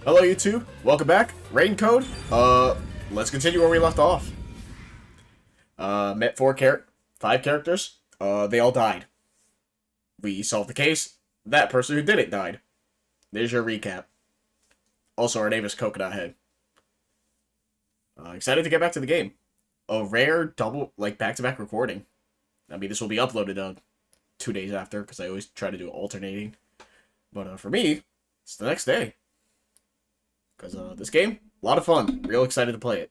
Hello YouTube, welcome back. Rain Code. Let's continue where we left off. Met five characters. They all died. We solved the case. That person who did it died. There's your recap. Also, our name is Coconut Head. Excited to get back to the game. A rare double, back-to-back recording. I mean, this will be uploaded 2 days after, because I always try to do alternating. But for me, it's the next day. Because this game, a lot of fun. Real excited to play it.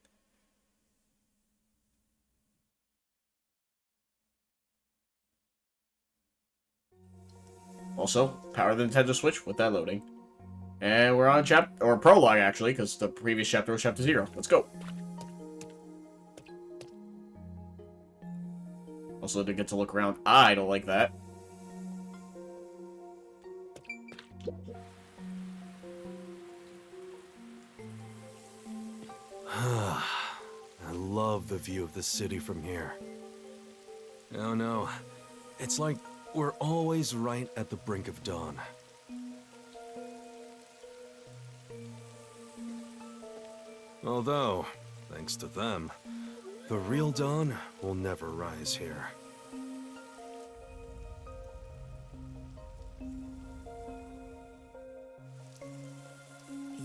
Also, power the Nintendo Switch with that loading. And we're on prologue, actually, because the previous chapter was chapter 0. Let's go. Also, didn't get to look around. I don't like that. I love the view of the city from here. Oh no, it's like we're always right at the brink of dawn. Although, thanks to them, the real dawn will never rise here.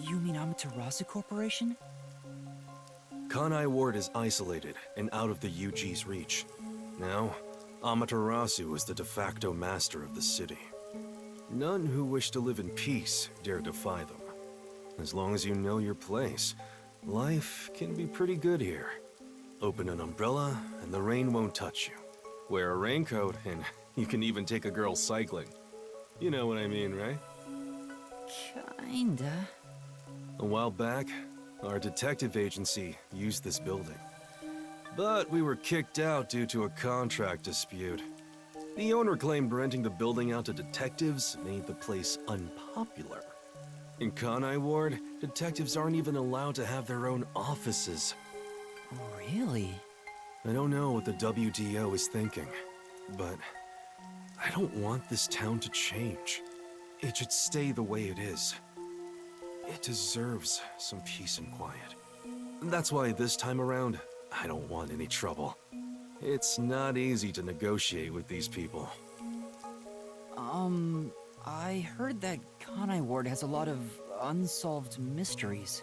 You mean Amaterasu Corporation? Kanai Ward is isolated and out of the UG's reach. Now, Amaterasu is the de facto master of the city. None who wish to live in peace dare defy them. As long as you know your place, life can be pretty good here. Open an umbrella and the rain won't touch you. Wear a raincoat and you can even take a girl cycling. You know what I mean, right? Kinda. A while back, our detective agency used this building. But we were kicked out due to a contract dispute. The owner claimed renting the building out to detectives made the place unpopular. In Kanai Ward, detectives aren't even allowed to have their own offices. Really? I don't know what the WDO is thinking, but I don't want this town to change. It should stay the way it is. It deserves some peace and quiet. That's why this time around, I don't want any trouble. It's not easy to negotiate with these people. I heard that Kanai Ward has a lot of unsolved mysteries.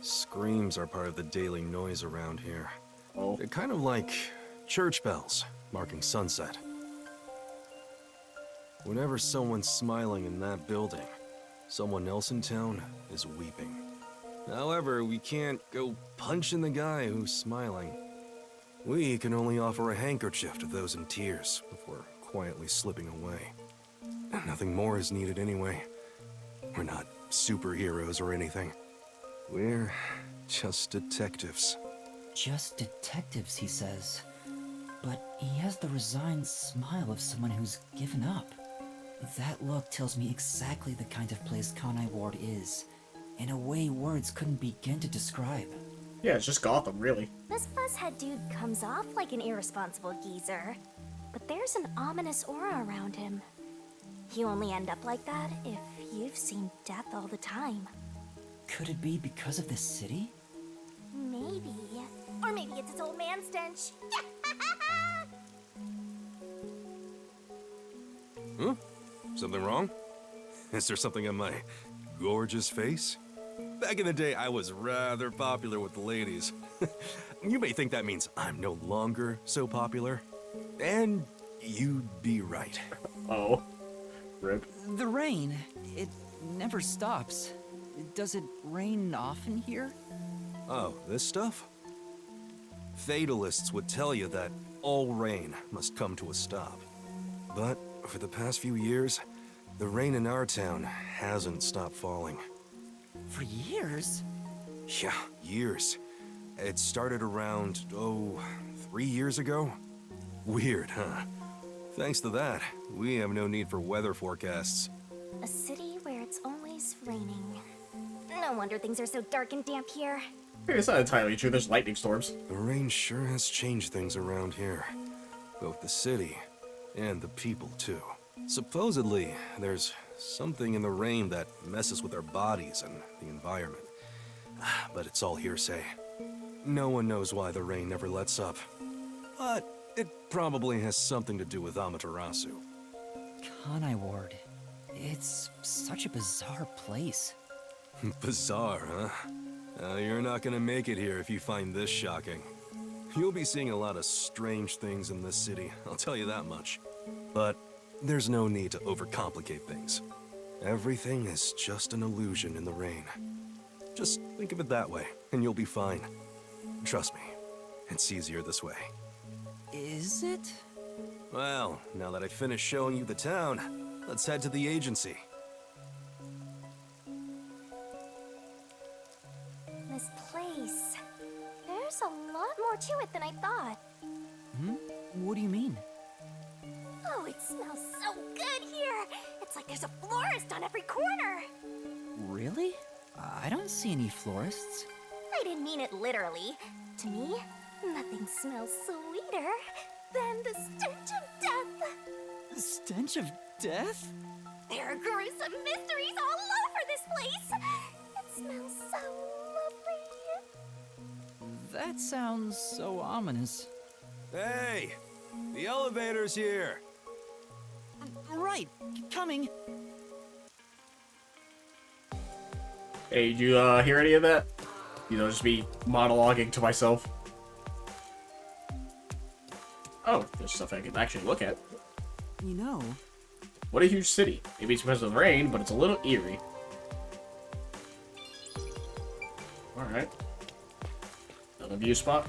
Screams are part of the daily noise around here. Oh. They're kind of like church bells marking sunset. Whenever someone's smiling in that building, someone else in town is weeping. However, we can't go punching the guy who's smiling. We can only offer a handkerchief to those in tears before quietly slipping away. Nothing more is needed anyway. We're not superheroes or anything. We're just detectives. Just detectives, he says. But he has the resigned smile of someone who's given up. That look tells me exactly the kind of place Kanai Ward is, in a way words couldn't begin to describe. Yeah, it's just Gotham, really. This fuzzhead dude comes off like an irresponsible geezer, but there's an ominous aura around him. You only end up like that if you've seen death all the time. Could it be because of this city? Maybe. Or maybe it's its old man stench. Huh? Something wrong? Is there something on my gorgeous face? Back in the day, I was rather popular with the ladies. You may think that means I'm no longer so popular. And you'd be right. Oh. Rip. The rain, it never stops. Does it rain often here? Oh, this stuff? Fatalists would tell you that all rain must come to a stop. But for the past few years, the rain in our town hasn't stopped falling. For years? Yeah, years. It started around, 3 years ago? Weird, huh? Thanks to that, we have no need for weather forecasts. A city where it's always raining. No wonder things are so dark and damp here. It's not entirely true, there's lightning storms. The rain sure has changed things around here. Both the city and the people, too. Supposedly, there's Something in the rain that messes with our bodies and the environment. But it's all hearsay. No one knows why the rain never lets up. But it probably has something to do with Amaterasu. Kanai Ward. It's such a bizarre place. Bizarre, huh? You're not gonna make it here if you find this shocking. You'll be seeing a lot of strange things in this city, I'll tell you that much. But there's no need to overcomplicate things. Everything is just an illusion in the rain. Just think of it that way, and you'll be fine. Trust me, it's easier this way. Is it? Well, now that I've finished showing you the town, let's head to the agency. This place. There's a lot more to it than I thought. What do you mean? Oh, it smells so good here! It's like there's a florist on every corner! Really? I don't see any florists. I didn't mean it literally. To me, nothing smells sweeter than the stench of death. The stench of death? There are gruesome mysteries all over this place. It smells so lovely. That sounds so ominous. Hey! The elevator's here! Right, coming. Hey, did you hear any of that? You know, just me monologuing to myself. Oh, there's stuff I can actually look at. You know, What a huge city. Maybe it's because of the rain, but it's a little eerie. Alright. Another view spot.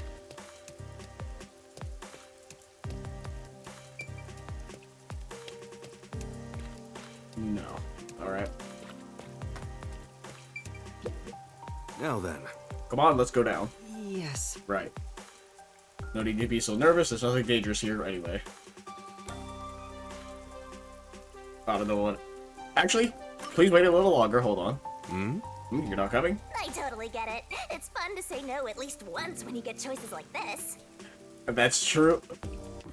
No. Alright. Now then. Come on, let's go down. yes. Right. No need to be so nervous. There's nothing dangerous here anyway. I don't know what... Actually, please wait a little longer. Hold on. You're not coming? I totally get it. It's fun to say no at least once when you get choices like this. That's true.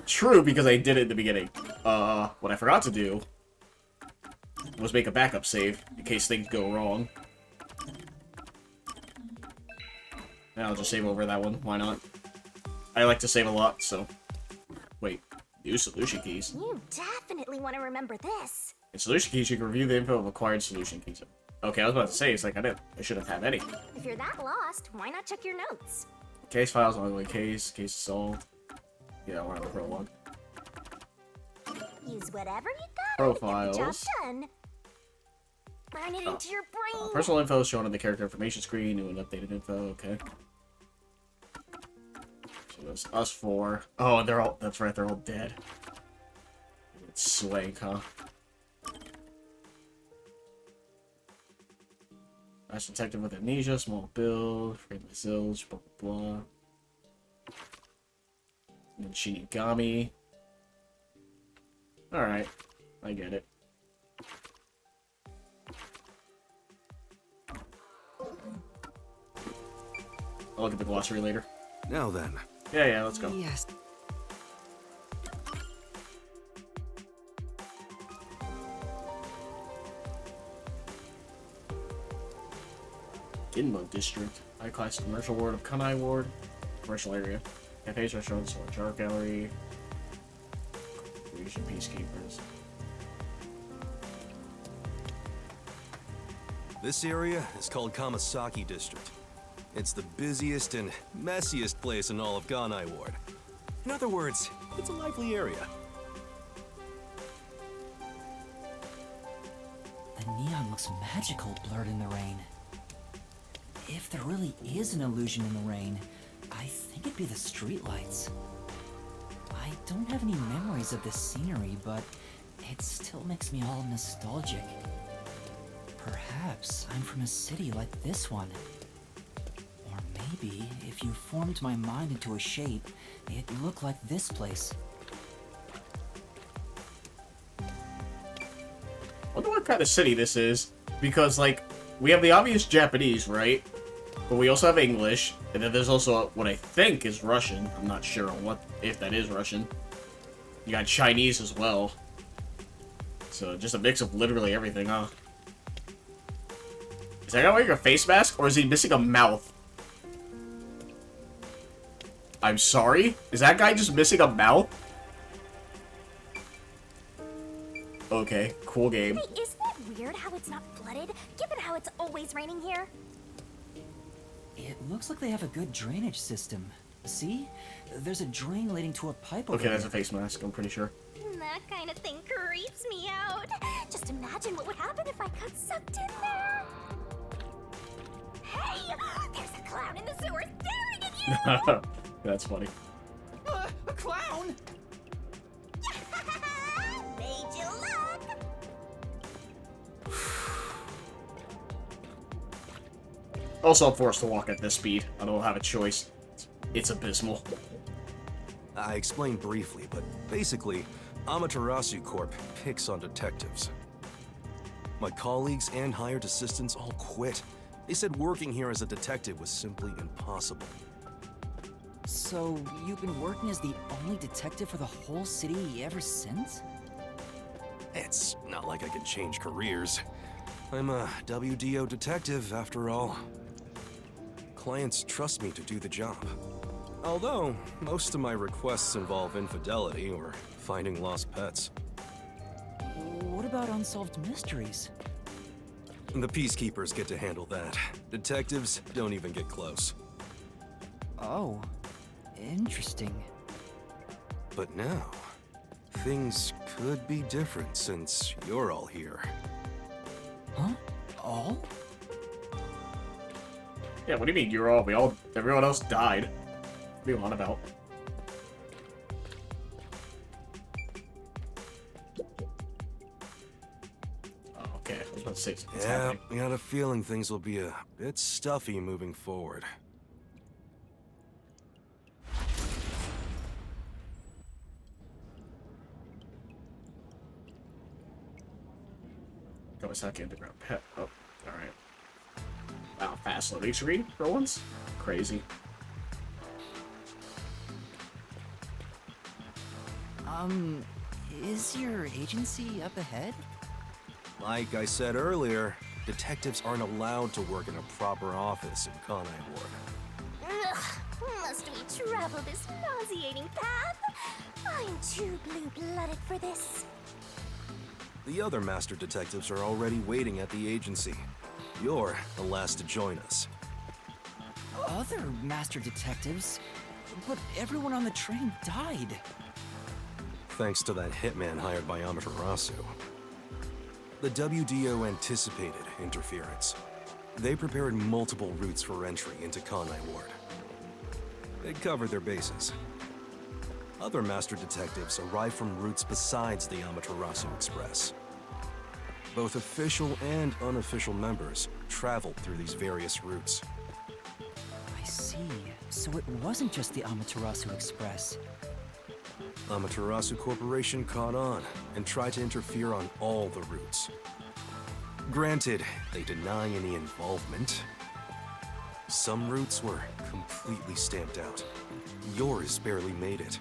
True, because I did it in the beginning. What I forgot to do was make a backup save in case things go wrong. Now I'll just save over that one. Why not? I like to save a lot, so... Wait. Use solution keys. You definitely want to remember this. In solution keys, you can review the info of acquired solution keys. Okay, I was about to say, it's like I shouldn't have any. If you're that lost, why not check your notes? Case files, ongoing case solved. Yeah, we're on the prologue. Use whatever you got Profiles. to get the job done. Burn it into your brain. Personal info is shown on the character information screen. New and updated info. Okay. So that's us four. Oh, and they're all. That's right. They're all dead. It's swank, huh? Ash detective with amnesia, small build, frame by zilch, blah blah blah. And Shinigami. Alright. I get it. I'll look at the glossary later. Now then. Yeah, let's go. Yes. Ginmo District. High-class commercial ward of Kanai Ward. Commercial area. Cafes, restaurants, large art gallery. Region peacekeepers. This area is called Kamasaki District. It's the busiest and messiest place in all of Ganai Ward. In other words, it's a lively area. The neon looks magical blurred in the rain. If there really is an illusion in the rain, I think it'd be the streetlights. I don't have any memories of this scenery, but it still makes me all nostalgic. Perhaps I'm from a city like this one. Or maybe, if you formed my mind into a shape, it'd look like this place. Wonder what kind of city this is. Because, like, we have the obvious Japanese, right? But we also have English. And then there's also what I think is Russian. I'm not sure on if that is Russian. You got Chinese as well. So just a mix of literally everything, huh? Is that guy wearing a face mask, or is he missing a mouth? I'm sorry? Is that guy just missing a mouth? Okay, cool game. Hey, isn't it weird how it's not flooded, given how it's always raining here? It looks like they have a good drainage system. See? There's a drain leading to a pipe over Okay, that's there. a face mask, I'm pretty sure. That kind of thing creeps me out. Just imagine what would happen if I got sucked in there. Hey! There's a clown in the sewer staring at you! That's funny. A clown? Made you look! Also, I'm forced to walk at this speed. I don't have a choice. It's abysmal. I explained briefly, but basically, Amaterasu Corp picks on detectives. My colleagues and hired assistants all quit. They said working here as a detective was simply impossible. So, you've been working as the only detective for the whole city ever since? It's not like I can change careers. I'm a WDO detective, after all. Clients trust me to do the job. Although, most of my requests involve infidelity or finding lost pets. What about unsolved mysteries? The peacekeepers get to handle that. Detectives don't even get close. Oh, interesting. But now, things could be different since you're all here. Huh? All? Yeah, what do you mean you're all? Everyone else died. What are you on about? Oh, okay, I was about to say it's Yeah, happening. I got a feeling things will be a bit stuffy moving forward. Kawasaki Underground Pet. Oh, alright. Wow, fast loading screen for once? Crazy. Is your agency up ahead? Like I said earlier, detectives aren't allowed to work in a proper office in Kanai Ward. Ugh, must we travel this nauseating path? I'm too blue-blooded for this. The other master detectives are already waiting at the agency. You're the last to join us. Other master detectives? But everyone on the train died. Thanks to that hitman hired by Amaterasu. The WDO anticipated interference. They prepared multiple routes for entry into Kanai Ward. They covered their bases. Other master detectives arrived from routes besides the Amaterasu Express. Both official and unofficial members traveled through these various routes. I see. So it wasn't just the Amaterasu Express. Amaterasu Corporation caught on and tried to interfere on all the routes. Granted, they deny any involvement. Some routes were completely stamped out. Yours barely made it.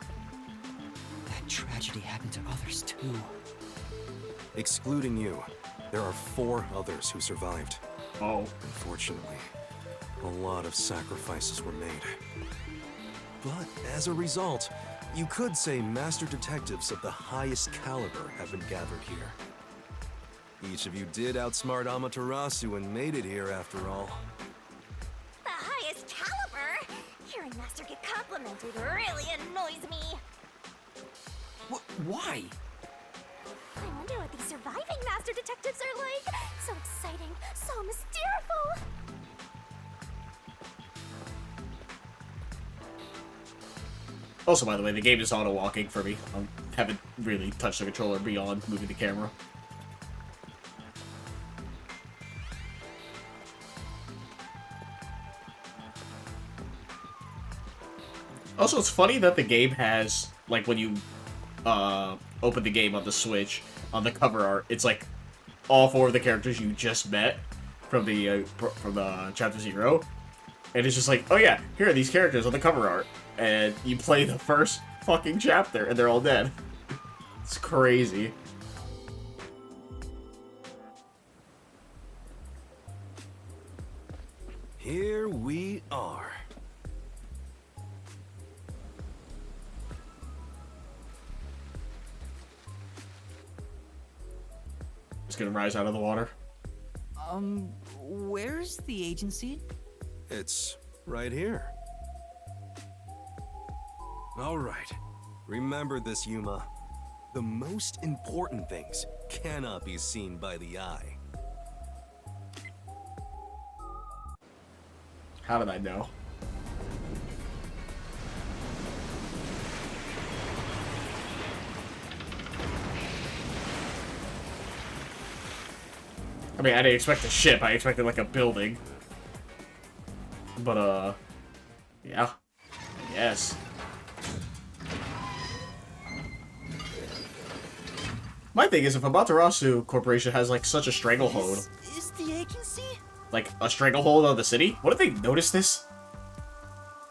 That tragedy happened to others too. Excluding you, there are 4 others who survived. Oh. Unfortunately, a lot of sacrifices were made. But as a result, you could say master detectives of the highest caliber have been gathered here. Each of you did outsmart Amaterasu and made it here after all. The highest caliber? Hearing Master get complimented really annoys me. Why? I wonder what these surviving Master Detectives are like. So exciting, so mysteriful. Also, by the way, the game is auto-walking for me. I haven't really touched the controller beyond moving the camera. Also, it's funny that the game has, like, when you open the game on the Switch, on the cover art, it's like all 4 of the characters you just met from the Chapter 0. And it's just like, oh yeah, here are these characters on the cover art. And you play the first fucking chapter, and they're all dead. It's crazy. Here we are. It's gonna rise out of the water. Where's the agency? It's right here. All right. Remember this, Yuma. The most important things cannot be seen by the eye. How did I know? I mean, I didn't expect a ship. I expected, like, a building. But, yeah. Yes. My thing is, if Amaterasu Corporation has, like, such a stranglehold... Is the agency? Like, a stranglehold on the city? What if they notice this?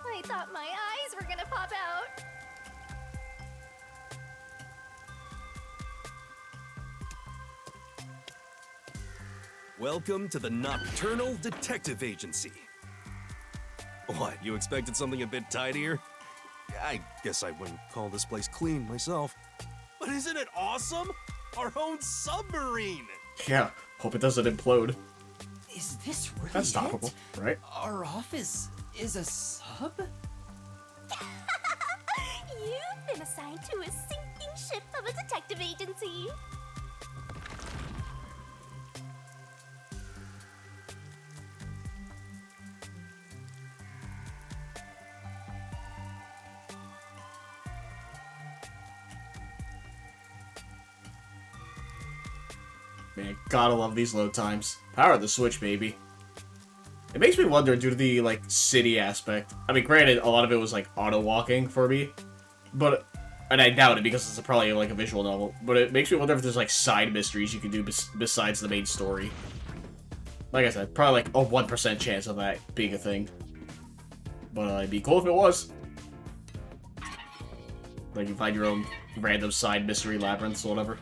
I thought my eyes were gonna pop out. Welcome to the Nocturnal Detective Agency. What, you expected something a bit tidier? I guess I wouldn't call this place clean myself. But isn't it awesome? Our own submarine! Yeah, hope it doesn't implode. Is this really That's stoppable, it? right? Our office is a sub? You've been assigned to a sinking ship of a detective agency. Man, gotta love these load times. Power of the Switch, baby. It makes me wonder, due to the, like, city aspect. I mean, granted, a lot of it was, like, auto-walking for me. But, and I doubt it because it's probably, like, a visual novel. But it makes me wonder if there's, like, side mysteries you can do besides the main story. Like I said, probably, like, a 1% chance of that being a thing. But it'd be cool if it was. Like, you find your own random side mystery labyrinths or whatever.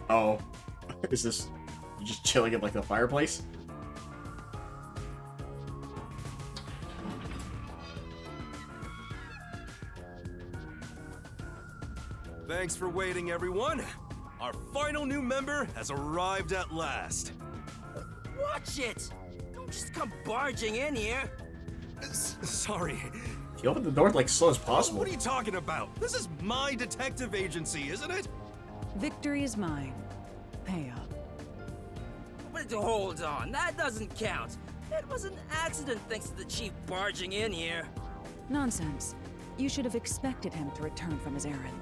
Oh, is this you just chilling at like the fireplace? Thanks for waiting, everyone. Our final new member has arrived at last. Watch it! Don't just come barging in here. Sorry. He opened the door like slow as possible. What are you talking about? This is my detective agency, isn't it? Victory is mine. Pay up. But hold on, that doesn't count. It was an accident thanks to the chief barging in here. Nonsense. You should have expected him to return from his errand.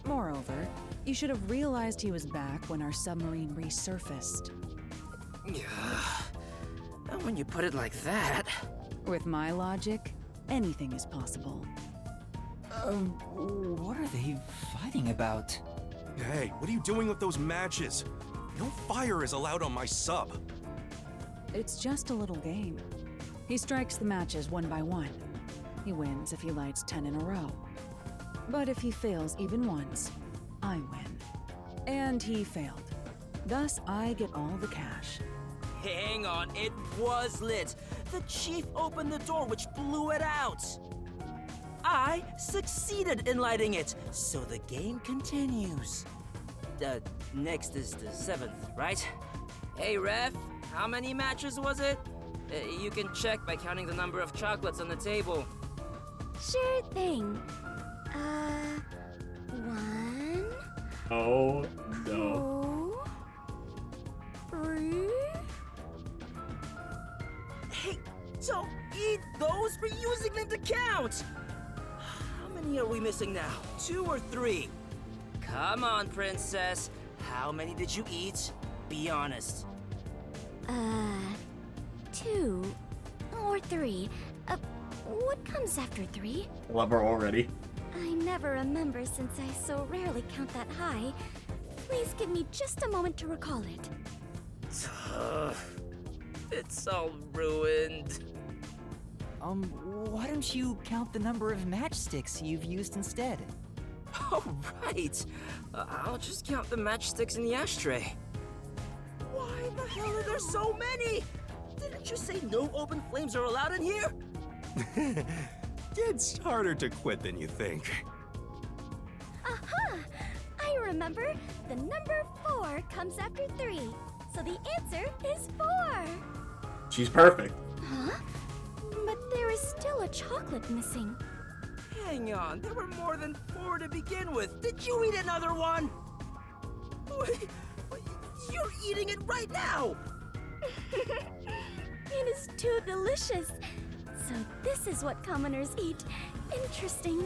Moreover, you should have realized he was back when our submarine resurfaced. And when you put it like that... With my logic, anything is possible. What are they fighting about? Hey, what are you doing with those matches? No fire is allowed on my sub. It's just a little game. He strikes the matches one by one. He wins if he lights 10 in a row. But if he fails even once, I win. And he failed. Thus, I get all the cash. Hang on, it was lit. The chief opened the door, which blew it out. I succeeded in lighting it, so the game continues. Next is the 7th, right? Hey, ref, how many matches was it? You can check by counting the number of chocolates on the table. Sure thing. 1, Oh no. 2, 3. Hey, don't eat those! We're using them to count! How many are we missing now? 2 or 3? Come on, princess. How many did you eat? Be honest. 2 or 3. What comes after 3? Love her already. I never remember since I so rarely count that high. Please give me just a moment to recall it. It's all ruined. Why don't you count the number of matchsticks you've used instead? Oh, right. I'll just count the matchsticks in the ashtray. Why the hell are there so many? Didn't you say no open flames are allowed in here? It's harder to quit than you think. Aha! I remember. The number 4 comes after 3. So the answer is 4. She's perfect. Huh? But there is still a chocolate missing. Hang on, there were more than 4 to begin with. Did you eat another one? Wait, you're eating it right now! It is too delicious. So this is what commoners eat. Interesting.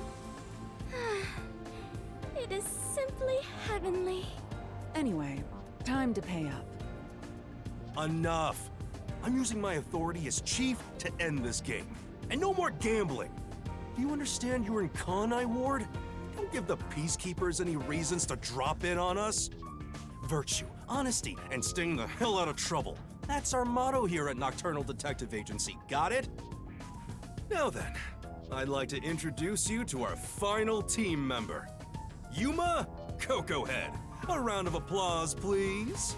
It is simply heavenly. Anyway, time to pay up. Enough! I'm using my authority as chief to end this game. And no more gambling! Do you understand you're in Kanai Ward? Don't give the peacekeepers any reasons to drop in on us. Virtue, honesty, and staying the hell out of trouble. That's our motto here at Nocturnal Detective Agency, got it? Now then, I'd like to introduce you to our final team member. Yuma Cocoa Head. A round of applause, please.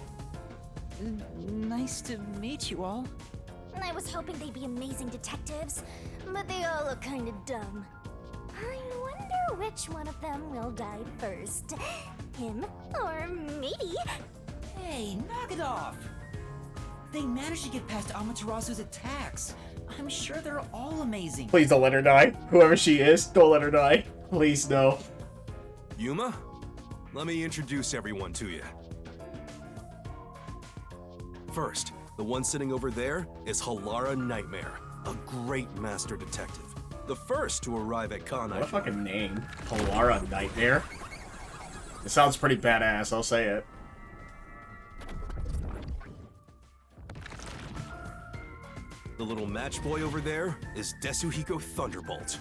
Nice to meet you all. I was hoping they'd be amazing detectives, but they all look kind of dumb. I wonder which one of them will die first. Him or me? Hey, knock it off! They managed to get past Amaterasu's attacks. I'm sure they're all amazing. Please don't let her die. Whoever she is, don't let her die. Please, no. Yuma, let me introduce everyone to you. First, the one sitting over there is Halara Nightmare, a great master detective. The first to arrive at Kanai. What a fucking name. Halara Nightmare. It sounds pretty badass, I'll say it. The little match boy over there is Desuhiko Thunderbolt.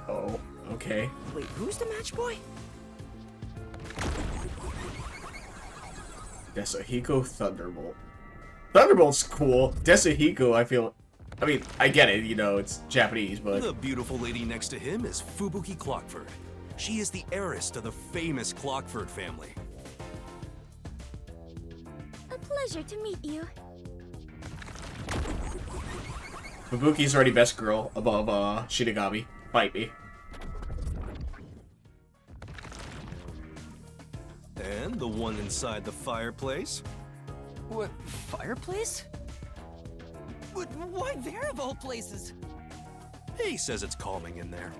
Oh, okay. Wait, who's the match boy? Desuhiko Thunderbolt. Thunderbolt's cool. Desuhiko, I mean, I get it, you know, it's Japanese, but... The beautiful lady next to him is Fubuki Clockford. She is the heiress to the famous Clockford family. A pleasure to meet you. Fubuki's already best girl above, Shinigami. Fight me. And the one inside the fireplace. What, fireplace? But why there of all places? He says it's calming in there.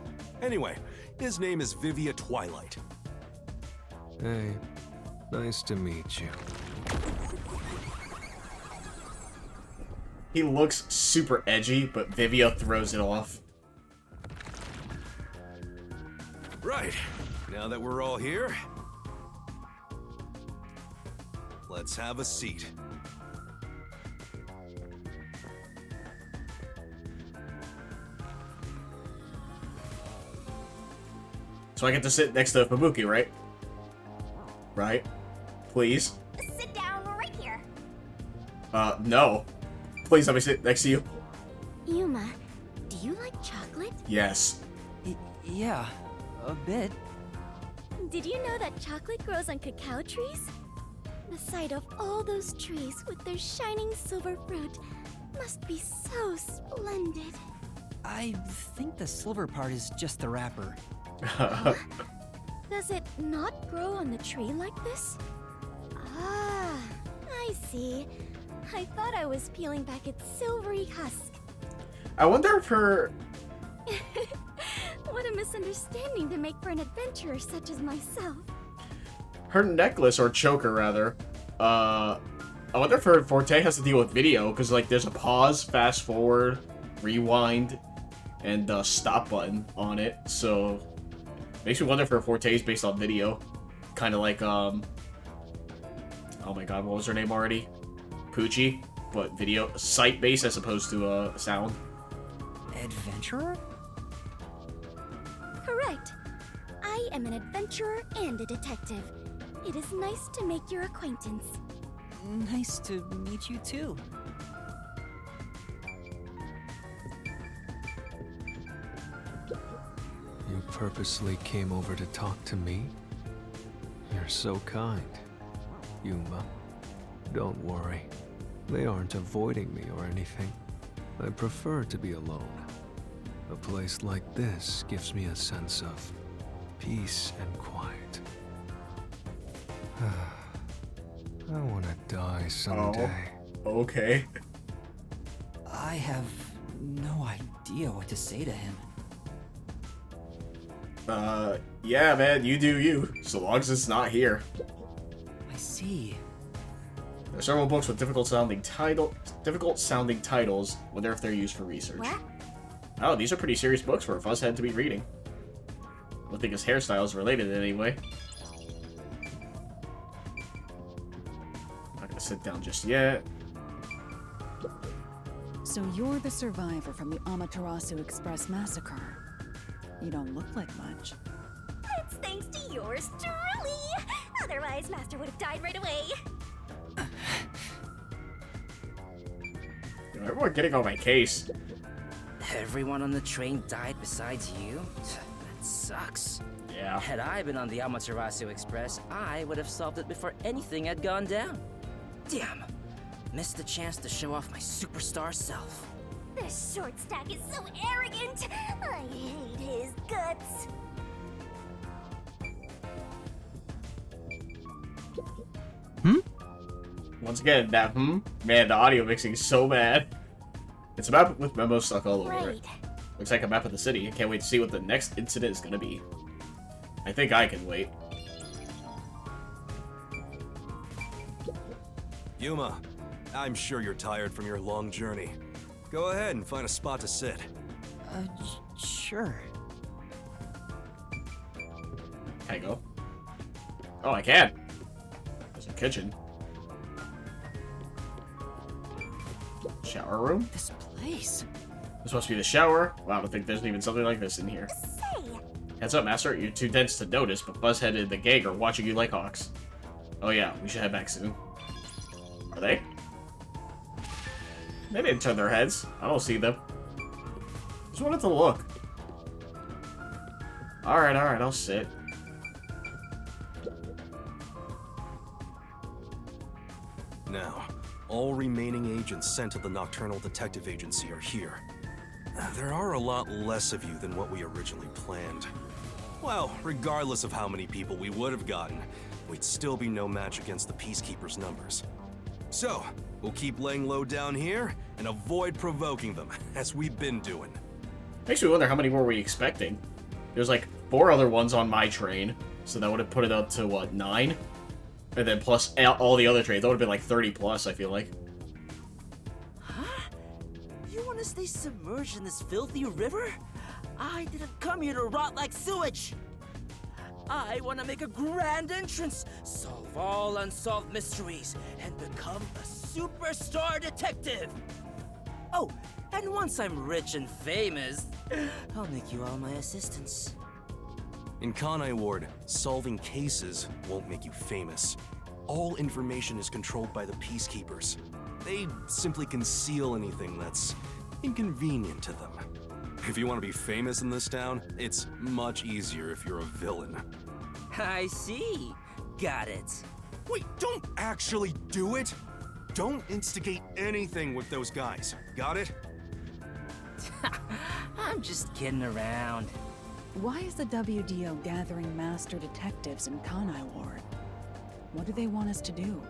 Anyway, his name is Vivia Twilight. Hey, nice to meet you. He looks super edgy, but Vivia throws it off. Right, now that we're all here, let's have a seat. So I get to sit next to Fubuki, right? Right? Please? Sit down right here. No. Please let me sit next to you. Yuma, do you like chocolate? Yes. Yeah, a bit. Did you know that chocolate grows on cacao trees? The sight of all those trees with their shining silver fruit must be so splendid. I think the silver part is just the wrapper. Does it not grow on the tree like this? Ah, I see. I thought I was peeling back its silvery husk. I wonder if her... What a misunderstanding to make for an adventurer such as myself. Her necklace, or choker rather, I wonder if her forte has to deal with video, because like there's a pause, fast forward, rewind, and stop button on it, so makes me wonder if her forte is based on video. Kind of like, oh my god, what was her name already? Poochie, but video, sight-based as opposed to sound. Adventurer? Correct. I am an adventurer and a detective. It is nice to make your acquaintance. Nice to meet you too. purposely came over to talk to me? You're so kind, Yuma. Don't worry. They aren't avoiding me or anything. I prefer to be alone. A place like this gives me a sense of peace and quiet. I want to die someday. Oh, okay. I have no idea what to say to him. Yeah, man, you do you, so long as it's not here. I see. There are several books with difficult sounding titles. Wonder if they're used for research. What? Oh, these are pretty serious books for a fuzzhead to be reading. I don't think his hairstyle is related in any way. Not gonna sit down just yet. So you're the survivor from the Amaterasu Express massacre. You don't look like much. It's thanks to yours truly. Otherwise, Master would have died right away. Everyone getting on my case. Everyone on the train died besides you? That sucks. Yeah. Had I been on the Amaterasu Express, I would have solved it before anything had gone down. Damn. Missed the chance to show off my superstar self. This short stack is so arrogant. I hate his guts. Once again, that man, the audio mixing is so bad. It's a map with memos stuck all over it. Looks like a map of the city. I can't wait to see what the next incident is gonna be. I think I can wait. Yuma, I'm sure you're tired from your long journey. Go ahead and find a spot to sit. Sure. Can I go? Oh, I can. There's a kitchen. Shower room? This place. This must be the shower. Wow, I don't think there's even something like this in here. Say, Heads up, Master. You're too dense to notice, but Buzzhead and the gang are watching you like hawks. Oh yeah, we should head back soon. Are they? They didn't turn their heads. I don't see them. Just wanted to look. Alright, I'll sit. Now, all remaining agents sent to the Nocturnal Detective Agency are here. There are a lot less of you than what we originally planned. Well, regardless of how many people we would have gotten, we'd still be no match against the Peacekeepers' numbers. So, we'll keep laying low down here and avoid provoking them, as we've been doing. Makes me wonder how many more were we expecting. There's like 4 other ones on my train, so that would have put it up to, what, 9? And then plus all the other trains, that would have been like 30 plus, I feel like. Huh? You want to stay submerged in this filthy river? I didn't come here to rot like sewage. I want to make a grand entrance, solve all unsolved mysteries, and become a superstar detective. Oh, and once I'm rich and famous, I'll make you all my assistants. In Kanai Ward, solving cases won't make you famous. All information is controlled by the Peacekeepers. They simply conceal anything that's inconvenient to them. If you want to be famous in this town, it's much easier if you're a villain. I see. Got it. Wait, don't actually do it! Don't instigate anything with those guys. Got it? I'm just kidding around. Why is the WDO gathering master detectives in Kanai Ward? What do they want us to do?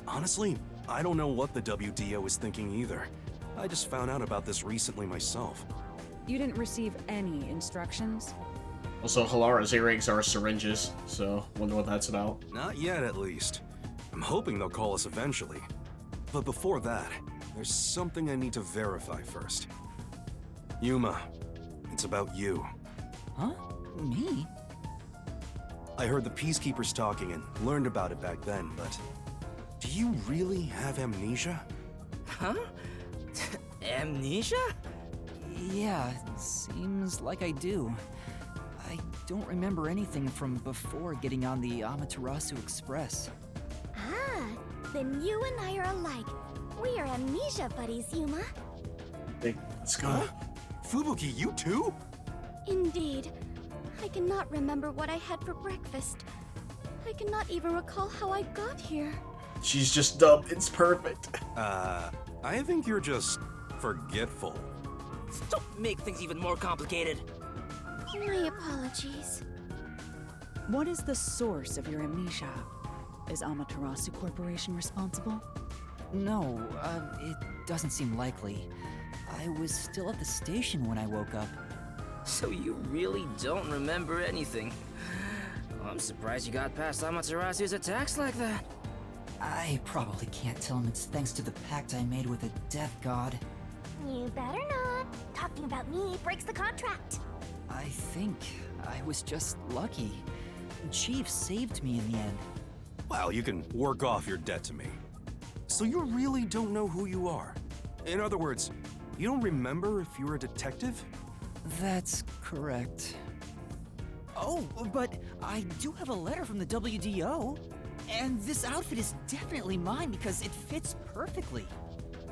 Honestly, I don't know what the WDO is thinking either. I just found out about this recently myself. You didn't receive any instructions? Also, Halara's earrings are syringes, so wonder what that's about. Not yet, at least. I'm hoping they'll call us eventually. But before that, there's something I need to verify first. Yuma, it's about you. Huh? Me? I heard the Peacekeepers talking and learned about it back then, but do you really have amnesia? Huh? Amnesia? Yeah, seems like I do. I don't remember anything from before getting on the Amaterasu Express. Ah, then you and I are alike. We are amnesia buddies, Yuma. Hey, let's go. Huh? Fubuki, you too? Indeed. I cannot remember what I had for breakfast. I cannot even recall how I got here. She's just dumb. It's perfect. I think you're just forgetful. Don't make things even more complicated. My apologies. What is the source of your amnesia? Is Amaterasu Corporation responsible? No, it doesn't seem likely. I was still at the station when I woke up. So you really don't remember anything. I'm surprised you got past Amaterasu's attacks like that. I probably can't tell him it's thanks to the pact I made with the death god. You better not. Talking about me breaks the contract. I think I was just lucky. Chief saved me in the end. Well, you can work off your debt to me. So you really don't know who you are? In other words, you don't remember if you're a detective? That's correct. Oh, but I do have a letter from the WDO. And this outfit is definitely mine because it fits perfectly.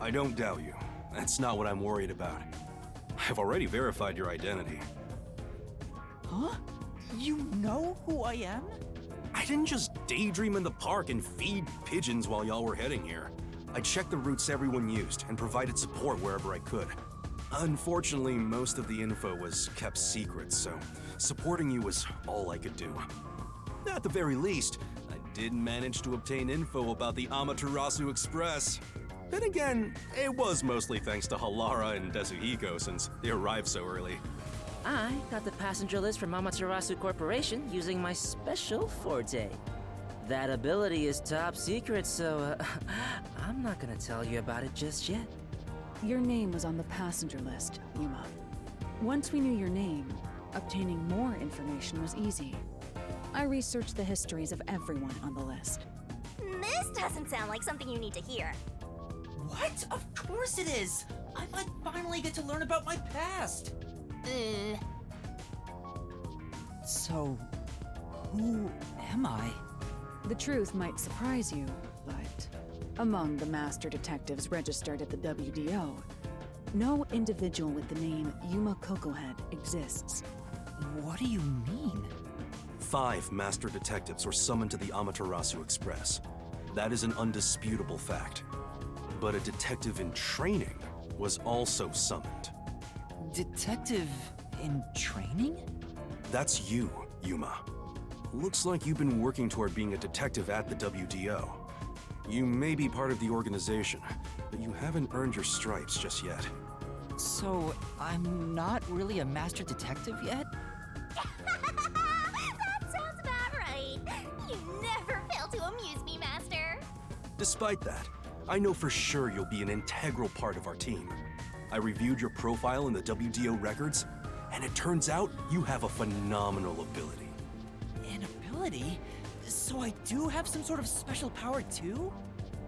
I don't doubt you. That's not what I'm worried about. I've already verified your identity. Huh? You know who I am? I didn't just daydream in the park and feed pigeons while y'all were heading here. I checked the routes everyone used and provided support wherever I could. Unfortunately, most of the info was kept secret, so supporting you was all I could do. At the very least, I did manage to obtain info about the Amaterasu Express. Then again, it was mostly thanks to Halara and Desuhiko since they arrived so early. I got the passenger list from Amaterasu Corporation using my special forte. That ability is top secret, so I'm not gonna tell you about it just yet. Your name was on the passenger list, Yuma. Once we knew your name, obtaining more information was easy. I researched the histories of everyone on the list. This doesn't sound like something you need to hear. What? Of course it is! I might finally get to learn about my past! So, who am I? The truth might surprise you, but among the master detectives registered at the WDO, no individual with the name Yuma Kokohead exists. What do you mean? 5 master detectives were summoned to the Amaterasu Express. That is an undisputable fact. But a detective in training was also summoned. Detective in training? That's you, Yuma. Looks like you've been working toward being a detective at the WDO. You may be part of the organization, but you haven't earned your stripes just yet. So, I'm not really a master detective yet? That sounds about right. You never fail to amuse me, Master. Despite that, I know for sure you'll be an integral part of our team. I reviewed your profile in the WDO records, and it turns out you have a phenomenal ability. An ability? So I do have some sort of special power too?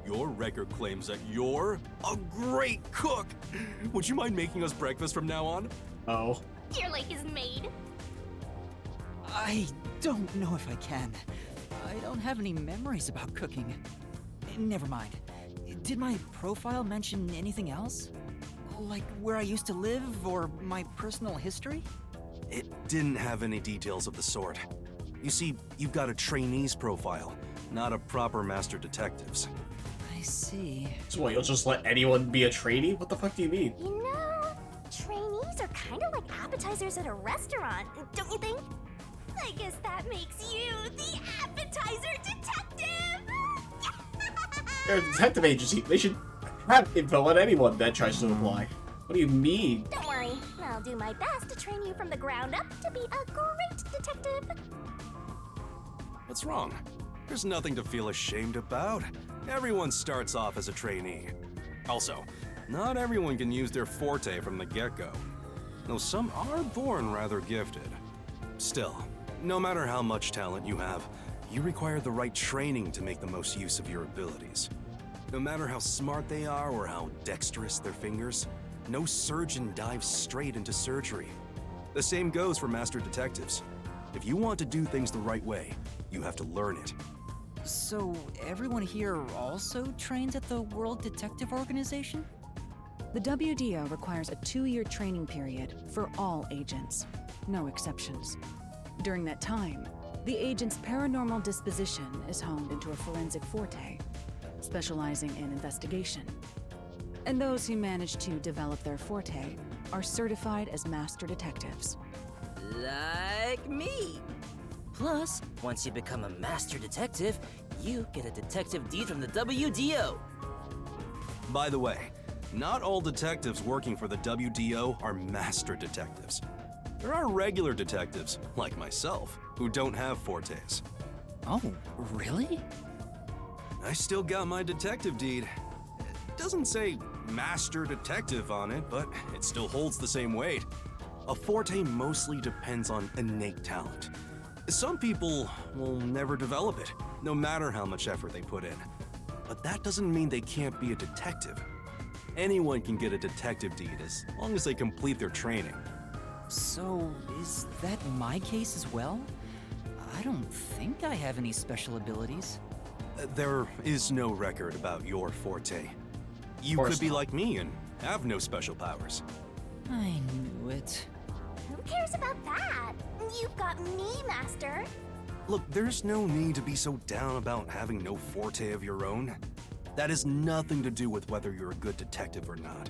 Your record claims that you're a great cook. Would you mind making us breakfast from now on? Oh. Your lake is made. I don't know if I can. I don't have any memories about cooking. Never mind. Did my profile mention anything else? Like where I used to live or my personal history? It didn't have any details of the sort. You see, you've got a trainee's profile, not a proper master detective's. I see. So what, you'll just let anyone be a trainee? What the fuck do you mean? You know, trainees are kind of like appetizers at a restaurant, don't you think? I guess that makes you the appetizer detective! They're a detective agency. They should have info on anyone that tries to apply. What do you mean? Don't worry, I'll do my best to train you from the ground up to be a great detective. What's wrong? There's nothing to feel ashamed about. Everyone starts off as a trainee. Also, not everyone can use their forte from the get-go. Though some are born rather gifted. Still, no matter how much talent you have, you require the right training to make the most use of your abilities. No matter how smart they are or how dexterous their fingers, no surgeon dives straight into surgery. The same goes for master detectives. If you want to do things the right way, you have to learn it. So everyone here also trains at the World Detective Organization? The WDO requires a 2-year training period for all agents. No exceptions. During that time, the agent's paranormal disposition is honed into a forensic forte, specializing in investigation. And those who manage to develop their forte are certified as master detectives. Like me. Plus, once you become a master detective, you get a detective deed from the WDO. By the way, not all detectives working for the WDO are master detectives. There are regular detectives, like myself, who don't have fortes. Oh, really? I still got my detective deed. It doesn't say master detective on it, but it still holds the same weight. A forte mostly depends on innate talent. Some people will never develop it, no matter how much effort they put in. But that doesn't mean they can't be a detective. Anyone can get a detective deed as long as they complete their training. So, is that my case as well? I don't think I have any special abilities. There is no record about your forte. You course could be not. like me and have no special powers. I knew it. Who cares about that? You've got me, Master. Look, there's no need to be so down about having no forte of your own. That has nothing to do with whether you're a good detective or not.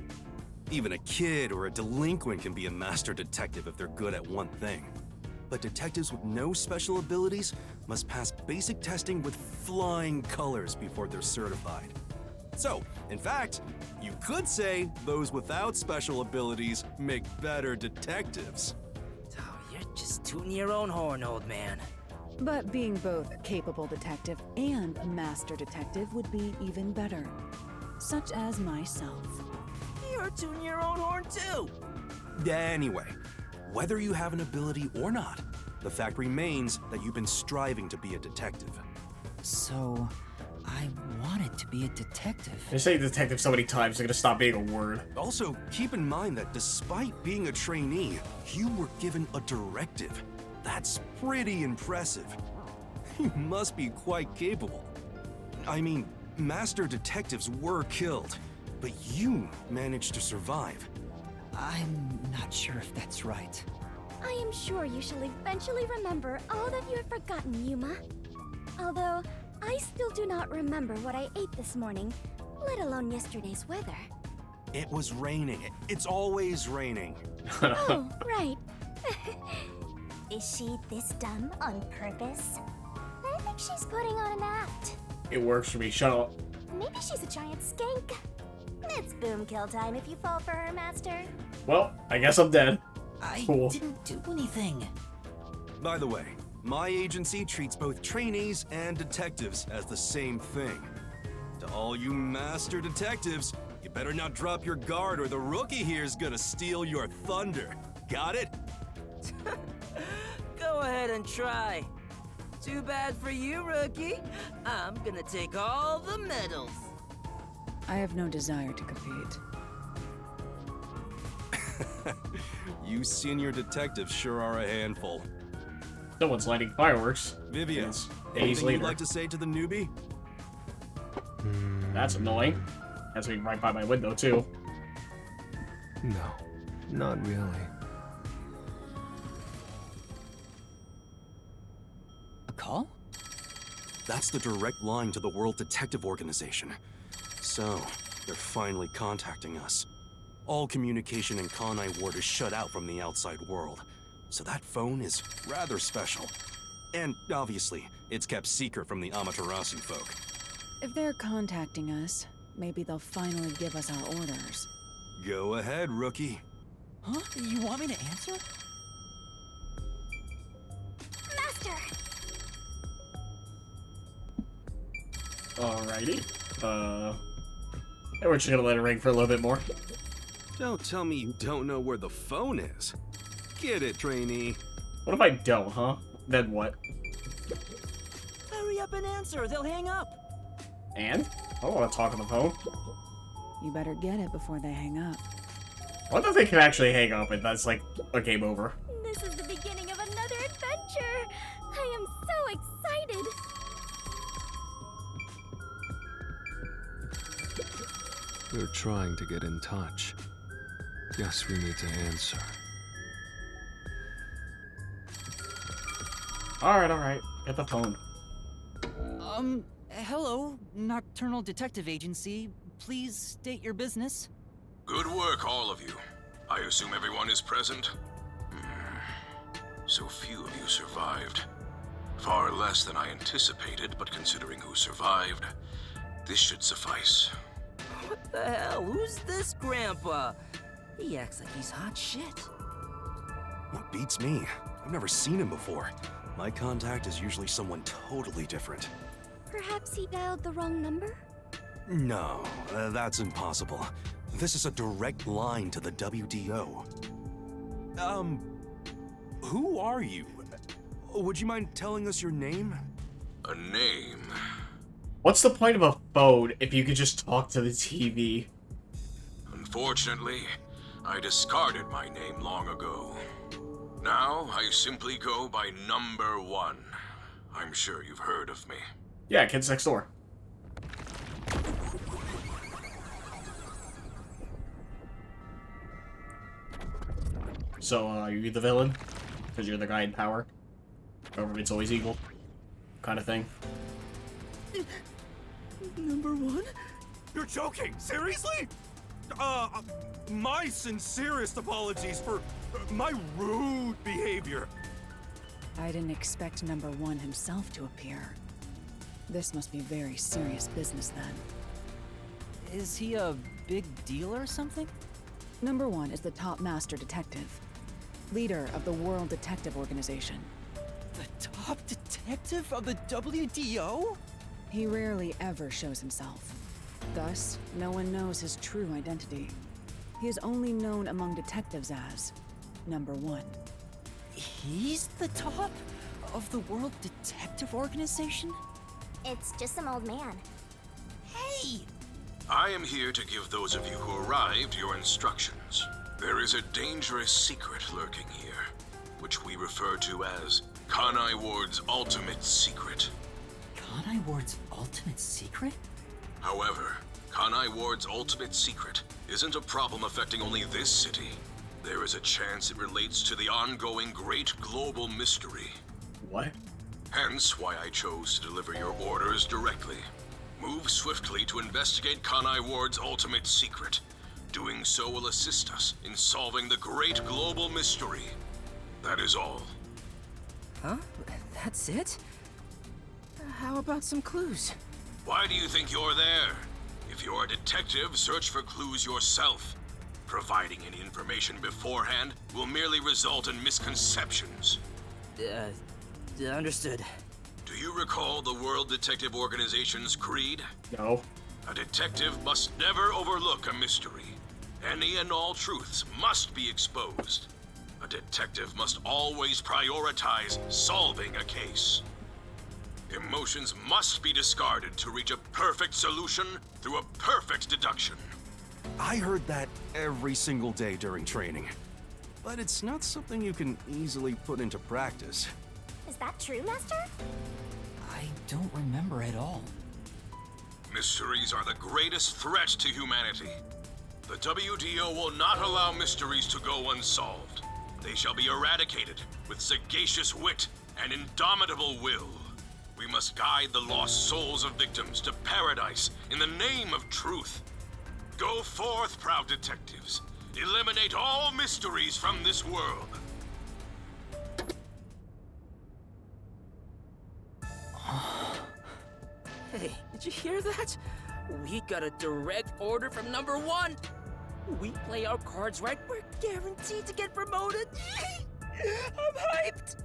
Even a kid or a delinquent can be a master detective if they're good at one thing. But detectives with no special abilities must pass basic testing with flying colors before they're certified. So, in fact, you could say those without special abilities make better detectives. Oh, you're just tooting your own horn, old man. But being both a capable detective and a master detective would be even better. Such as myself. You're tooting your own horn, too. Anyway, whether you have an ability or not, the fact remains that you've been striving to be a detective. So, I wanted to be a detective. I say detective so many times, they're gonna stop being a word. Also, keep in mind that despite being a trainee, you were given a directive. That's pretty impressive. You must be quite capable. I mean, master detectives were killed, but you managed to survive. I'm not sure if that's right. I am sure you shall eventually remember all that you have forgotten, Yuma. Although, I still do not remember what I ate this morning, let alone yesterday's weather. It was raining. It's always raining. Oh, right. Is she this dumb on purpose? I think she's putting on an act. It works for me, shut up. Maybe she's a giant skank. It's boom kill time if you fall for her, Master. Well, I guess I'm dead. I Cool. didn't do anything. By the way, my agency treats both trainees and detectives as the same thing. To all you master detectives, you better not drop your guard or the rookie here's gonna steal your thunder. Got it? Go ahead and try. Too bad for you, rookie. I'm gonna take all the medals. I have no desire to compete. You senior detectives sure are a handful. Someone's lighting fireworks. Vivian, It's days anything later. you'd like to say to the newbie? That's annoying. Has to be right by my window, too. No, not really. A call? That's the direct line to the World Detective Organization. So, they're finally contacting us. All communication in Kanai Ward is shut out from the outside world. So that phone is rather special. And obviously, it's kept secret from the Amaterasu folk. If they're contacting us, maybe they'll finally give us our orders. Go ahead, rookie. Huh? You want me to answer? Master! Alrighty. And we're just gonna let it ring for a little bit more. Don't tell me you don't know where the phone is. Get it, trainee. What if I don't, huh? Then what? Hurry up and answer, they'll hang up. And? I don't want to talk on the phone. You better get it before they hang up. I wonder if they can actually hang up and that's like a game over. This is the beginning of another adventure! I am so excited! We're trying to get in touch. Guess we need to answer. Alright. Get the phone. Hello, Nocturnal Detective Agency. Please state your business. Good work, all of you. I assume everyone is present? So few of you survived. Far less than I anticipated, but considering who survived, this should suffice. What the hell? Who's this grandpa? He acts like he's hot shit. What beats me? I've never seen him before. My contact is usually someone totally different. Perhaps he dialed the wrong number? No, that's impossible. This is a direct line to the WDO. Who are you? Would you mind telling us your name? A name? What's the point of a phone if you could just talk to the TV? Unfortunately, I discarded my name long ago. Now, I simply go by Number 1. I'm sure you've heard of me. Yeah, kids next door. So, are you the villain? Because you're the guy in power? Government's always evil? Kind of thing. Number 1? You're joking! Seriously? My sincerest apologies for my rude behavior. I didn't expect number 1 himself to appear. This must be very serious business then. Is he a big deal or something? Number 1 is the top master detective, leader of the World Detective Organization. The top detective of the WDO? He rarely ever shows himself. Thus, no one knows his true identity. He is only known among detectives as Number 1. He's the top of the World Detective Organization? It's just some old man. Hey! I am here to give those of you who arrived your instructions. There is a dangerous secret lurking here, which we refer to as Kanai Ward's ultimate secret. Kanai Ward's ultimate secret? However, Kanai Ward's ultimate secret isn't a problem affecting only this city. There is a chance it relates to the ongoing great global mystery. What? Hence why I chose to deliver your orders directly. Move swiftly to investigate Kanai Ward's ultimate secret. Doing so will assist us in solving the great global mystery. That is all. Huh? That's it? How about some clues? Why do you think you're there? If you're a detective, search for clues yourself. Providing any information beforehand will merely result in misconceptions. Understood. Do you recall the World Detective Organization's creed? No. A detective must never overlook a mystery. Any and all truths must be exposed. A detective must always prioritize solving a case. Emotions must be discarded to reach a perfect solution through a perfect deduction. I heard that every single day during training. But it's not something you can easily put into practice. Is that true, Master? I don't remember at all. Mysteries are the greatest threat to humanity. The WDO will not allow mysteries to go unsolved. They shall be eradicated with sagacious wit and indomitable will. We must guide the lost souls of victims to paradise in the name of truth. Go forth, proud detectives. Eliminate all mysteries from this world. Hey, did you hear that? We got a direct order from Number 1. We play our cards right, we're guaranteed to get promoted. I'm hyped.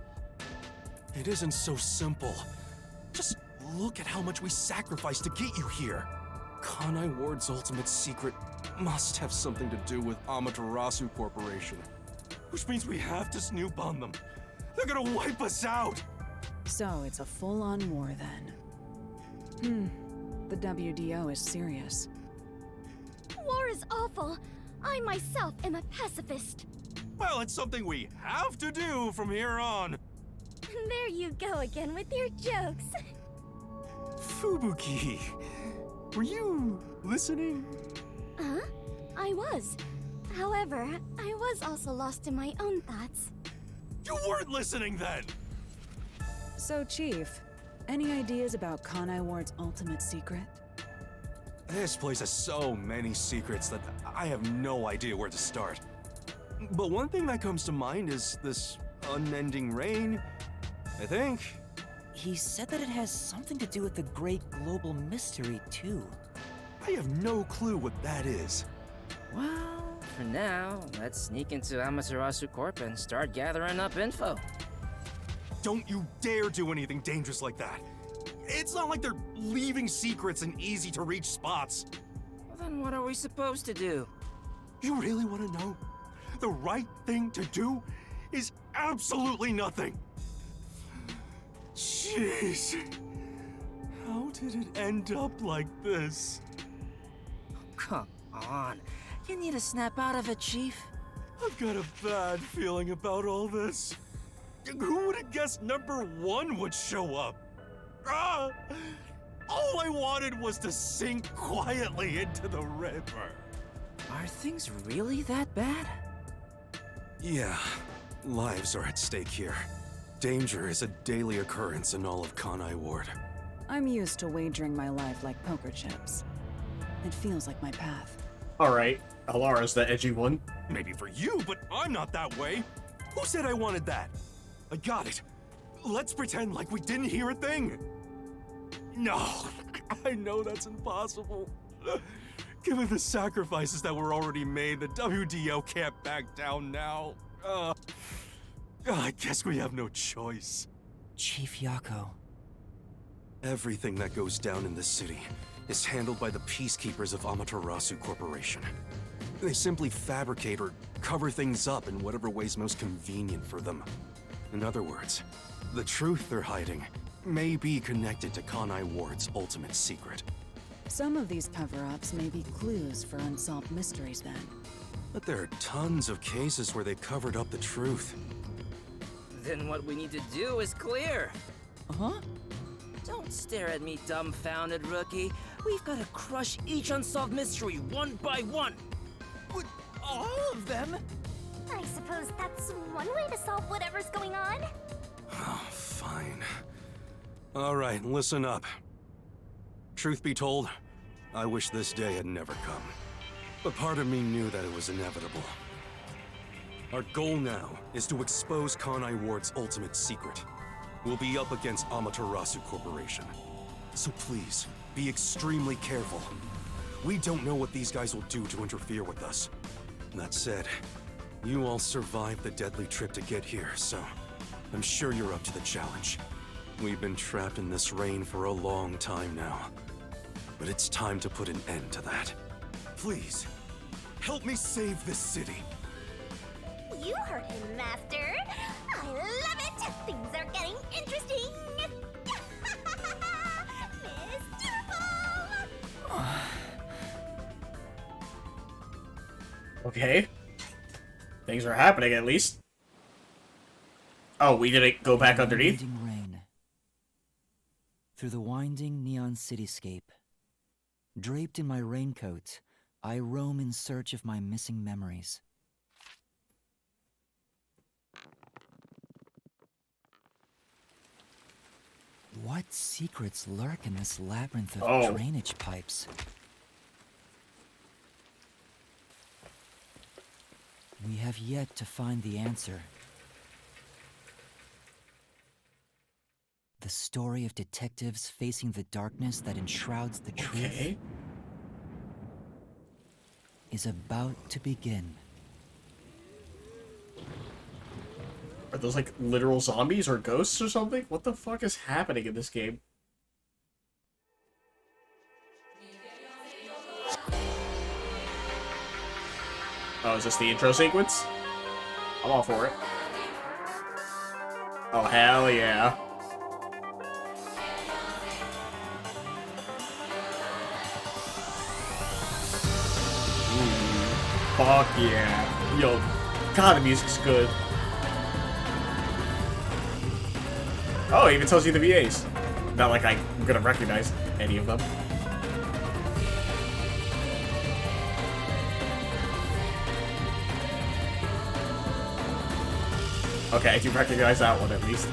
It isn't so simple. Just look at how much we sacrificed to get you here. Kanai Ward's ultimate secret must have something to do with Amaterasu Corporation. Which means we have to snoop on them. They're gonna wipe us out! So it's a full-on war then. The WDO is serious. War is awful. I myself am a pacifist. Well, it's something we have to do from here on. There you go again with your jokes. Fubuki, were you listening? Huh? I was. However, I was also lost in my own thoughts. You weren't listening then! So, Chief, any ideas about Kanai Ward's ultimate secret? This place has so many secrets that I have no idea where to start. But one thing that comes to mind is this unending rain, I think. He said that it has something to do with the great global mystery, too. I have no clue what that is. Well, for now, let's sneak into Amaterasu Corp and start gathering up info. Don't you dare do anything dangerous like that. It's not like they're leaving secrets in easy-to-reach spots. Well, then what are we supposed to do? You really want to know? The right thing to do is absolutely nothing. Jeez. How did it end up like this? Come on. You need to snap out of it, Chief. I've got a bad feeling about all this. Who would have guessed number 1 would show up? Ah! All I wanted was to sink quietly into the river. Are things really that bad? Yeah, lives are at stake here. Danger is a daily occurrence in all of Kanai Ward. I'm used to wagering my life like poker chips. It feels like my path. Alright, Alara's the edgy one. Maybe for you, but I'm not that way. Who said I wanted that? I got it. Let's pretend like we didn't hear a thing. No, I know that's impossible. Given the sacrifices that were already made, the WDO can't back down now. I guess we have no choice. Chief Yako. Everything that goes down in this city is handled by the peacekeepers of Amaterasu Corporation. They simply fabricate or cover things up in whatever way's most convenient for them. In other words, the truth they're hiding may be connected to Kanai Ward's ultimate secret. Some of these cover-ups may be clues for unsolved mysteries then. But there are tons of cases where they covered up the truth. Then what we need to do is clear. Huh? Don't stare at me, dumbfounded rookie. We've got to crush each unsolved mystery one by one. But all of them? I suppose that's one way to solve whatever's going on. Oh, fine. All right, listen up. Truth be told, I wish this day had never come. But part of me knew that it was inevitable. Our goal now is to expose Kanai Ward's ultimate secret. We'll be up against Amaterasu Corporation. So please, be extremely careful. We don't know what these guys will do to interfere with us. That said, you all survived the deadly trip to get here, so I'm sure you're up to the challenge. We've been trapped in this rain for a long time now. But it's time to put an end to that. Please, help me save this city. You heard him, Master. I love it. Things are getting interesting. Mr. Okay. Things are happening, at least. Oh, we didn't go back underneath? Winding rain. Through the winding neon cityscape. Draped in my raincoat, I roam in search of my missing memories. What secrets lurk in this labyrinth of drainage pipes? We have yet to find the answer. The story of detectives facing the darkness that enshrouds the truth is about to begin. Are those like literal zombies or ghosts or something? What the fuck is happening in this game? Oh, is this the intro sequence? I'm all for it. Oh, hell yeah. Fuck yeah. Yo, God, the music's good. Oh, it even tells you the VAs. Not like I'm gonna recognize any of them. Okay, I do recognize that one at least.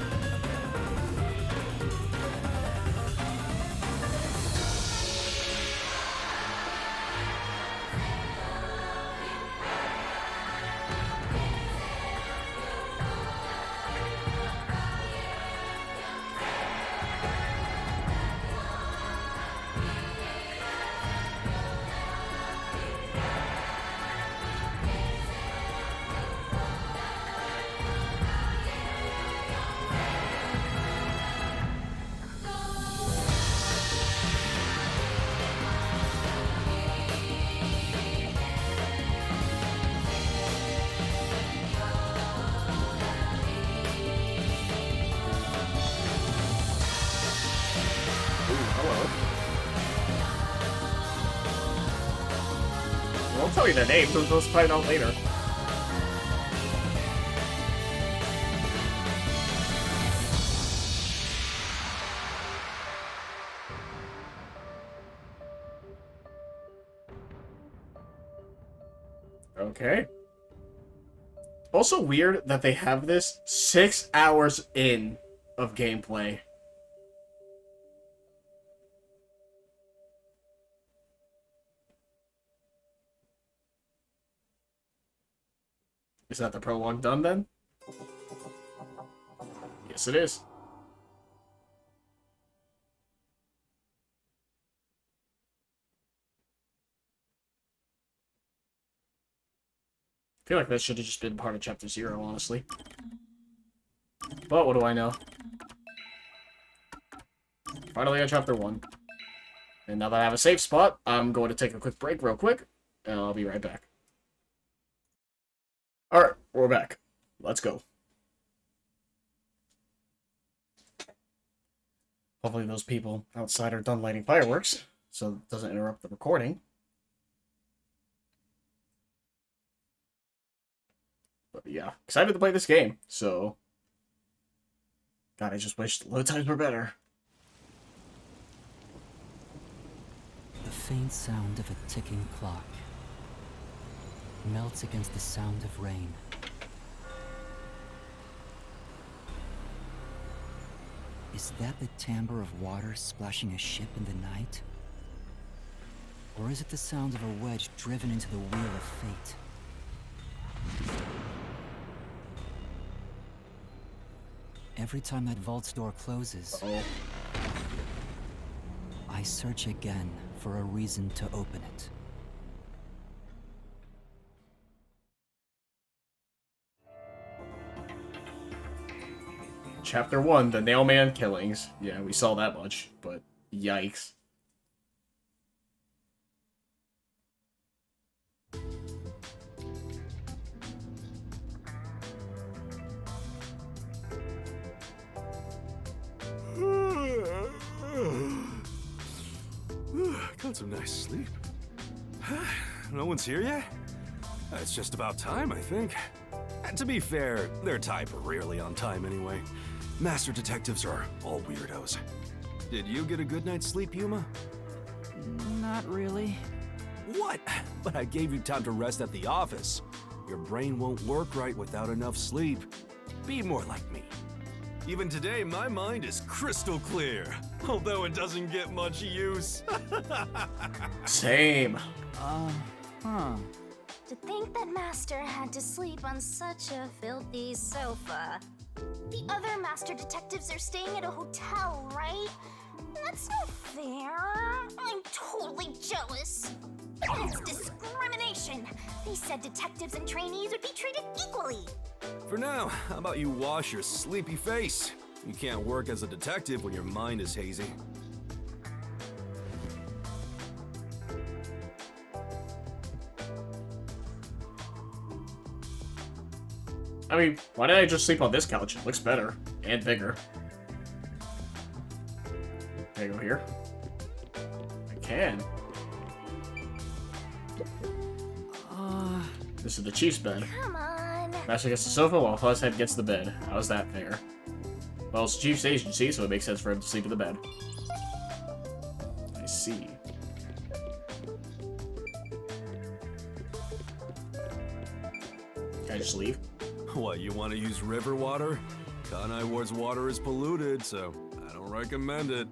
I'll tell you their names. We'll find out later. Okay. Also weird that they have this 6 hours in of gameplay. Is that the prologue done then? Yes, it is. I feel like that should have just been part of Chapter 0, honestly. But what do I know? Finally on Chapter 1. And now that I have a safe spot, I'm going to take a quick break real quick, and I'll be right back. Alright, we're back. Let's go. Hopefully those people outside are done lighting fireworks, so it doesn't interrupt the recording. But yeah, excited to play this game, so... God, I just wish the load times were better. The faint sound of a ticking clock melts against the sound of rain. Is that the timbre of water splashing a ship in the night? Or is it the sound of a wedge driven into the wheel of fate? Every time that vault's door closes, I search again for a reason to open it. Chapter 1, the Nailman Killings. Yeah, we saw that much, but yikes. Got some nice sleep. No one's here yet? It's just about time, I think. And to be fair, their type are rarely on time anyway. Master detectives are all weirdos. Did you get a good night's sleep, Yuma? Not really. What? But I gave you time to rest at the office. Your brain won't work right without enough sleep. Be more like me. Even today, my mind is crystal clear, although it doesn't get much use. Same. To think that Master had to sleep on such a filthy sofa. The other Master Detectives are staying at a hotel, right? That's not fair. I'm totally jealous. It's discrimination. They said detectives and trainees would be treated equally. For now, how about you wash your sleepy face? You can't work as a detective when your mind is hazy. I mean, why did I just sleep on this couch? It looks better. And bigger. Can I go here? I can. This is the Chief's bed. Come on. Master gets the sofa while Fuzzhead gets the bed. How's that fair? Well, it's Chief's agency, so it makes sense for him to sleep in the bed. I see. Can I just leave? What, you want to use river water? Kanai Ward's water is polluted, so I don't recommend it.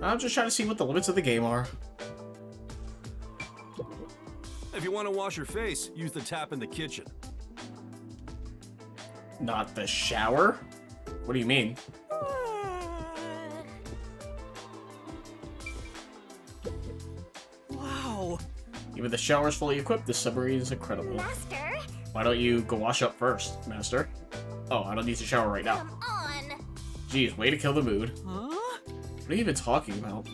I'm just trying to see what the limits of the game are. If you want to wash your face, use the tap in the kitchen. Not the shower? What do you mean? Wow! Even the shower's fully equipped, this submarine is incredible. Master, Why don't you go wash up first, Master? Oh, I don't need to shower right now. come on. Jeez, way to kill the mood. Huh? What are you even talking about?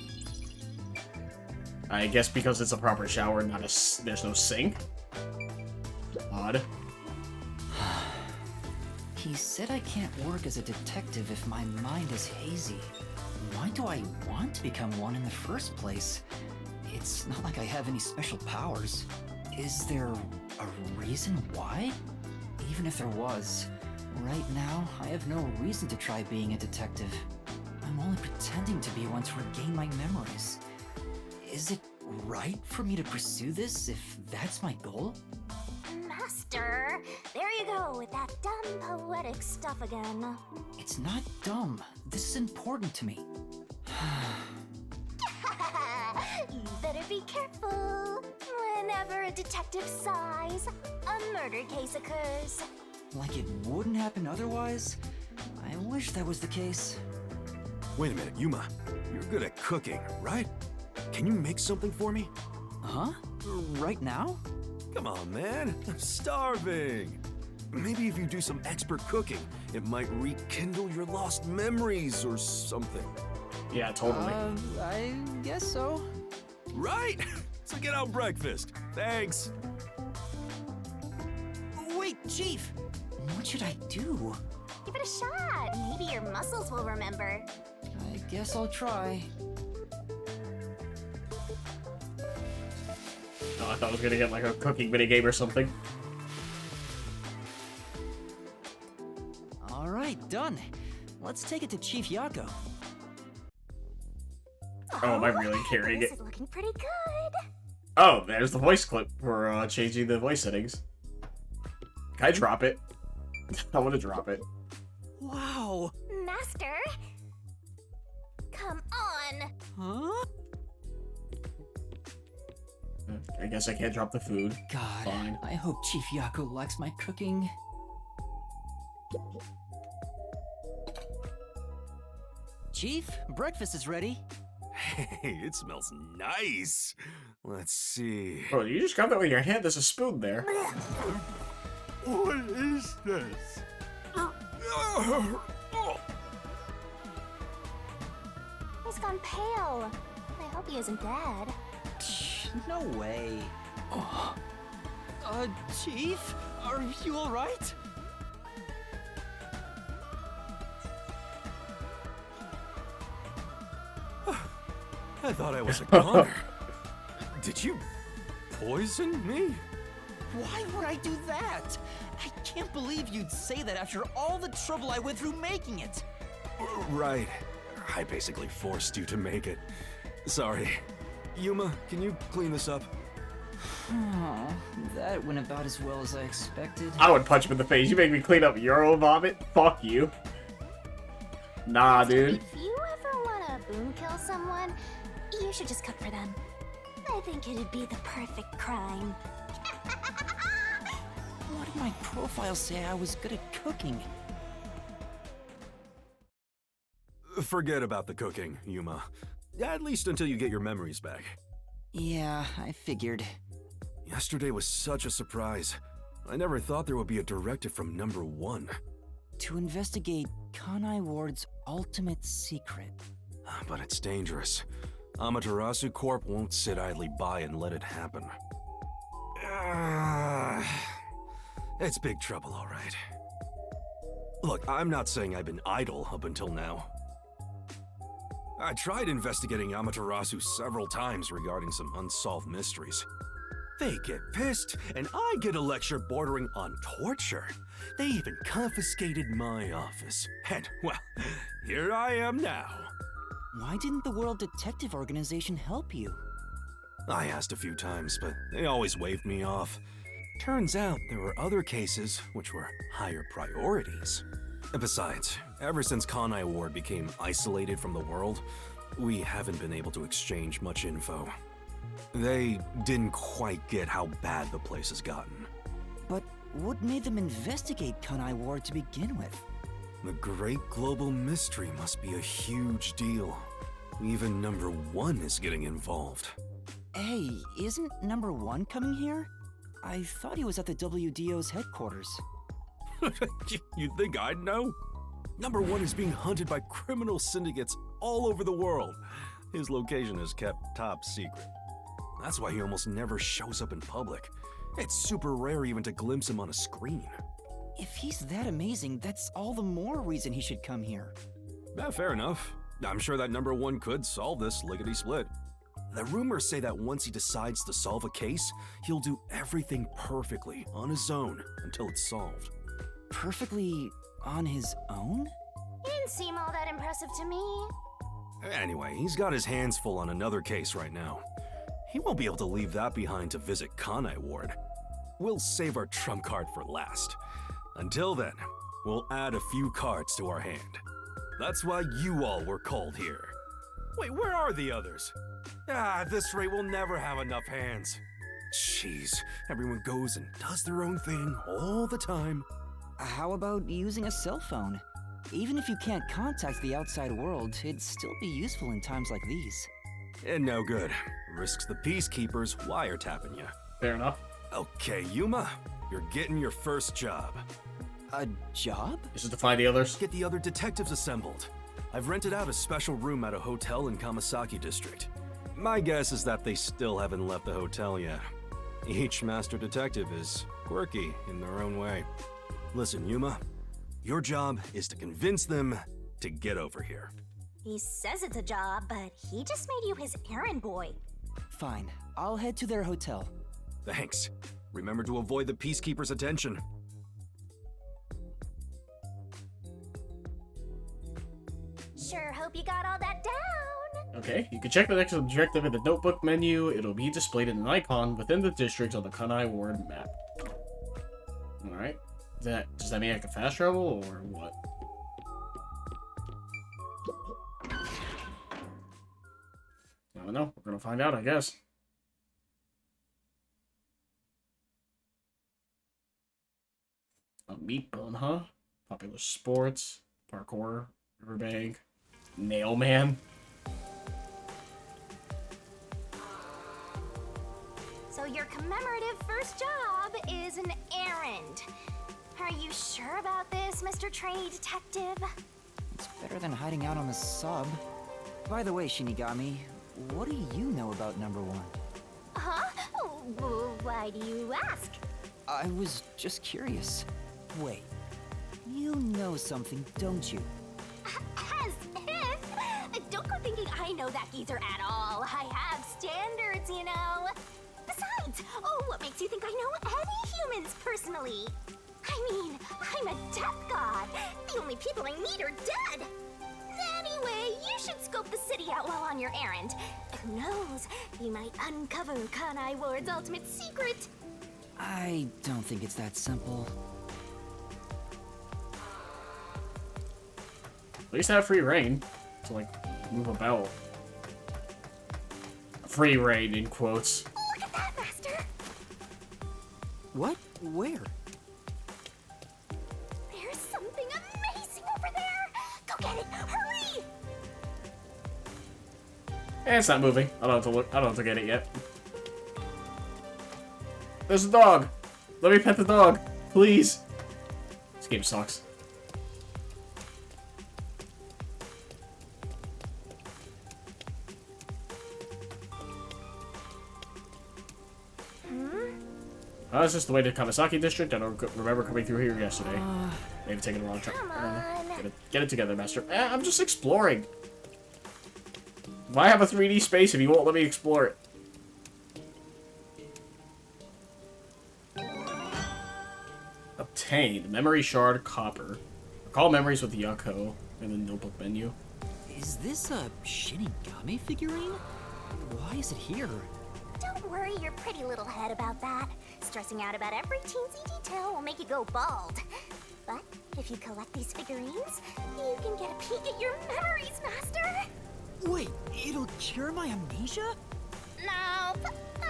I guess because it's a proper shower, not a there's no sink? Odd. He said I can't work as a detective if my mind is hazy. Why do I want to become one in the first place? It's not like I have any special powers. Is there a reason why? Even if there was, right now, I have no reason to try being a detective. I'm only pretending to be one to regain my memories. Is it right for me to pursue this if that's my goal? Master, there you go with that dumb poetic stuff again. It's not dumb. This is important to me. You better be careful. Whenever a detective sighs, a murder case occurs. Like it wouldn't happen otherwise? I wish that was the case. Wait a minute, Yuma. You're good at cooking, right? Can you make something for me? Huh? Right now? Come on, man. I'm starving. Maybe if you do some expert cooking, it might rekindle your lost memories or something. Yeah, totally. I guess so. Right? So get out breakfast. Thanks. Wait, Chief! What should I do? Give it a shot. Maybe your muscles will remember. I guess I'll try. Oh, I thought I was gonna get like a cooking minigame or something. Alright, done. Let's take it to Chief Yako. Oh, am I really carrying this it? is looking pretty good. Oh, there's the voice clip for changing the voice settings. Can I drop it? I want to drop it. Wow! Master, come on. Huh? I guess I can't drop the food. God, Fine. I hope Chief Yako likes my cooking. Chief, breakfast is ready. Hey, it smells nice. Let's see. Bro, you just got that with your hand. There's a spoon there. What is this? He's gone pale. I hope he isn't dead. No way. Chief? Are you alright? I thought I was a goner. Did you poison me? Why would I do that? I can't believe you'd say that after all the trouble I went through making it. Right. I basically forced you to make it. Sorry. Yuma, can you clean this up? Oh, that went about as well as I expected. I would punch him in the face. You make me clean up your own vomit? Fuck you. Nah, dude. If you ever want to boom kill someone, you should just cook for them. I think it'd be the perfect crime. What did my profile say I was good at cooking? Forget about the cooking, Yuma. At least until you get your memories back. Yeah, I figured. Yesterday was such a surprise. I never thought there would be a directive from number 1. To investigate Kanai Ward's ultimate secret. But it's dangerous. Amaterasu Corp won't sit idly by and let it happen. It's big trouble, all right. Look, I'm not saying I've been idle up until now. I tried investigating Amaterasu several times regarding some unsolved mysteries. They get pissed, and I get a lecture bordering on torture. They even confiscated my office. And, well, here I am now. Why didn't the World Detective Organization help you? I asked a few times, but they always waved me off. Turns out there were other cases which were higher priorities. And besides, ever since Kanai Ward became isolated from the world, we haven't been able to exchange much info. They didn't quite get how bad the place has gotten. But what made them investigate Kanai Ward to begin with? The great global mystery must be a huge deal. Even number 1 is getting involved. Hey, isn't number 1 coming here? I thought he was at the WDO's headquarters. You think I'd know? Number 1 is being hunted by criminal syndicates all over the world. His location is kept top secret. That's why he almost never shows up in public. It's super rare even to glimpse him on a screen. If he's that amazing, that's all the more reason he should come here. Yeah, fair enough. I'm sure that number 1 could solve this lickety-split. The rumors say that once he decides to solve a case, he'll do everything perfectly on his own until it's solved. Perfectly on his own? Didn't seem all that impressive to me. Anyway, he's got his hands full on another case right now. He won't be able to leave that behind to visit Kanai Ward. We'll save our trump card for last. Until then, we'll add a few cards to our hand. That's why you all were called here. Wait, where are the others? At this rate, we'll never have enough hands. Jeez, everyone goes and does their own thing all the time. How about using a cell phone? Even if you can't contact the outside world, it'd still be useful in times like these. And no good. Risks the Peacekeepers wiretapping you. Fair enough. Okay, Yuma, you're getting your first job. A job? This is to find the others. Get the other detectives assembled. I've rented out a special room at a hotel in Kamasaki District. My guess is that they still haven't left the hotel yet. Each master detective is quirky in their own way. Listen, Yuma, your job is to convince them to get over here. He says it's a job, but he just made you his errand boy. Fine, I'll head to their hotel. Thanks. Remember to avoid the Peacekeepers' attention. Sure hope you got all that down. Okay, you can check the next objective in the notebook menu. It'll be displayed in an icon within the district on the Kanai Ward map. Alright. Does that mean I can fast travel, or what? I don't know. We're gonna find out, I guess. A meat bone, huh? Popular sports, parkour, riverbank, nailman. So your commemorative first job is an errand. Are you sure about this, Mr. Trainee Detective? It's better than hiding out on the sub. By the way, Shinigami, what do you know about number 1? Huh? Why do you ask? I was just curious. Wait, you know something, don't you? As if! Don't go thinking I know that geezer at all. I have standards, you know. Besides, what makes you think I know any humans personally? I mean, I'm a death god. The only people I meet are dead. Anyway, you should scope the city out while on your errand. Who knows? You might uncover Kanai Ward's ultimate secret. I don't think it's that simple. At least I have free reign to, like, move about. Free reign, in quotes. Look at that, Master! What? Where? There's something amazing over there! Go get it! Hurry! It's not moving. I don't have to look. I don't have to get it yet. There's a dog. Let me pet the dog, please. This game sucks. It's just the way to Kamasaki District. I don't remember coming through here yesterday. Maybe taking a long time. Come on. Get it together, Master. I'm just exploring. Why have a 3D space if you won't let me explore it? Obtained. Memory shard copper. Recall memories with Yako in the notebook menu. Is this a Shinigami figurine? Why is it here? Don't worry your pretty little head about that. Stressing out about every teensy detail will make you go bald. But if you collect these figurines, you can get a peek at your memories, Master! Wait, it'll cure my amnesia? Nope.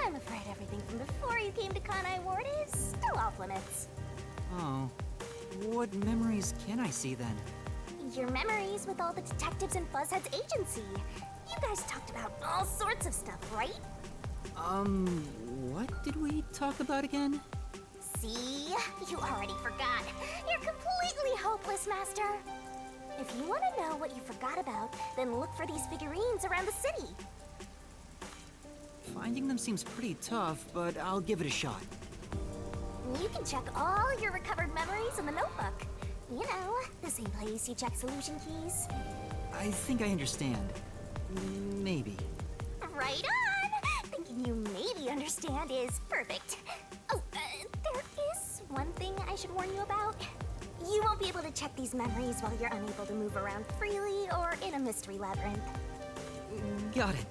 I'm afraid everything from before you came to Kanai Ward is still off limits. Oh. What memories can I see then? Your memories with all the detectives in Fuzzhead's agency. You guys talked about all sorts of stuff, right? What did we talk about again? See? You already forgot. You're completely hopeless, Master. If you want to know what you forgot about, then look for these figurines around the city. Finding them seems pretty tough, but I'll give it a shot. You can check all your recovered memories in the notebook. You know, the same place you check solution keys. I think I understand. Maybe. Right on! you maybe understand is perfect. Oh, there is one thing I should warn you about. You won't be able to check these memories while you're unable to move around freely or in a mystery labyrinth. Got it.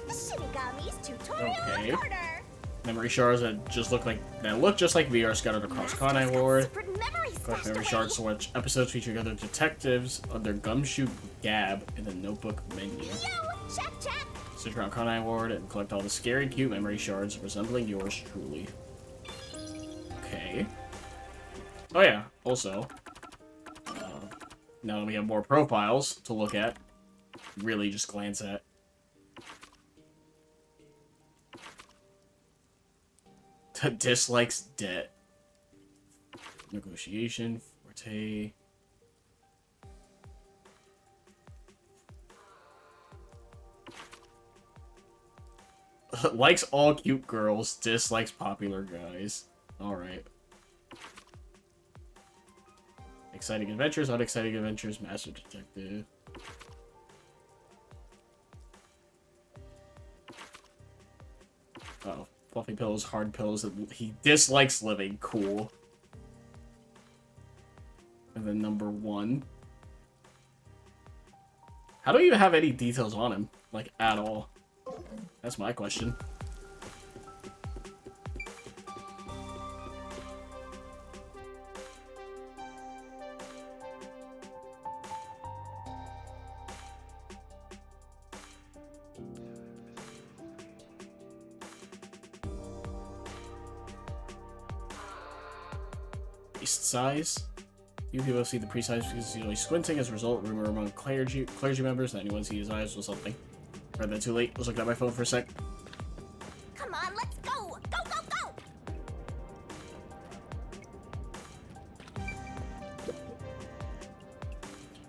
Shinigami's tutorial Okay. corner. Memory shards that look just like VR scattered across Kanai Ward. Secret memories Collect stashed memory away. shards to watch episodes featuring other detectives under Gumshoe Gab in the notebook menu. Yo, check, check. Search around Kanai Ward and collect all the scary, cute memory shards resembling yours truly. Okay. Oh yeah, also, now that we have more profiles to look at, really just glance at. Dislikes debt. Negotiation, forte. Likes all cute girls, dislikes popular guys. Alright. Exciting adventures, unexciting adventures, master detective. Oh, fluffy pillows, hard pillows. He dislikes living. Cool. And then number 1. How do you have any details on him? Like, at all? That's my question. Waist size. Few people see the pre-size because he's usually squinting. As a result, rumor among clergy members that anyone see his eyes was something. Read that too late. I was looking at my phone for a sec. Come on, let's go. Go, go, go.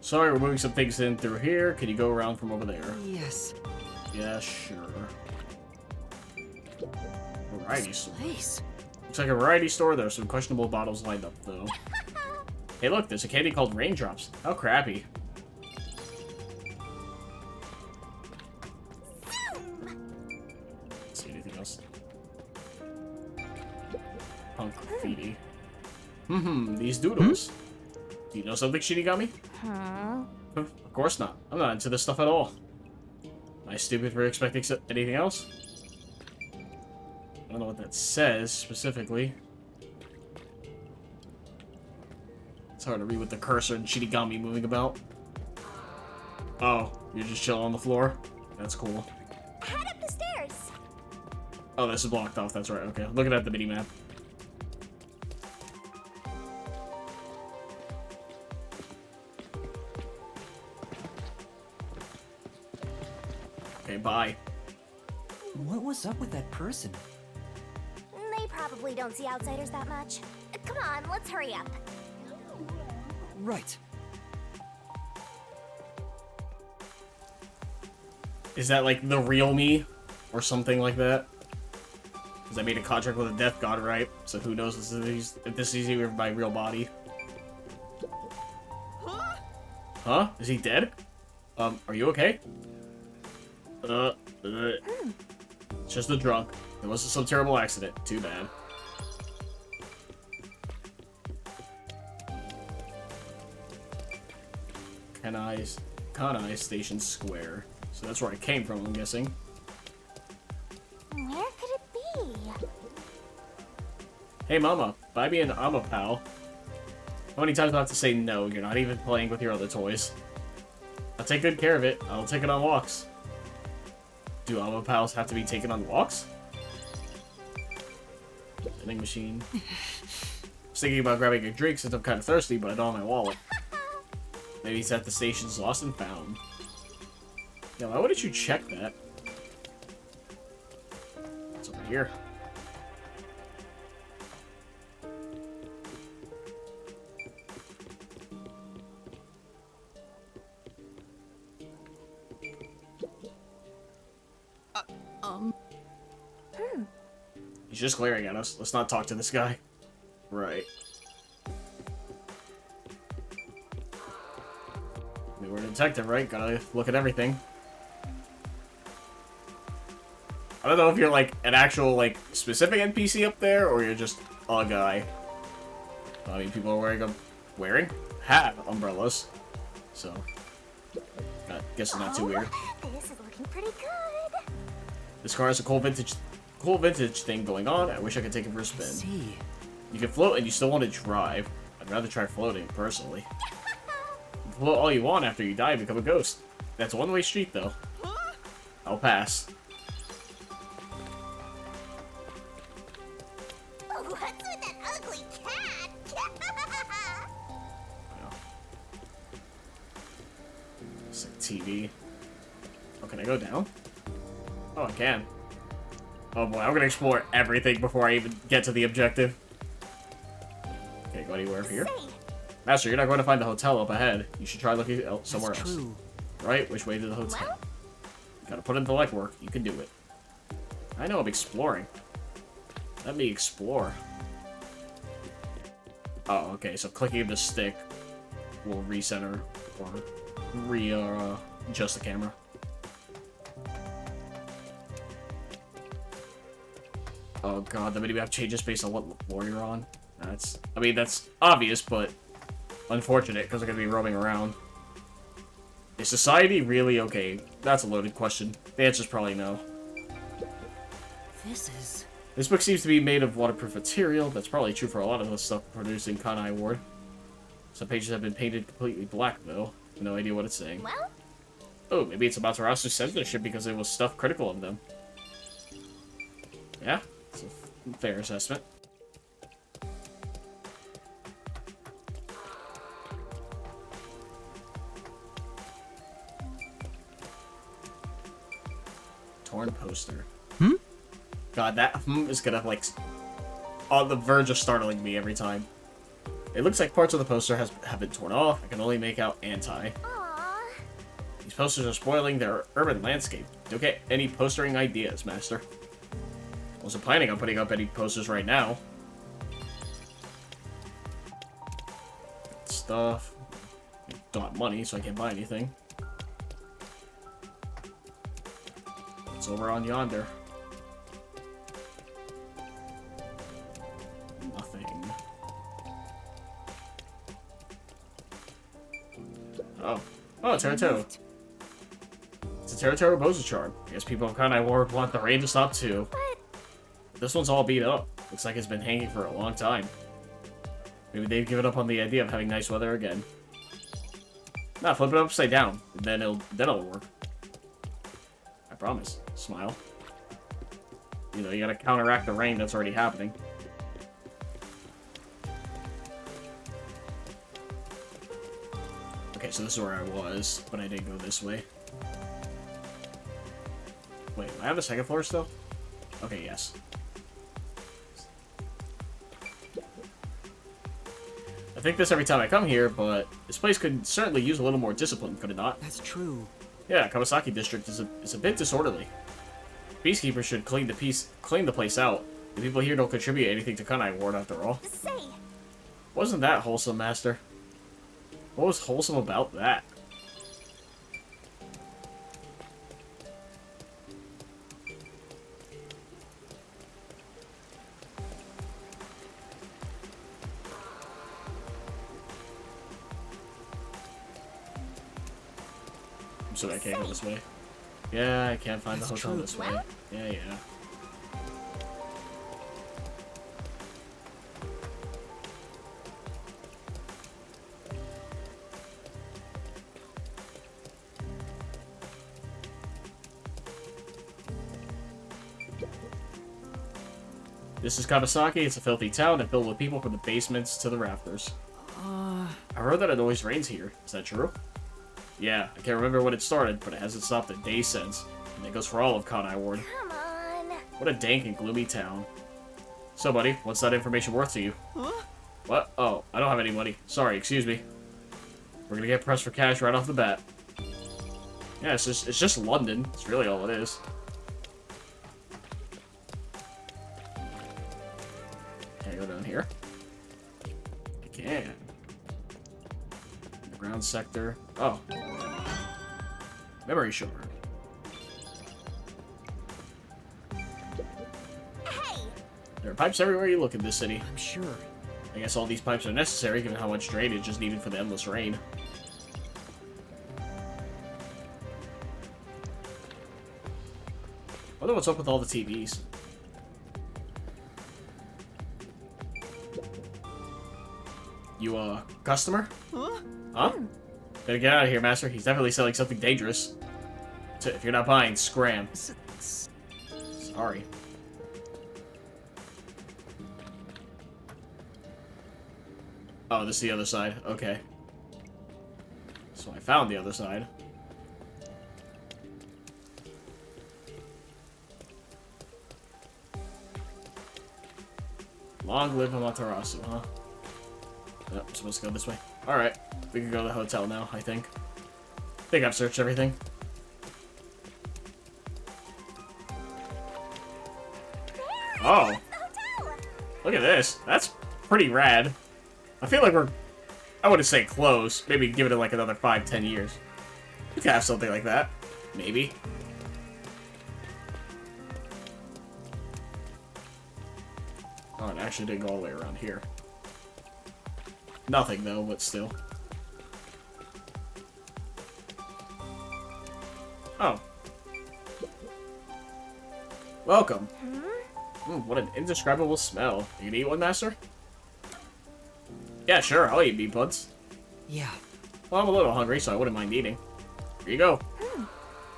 Sorry, we're moving some things in through here. Can you go around from over there? Yes. Yeah, sure. Variety store. Place. Looks like a variety store. There are some questionable bottles lined up, though. Hey, look, there's a candy called Raindrops. How crappy. Let's see anything else. Punk graffiti. These doodles. Do you know something, Shinigami? Of course not. I'm not into this stuff at all. Am I stupid for expecting anything else? I don't know what that says specifically. It's hard to read with the cursor and Shinigami moving about. Oh, you're just chilling on the floor? That's cool. Head up the stairs. Oh, this is blocked off. That's right. Okay. Looking at the mini-map. Okay, bye. What was up with that person? They probably don't see outsiders that much. Come on, let's hurry up. Right. Is that like the real me? Or something like that? Because I made a contract with a death god, right? So who knows if this is even my real body. Huh? Is he dead? Are you okay? It's just a drunk. It wasn't some terrible accident. Too bad. Kanai Station Square. So that's where I came from, I'm guessing. Where could it be? Hey, Mama, buy me an Amma Pal. How many times do I have to say no? You're not even playing with your other toys. I'll take good care of it. I'll take it on walks. Do Amma Pals have to be taken on walks? Vending machine. I was thinking about grabbing a drink since I'm kind of thirsty, but I don't have my wallet. Maybe it's at the station's lost and found. Yeah, why wouldn't you check that? It's over here. He's just glaring at us. Let's not talk to this guy. Right. I mean, we're a detective, right? Gotta look at everything. I don't know if you're, like, an actual, like, specific NPC up there, or you're just a guy. I mean, people are have umbrellas. So, I guess it's not too weird. This is looking pretty good. This car has a cool vintage thing going on. I wish I could take it for a spin. See. You can float and you still want to drive. I'd rather try floating, personally. You can float all you want after you die and become a ghost. That's a one-way street, though. I'll pass. Oh, what's with that ugly cat? It's like TV. Oh, can I go down? Oh, I can. Oh boy, I'm gonna explore everything before I even get to the objective. Okay, go anywhere up here. Master, you're not going to find the hotel up ahead. You should try looking somewhere That's else. true. Right? Which way to the hotel? You gotta put in the legwork. You can do it. I know I'm exploring. Let me explore. Oh, okay, so clicking the stick will recenter or adjust the camera. Oh god, the minimap changes based on what floor you're on. I mean, that's obvious, but unfortunate, because they're going to be roaming around. Is society really okay? That's a loaded question. The answer's probably no. This book seems to be made of waterproof material. That's probably true for a lot of the stuff produced in Kanai Ward. Some pages have been painted completely black, though. No idea what it's saying. Well? Oh, maybe it's about Tarasu's censorship because it was stuff critical of them. Yeah, it's a fair assessment. Torn poster. God, that is gonna, like, on the verge of startling me every time. It looks like parts of the poster have been torn off. I can only make out anti. Aww. These posters are spoiling their urban landscape. Don't get any postering ideas, Master. I wasn't planning on putting up any posters right now. Stuff. I don't have money, so I can't buy anything. It's over on yonder. Nothing. Oh. Oh, Teratoro. It's a Teratoro Boza charm. I guess people of Kanai Ward want the rain to stop too. This one's all beat up. Looks like it's been hanging for a long time. Maybe they've given up on the idea of having nice weather again. Nah, flip it upside down. Then it'll work. I promise. Smile. You know, you gotta counteract the rain that's already happening. Okay, so this is where I was, but I didn't go this way. Wait, do I have the second floor still? Okay, yes. I think this every time I come here, but this place could certainly use a little more discipline, could it not? That's true. Yeah, Kawasaki District is a bit disorderly. Peacekeepers should clean the place out. The people here don't contribute anything to Kanai Ward, after all. Wasn't that wholesome, Master? What was wholesome about that? So I can't go this way. Yeah, I can't find the hotel this way. Yeah. This is Kawasaki. It's a filthy town and filled with people from the basements to the rafters. I heard that it always rains here. Is that true? Yeah, I can't remember when it started, but it hasn't stopped a day since. And it goes for all of Kanai Ward. Come on. What a dank and gloomy town. So, buddy, what's that information worth to you? What? Oh, I don't have any money. Sorry, excuse me. We're gonna get pressed for cash right off the bat. Yeah, it's just London. It's really all it is. Can I go down here? I can. The ground sector. Oh. Memory shard. There are pipes everywhere you look in this city. I'm sure. I guess all these pipes are necessary given how much drainage is needed for the endless rain. I wonder what's up with all the TVs. You, customer? Huh? Huh? Better get out of here, Master. He's definitely selling something dangerous. So if you're not buying, scram. Sorry. Oh, this is the other side. Okay. So I found the other side. Long live Amaterasu, huh? Yep, I'm supposed to go this way. Alright, we can go to the hotel now, I think. I think I've searched everything. Oh! Look at this. That's pretty rad. I feel like we're... I wouldn't say close. Maybe give it like another 5-10 years. We could have something like that. Maybe. Oh, it actually didn't go all the way around here. Nothing, though, but still. Oh. Welcome. What an indescribable smell. You gonna eat one, Master? Yeah, sure. I'll eat meat buds. Yeah. Well, I'm a little hungry, so I wouldn't mind eating. Here you go.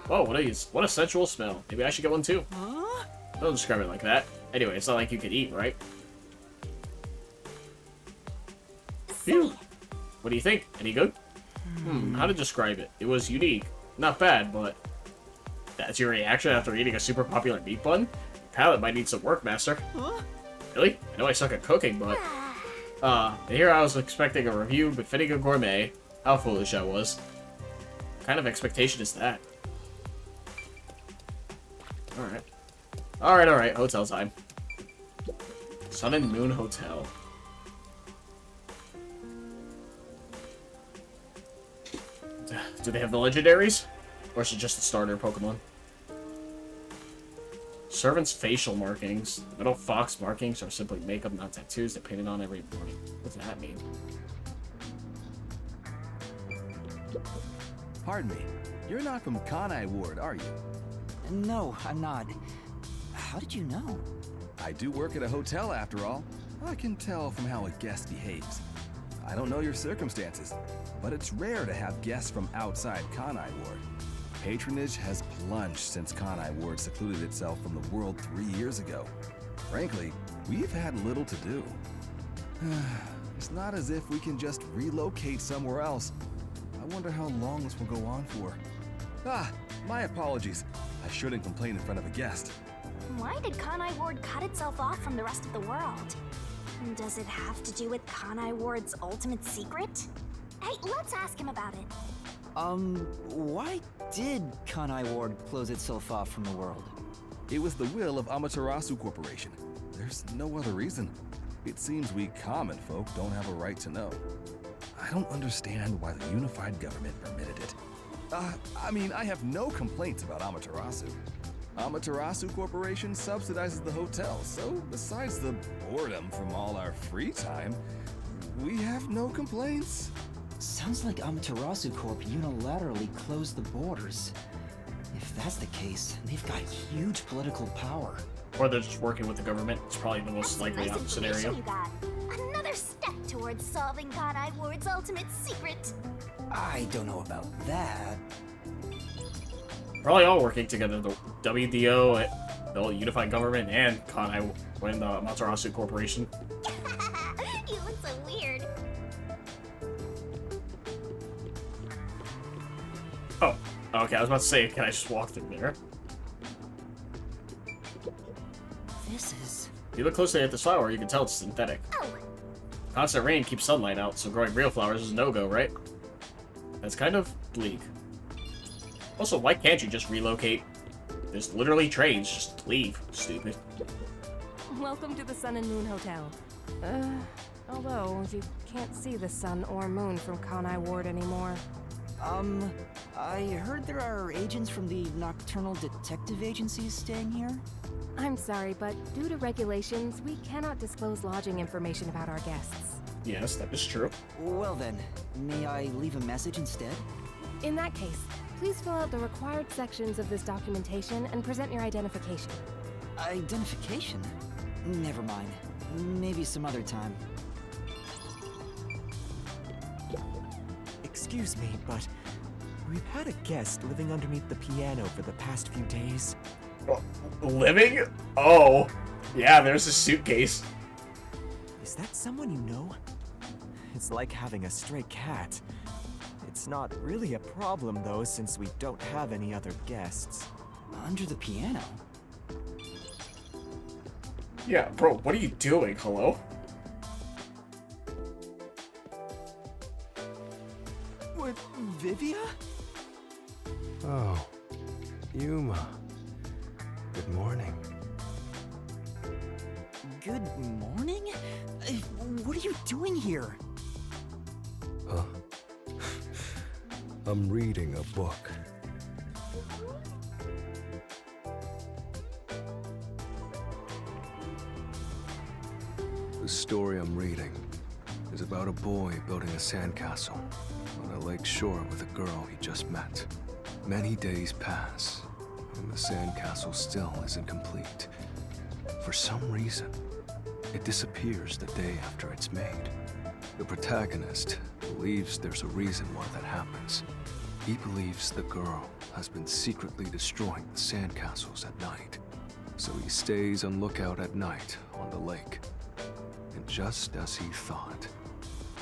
Whoa, what a sensual smell. Maybe I should get one, too. Huh? Don't describe it like that. Anyway, it's not like you can eat, right? Phew. What do you think? Any good? How to describe it? It was unique. Not bad, but... That's your reaction after eating a super popular meat bun? Your palate might need some work, Master. Huh? Really? I know I suck at cooking, but... here I was expecting a review befitting a gourmet. How foolish I was. What kind of expectation is that? Alright. Alright. Hotel time. Sun and Moon Hotel. Do they have the legendaries? Or is it just the starter Pokemon? Servant's facial markings. Little fox markings are simply makeup, not tattoos. They're painted on every morning. What does that mean? Pardon me. You're not from Kanai Ward, are you? No, I'm not. How did you know? I do work at a hotel, after all. I can tell from how a guest behaves. I don't know your circumstances, but it's rare to have guests from outside Kanai Ward. Patronage has plunged since Kanai Ward secluded itself from the world 3 years ago. Frankly, we've had little to do. It's not as if we can just relocate somewhere else. I wonder how long this will go on for. My apologies. I shouldn't complain in front of a guest. Why did Kanai Ward cut itself off from the rest of the world? Does it have to do with Kanai Ward's ultimate secret? Hey, let's ask him about it. Why did Kanai Ward close itself off from the world? It was the will of Amaterasu Corporation. There's no other reason. It seems we common folk don't have a right to know. I don't understand why the unified government permitted it. I have no complaints about Amaterasu. Amaterasu Corporation subsidizes the hotel, so besides the boredom from all our free time, we have no complaints. Sounds like Amaterasu Corp unilaterally closed the borders. If that's the case, they've got huge political power. Or they're just working with the government. It's probably the most That's likely nice scenario. information you got. Another step towards solving Kanai Ward's ultimate secret. I don't know about that. Probably all working together. The WDO, the unified government, and Kanai and the Amaterasu Corporation. You look so weird. Oh, okay. I was about to say, can I just walk through there? This is... If you look closely at this flower, you can tell it's synthetic. Oh, Constant rain keeps sunlight out, so growing real flowers is a no-go, right? That's kind of bleak. Also, why can't you just relocate? There's literally trains. Just leave. Stupid. Welcome to the Sun and Moon Hotel. Although you can't see the sun or moon from Kanai Ward anymore. I heard there are agents from the Nocturnal Detective Agencies staying here? I'm sorry, but due to regulations, we cannot disclose lodging information about our guests. Yes, that is true. Well then, may I leave a message instead? In that case, please fill out the required sections of this documentation and present your identification. Identification? Never mind. Maybe some other time. Excuse me, but we've had a guest living underneath the piano for the past few days. Living? Oh. Yeah, there's a suitcase. Is that someone you know? It's like having a stray cat. It's not really a problem, though, since we don't have any other guests. Under the piano? Yeah, bro, what are you doing? Hello? What, Vivia? Oh, Yuma. Good morning. Good morning? What are you doing here? Huh? I'm reading a book. The story I'm reading is about a boy building a sandcastle on a lake shore with a girl he just met. Many days pass, and the sandcastle still isn't complete. For some reason, it disappears the day after it's made. The protagonist believes there's a reason why that happens. He believes the girl has been secretly destroying the sandcastles at night. So he stays on lookout at night on the lake. And just as he thought,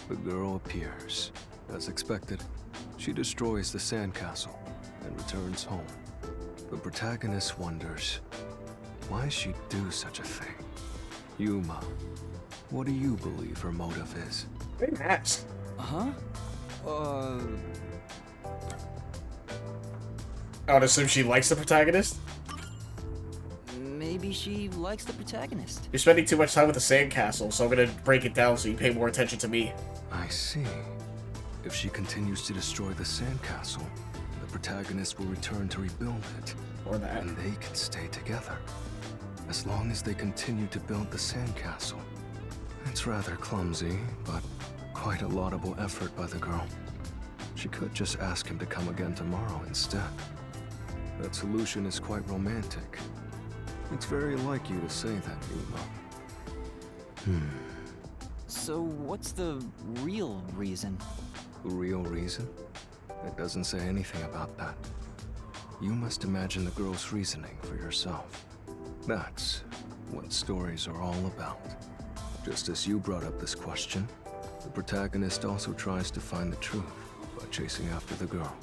the girl appears. As expected, she destroys the sandcastle and returns home. The protagonist wonders, why she'd do such a thing? Yuma, what do you believe her motive is? Good ask. Huh? I would assume she likes the protagonist? Maybe she likes the protagonist. You're spending too much time with the sandcastle, so I'm gonna break it down so you pay more attention to me. I see. If she continues to destroy the sandcastle, the protagonist will return to rebuild it. Or that. And they can stay together. As long as they continue to build the sandcastle. It's rather clumsy, but quite a laudable effort by the girl. She could just ask him to come again tomorrow instead. That solution is quite romantic. It's very like you to say that, Yuma. So what's the real reason? The real reason? It doesn't say anything about that. You must imagine the girl's reasoning for yourself. That's what stories are all about. Just as you brought up this question, the protagonist also tries to find the truth by chasing after the girl.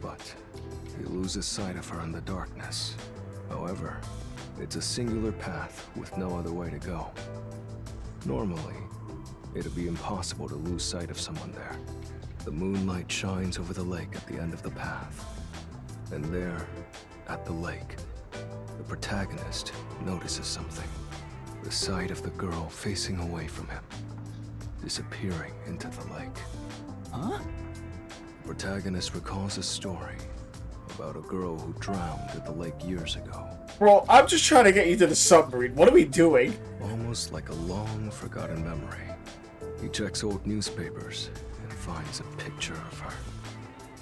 But he loses sight of her in the darkness. However, it's a singular path with no other way to go. Normally, it'd be impossible to lose sight of someone there. The moonlight shines over the lake at the end of the path. And there, at the lake, the protagonist notices something. The sight of the girl facing away from him, disappearing into the lake. Huh? The protagonist recalls a story about a girl who drowned at the lake years ago. Bro, I'm just trying to get you to the submarine. What are we doing? Almost like a long forgotten memory. He checks old newspapers and finds a picture of her.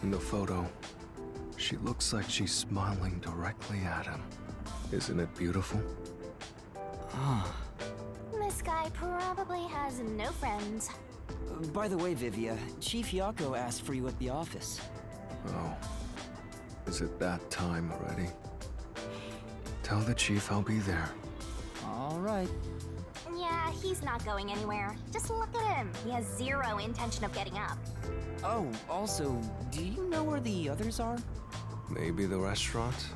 In the photo, she looks like she's smiling directly at him. Isn't it beautiful? This guy probably has no friends. By the way, Vivia, Chief Yako asked for you at the office. Oh. Is it that time already? Tell the chief I'll be there. All right. Yeah, he's not going anywhere. Just look at him. He has zero intention of getting up. Oh, also, do you know where the others are? Maybe the restaurant?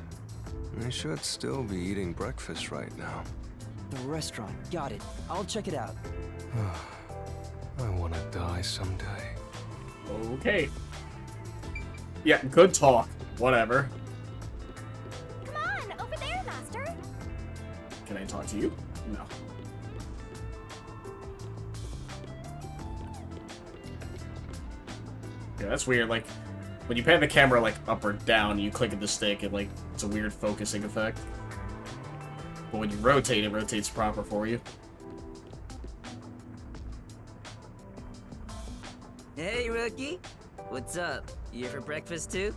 They should still be eating breakfast right now. The restaurant. Got it. I'll check it out. I want to die someday. Okay. Yeah, good talk. Whatever. Come on, over there, Master. Can I talk to you? No. Yeah, that's weird. Like, when you pan the camera, like, up or down, you click at the stick, and, like, it's a weird focusing effect. But when you rotate, it rotates proper for you. Hey, rookie. What's up? You here for breakfast too?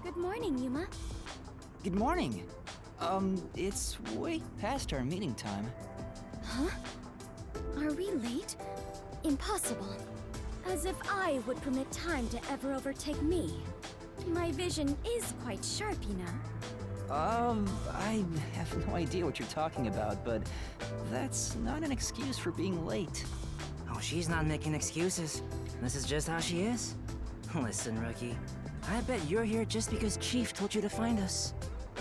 Good morning, Yuma. Good morning. It's way past our meeting time. Huh? Are we late? Impossible. As if I would permit time to ever overtake me. My vision is quite sharp, you know. I have no idea what you're talking about, but that's not an excuse for being late. Oh, she's not making excuses. This is just how she is. Listen, rookie. I bet you're here just because Chief told you to find us.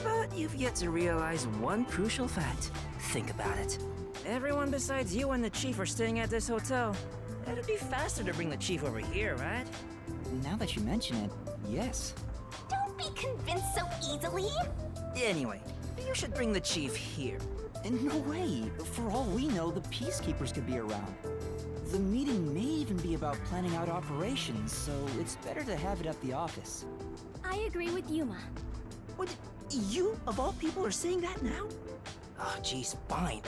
But you've yet to realize one crucial fact. Think about it. Everyone besides you and the Chief are staying at this hotel. It'd be faster to bring the Chief over here, right? Now that you mention it, yes. Don't be convinced so easily. Anyway, you should bring the Chief here. And no way! For all we know, the Peacekeepers could be around. The meeting may even be about planning out operations, so it's better to have it at the office. I agree with Yuma. What? You, of all people, are saying that now? Oh, geez, fine.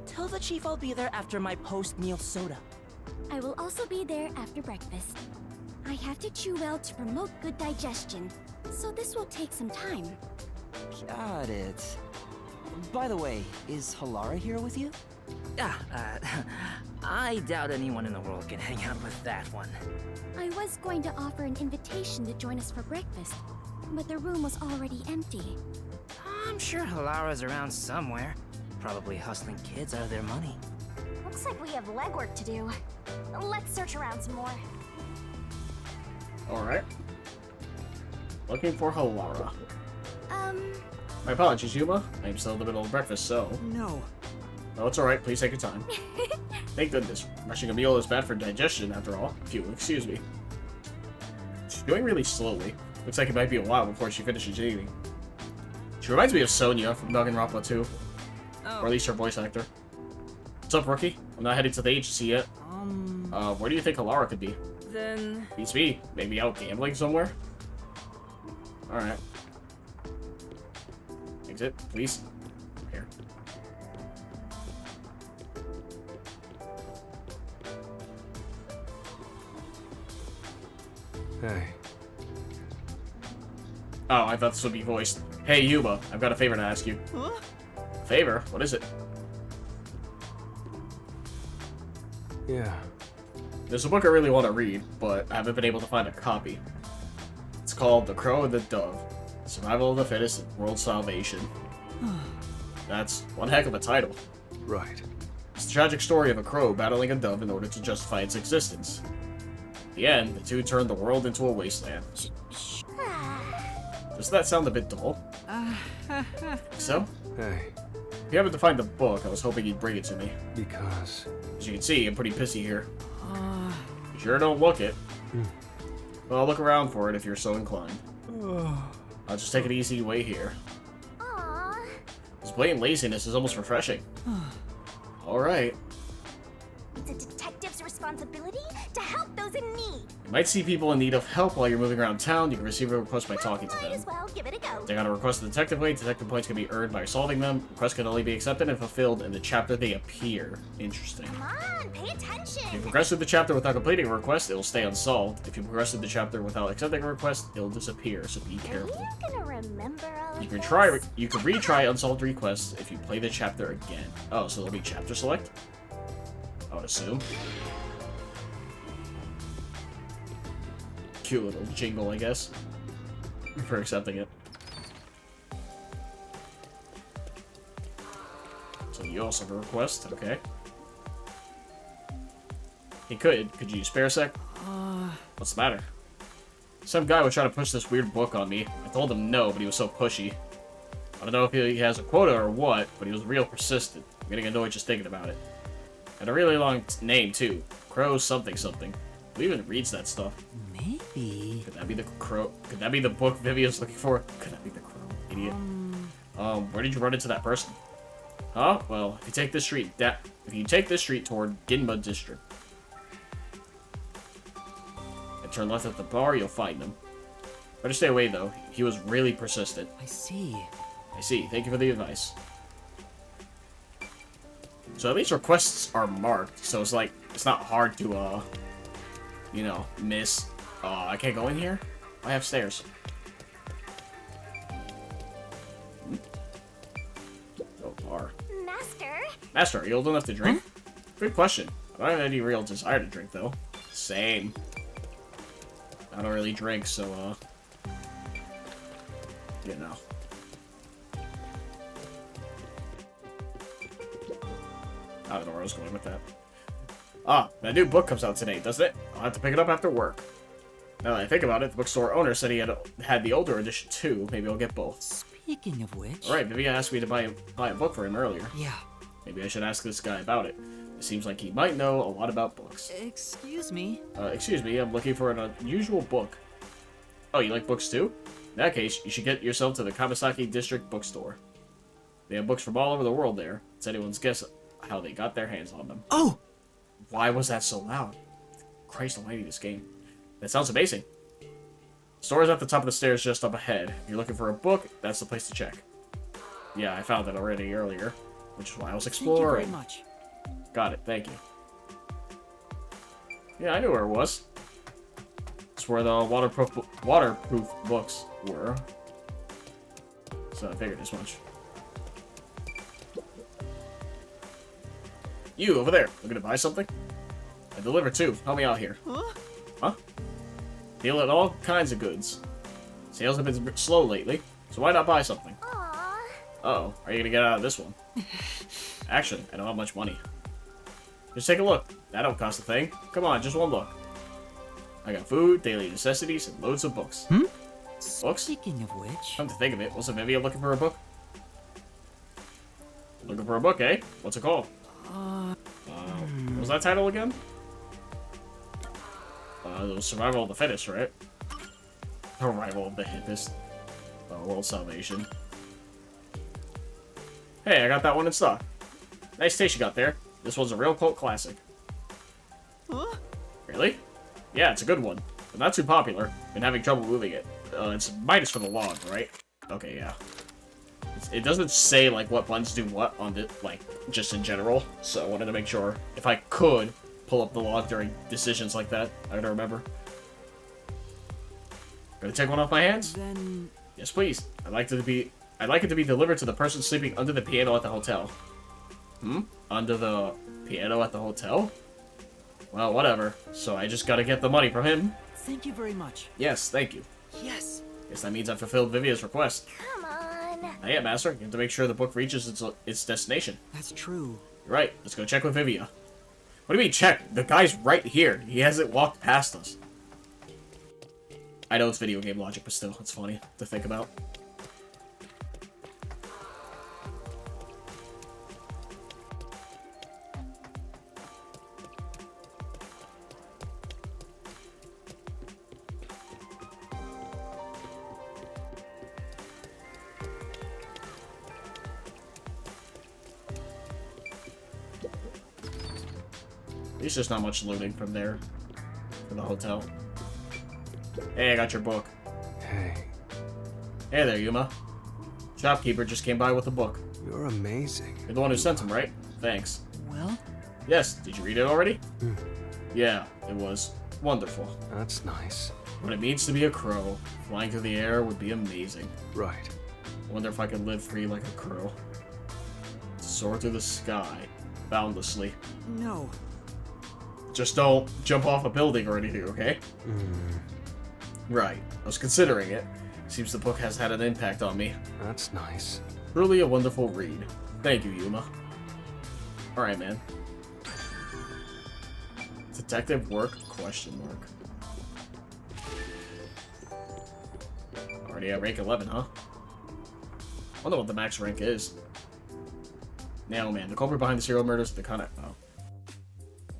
Tell the Chief I'll be there after my post-meal soda. I will also be there after breakfast. I have to chew well to promote good digestion, so this will take some time. Got it. By the way, is Halara here with you? I doubt anyone in the world can hang out with that one. I was going to offer an invitation to join us for breakfast, but the room was already empty. I'm sure Halara's around somewhere. Probably hustling kids out of their money. Looks like we have legwork to do. Let's search around some more. Alright. Looking for Halara. My apologies, Yuma. I'm still in the middle of breakfast, so... No. No, it's alright. Please take your time. Thank goodness. Rushing a meal is bad for digestion, after all. If you'll excuse me. She's going really slowly. Looks like it might be a while before she finishes eating. She reminds me of Sonya from Danganronpa 2. Oh. Or at least her voice actor. What's up, rookie? I'm not heading to the agency yet. Where do you think Halara could be? Then... Beats me. Maybe out gambling somewhere? Alright. Exit, please. Here. Hey, Oh, I thought this would be voiced. Hey, Yuma, I've got a favor to ask you. Huh? Favor? What is it? yeah. There's a book I really want to read, but I haven't been able to find a copy. It's called The Crow and the Dove. Survival of the Fittest and World Salvation. That's one heck of a title. Right. It's the tragic story of a crow battling a dove in order to justify its existence. In the end, the two turned the world into a wasteland. Does that sound a bit dull? So? Hey, If you happen to find the book, I was hoping you'd bring it to me. because... As you can see, I'm pretty pissy here. You sure don't look it. Well, I'll look around for it if you're so inclined. I'll just take it easy way here. Aww. This blatant laziness is almost refreshing. Alright. It's a detective's responsibility to help those in need. You might see people in need of help while you're moving around town. You can receive a request by talking to Might them. as well give it a go. They gotta request a detective way. Detective points can be earned by solving them. Requests can only be accepted and fulfilled in the chapter they appear. Interesting. Come on, pay attention. If you progress through the chapter without completing a request, it will stay unsolved. If you progress through the chapter without accepting a request, it'll disappear, so be Are careful. you gonna remember all You of can this? you can retry unsolved requests if you play the chapter again. Oh, so there'll be chapter select? I would assume. Cute little jingle, I guess. For accepting it. So you also have a request, okay. He could you spare a sec? What's the matter? Some guy was trying to push this weird book on me. I told him no, but he was so pushy. I don't know if he has a quota or what, but he was real persistent. I'm getting annoyed just thinking about it. And a really long name, too. Crow something something. Who even reads that stuff? Maybe. Could that be the crow? Could that be the book Vivian's looking for? Could that be the crow? Idiot. Where did you run into that person? Huh? Well, if you take this street toward Ginma District and turn left at the bar, you'll find him. Better stay away though. He was really persistent. I see. I see. Thank you for the advice. So at least requests are marked, so it's like, it's not hard to, you know, miss. I can't go in here? I have stairs. Oh, bar. Master? Master, are you old enough to drink? Good question. I don't have any real desire to drink, though. Same. I don't really drink, so, you know. I don't know where I was going with that. Ah, that new book comes out today, doesn't it? I'll have to pick it up after work. Now that I think about it, the bookstore owner said he had the older edition too. Maybe I'll get both. Speaking of which... Alright, Vivian asked me to buy a book for him earlier. Yeah. Maybe I should ask this guy about it. It seems like he might know a lot about books. Excuse me? Excuse me, I'm looking for an unusual book. Oh, you like books too? In that case, you should get yourself to the Kawasaki District Bookstore. They have books from all over the world there. It's anyone's guess how they got their hands on them. Oh! Why was that so loud? Christ almighty, this game. That sounds amazing. The store is at the top of the stairs just up ahead. If you're looking for a book, that's the place to check. Yeah, I found it already earlier, which is why I was exploring. Thank you very much. Got it, thank you. Yeah, I knew where it was. It's where the waterproof books were. So I figured as much. You, over there, looking to buy something? I deliver too. Help me out here. Huh? Deal in all kinds of goods. Sales have been slow lately, so why not buy something? Aww. Uh-oh, are you gonna get out of this one? Actually, I don't have much money. Just take a look. That don't cost a thing. Come on, just one look. I got food, daily necessities, and loads of books. Books? Speaking of which... Come to think of it, wasn't Vivian looking for a book? Looking for a book, eh? What's it called? What was that title again? It was Survival of the Fittest, right? Survival of the Hippest. World Salvation. Hey, I got that one in stock. Nice taste you got there. This one's a real cult classic. Huh? Really? Yeah, it's a good one. But not too popular. Been having trouble moving it. It's minus for the log, right? Okay, yeah. It doesn't say, like, what buttons do what on the, like, just in general. So I wanted to make sure, if I could pull up the log during decisions like that, I gotta remember. Gonna take one off my hands? Then... Yes, please. I'd like it to be delivered to the person sleeping under the piano at the hotel. Under the piano at the hotel? Well, whatever. So I just gotta get the money from him. Thank you very much. Yes, thank you. Yes. Guess that means I fulfilled Vivia's request. Come on. Not yet, Master. You have to make sure the book reaches its destination. That's true. You're right. Let's go check with Vivia. What do you mean check? The guy's right here. He hasn't walked past us. I know it's video game logic, but still, it's funny to think about. There's just not much looting from there. For the hotel. Hey, I got your book. Hey, Hey there, Yuma. Shopkeeper just came by with a book. you're amazing. You're the one who sent him, right? Thanks. Well, Yes, did you read it already? Yeah, it was wonderful. That's nice. What it means to be a crow. Flying through the air would be amazing. Right. I wonder if I could live free like a crow. Soar through the sky, boundlessly. no. Just don't jump off a building or anything, okay? Right. I was considering it. Seems the book has had an impact on me. That's nice. Truly a wonderful read. Thank you, Yuma. Alright, man. Detective work? Question mark. Already at rank 11, huh? Wonder what the max rank is. Now, man, the culprit behind the serial murders of the Connect. Oh.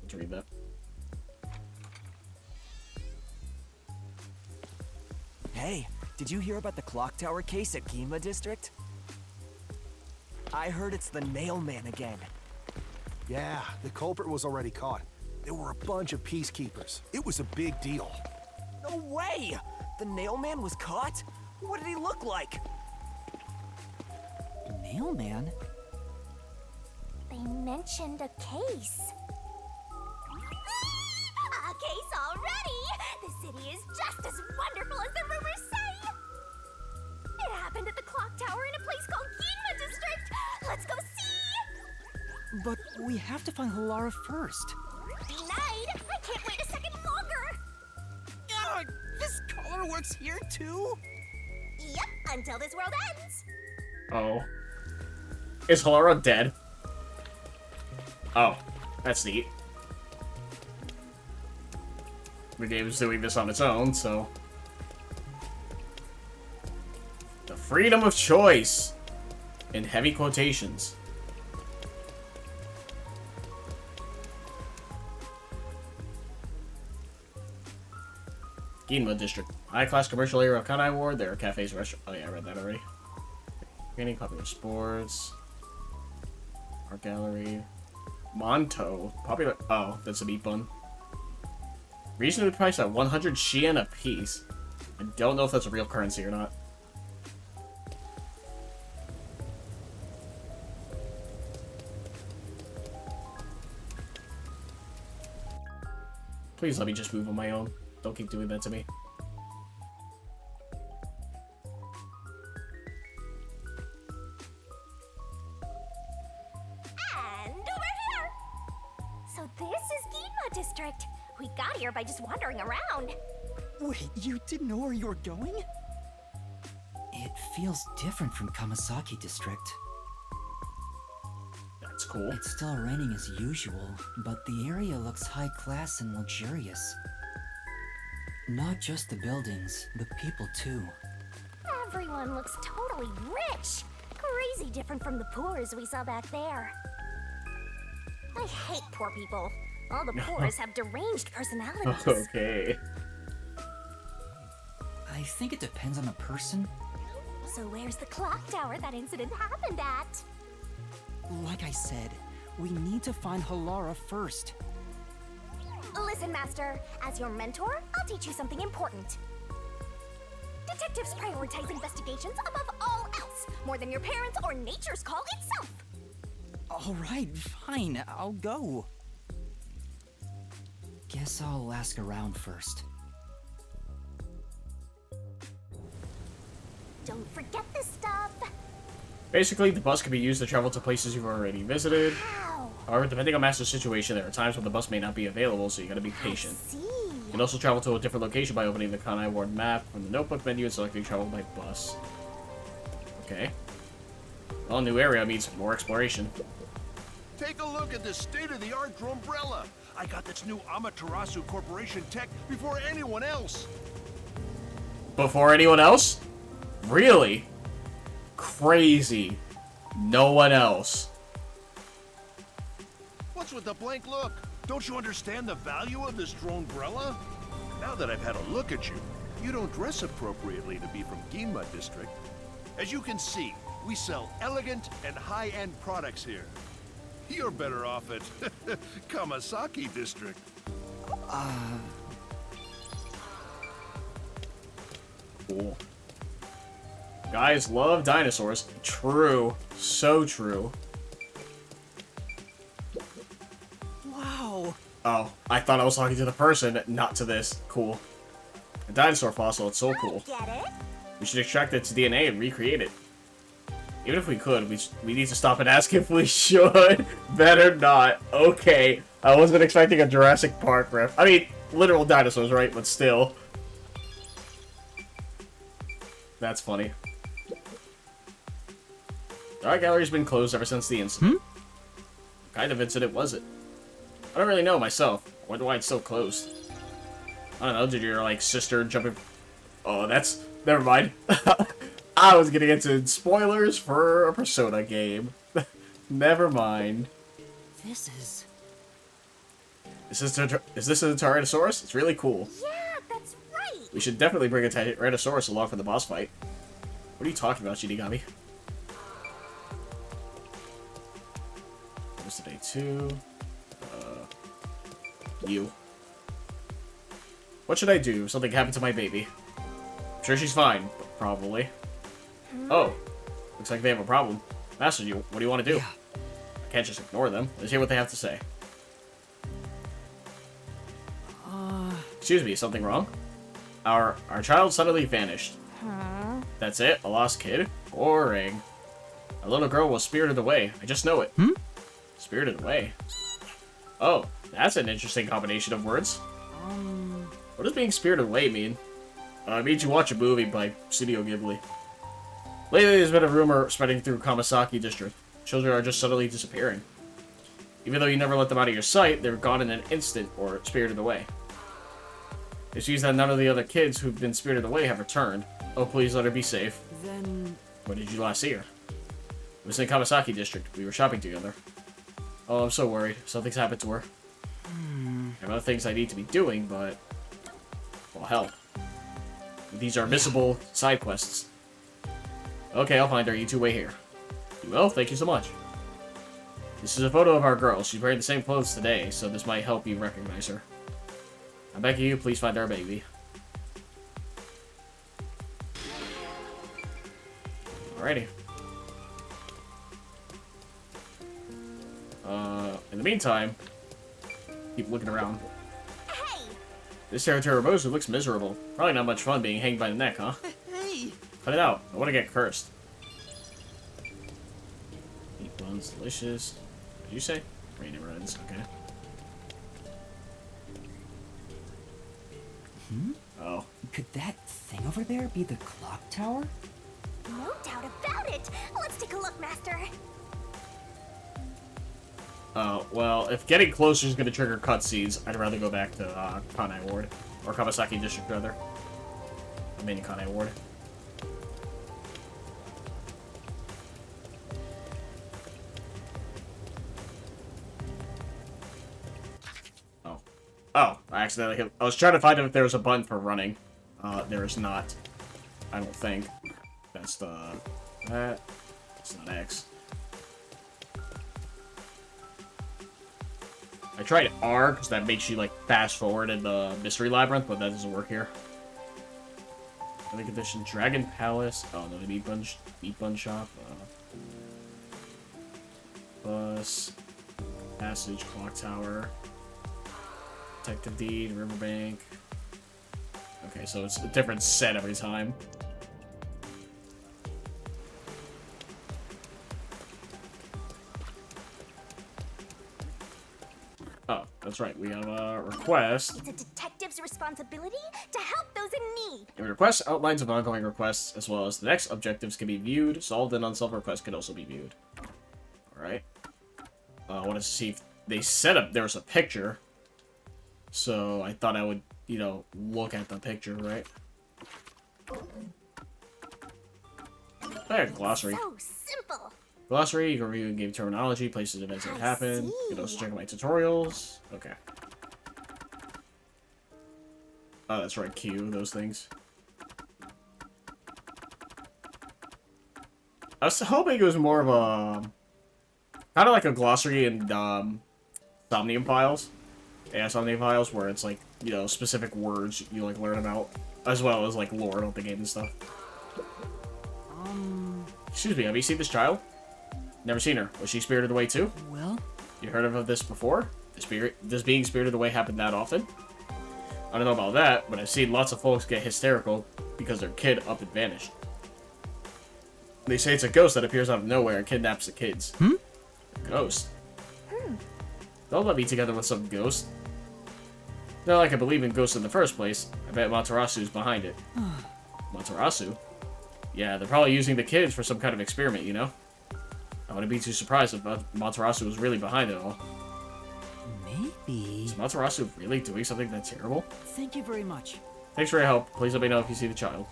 Let's read that. Hey, did you hear about the clock tower case at Gima District? I heard it's the Nailman again. Yeah, the culprit was already caught. There were a bunch of peacekeepers. It was a big deal. No way! The Nailman was caught? What did he look like? Mailman? They mentioned a case. A case already! The city is just as wonderful as the rumors say! It happened at the clock tower in a place called Ginma District! Let's go see! But we have to find Halara first. Denied! I can't wait a second longer! This color works here too? Yep, until this world ends! Oh. Is Halara dead? Oh, that's neat. The game's doing this on its own, so... The freedom of choice! In heavy quotations. Ginma District. High-class commercial area of Kanai Ward. There are cafes, restaurants... Oh yeah, I read that already. Training, popular sports... Art gallery... Monto. Popular... Oh, that's a meat bun. Reasonably priced at 100 Xian a piece. I don't know if that's a real currency or not. Please let me just move on my own. Don't keep doing that to me. And we're here! So this is Ginma District. We got here by just wandering around. Wait, you didn't know where you were going? It feels different from Kamasaki District. That's cool. It's still raining as usual, but the area looks high class and luxurious. Not just the buildings, the people too. Everyone looks totally rich. Crazy different from the poors we saw back there. I hate poor people. All the poors have deranged personalities. Okay. I think it depends on the person. So where's the clock tower that incident happened at? Like I said, we need to find Halara first. Listen, Master. As your mentor, I'll teach you something important. Detectives prioritize investigations above all else, more than your parents or nature's call itself. Alright, fine, I'll go. Guess I'll ask around first. Don't forget this stuff. Basically, the bus can be used to travel to places you've already visited. Wow. However, depending on Master's situation, there are times when the bus may not be available, so you gotta be patient. See. You can also travel to a different location by opening the Kanai Ward map from the notebook menu and selecting travel by bus. Okay. Well, new area means more exploration. Take a look at this state-of-the-art drumbrella. I got this new Amaterasu Corporation tech before anyone else. Before anyone else? Really? Crazy. No one else. What's with the blank look? Don't you understand the value of this drumbrella? Now that I've had a look at you, you don't dress appropriately to be from Ginma District. As you can see, we sell elegant and high-end products here. You're better off at Kamasaki District. Cool. Guys love dinosaurs. True. So true. Wow. Oh, I thought I was talking to the person, not to this. Cool. A dinosaur fossil, it's so cool. Get it? We should extract its DNA and recreate it. Even if we could, we need to stop and ask if we should. Better not. Okay. I wasn't expecting a Jurassic Park ref. I mean, literal dinosaurs, right? But still. That's funny. The art gallery's been closed ever since the incident. What kind of incident was it? I don't really know myself. I wonder why it's still closed. I don't know, did your, like, sister jump in... Oh, that's... Never mind. I was getting into spoilers for a Persona game. Never mind. This is... Is this a Tyrannosaurus? It's really cool. Yeah, that's right. We should definitely bring a Tyrannosaurus along for the boss fight. What are you talking about, Shinigami? What's today? 2. You. What should I do if something happened to my baby? I'm sure she's fine, but probably. Oh, looks like they have a problem. Master, what do you want to do? Yeah. A can't just ignore them. Let's hear what they have to say. Excuse me, is something wrong? Our child suddenly vanished. Huh? That's it? A lost kid? Boring. A little girl was spirited away. I just know it. Spirited away? Oh, that's an interesting combination of words. What does being spirited away mean? It means you watch a movie by Studio Ghibli. Lately, there's been a rumor spreading through Kamasaki District. Children are just suddenly disappearing. Even though you never let them out of your sight, they're gone in an instant or spirited away. It seems that none of the other kids who've been spirited away have returned. Oh, please let her be safe. Then... When did you last see her? It was in Kamasaki District. We were shopping together. Oh, I'm so worried. Something's happened to her. I have other things I need to be doing, but... Well, hell. These are missable side quests. Okay, I'll find her. You two wait here. You will? Thank you so much. This is a photo of our girl. She's wearing the same clothes today, so this might help you recognize her. I beg you, please find our baby. Alrighty. In the meantime, keep looking around. Hey! This territory Mozu looks miserable. Probably not much fun being hanged by the neck, huh? Hey! Cut it out. I want to get cursed. Meat buns, delicious. What did you say? Rain never ends. Okay. Oh. Could that thing over there be the clock tower? No doubt about it! Let's take a look, Master! Well, if getting closer is going to trigger cutscenes, I'd rather go back to Kanai Ward. Or Kamasaki District, rather. I mean Kanai Ward. Oh. Oh, I accidentally hit... I was trying to find if there was a button for running. There is not. I don't think. That's the... That... It's not X. I tried R, because that makes you, like, fast forward in the Mystery Labyrinth, but that doesn't work here. Other condition, Dragon Palace. Oh, no, the meat bun shop. Bus. Passage, Clock Tower. Detective Deed, Riverbank. Okay, so it's a different set every time. Oh, that's right. We have a request. It's a detective's responsibility to help those in need. A request outlines of ongoing requests, as well as the next objectives can be viewed. Solved and unsolved requests can also be viewed. Alright. I wanted to see if they set up... There was a picture. So I thought I would, you know, look at the picture, right? Hey, glossary. So simple. Glossary, you can review in-game terminology, places, events that happen. You can also check out my tutorials. Okay. Oh, that's right, Q, those things. I was hoping it was more of a... Kind of like a glossary in Somnium Files. Yeah, Somnium Files, where it's like, you know, specific words you, like, learn about. As well as, like, lore of the game and stuff. Excuse me, have you seen this child? Never seen her. Was she spirited away too? Well? You heard of this before? Does being spirited away happen that often? I don't know about that, but I've seen lots of folks get hysterical because their kid up and vanished. They say it's a ghost that appears out of nowhere and kidnaps the kids. A ghost? Don't let me together with some ghost. Not like I believe in ghosts in the first place. I bet Matarasu's behind it. Matarasu? Yeah, they're probably using the kids for some kind of experiment, you know? I wouldn't be too surprised if Matarasu was really behind it all. Maybe... Is Matarasu really doing something that terrible? Thank you very much. Thanks for your help. Please let me know if you see the child.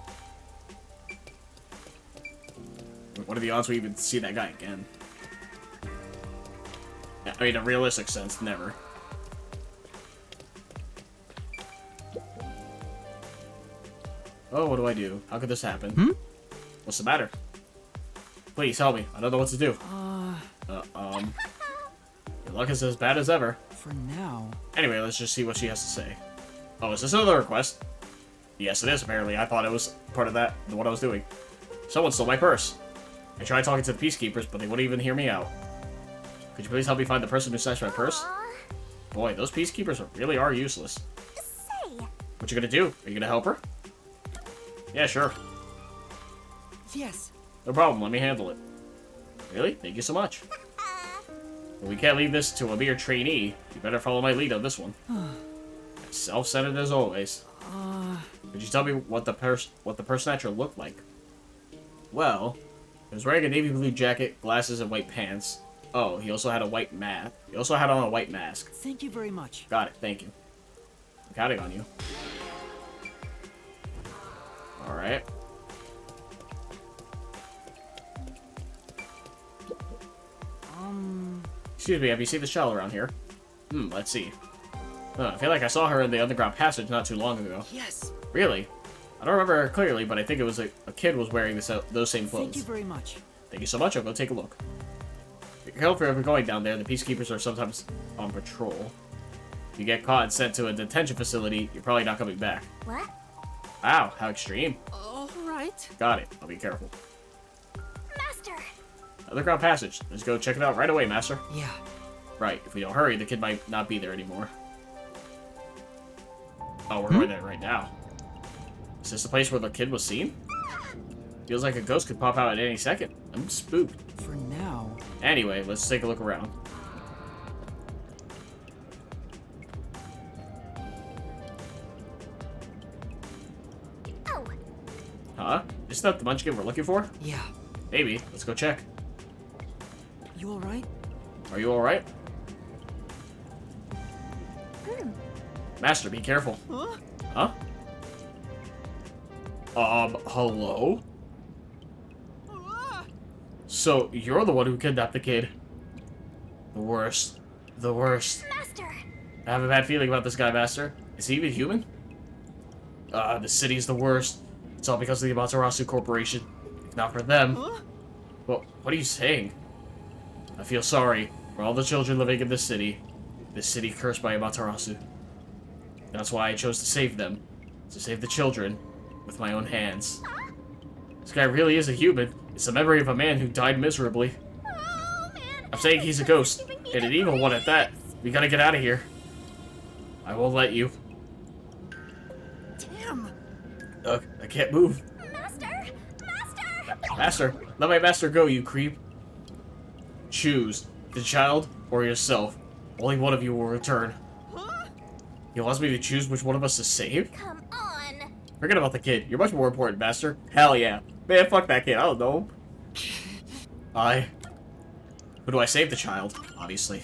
What are the odds we even see that guy again? I mean, in a realistic sense, never. Oh, what do I do? How could this happen? What's the matter? Please, help me. I don't know what to do. Your luck is as bad as ever. For now... Anyway, let's just see what she has to say. Oh, is this another request? Yes, it is, apparently. I thought it was part of that, what I was doing. Someone stole my purse. I tried talking to the peacekeepers, but they wouldn't even hear me out. Could you please help me find the person who snatched my purse? Aw. Boy, those peacekeepers really are useless. Say, What you gonna do? Are you gonna help her? Yeah, sure. Yes. No problem, let me handle it. Really? Thank you so much. But we can't leave this to a mere trainee. You better follow my lead on this one. Self-centered as always. Could you tell me what the purse snatcher looked like? Well, he was wearing a navy blue jacket, glasses, and white pants. Oh, he also had a white mask. He also had on a white mask. Thank you very much. Got it, thank you. I'm counting on you. Alright. Excuse me, have you seen this child around here? Let's see. I feel like I saw her in the underground passage not too long ago. Yes. Really? I don't remember her clearly, but I think it was a kid was wearing those same clothes. Thank you very much. Thank you so much, I'll go take a look. Be careful if you're going down there, the peacekeepers are sometimes on patrol. If you get caught and sent to a detention facility, you're probably not coming back. what? Wow, how extreme. Alright. Got it, I'll be careful. Master! Underground passage. Let's go check it out right away, Master. Yeah. Right, if we don't hurry, the kid might not be there anymore. Oh, we're going there right now. Is this the place where the kid was seen? Feels like a ghost could pop out at any second. I'm spooked. For now. Anyway, let's take a look around. Oh, Huh? Is that the munchkin we're looking for? Yeah. Maybe. Let's go check. You alright? Are you alright? Master, be careful. Huh? Huh? Hello? So, you're the one who kidnapped the kid. The worst. The worst. Master! I have a bad feeling about this guy, Master. Is he even human? The city's the worst. It's all because of the Amaterasu Corporation. If not for them... Well, what are you saying? I feel sorry for all the children living in this city cursed by Amaterasu. That's why I chose to save them. To save the children with my own hands. This guy really is a human. It's the memory of a man who died miserably. Oh, man! I'm saying he's a ghost, and an evil one at that. We gotta get out of here. I won't let you. Damn! I can't move. Master! Master! Master, let my master go, you creep. Choose, the child or yourself. Only one of you will return. He wants me to choose which one of us to save? Come on! Forget about the kid. You're much more important, Master. Hell yeah. Man, fuck that kid. I don't know him. Who do I save? The child, obviously.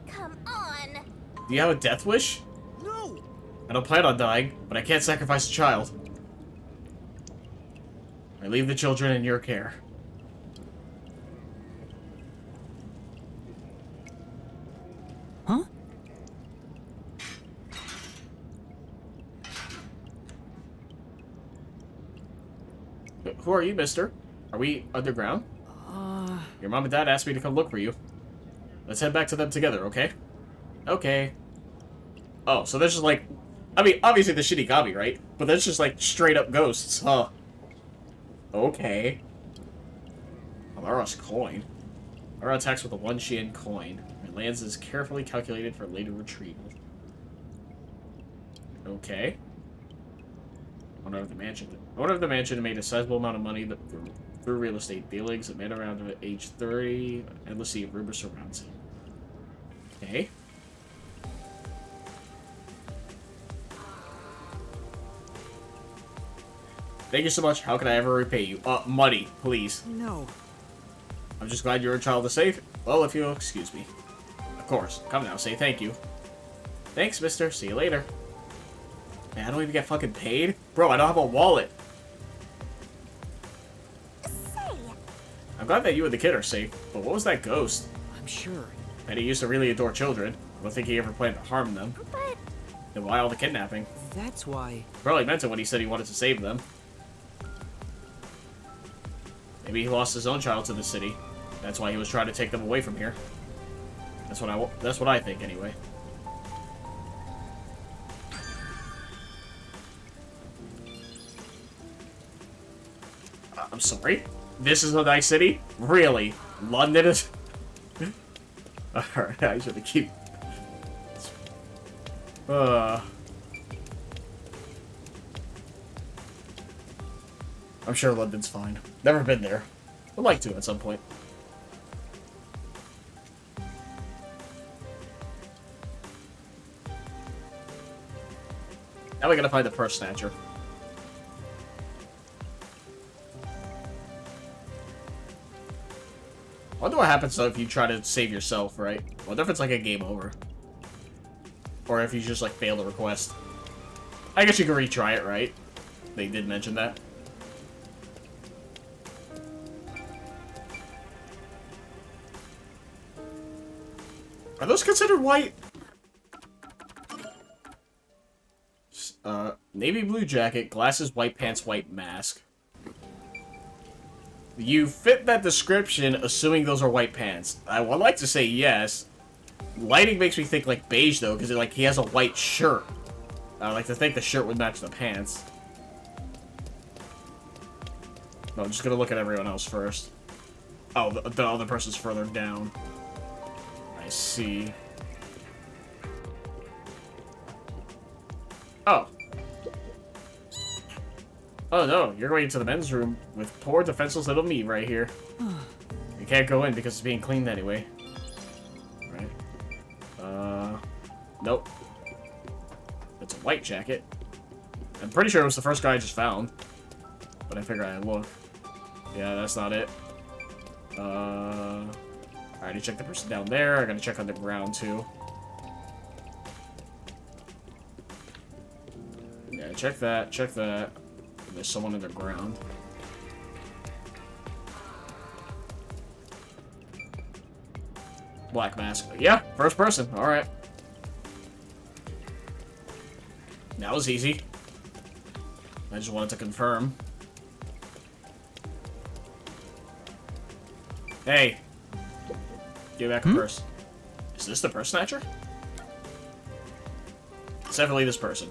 Come on! Do you have a death wish? No! I don't plan on dying, but I can't sacrifice a child. I leave the children in your care. Huh? Who are you, mister? Are we underground? Your mom and dad asked me to come look for you. Let's head back to them together, okay? Okay. Oh, so there's just like... I mean, obviously the Shinigami, right? But there's just like straight up ghosts, huh? Okay. Amara's coin. Amara attacks with a 1 Shian coin. It lands is carefully calculated for later retrieval. Okay. I wonder if the mansion made a sizable amount of money through real estate dealings. A man around age 30. Endless sea of rumors surrounds him. Okay. Thank you so much. How can I ever repay you? Money, please. No. I'm just glad you're a child of safe. Well, if you'll excuse me. Of course. Come now, say thank you. Thanks, mister. See you later. Man, I don't even get fucking paid? Bro, I don't have a wallet. Say! I'm glad that you and the kid are safe, but what was that ghost? I'm sure. And he used to really adore children. I don't think he ever planned to harm them. But Then why all the kidnapping? That's why. Probably meant it when he said he wanted to save them. Maybe he lost his own child to the city. That's why he was trying to take them away from here. That's what I think, anyway. I'm sorry? This is a nice city? Really? London is... Alright, I should keep... I'm sure London's fine. Never been there. Would like to at some point. Now we gotta find the purse snatcher. I wonder what happens though if you try to save yourself, right? I wonder if it's like a game over. Or if you just like fail the request. I guess you can retry it, right? They did mention that. Are those considered white? Navy blue jacket, glasses, white pants, white mask. You fit that description, assuming those are white pants. I would like to say yes. Lighting makes me think like beige though, because like he has a white shirt. I like to think the shirt would match the pants. No, I'm just gonna look at everyone else first. Oh, the other person's further down. I see. Oh. Oh no, you're going into the men's room with poor defenseless little me right here. You can't go in because it's being cleaned anyway. Right. Nope. It's a white jacket. I'm pretty sure it was the first guy I just found. But I figure I'd look. Yeah, that's not it. I already checked the person down there. I gotta check on the ground too. Yeah, check that, check that. There's someone in the ground. Black mask. Yeah, first person. Alright. That was easy. I just wanted to confirm. Hey. Give back a purse. Is this the purse snatcher? It's definitely this person.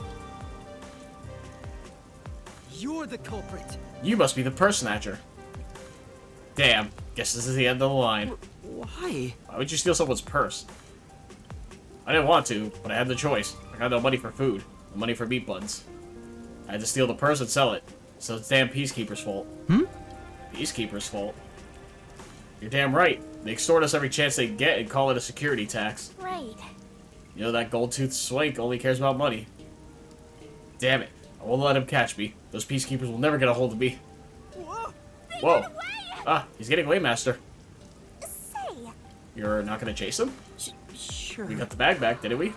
You're the culprit. You must be the purse snatcher. Damn. Guess this is the end of the line. Why? Why would you steal someone's purse? I didn't want to, but I had the choice. I got no money for food. No money for meat buns. I had to steal the purse and sell it. So it's damn Peacekeeper's fault. Peacekeeper's fault? You're damn right. They extort us every chance they get and call it a security tax. Right. You know that gold-toothed swank only cares about money. Damn it. I won't let him catch me. Those Peacekeepers will never get a hold of me. Whoa. Ah, he's getting away, Master. Say. You're not gonna chase him? Sure. We got the bag back, didn't we?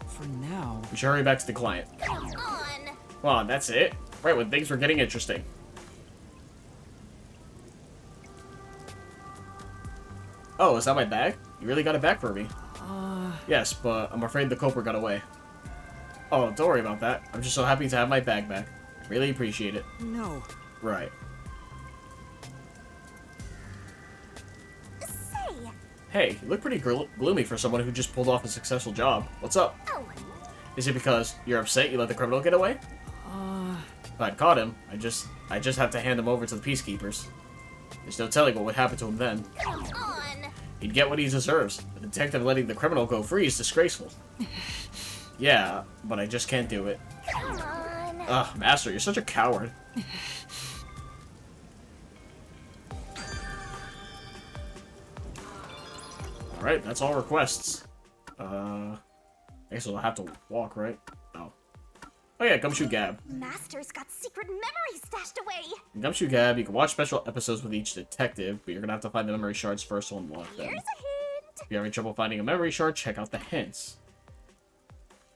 For now. We should hurry back to the client. Come on. Well, on, that's it. Right when things were getting interesting. Oh, is that my bag? You really got it back for me. Yes, but I'm afraid the culprit got away. Oh, don't worry about that. I'm just so happy to have my bag back. I really appreciate it. No. Right. Say. Hey, you look pretty gloomy for someone who just pulled off a successful job. What's up? Oh. Is it because you're upset you let the criminal get away? If I'd caught him, I just have to hand him over to the Peacekeepers. There's no telling what would happen to him then. Come on. He'd get what he deserves. The detective letting the criminal go free is disgraceful. Yeah, but I just can't do it. Come on. Ugh, Master, you're such a coward. Alright, that's all requests. I guess we'll have to walk, right? Oh. Oh yeah, Gumshoe Gab. Master's got secret memories stashed away. In Gumshoe Gab, you can watch special episodes with each detective, but you're gonna have to find the memory shards first to unlock them. Here's a hint. If you're having trouble finding a memory shard, check out the hints.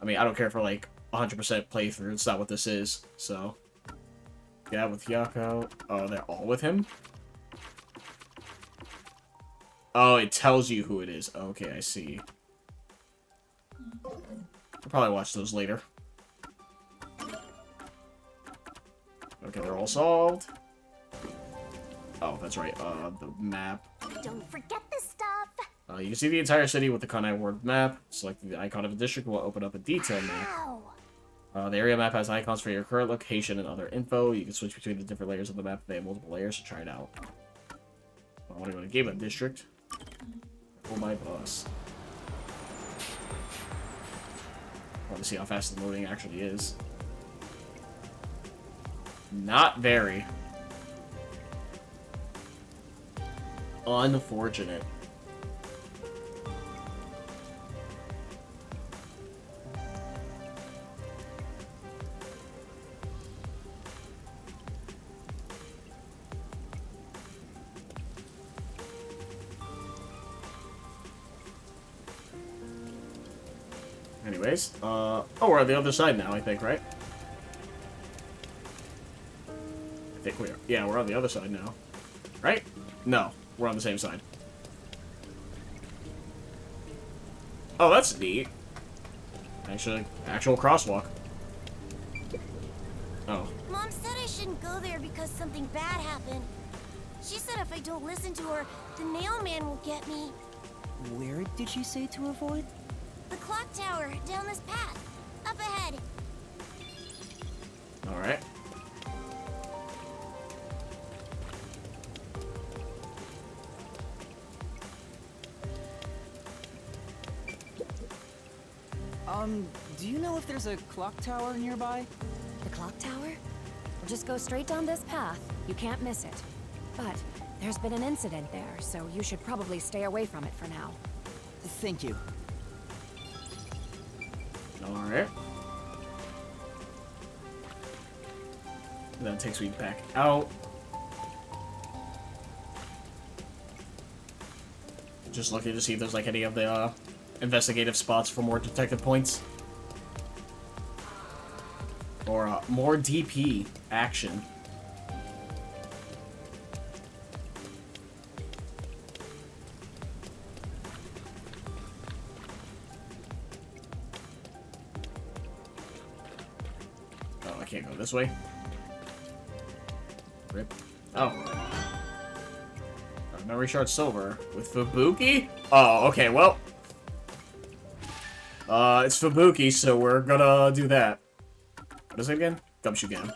I mean, I don't care for like 100% playthrough, it's not what this is, so. Yeah, with Yako. Oh, they're all with him? Oh, it tells you who it is. Okay, I see. I'll probably watch those later. Okay, they're all solved. Oh, that's right, the map. Don't forget this stuff. You can see the entire city with the Kanai Ward map. Select the icon of a district will open up a detail map. Wow. The area map has icons for your current location and other info. You can switch between the different layers of the map if they have multiple layers, so try it out. I want to go to Game District. for my bus. I want to see how fast the loading actually is. Not very. Unfortunate. Anyways, oh, we're on the other side now, I think, right? I think we are. Yeah, we're on the other side now. Right? No, we're on the same side. Oh, that's neat. Actually, actual crosswalk. Oh. Mom said I shouldn't go there because something bad happened. She said if I don't listen to her, the mailman will get me. Where did she say to avoid? The clock tower, down this path. Up ahead. Alright. Do you know if there's a clock tower nearby? The clock tower? Well, just go straight down this path. You can't miss it. But there's been an incident there, so you should probably stay away from it for now. Thank you. Alright. That takes me back out. Just looking to see if there's like any of the investigative spots for more detective points. Or more DP action. Oh, I can't go this way. Rip. Oh. Memory shard silver with Fubuki? Oh, okay, well. It's Fubuki, so we're gonna do that. What is it again? Gumshoe again.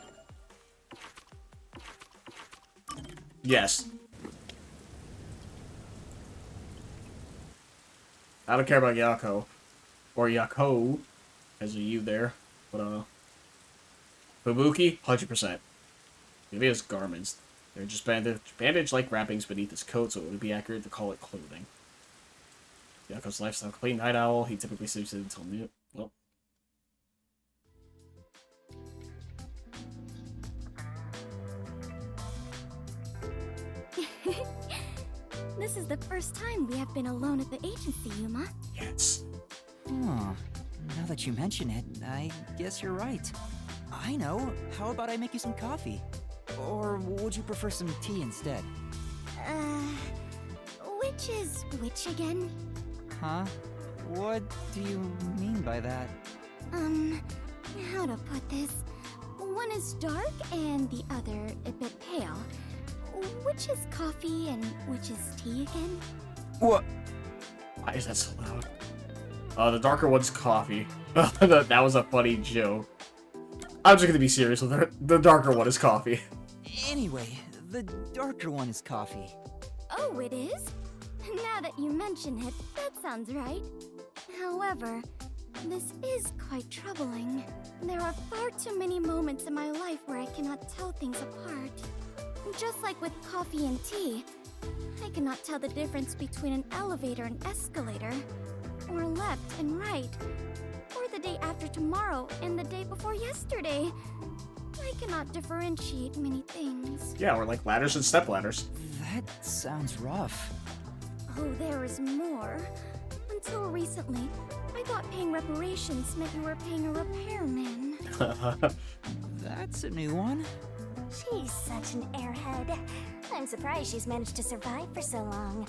Yes. I don't care about Yako. Or Yako. As a U there. But, Fubuki, 100%. If he has garments, they're just bandage-like wrappings beneath his coat, so it would be accurate to call it clothing. Yako's lifestyle complete night owl. He typically sleeps until noon. Well. This is the first time we have been alone at the agency, Yuma. Yes. Huh. Now that you mention it, I guess you're right. I know. How about I make you some coffee? Or would you prefer some tea instead? Which is which again? Huh? What do you mean by that? How to put this? One is dark and the other a bit pale. Which is coffee and which is tea again? What? Why is that so loud? The darker one's coffee. That was a funny joke. I'm just gonna be serious with it. The darker one is coffee. Anyway, the darker one is coffee. Oh, it is? Now that you mention it, that sounds right. However, this is quite troubling. There are far too many moments in my life where I cannot tell things apart. Just like with coffee and tea, I cannot tell the difference between an elevator and escalator, or left and right, or the day after tomorrow and the day before yesterday. I cannot differentiate many things. Yeah, we're like ladders and step ladders. That sounds rough. Oh, there is more. Until recently, I thought paying reparations meant you were paying a repairman. That's a new one. She's such an airhead. I'm surprised she's managed to survive for so long.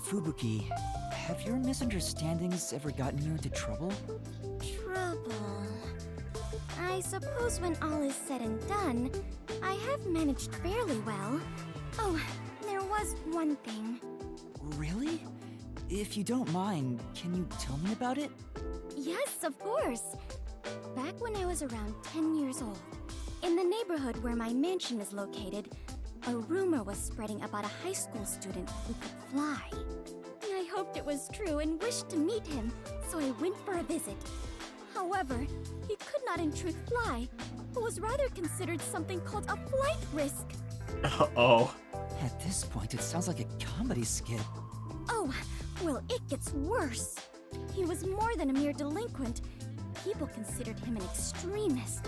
Fubuki, have your misunderstandings ever gotten you into trouble? Trouble. I suppose when all is said and done, I have managed fairly well. Oh, there was one thing. Really? If you don't mind, can you tell me about it? Yes, of course. Back when I was around 10 years old, in the neighborhood where my mansion is located, a rumor was spreading about a high school student who could fly. I hoped it was true and wished to meet him, so I went for a visit. However, he could not in truth fly, but was rather considered something called a flight risk. Uh-oh. At this point, it sounds like a comedy skit. Oh, well, it gets worse. He was more than a mere delinquent. People considered him an extremist.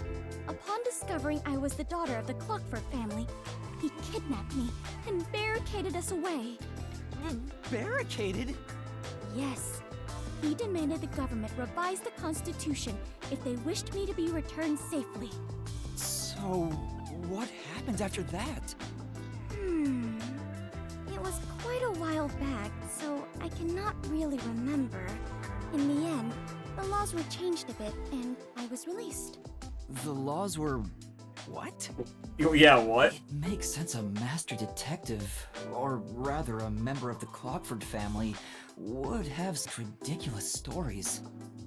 Upon discovering I was the daughter of the Clockford family, he kidnapped me and barricaded us away. Barricaded? Yes. He demanded the government revise the Constitution if they wished me to be returned safely. So, what happened after that? It was quite a while back, so I cannot really remember. In the end, the laws were changed a bit, and I was released. The laws were... what? Yeah, what? It makes sense a master detective, or rather a member of the Clockford family, would have such ridiculous stories.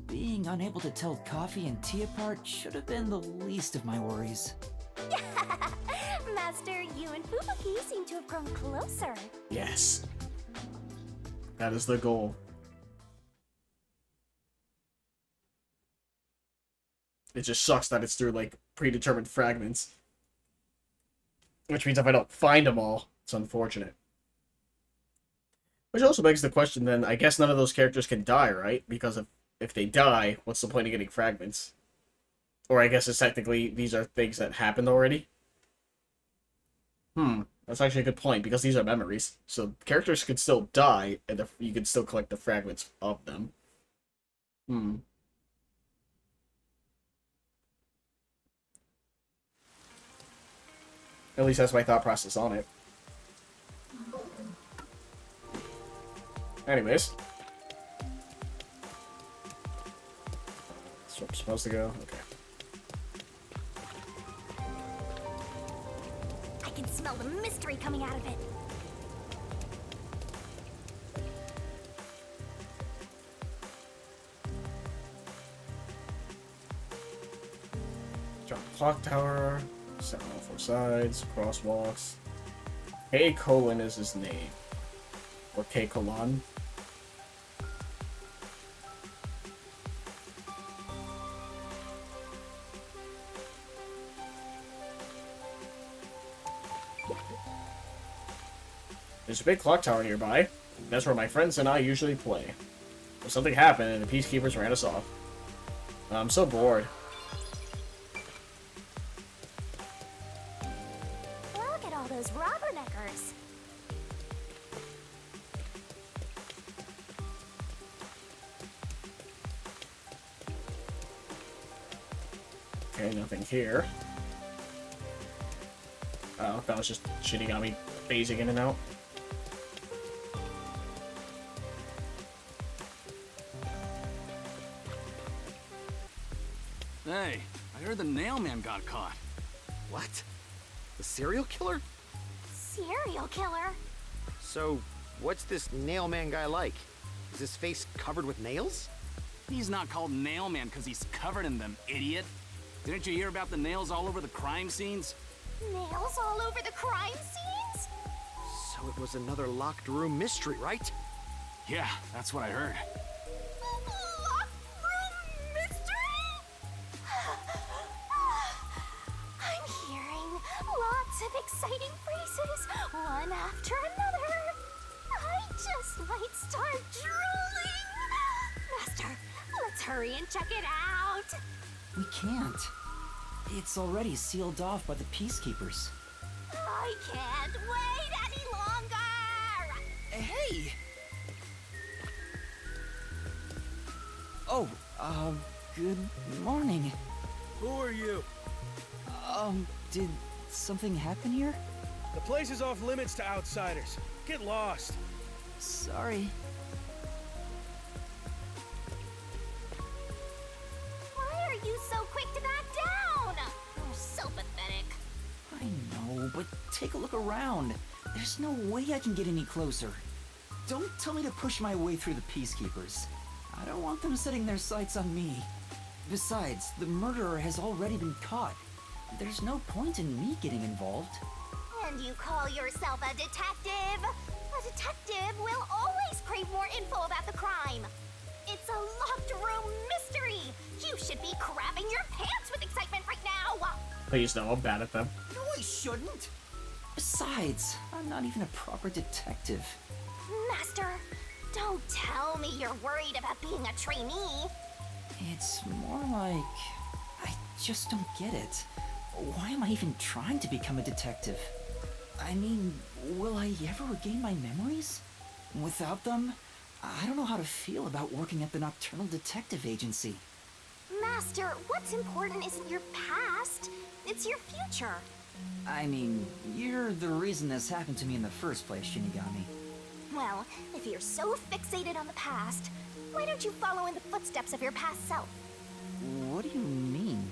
Being unable to tell coffee and tea apart should have been the least of my worries. Master, you and Fubuki seem to have grown closer. Yes. That is the goal. It just sucks that it's through, like, predetermined fragments. Which means if I don't find them all, it's unfortunate. Which also begs the question then, I guess none of those characters can die, right? Because if they die, what's the point of getting fragments? Or I guess it's technically, these are things that happened already? That's actually a good point, because these are memories. So characters could still die, and you can still collect the fragments of them. At least that's my thought process on it. Anyways. That's where I'm supposed to go? Okay. I can smell the mystery coming out of it. Jump clock tower. Set on all four sides. Crosswalks. K colon is his name. Or K colon. There's a big clock tower nearby. That's where my friends and I usually play. But something happened and the peacekeepers ran us off. I'm so bored. Look at all those rubberneckers. Okay, nothing here. Oh, that was just Shinigami phasing in and out. Hey, I heard the nail man got caught. What? The serial killer? Serial killer? So, what's this nail man guy like? Is his face covered with nails? He's not called nail man because he's covered in them, idiot. Didn't you hear about the nails all over the crime scenes? Nails all over the crime scenes? So it was another locked room mystery, right? Yeah, that's what I heard. Locked room mystery? I'm hearing lots of exciting phrases, one after another. I just might start drooling. Master, let's hurry and check it out. We can't. It's already sealed off by the peacekeepers. I can't wait any longer! Hey! Oh, good morning. Who are you? Did something happen here? The place is off limits to outsiders. Get lost. Sorry. Why are you so quick to back down? You're so pathetic. I know, but take a look around. There's no way I can get any closer. Don't tell me to push my way through the peacekeepers. I don't want them setting their sights on me. Besides, the murderer has already been caught. There's no point in me getting involved. And you call yourself a detective? A detective will always crave more info about the crime. It's a locked room mystery. You should be crapping your pants with excitement right now. Please no, I'm bad at them. No, I shouldn't. Besides, I'm not even a proper detective. Master, don't tell me you're worried about being a trainee. It's more like... I just don't get it. Why am I even trying to become a detective? I mean, will I ever regain my memories? Without them, I don't know how to feel about working at the Nocturnal Detective Agency. Master, what's important isn't your past, it's your future. I mean, you're the reason this happened to me in the first place, Shinigami. Well, if you're so fixated on the past, why don't you follow in the footsteps of your past self? What do you mean?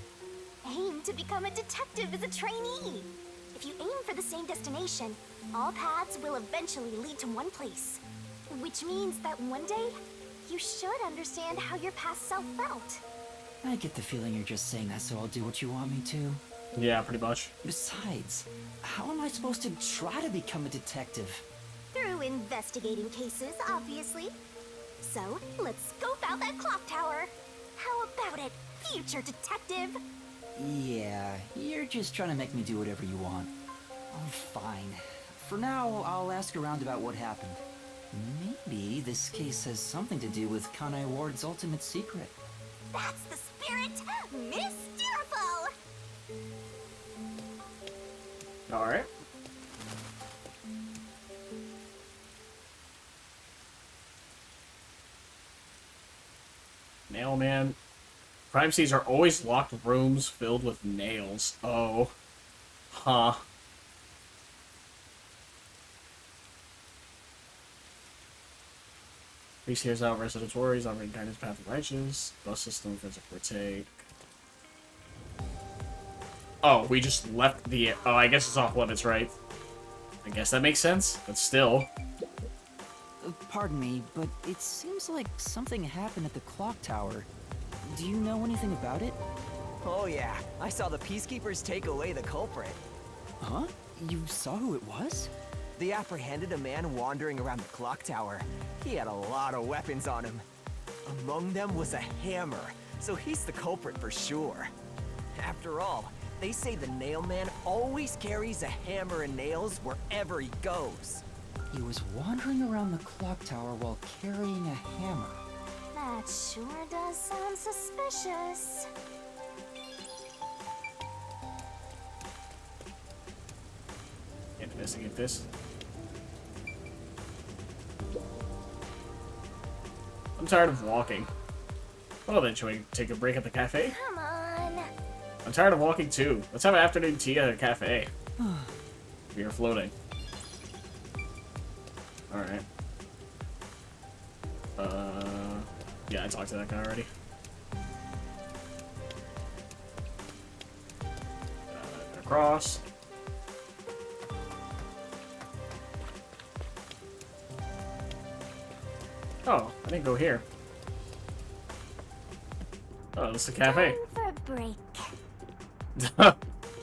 Aim to become a detective as a trainee. If you aim for the same destination, all paths will eventually lead to one place. Which means that one day, you should understand how your past self felt. I get the feeling you're just saying that so I'll do what you want me to. Yeah, pretty much. Besides, how am I supposed to try to become a detective? Through investigating cases, obviously. So, let's scope out that clock tower. How about it, future detective? Yeah, you're just trying to make me do whatever you want. Oh, fine. For now, I'll ask around about what happened. Maybe this case has something to do with Kanai Ward's ultimate secret. That's the spirit, Mysteriful! Alright. Nailman. Crime scenes are always locked rooms filled with nails. Oh. Huh. Priest hears out residents' worries on guidance path of righteous. Bus system physical take. Oh, we just left the... Oh, I guess it's off limits, right? I guess that makes sense, but still. Pardon me, but it seems like something happened at the clock tower. Do you know anything about it? Oh yeah, I saw the Peacekeepers take away the culprit. Huh? You saw who it was? They apprehended a man wandering around the clock tower. He had a lot of weapons on him. Among them was a hammer, so he's the culprit for sure. After all, they say the Nailman always carries a hammer and nails wherever he goes. He was wandering around the clock tower while carrying a hammer. That sure does sound suspicious. Can't investigate this. I'm tired of walking. Well then, should we take a break at the cafe? Come on. I'm tired of walking too. Let's have an afternoon tea at a cafe. We are floating. Alright. Yeah, I talked to that guy already. Across. Oh, I didn't go here. Oh, this is the cafe. Time for a break. Can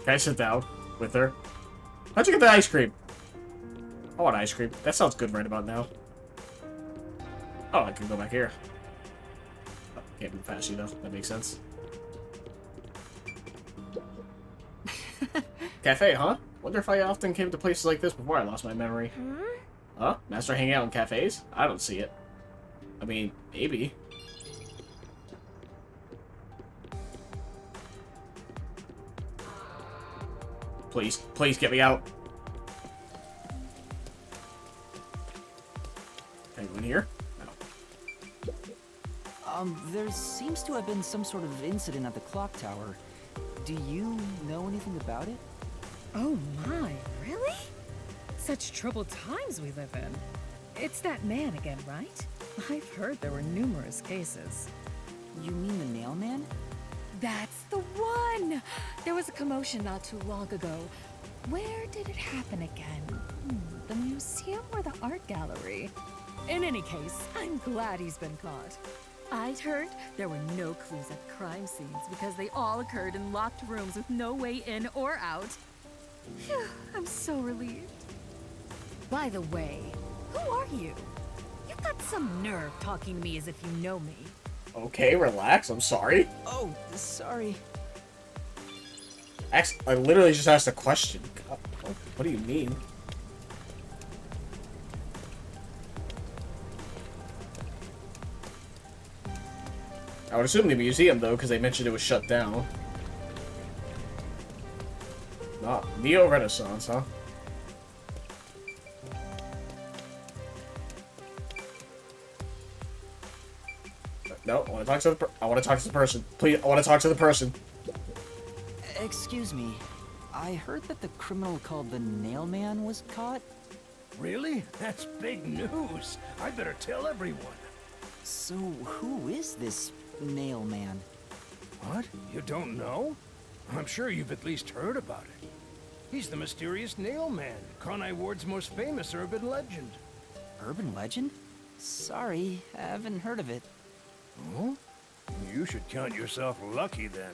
I sit down with her? How'd you get the ice cream? I want ice cream. That sounds good right about now. Oh, I can go back here. Oh, can't move past you though. That makes sense. Cafe, huh? Wonder if I often came to places like this before I lost my memory. Huh? Master hanging out in cafes? I don't see it. I mean, maybe. Please, please get me out. Anyone here? No. There seems to have been some sort of incident at the clock tower. Do you know anything about it? Oh my, really? Such troubled times we live in. It's that man again, right? I've heard there were numerous cases. You mean the Nailman? That's the one! There was a commotion not too long ago. Where did it happen again? The museum or the art gallery? In any case, I'm glad he's been caught. I'd heard there were no clues at crime scenes because they all occurred in locked rooms with no way in or out. Phew, I'm so relieved. By the way, Who are you? You've got some nerve talking to me as if you know me. Okay, relax. I'm sorry. Oh, sorry. I literally just asked a question. God, what do you mean? I would assume the museum, though, because they mentioned it was shut down. Not Neo-Renaissance, huh? No, I want to talk to the person. Please, I want to talk to the person. Excuse me. I heard that the criminal called the Nailman was caught. Really? That's big news. I better tell everyone. So who is this Nailman? What? You don't know? I'm sure you've at least heard about it. He's the mysterious Nailman, Conai Ward's most famous urban legend. Urban legend? Sorry, I haven't heard of it. Oh? You should count yourself lucky then.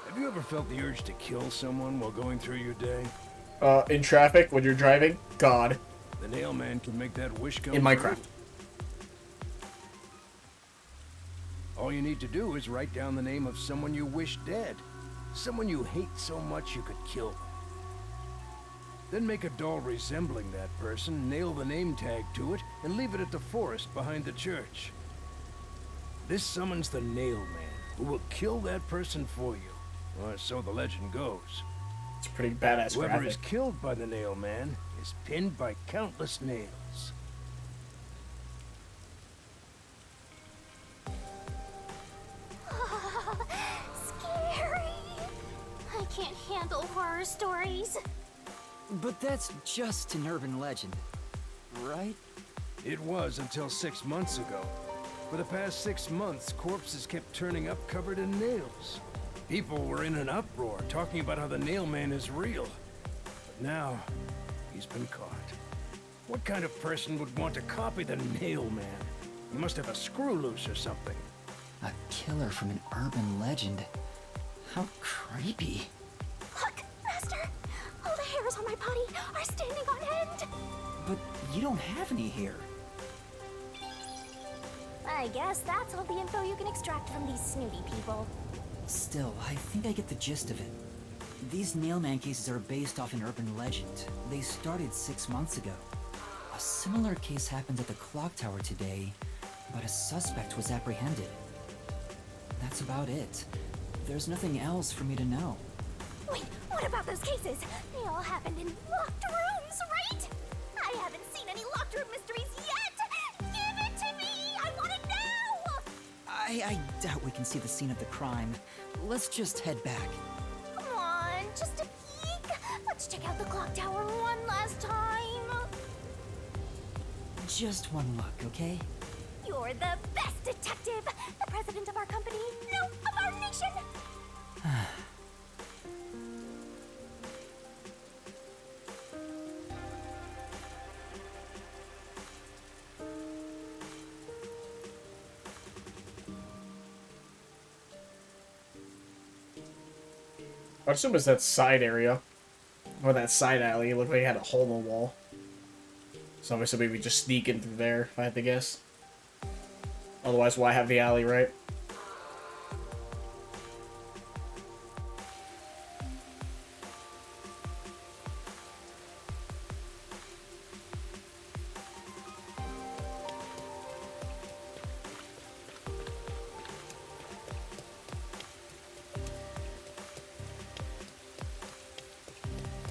Have you ever felt the urge to kill someone while going through your day? In traffic, when you're driving? God. The Nailman can make that wish come In true. Minecraft. All you need to do is write down the name of someone you wish dead. Someone you hate so much you could kill them. Then make a doll resembling that person, nail the name tag to it, and leave it at the forest behind the church. This summons the Nailman, who will kill that person for you. Or so the legend goes. It's pretty badass Whoever graphic. is killed by the Nailman is pinned by countless nails. Scary. I can't handle horror stories. But that's just an urban legend, right? It was until 6 months ago. For the past 6 months, corpses kept turning up covered in nails. People were in an uproar, talking about how the Nailman is real. But now, he's been caught. What kind of person would want to copy the Nailman? He must have a screw loose or something. A killer from an urban legend. How creepy. Look, Master! All the hairs on my body are standing on end! But you don't have any hair. I guess that's all the info you can extract from these snooty people. Still, I think I get the gist of it. These Nailman cases are based off an urban legend. They started 6 months ago. A similar case happened at the clock tower today, but a suspect was apprehended. That's about it. There's nothing else for me to know. Wait, what about those cases? They all happened in locked rooms, right? I haven't seen any locked room mysteries yet! Give it to me! I want it now! I doubt we can see the scene of the crime. Let's just head back. Come on, just a peek. Let's check out the clock tower one last time. Just one look, okay? You're the best detective! The president of our company, no, of our nation! I assume it's that side area. Or that side alley. It looked like it had a hole in the wall. So obviously maybe just sneak in through there, if I had to guess. Otherwise, why have the alley, right?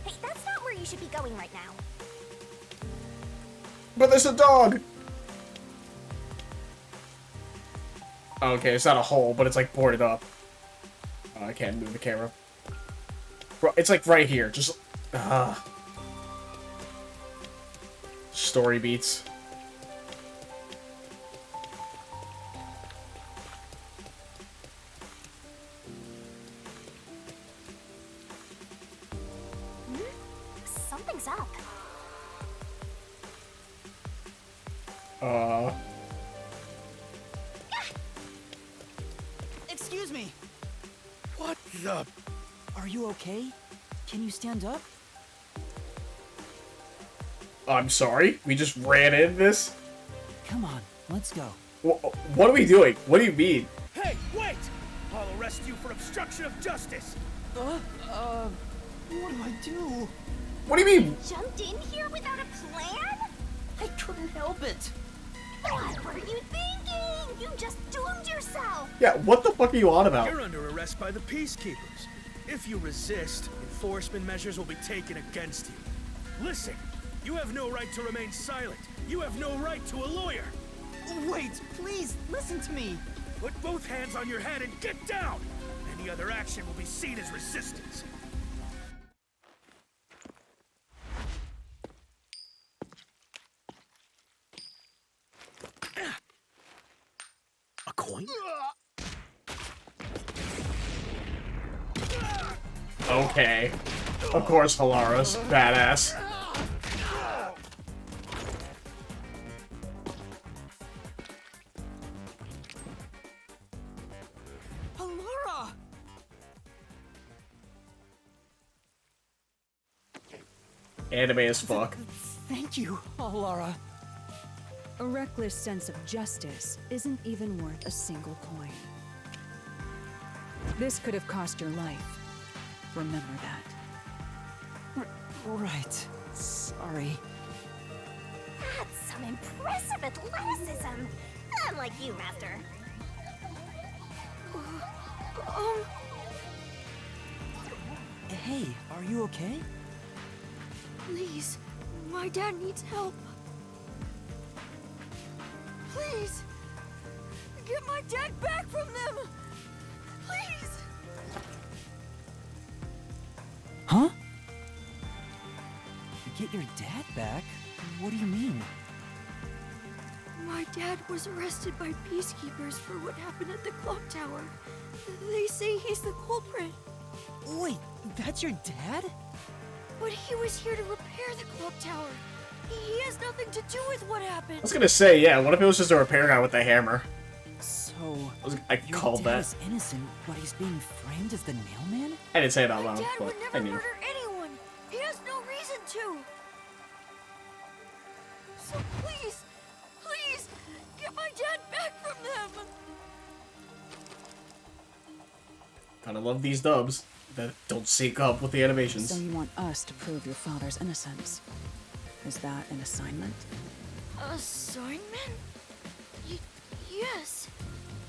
Hey, that's not where you should be going right now. But there's a dog! Okay, it's not a hole, but it's like boarded up. Oh, I can't move the camera. Bro, it's like right here. Just... Story beats. Something's up. Excuse me! What the... Are you okay? Can you stand up? I'm sorry? We just ran into this? Come on, let's go. What are we doing? What do you mean? Hey, wait! I'll arrest you for obstruction of justice! What do I do? What do you mean? Jumped in here without a plan? I couldn't help it. What were you thinking? You just doomed yourself! Yeah, what the fuck are you on about? You're under arrest by the Peacekeepers. If you resist, enforcement measures will be taken against you. Listen, you have no right to remain silent. You have no right to a lawyer. Wait, please, listen to me. Put both hands on your head and get down! Any other action will be seen as resistance. A coin? Okay. Of course, Halara's badass. Halara! Anime as fuck. Thank you, Halara. A reckless sense of justice isn't even worth a single coin. This could have cost your life. Remember that. Right. Sorry. That's some impressive athleticism. Unlike you, Master. Hey, are you okay? Please, my dad needs help. Please, get my dad back from them. Please. Huh? Get your dad back? What do you mean? My dad was arrested by peacekeepers for what happened at the clock tower. They say he's the culprit. Wait, that's your dad? But he was here to repair the clock tower. He has nothing to do with what happened. I was gonna say, yeah, what if it was just a repair guy with a hammer? So, I your called dad that. is innocent, but he's being framed as the Nailman? I didn't say it out My loud, dad but would I never knew. murder anyone. He has no reason to. So please, please, get my dad back from them. Kinda love these dubs that don't sync up with the animations. So you want us to prove your father's innocence? Is that an assignment? Assignment? Yes.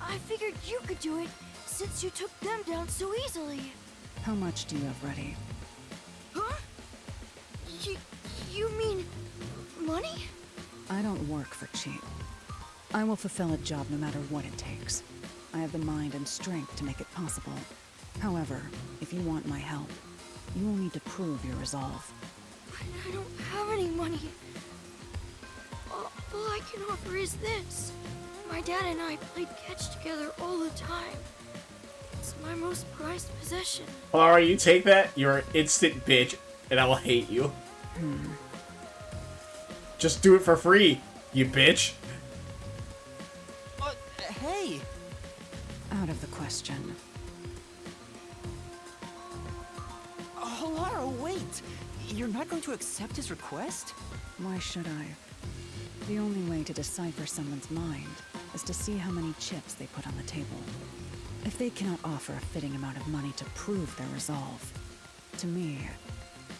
I figured you could do it since you took them down so easily. How much do you have ready? Huh? You mean money? I don't work for cheap. I will fulfill a job no matter what it takes. I have the mind and strength to make it possible. However, if you want my help, you will need to prove your resolve. I don't have any money. All I can offer is this. My dad and I played catch together all the time. It's my most prized possession. Alright, you take that, you're an instant bitch, and I will hate you. Just do it for free, you bitch. Hey! Out of the question. Halara, wait! You're not going to accept his request? Why should I? The only way to decipher someone's mind is to see how many chips they put on the table. If they cannot offer a fitting amount of money to prove their resolve, to me,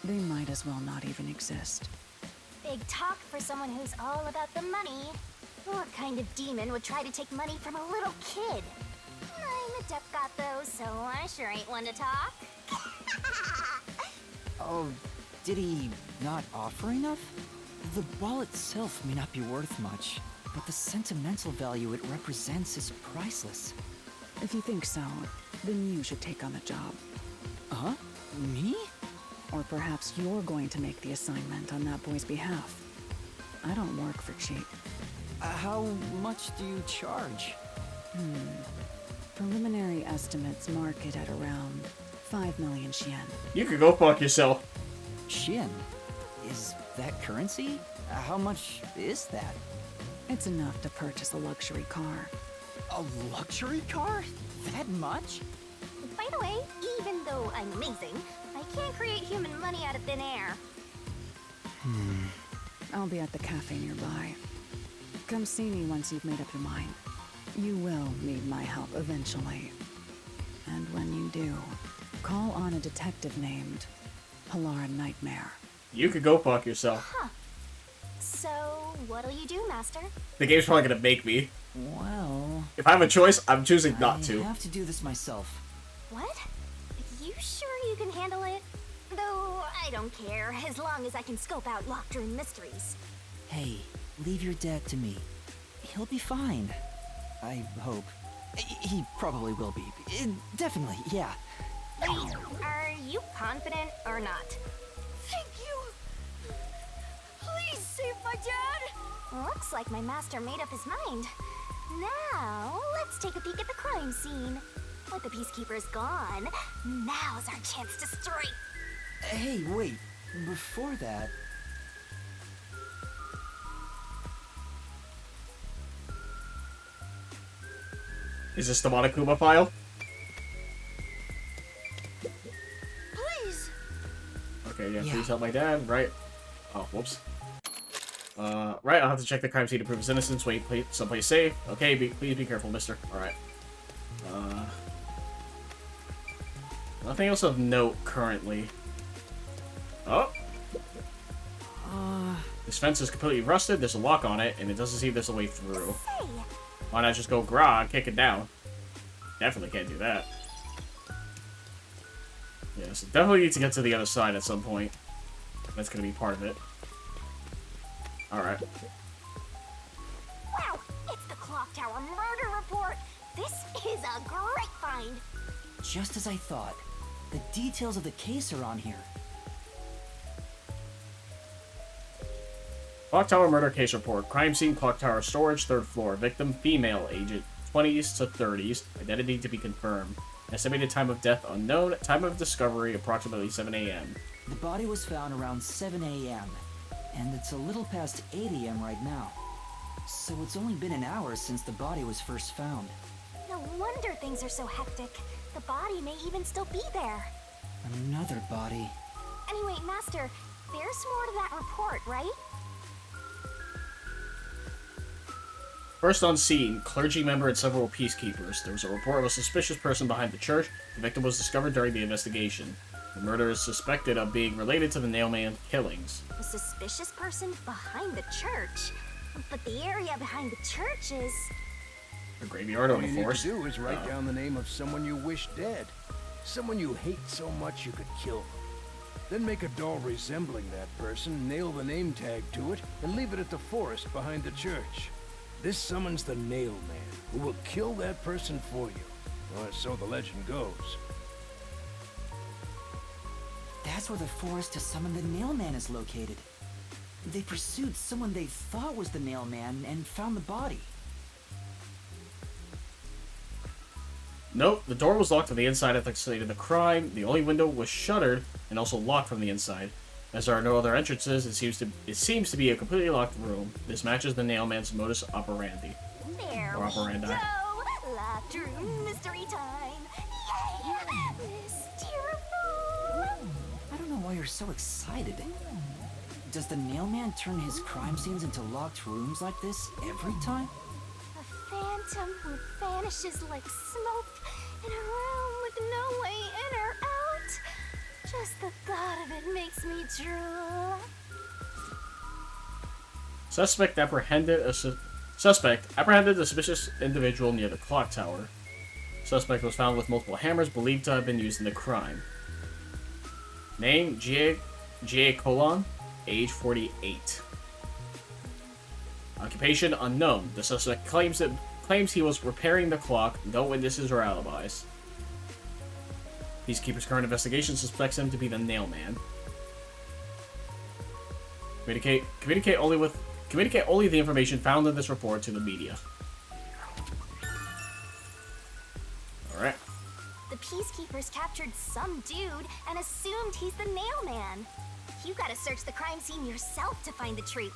they might as well not even exist. Big talk for someone who's all about the money. What kind of demon would try to take money from a little kid? I'm a Depcot though, so I sure ain't one to talk. Oh, did he not offer enough? The ball itself may not be worth much, but the sentimental value it represents is priceless. If you think so, then you should take on the job. Huh? Me? Or perhaps you're going to make the assignment on that boy's behalf. I don't work for cheap. How much do you charge? Preliminary estimates mark it at around 5 million yen. You could go fuck yourself. Shin? Is that currency? How much is that? It's enough to purchase a luxury car. A luxury car? That much? By the way, even though I'm amazing, I can't create human money out of thin air. I'll be at the cafe nearby. Come see me once you've made up your mind. You will need my help eventually. And when you do, call on a detective named Pilar Nightmare. You could go fuck yourself. Huh. So, what'll you do, Master? The game's probably gonna make me. Well... If I have a choice, I'm choosing not to. I have to do this myself. What? You sure you can handle it? Though, I don't care, as long as I can scope out locked room mysteries. Hey, leave your dad to me. He'll be fine. I hope. He probably will be. Definitely, yeah. Wait, are you confident or not? Thank you! Please save my dad! Looks like my master made up his mind. Now, let's take a peek at the crime scene. With the Peacekeepers gone, now's our chance to strike. Hey, wait. Before that... Is this the Monokuma file? Please! Okay, yeah, please help my dad, right? Oh, whoops. Right, I'll have to check the crime scene to prove his innocence. Wait, someplace safe. Okay, please be careful, mister. Alright. Nothing else of note currently. Oh! This fence is completely rusted, there's a lock on it, and it doesn't seem there's a way through. Why not just go grog, kick it down? Definitely can't do that. Yeah, so definitely need to get to the other side at some point. That's gonna be part of it. Alright. Wow, it's the Clock Tower murder report! This is a great find! Just as I thought. The details of the case are on here. Clock Tower murder case report. Crime scene, Clock Tower storage, 3rd floor. Victim, female, age 20s to 30s. Identity to be confirmed. Estimated time of death unknown. Time of discovery, approximately 7 a.m. The body was found around 7 a.m. And it's a little past 8 a.m. right now. So it's only been an hour since the body was first found. No wonder things are so hectic. The body may even still be there. Another body. Anyway, Master, there's more to that report, right? First on scene, clergy member and several peacekeepers. There was a report of a suspicious person behind the church. The victim was discovered during the investigation. The murder is suspected of being related to the Nailman killings. A suspicious person behind the church? But the area behind the church is... A graveyard on the forest. All you need to do is write down the name of someone you wish dead. Someone you hate so much you could kill them. Then make a doll resembling that person, nail the name tag to it, and leave it at the forest behind the church. This summons the Nailman, who will kill that person for you. Or so the legend goes. That's where the forest to summon the Nailman is located. They pursued someone they thought was the Nailman and found the body. Nope, the door was locked on the inside at the site of the crime. The only window was shuttered and also locked from the inside. As there are no other entrances, it seems to be a completely locked room. This matches the Nailman's modus operandi. There or operandi. we go! Locked room mystery time! Yay! Mysteriful! I don't know why you're so excited. Does the Nailman turn his crime scenes into locked rooms like this every time? A phantom who vanishes like smoke in a room with no way in or out. Just the thought of it makes me drool. Suspect apprehended a suspicious individual near the clock tower. Suspect was found with multiple hammers believed to have been used in the crime. Name, G.A. Colon, age 48. Occupation unknown. The suspect claims he was repairing the clock. No witnesses or alibis. Peacekeeper's current investigation suspects him to be the Nailman. Communicate only the information found in this report to the media. Alright. The Peacekeepers captured some dude and assumed he's the Nailman. You gotta search the crime scene yourself to find the truth.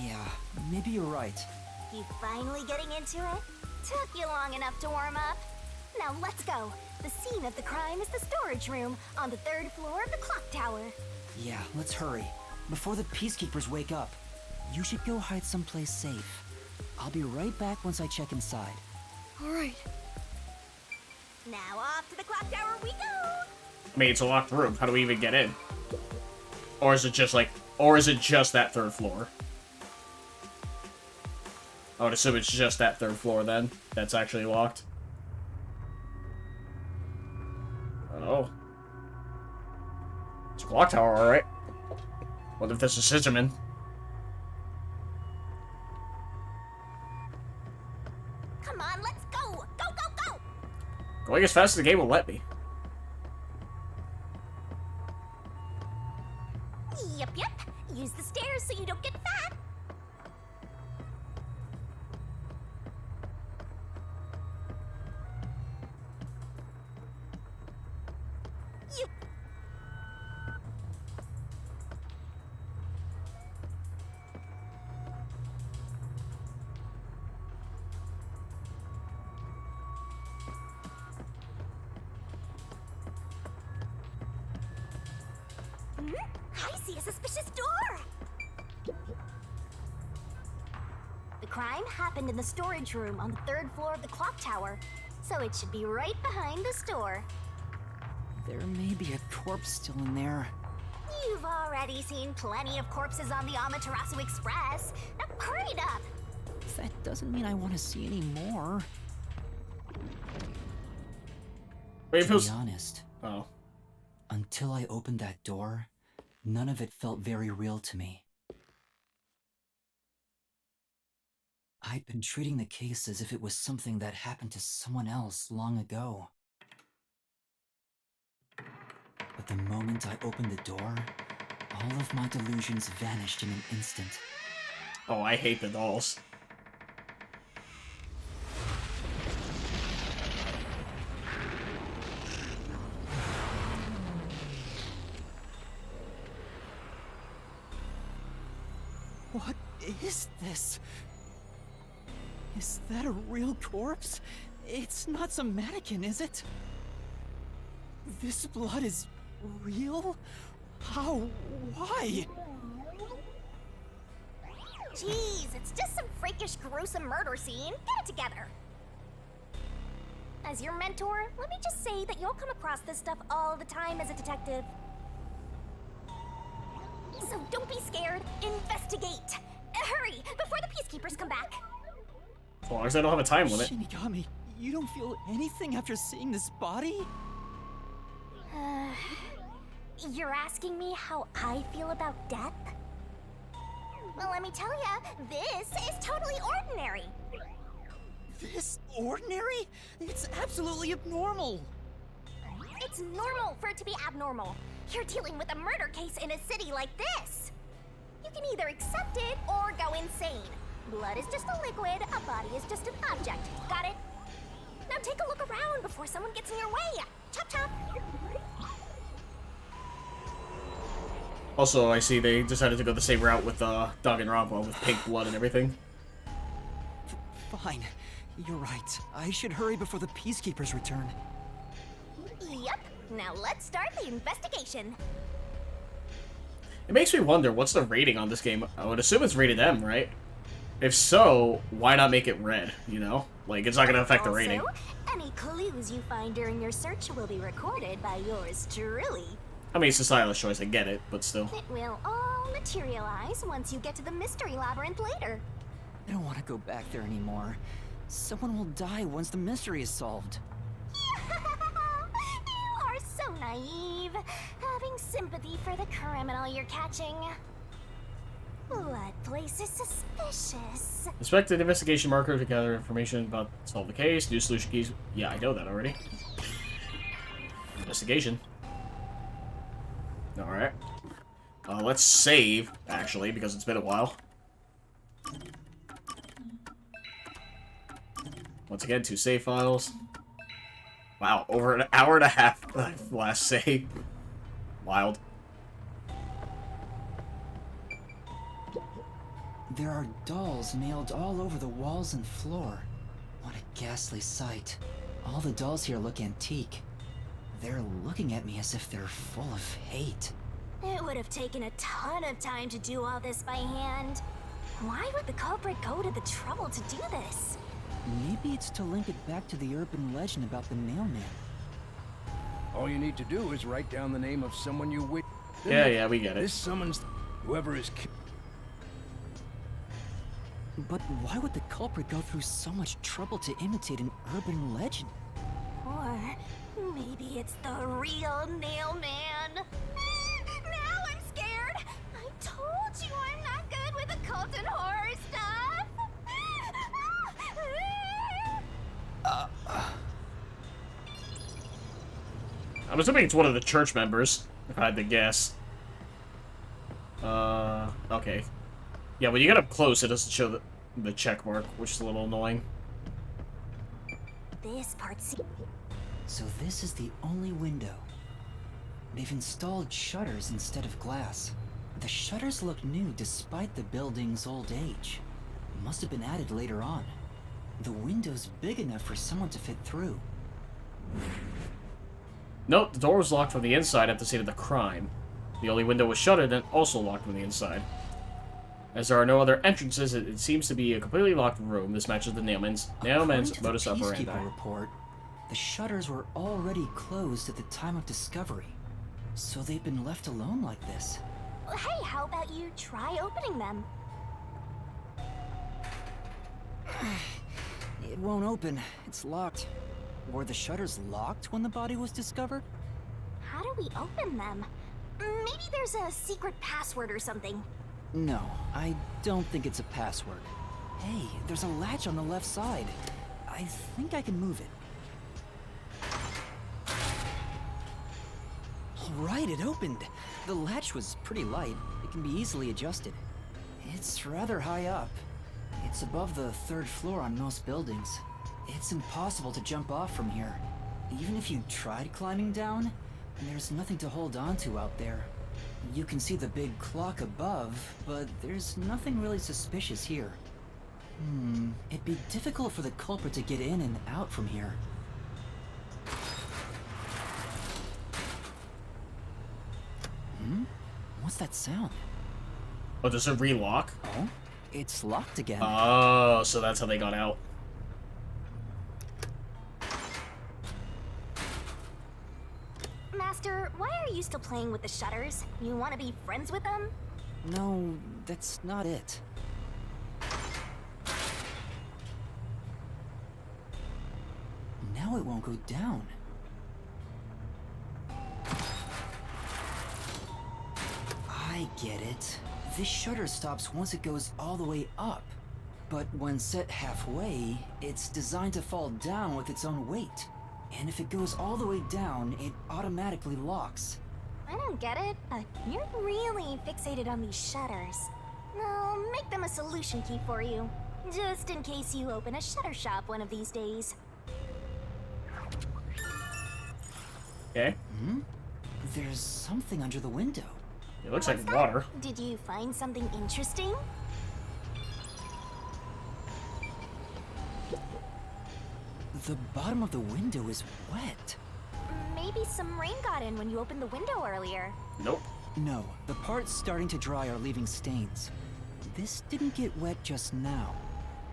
Yeah, maybe you're right. You finally getting into it? Took you long enough to warm up. Now let's go. The scene of the crime is the storage room on the 3rd floor of the clock tower. Yeah, let's hurry. Before the Peacekeepers wake up. You should go hide someplace safe. I'll be right back once I check inside. Alright. Now off to the clock tower we go! I mean, it's a locked room. How do we even get in? Or is it just like... Or is it just that third floor? I would assume it's just that third floor then. That's actually locked. Oh. It's a clock tower, alright. What if this is Scissorman? Come on, let's go! Go, go, go! Going as fast as the game will let me. Yep, yep. Use the stairs so you don't get fat. You... I see a suspicious door! The crime happened in the storage room on the 3rd floor of the clock tower, so it should be right behind the store. There may be a corpse still in there. You've already seen plenty of corpses on the Amaterasu Express. Now hurry it up! That doesn't mean I want to see any more. Wait, to be honest, oh. Until I opened that door, none of it felt very real to me. I'd been treating the case as if it was something that happened to someone else long ago. But the moment I opened the door, all of my delusions vanished in an instant. Oh, I hate the dolls. What is this? Is that a real corpse? It's not some mannequin, is it? This blood is real? How? Why? Jeez, it's just some freakish, gruesome murder scene. Get it together. As your mentor, let me just say that you'll come across this stuff all the time as a detective. So don't be scared. Investigate. Hurry, before the peacekeepers come back. As long as I don't have a time limit. Shinigami, you don't feel anything after seeing this body? You're asking me how I feel about death? Well, let me tell ya, this is totally ordinary. This ordinary? It's absolutely abnormal. It's normal for it to be abnormal. You're dealing with a murder case in a city like this. You can either accept it or go insane. Blood is just a liquid, a body is just an object. Got it? Now take a look around before someone gets in your way. Chop chop. Also, I see they decided to go the same route with Danganronpa with pink blood and everything. Fine. You're right. I should hurry before the peacekeepers return. Yep. Now let's start the investigation. It makes me wonder, what's the rating on this game? I would assume it's rated M, right? If so, why not make it red, you know? Like, it's not gonna affect the rating. Also, any clues you find during your search will be recorded by yours truly. I mean, it's a stylish choice, I get it, but still. It will all materialize once you get to the mystery labyrinth later. I don't want to go back there anymore. Someone will die once the mystery is solved. You are so naive, having sympathy for the criminal you're catching. What place is suspicious? Inspect the investigation marker to gather information about solve the case. New solution keys. Yeah, I know that already. Investigation. Alright. Let's save, actually, because it's been a while. Once again, 2 save files. Wow, over an hour and a half last save. Wild. There are dolls nailed all over the walls and floor. What a ghastly sight. All the dolls here look antique. They're looking at me as if they're full of hate. It would have taken a ton of time to do all this by hand. Why would the culprit go to the trouble to do this? Maybe it's to link it back to the urban legend about the Nailman. All you need to do is write down the name of someone you wish. Yeah, we get it. This summons whoever is. But why would the culprit go through so much trouble to imitate an urban legend? Or maybe it's the real Nailman. Now I'm scared. I told you I'm not good with occult and horror stuff. I'm assuming it's one of the church members, if I had to guess. Okay. Yeah, when you get up close, it doesn't show the check mark, which is a little annoying. This part's... So this is the only window. They've installed shutters instead of glass. The shutters look new despite the building's old age. Must have been added later on. The window's big enough for someone to fit through. Nope, the door was locked from the inside at the scene of the crime. The only window was shuttered and also locked from the inside. As there are no other entrances, it seems to be a completely locked room. This matches the Nailman's modus operandi. Report, the shutters were already closed at the time of discovery. So they've been left alone like this. Hey, how about you try opening them? It won't open. It's locked. Were the shutters locked when the body was discovered? How do we open them? Maybe there's a secret password or something. No, I don't think it's a password. Hey, there's a latch on the left side. I think I can move it. Alright, it opened. The latch was pretty light. It can be easily adjusted. It's rather high up. It's above the 3rd floor on most buildings. It's impossible to jump off from here. Even if you tried climbing down, there's nothing to hold on to out there. You can see the big clock above, but there's nothing really suspicious here. It'd be difficult for the culprit to get in and out from here. What's that sound? Oh, does it relock? Oh, it's locked again. Oh, so that's how they got out. Master, why are you still playing with the shutters? You want to be friends with them? No, that's not it. Now it won't go down. I get it. This shutter stops once it goes all the way up. But when set halfway, it's designed to fall down with its own weight. And if it goes all the way down, it automatically locks. I don't get it, but you're really fixated on these shutters. I'll make them a solution key for you, just in case you open a shutter shop one of these days. Okay. There's something under the window. It looks like water. Did you find something interesting? The bottom of the window is wet. Maybe some rain got in when you opened the window earlier. Nope. No, the parts starting to dry are leaving stains. This didn't get wet just now.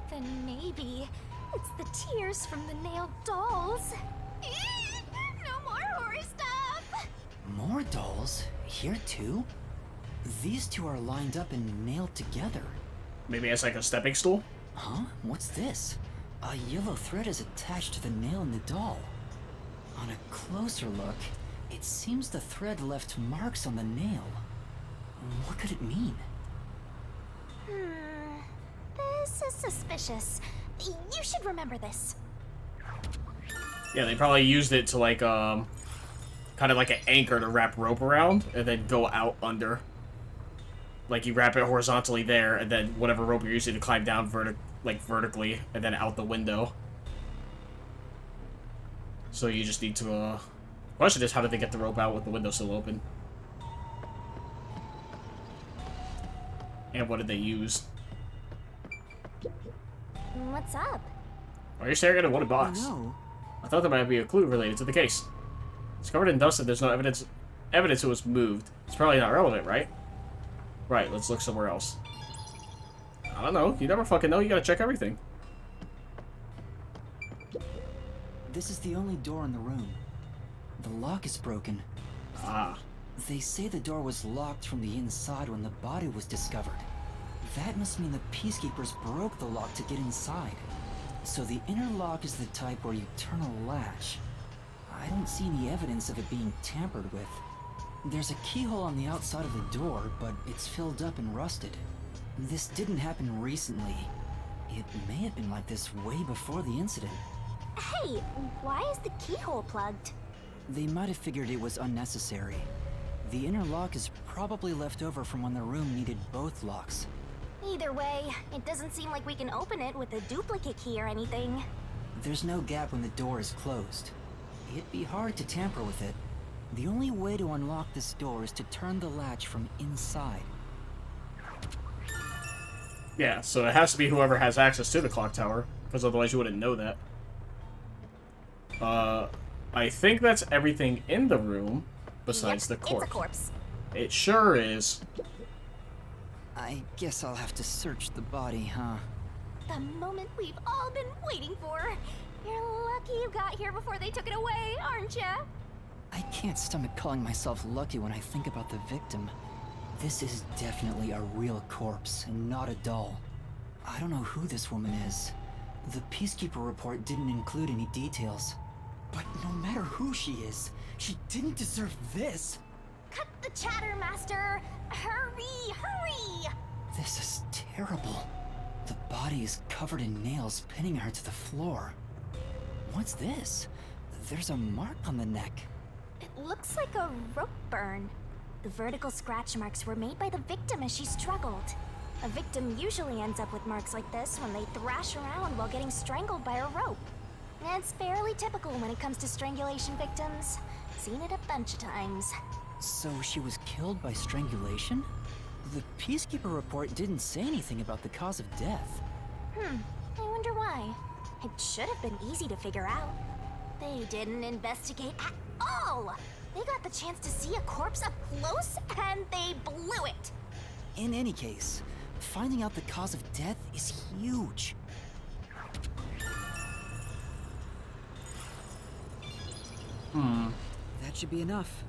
Then maybe it's the tears from the nailed dolls. No more horror stuff! More dolls? Here too? These two are lined up and nailed together. Maybe it's like a stepping stool? Huh? What's this? A yellow thread is attached to the nail in the doll. On a closer look, it seems the thread left marks on the nail. What could it mean? This is suspicious. You should remember this. Yeah, they probably used it to like, kind of like an anchor to wrap rope around and then go out under. Like you wrap it horizontally there and then whatever rope you're using to climb down vertically and then out the window. So you just need to, question is how did they get the rope out with the window still open? And what did they use? What's up? Why are you staring at a wooden box? Oh, no. I thought there might be a clue related to the case. It's covered in dust and there's no evidence it was moved. It's probably not relevant, right? Right, let's look somewhere else. I don't know. You never fucking know. You gotta check everything. This is the only door in the room. The lock is broken. Ah. They say the door was locked from the inside when the body was discovered. That must mean the Peacekeepers broke the lock to get inside. So the inner lock is the type where you turn a latch. I don't see any evidence of it being tampered with. There's a keyhole on the outside of the door, but it's filled up and rusted. This didn't happen recently. It may have been like this way before the incident. Hey, why is the keyhole plugged? They might have figured it was unnecessary. The inner lock is probably left over from when the room needed both locks. Either way, it doesn't seem like we can open it with a duplicate key or anything. There's no gap when the door is closed. It'd be hard to tamper with it. The only way to unlock this door is to turn the latch from inside. Yeah, so it has to be whoever has access to the clock tower, because otherwise you wouldn't know that. I think that's everything in the room, besides the corpse. It's a corpse. It sure is. I guess I'll have to search the body, huh? The moment we've all been waiting for. You're lucky you got here before they took it away, aren't ya? I can't stomach calling myself lucky when I think about the victim. This is definitely a real corpse, and not a doll. I don't know who this woman is. The Peacekeeper report didn't include any details. But no matter who she is, she didn't deserve this! Cut the chatter, Master! Hurry, hurry! This is terrible. The body is covered in nails pinning her to the floor. What's this? There's a mark on the neck. It looks like a rope burn. The vertical scratch marks were made by the victim as she struggled. A victim usually ends up with marks like this when they thrash around while getting strangled by a rope. It's fairly typical when it comes to strangulation victims. Seen it a bunch of times. So she was killed by strangulation? The Peacekeeper report didn't say anything about the cause of death. I wonder why. It should have been easy to figure out. They didn't investigate at all! They got the chance to see a corpse up close, and they blew it! In any case, finding out the cause of death is huge. That should be enough.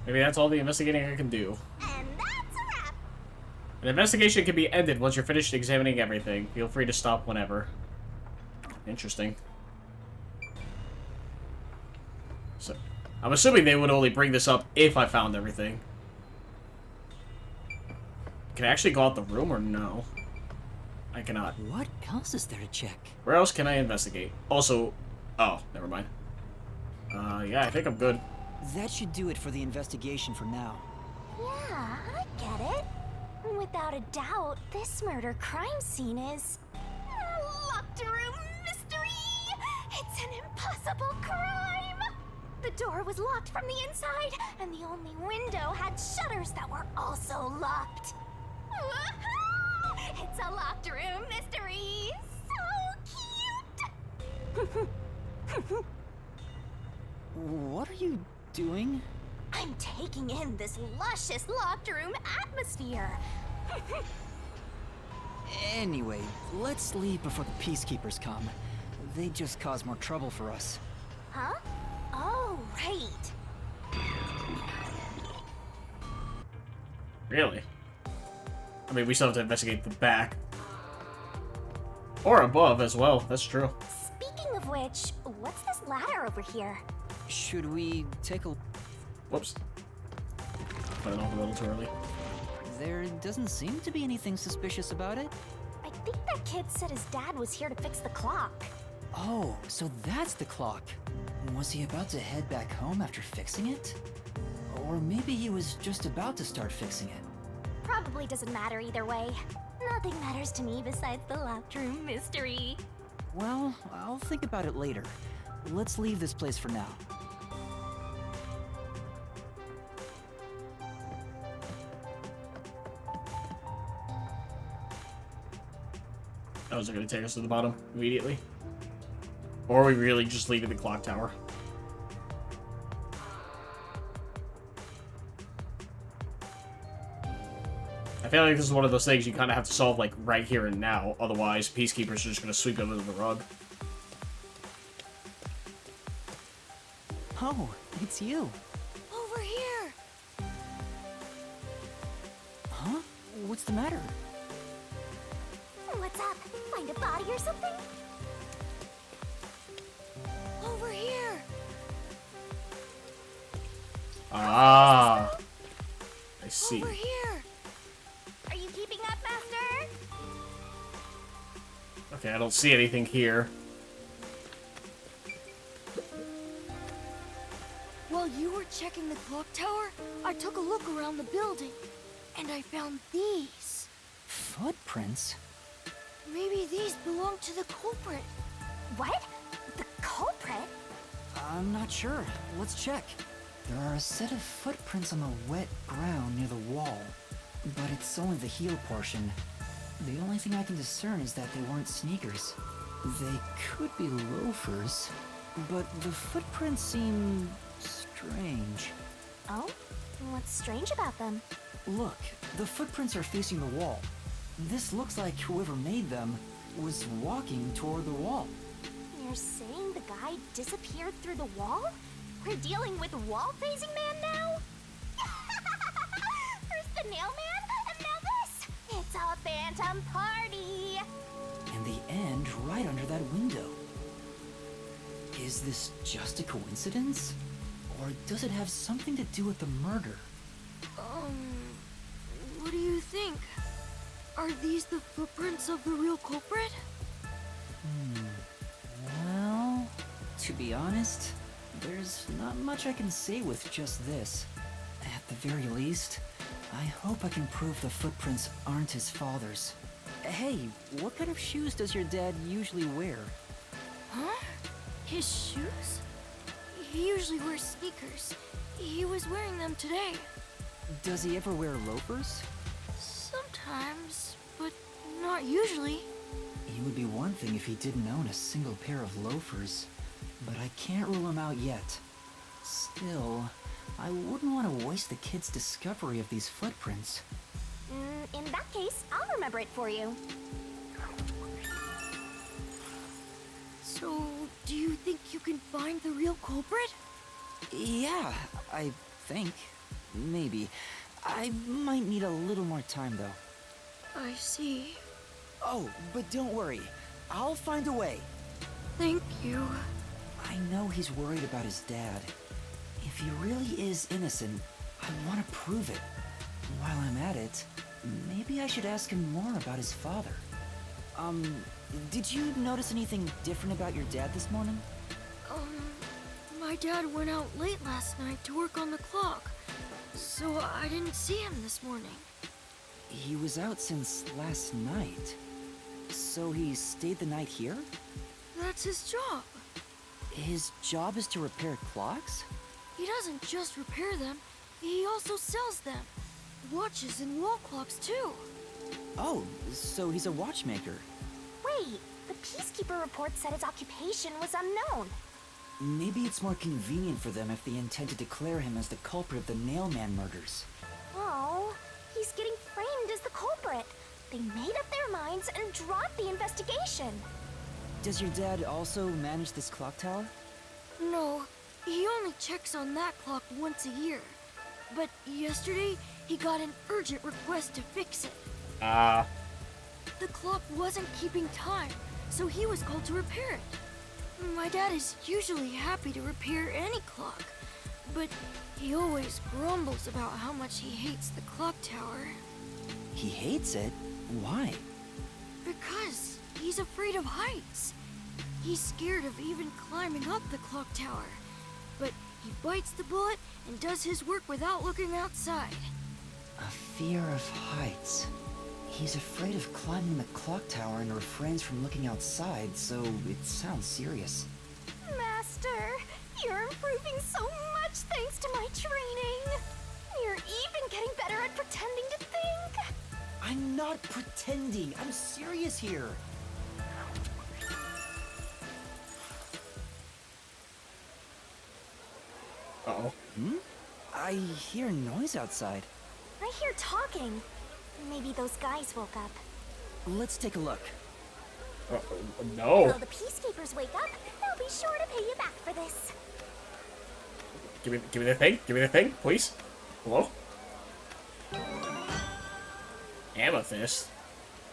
Maybe that's all the investigating I can do. And that's a wrap! An investigation can be ended once you're finished examining everything. Feel free to stop whenever. Interesting. So, I'm assuming they would only bring this up if I found everything. Can I actually go out the room or no? I cannot. What else is there to check? Where else can I investigate? Also, oh, never mind. Yeah, I think I'm good. That should do it for the investigation for now. Yeah, I get it. Without a doubt, this murder crime scene is a locked room mystery. It's an impossible crime. The door was locked from the inside, and the only window had shutters that were also locked. It's a locked room mystery. So cute. What are you doing? I'm taking in this luscious locked room atmosphere. Anyway, let's leave before the Peacekeepers come. They just cause more trouble for us. Huh? Oh, right. Really? I mean, we still have to investigate the back. Or above as well, that's true. Speaking of which, what's this ladder over here? Should we take a... Whoops. Went off a little too early. There doesn't seem to be anything suspicious about it. I think that kid said his dad was here to fix the clock. Oh, so that's the clock. Was he about to head back home after fixing it? Or maybe he was just about to start fixing it. Probably doesn't matter either way. Nothing matters to me besides the locked room mystery. Well, I'll think about it later. Let's leave this place for now. Oh, is it going to take us to the bottom immediately? Or are we really just leaving the clock tower? I feel like this is one of those things you kind of have to solve, like, right here and now. Otherwise, Peacekeepers are just going to sweep it under the rug. Oh, it's you. Over here! Huh? What's the matter? What's up? Find a body or something? Over here! Ah. I see. Over here! Are you keeping up, Master? Okay, I don't see anything here. While you were checking the clock tower, I took a look around the building, and I found these. Footprints? Maybe these belong to the culprit. What? The culprit? I'm not sure. Let's check. There are a set of footprints on the wet ground near the wall, but it's only the heel portion. The only thing I can discern is that they weren't sneakers. They could be loafers, but the footprints seem strange. Oh? What's strange about them? Look, the footprints are facing the wall. This looks like whoever made them was walking toward the wall. You're saying the guy disappeared through the wall? We're dealing with wall-facing man now? First the nail man, and now this! It's a phantom party! And the end right under that window. Is this just a coincidence? Or does it have something to do with the murder? What do you think? Are these the footprints of the real culprit? Well, to be honest, there's not much I can say with just this. At the very least, I hope I can prove the footprints aren't his father's. Hey, what kind of shoes does your dad usually wear? Huh? His shoes? He usually wears sneakers. He was wearing them today. Does he ever wear loafers? Sometimes, but not usually. It would be one thing if he didn't own a single pair of loafers, but I can't rule him out yet. Still, I wouldn't want to waste the kid's discovery of these footprints. In that case, I'll remember it for you. So, do you think you can find the real culprit? Yeah, I think. Maybe. I might need a little more time, though. I see. Oh, but don't worry. I'll find a way. Thank you. I know he's worried about his dad. If he really is innocent, I want to prove it. While I'm at it, maybe I should ask him more about his father. Did you notice anything different about your dad this morning? My dad went out late last night to work on the clock, so I didn't see him this morning. He was out since last night. So he stayed the night here? That's his job. His job is to repair clocks? He doesn't just repair them, he also sells them. Watches and wall clocks, too. Oh, so he's a watchmaker. Wait, the Peacekeeper report said his occupation was unknown. Maybe it's more convenient for them if they intend to declare him as the culprit of the Nailman murders. Oh, he's getting framed as the culprit. They made up their minds and dropped the investigation. Does your dad also manage this clock tower? No, he only checks on that clock once a year. But yesterday, he got an urgent request to fix it. The clock wasn't keeping time, so he was called to repair it. My dad is usually happy to repair any clock, but he always grumbles about how much he hates the clock tower. He hates it? Why? Because he's afraid of heights. He's scared of even climbing up the clock tower. But he bites the bullet and does his work without looking outside. A fear of heights. He's afraid of climbing the clock tower and refrains from looking outside, so it sounds serious. Master, you're improving so much thanks to my training. You're even getting better at pretending to think. I'm not pretending. I'm serious here. Uh-oh. I hear noise outside. I hear talking. Maybe those guys woke up. Let's take a look. No. Will the peacekeepers wake up? They'll be sure to pay you back for this. Give me the thing. Give me the thing, please. Hello? Amethyst.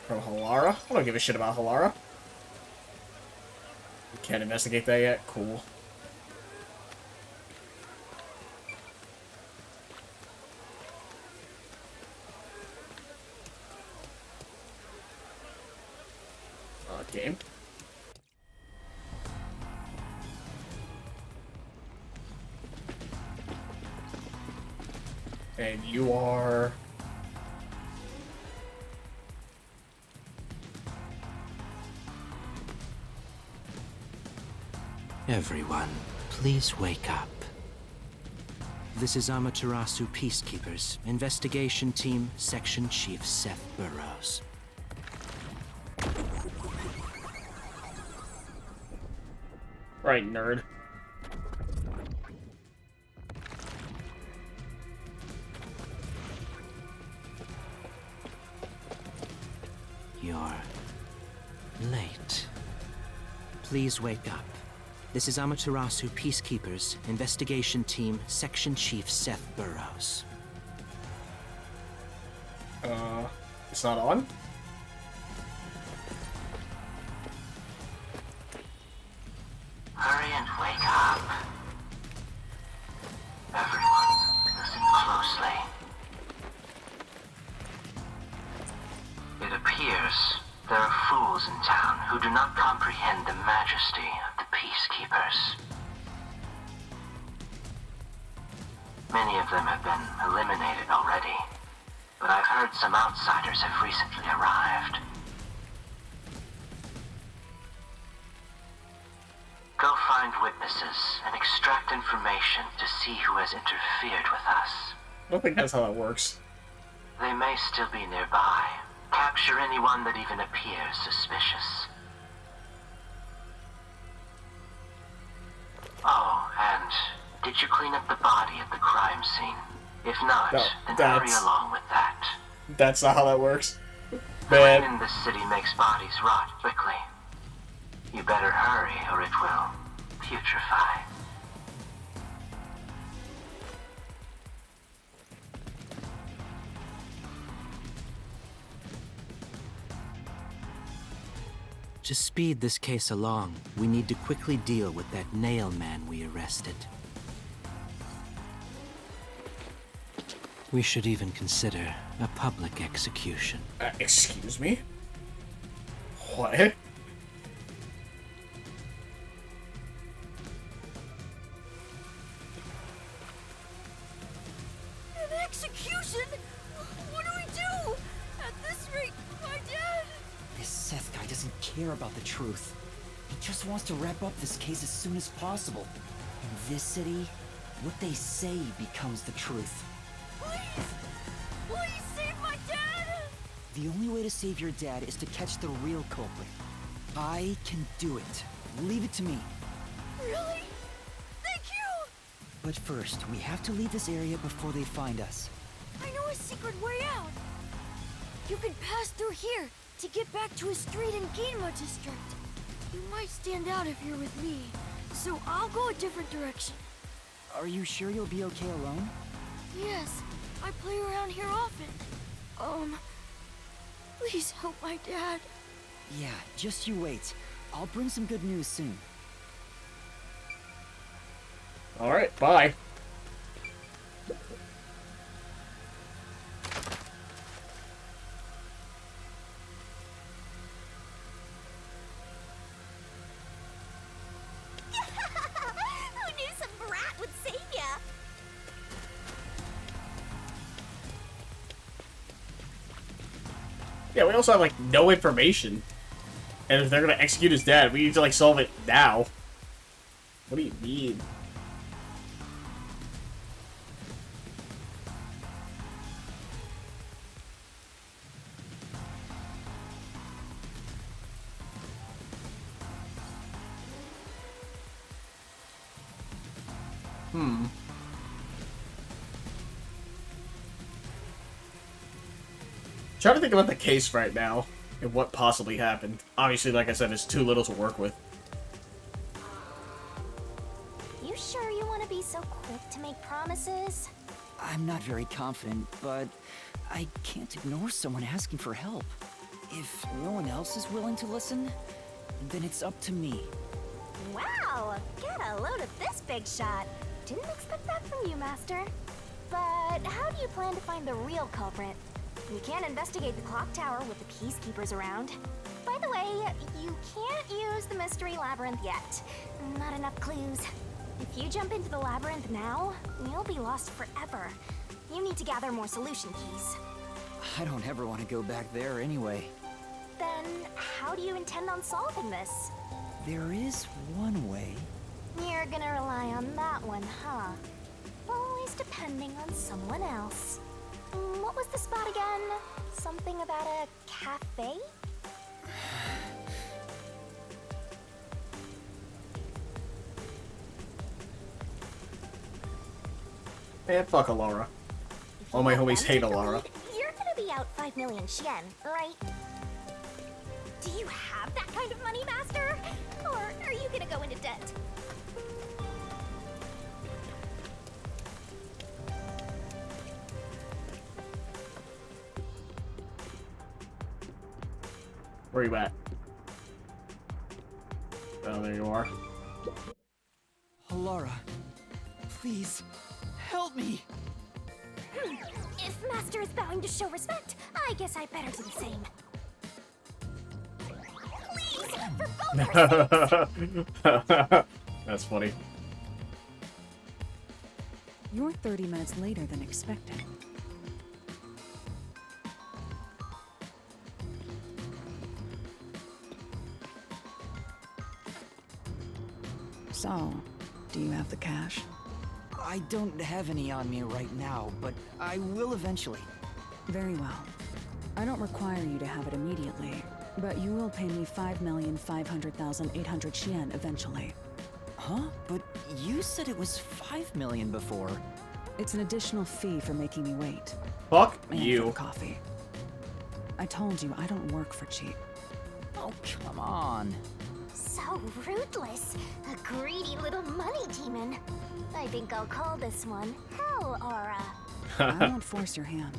From Halara? I don't give a shit about Halara. We can't investigate that yet? Cool. Game. And you are... Everyone, please wake up. This is Amaterasu Peacekeepers, Investigation Team, Section Chief Seth Burrows. Right, nerd. You're late. Please wake up. This is Amaterasu Peacekeepers, Investigation Team, Section Chief Seth Burrows. It's not on? Hurry and wake up. Everyone, listen closely. It appears there are fools in town who do not comprehend the majesty of the peacekeepers. Many of them have been eliminated already, but I've heard some outsiders have recently arrived. Go find witnesses and extract information to see who has interfered with us. I don't think that's how that works. They may still be nearby. Capture anyone that even appears suspicious. Oh, and did you clean up the body at the crime scene? If not, No, then that's- hurry along with that. That's not how that works. The rain Man. in this city makes bodies rot quickly. You better hurry or it will putrefy. To speed this case along, we need to quickly deal with that nail man we arrested. We should even consider a public execution. Excuse me? What? An execution? What do we do? At this rate, my dad... This Seth guy doesn't care about the truth. He just wants to wrap up this case as soon as possible. In this city, what they say becomes the truth. Please! Please save my dad! The only way to save your dad is to catch the real culprit. I can do it. Leave it to me. Really? Thank you! But first, we have to leave this area before they find us. I know a secret way out. You can pass through here to get back to a street in Ginma district. You might stand out if you're with me, so I'll go a different direction. Are you sure you'll be okay alone? Yes, I play around here often. Please help my dad. Yeah, just you wait. I'll bring some good news soon. Alright, bye. Who knew some brat would save ya? Yeah, we also have, like, no information. And if they're gonna execute his dad, we need to, like, solve it now. What do you mean? Hmm. Trying to think about the case right now and what possibly happened. Obviously, like I said, it's too little to work with. You sure you want to be so quick to make promises? I'm not very confident, but I can't ignore someone asking for help. If no one else is willing to listen, then it's up to me. Wow! Get a load of this big shot. Didn't expect that from you, Master. But how do you plan to find the real culprit? We can't investigate the clock tower with the peacekeepers around. By the way, you can't use the mystery labyrinth yet. Not enough clues. If you jump into the labyrinth now, you'll be lost forever. You need to gather more solution keys. I don't ever want to go back there anyway. Then, how do you intend on solving this? There is one way. You're gonna rely on that one, huh? Always depending on someone else. What was the spot again? Something about a cafe? Man, fuck Alara. All my homies hate Alara. You're gonna be out 5 million Yen, right? Do you have that kind of money, Master? Or are you gonna go into debt? Where you at? Oh, there you are. Alara, please, help me! If Master is bowing to show respect, I guess I better do the same. Please, for both our sakes! That's funny. You're 30 minutes later than expected. So, do you have the cash? I don't have any on me right now, but I will eventually. Very well. I don't require you to have it immediately, but you will pay me 5,500,800 yen eventually. Huh? But you said it was 5 million before. It's an additional fee for making me wait. Fuck and you. For the coffee. I told you I don't work for cheap. Oh, come on. So rootless. A greedy little money demon. I think I'll call this one Hell Aura. I won't force your hand.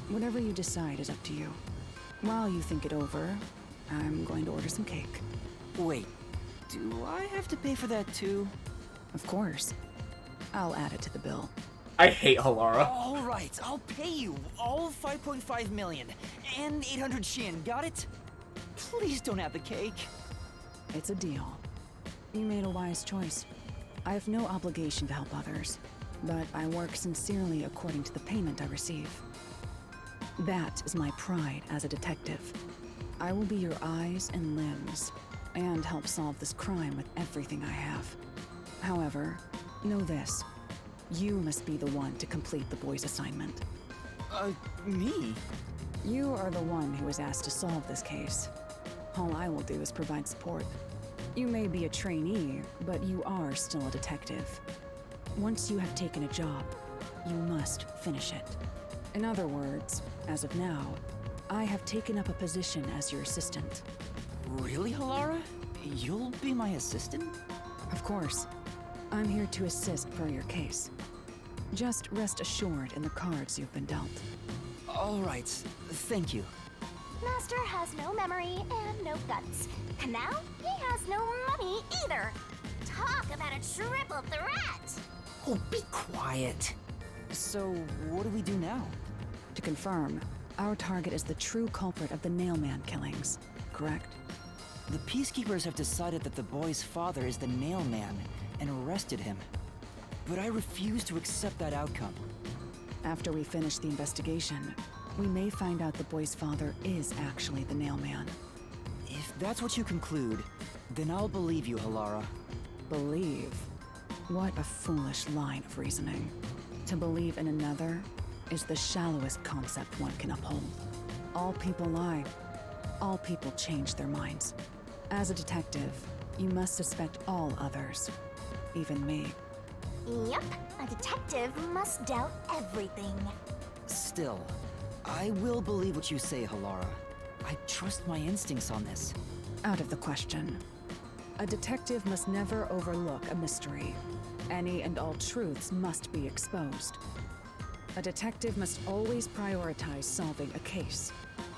Whatever you decide is up to you. While you think it over, I'm going to order some cake. Wait, do I have to pay for that too? Of course. I'll add it to the bill. I hate Alara. All right, I'll pay you all 5.5 million and 800 yen, got it? Please don't have the cake. It's a deal. You made a wise choice. I have no obligation to help others, but I work sincerely according to the payment I receive. That is my pride as a detective. I will be your eyes and limbs, and help solve this crime with everything I have. However, know this. You must be the one to complete the boy's assignment. Me? You are the one who was asked to solve this case. All I will do is provide support. You may be a trainee, but you are still a detective. Once you have taken a job, you must finish it. In other words, as of now, I have taken up a position as your assistant. Really, Alara? You'll be my assistant? Of course. I'm here to assist per your case. Just rest assured in the cards you've been dealt. All right, thank you. Master has no memory and no guts. And now, he has no money either. Talk about a triple threat! Oh, be quiet. So, what do we do now? To confirm, our target is the true culprit of the Nailman killings, correct? The Peacekeepers have decided that the boy's father is the Nailman and arrested him. But I refuse to accept that outcome. After we finish the investigation, we may find out the boy's father is actually the Nailman. If that's what you conclude, then I'll believe you, Alara. Believe? What a foolish line of reasoning. To believe in another is the shallowest concept one can uphold. All people lie. All people change their minds. As a detective, you must suspect all others, even me. Yup, a detective must doubt everything. Still, I will believe what you say, Halara. I trust my instincts on this. Out of the question. A detective must never overlook a mystery. Any and all truths must be exposed. A detective must always prioritize solving a case.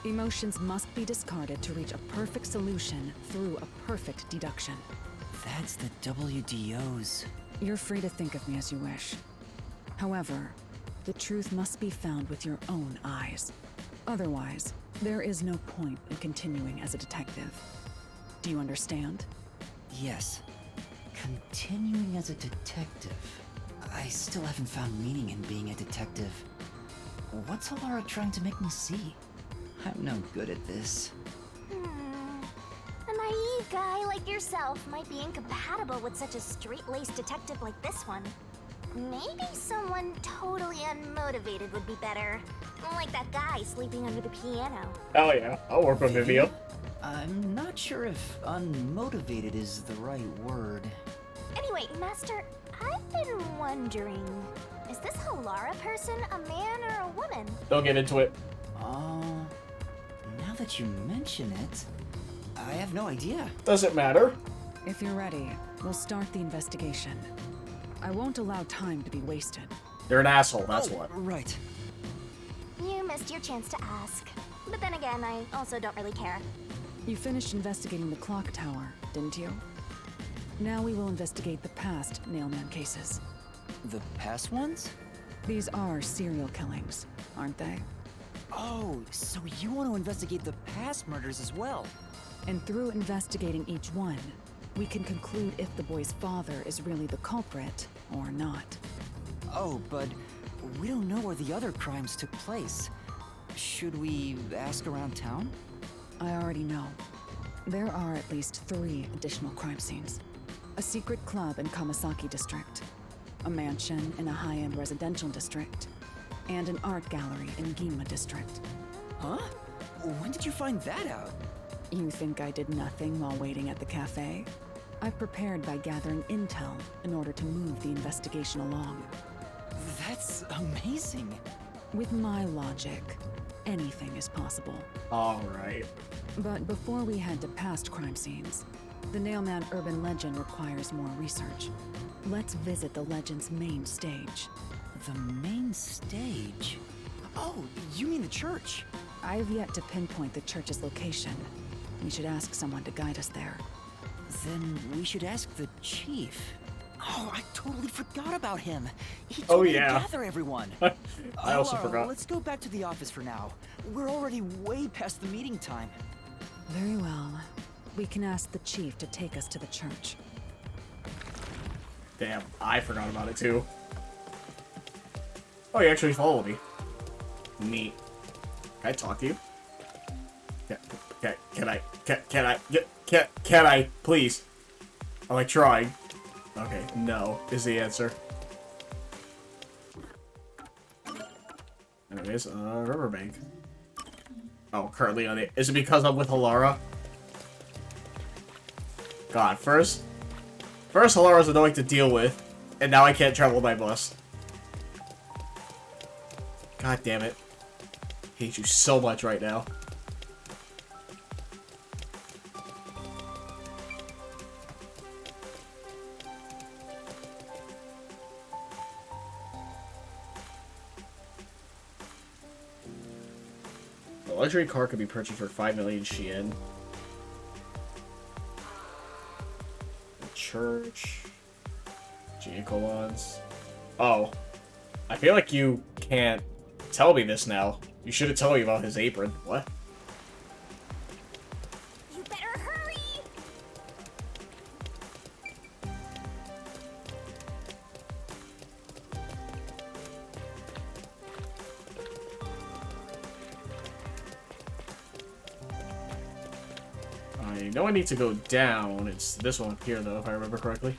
Emotions must be discarded to reach a perfect solution through a perfect deduction. That's the WDO's. You're free to think of me as you wish. However, the truth must be found with your own eyes. Otherwise, there is no point in continuing as a detective. Do you understand? Yes. Continuing as a detective. I still haven't found meaning in being a detective. What's Halara trying to make me see? I'm no good at this. A naive guy like yourself might be incompatible with such a straight-laced detective like this one. Maybe someone totally unmotivated would be better. Like that guy sleeping under the piano. Hell yeah, I'll work with Vivio. I'm not sure if unmotivated is the right word. Anyway, Master, I've been wondering, is this Halara person a man or a woman? Don't get into it. Now that you mention it, I have no idea. Does it matter? If you're ready, we'll start the investigation. I won't allow time to be wasted. You're an asshole, that's what. Right. You missed your chance to ask. But then again, I also don't really care. You finished investigating the clock tower, didn't you? Now we will investigate the past Nailman cases. The past ones? These are serial killings, aren't they? Oh, so you want to investigate the past murders as well? And through investigating each one, we can conclude if the boy's father is really the culprit or not. Oh, but we don't know where the other crimes took place. Should we ask around town? I already know. There are at least 3 additional crime scenes. A secret club in Kamasaki district, a mansion in a high-end residential district, and an art gallery in Ginma district. Huh? When did you find that out? You think I did nothing while waiting at the cafe? I prepared by gathering intel in order to move the investigation along. That's amazing. With my logic, anything is possible. Alright. But before we head to past crime scenes, the Nailman urban legend requires more research. Let's visit the legend's main stage. The main stage? Oh, you mean the church? I have yet to pinpoint the church's location. We should ask someone to guide us there. Then we should ask the chief. Oh, I totally forgot about him. He Oh, told me yeah. to gather everyone. I also Halara, forgot. Let's go back to the office for now. We're already way past the meeting time. Very well. We can ask the chief to take us to the church. Damn, I forgot about it too. Oh, you actually followed me. Neat. Can I talk to you? Can I, please? I'm like trying. Okay, no is the answer. Anyways, Riverbank. Oh, currently on it. Is it because I'm with Halara? God, first Halara's annoying to deal with, and now I can't travel by bus. God damn it. Hate you so much right now. The luxury car could be purchased for 5 million Shien. The church. Giacolons. Oh. I feel like you can't tell me this now. You should have told me about his apron. What? You better hurry! I know I need to go down. It's this one up here, though, if I remember correctly.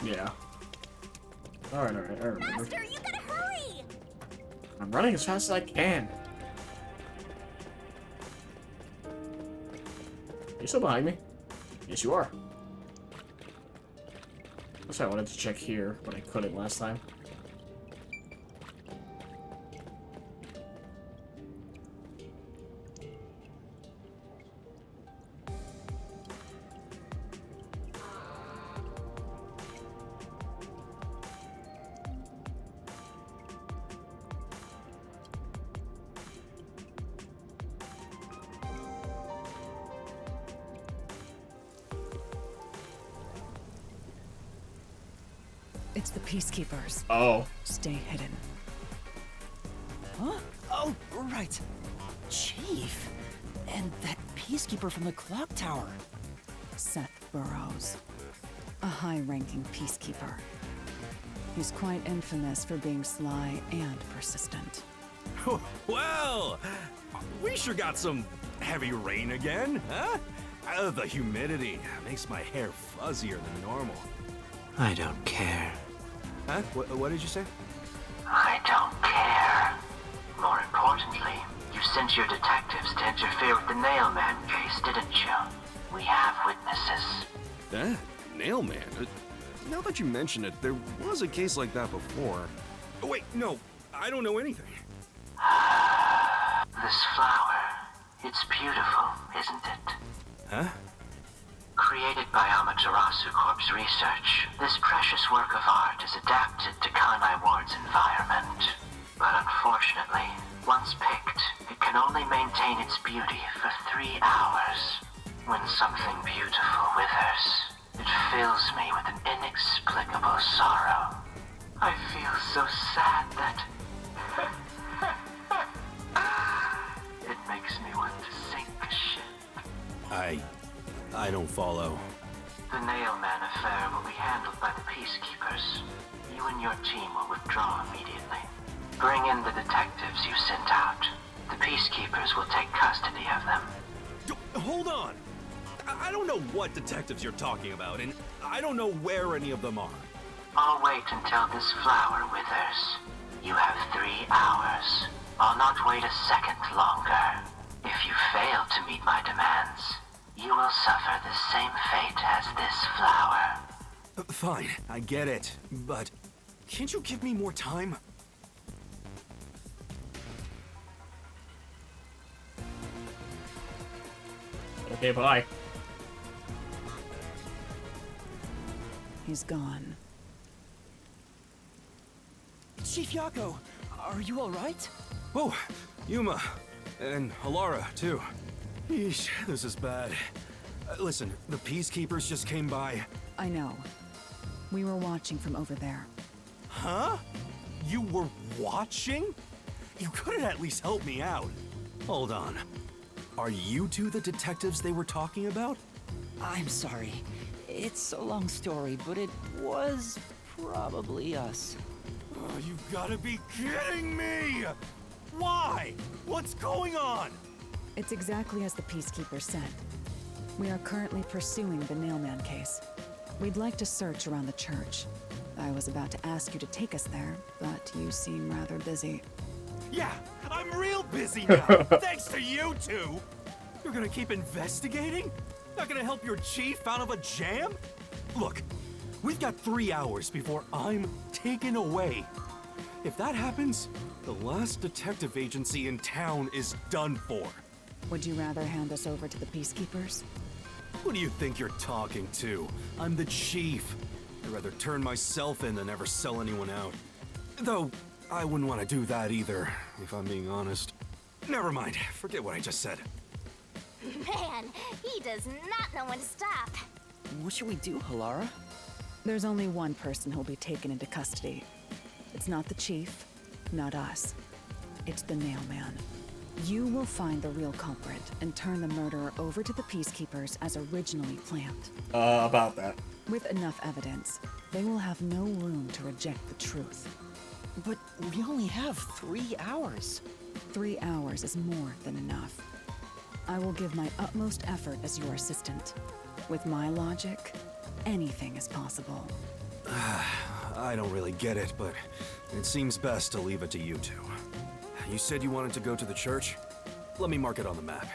Yeah. Alright, I remember. Master, you gotta hurry! I'm running as fast as I can. You still behind me? Yes, you are. That's why I wanted to check here, but I couldn't last time. It's the Peacekeepers. Oh. Stay hidden. Huh? Oh, right. Chief. And that peacekeeper from the clock tower. Seth Burrows. A high-ranking peacekeeper. He's quite infamous for being sly and persistent. Well, we sure got some heavy rain again, huh? The humidity makes my hair fuzzier than normal. I don't care. Huh? What did you say? I don't care. More importantly, you sent your detectives to interfere with the Nailman case, didn't you? We have witnesses. Nailman? Now that you mention it, there was a case like that before. Oh, wait, no, I don't know anything. This flower, it's beautiful, isn't it? Huh? Created by Amaterasu Corp's research, this precious work of art is adapted to Kanai Ward's environment. But unfortunately, once picked, it can only maintain its beauty for 3 hours. When something beautiful withers, it fills me with an inexplicable sorrow. I feel so sad that it makes me want to sink a ship. I don't follow. The Nailman affair will be handled by the Peacekeepers. You and your team will withdraw immediately. Bring in the detectives you sent out. The Peacekeepers will take custody of them. Hold on! I don't know what detectives you're talking about, and I don't know where any of them are. I'll wait until this flower withers. You have 3 hours. I'll not wait a second longer. If you fail to meet my demands, you will suffer the same fate as this flower. Fine, I get it, but can't you give me more time? Okay, bye. He's gone. Chief Yako, are you alright? Oh, Yuma. And Alara, too. Yeesh, this is bad. Listen, the Peacekeepers just came by. I know. We were watching from over there. Huh? You were watching? You couldn't at least help me out. Hold on. Are you two the detectives they were talking about? I'm sorry. It's a long story, but it was probably us. Oh, you've got to be kidding me! Why? What's going on? It's exactly as the Peacekeeper said. We are currently pursuing the Nailman case. We'd like to search around the church. I was about to ask you to take us there, but you seem rather busy. Yeah, I'm real busy now, thanks to you two! You're gonna keep investigating? Not gonna help your chief out of a jam? Look, we've got 3 hours before I'm taken away. If that happens, the last detective agency in town is done for. Would you rather hand us over to the Peacekeepers? Who do you think you're talking to? I'm the chief. I'd rather turn myself in than ever sell anyone out. Though, I wouldn't want to do that either, if I'm being honest. Never mind, forget what I just said. Man, he does not know when to stop. What should we do, Halara? There's only one person who'll be taken into custody. It's not the chief, not us. It's the Nailman. You will find the real culprit and turn the murderer over to the Peacekeepers as originally planned. About that. With enough evidence, they will have no room to reject the truth. But we only have 3 hours. 3 hours is more than enough. I will give my utmost effort as your assistant. With my logic, anything is possible. I don't really get it, but it seems best to leave it to you two. You said you wanted to go to the church? Let me mark it on the map.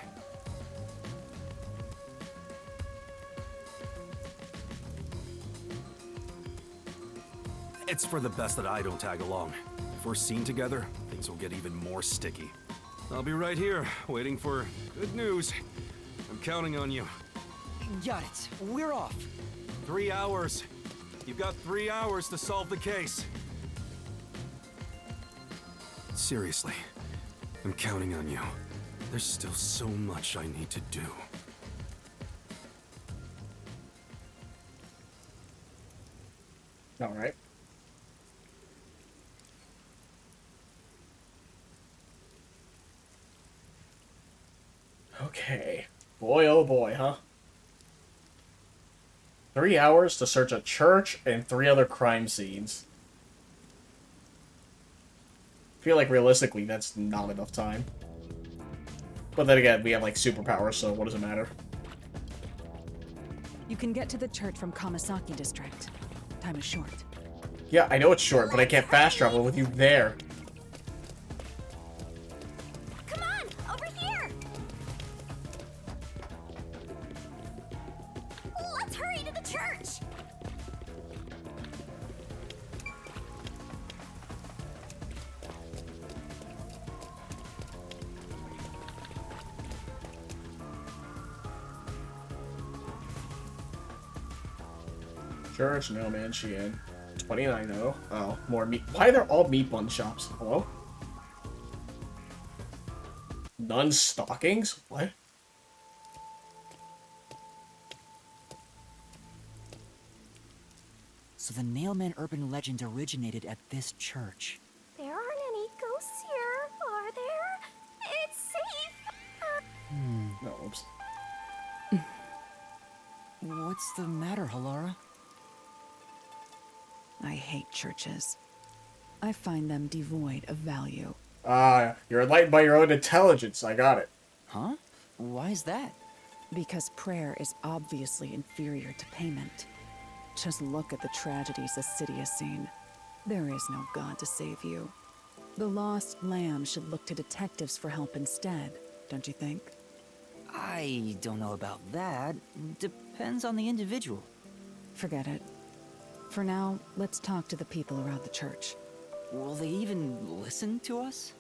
It's for the best that I don't tag along. If we're seen together, things will get even more sticky. I'll be right here, waiting for good news. I'm counting on you. Got it. We're off. 3 hours. You've got 3 hours to solve the case. Seriously, I'm counting on you. There's still so much I need to do. All right. Okay. Boy, oh boy, huh? 3 hours to search a church and 3 other crime scenes. I feel like realistically that's not enough time. But then again, we have like superpowers, so what does it matter? You can get to the church from Kamasaki District. Time is short. Yeah, I know it's short, but I can't fast travel with you there. Come on, over here! Let's hurry to the church! Church, no man, she in. 29 though. Oh, more meat. Why are there all meat bun shops? Hello? Nun stockings? What? So the Nailman urban legend originated at this church. There aren't any ghosts here, are there? It's safe! No, oops. What's the matter, Halara? I hate churches. I find them devoid of value. Ah, you're enlightened by your own intelligence. I got it. Huh? Why is that? Because prayer is obviously inferior to payment. Just look at the tragedies the city has seen. There is no God to save you. The lost lamb should look to detectives for help instead, don't you think? I don't know about that. Depends on the individual. Forget it. For now, let's talk to the people around the church. Will they even listen to us?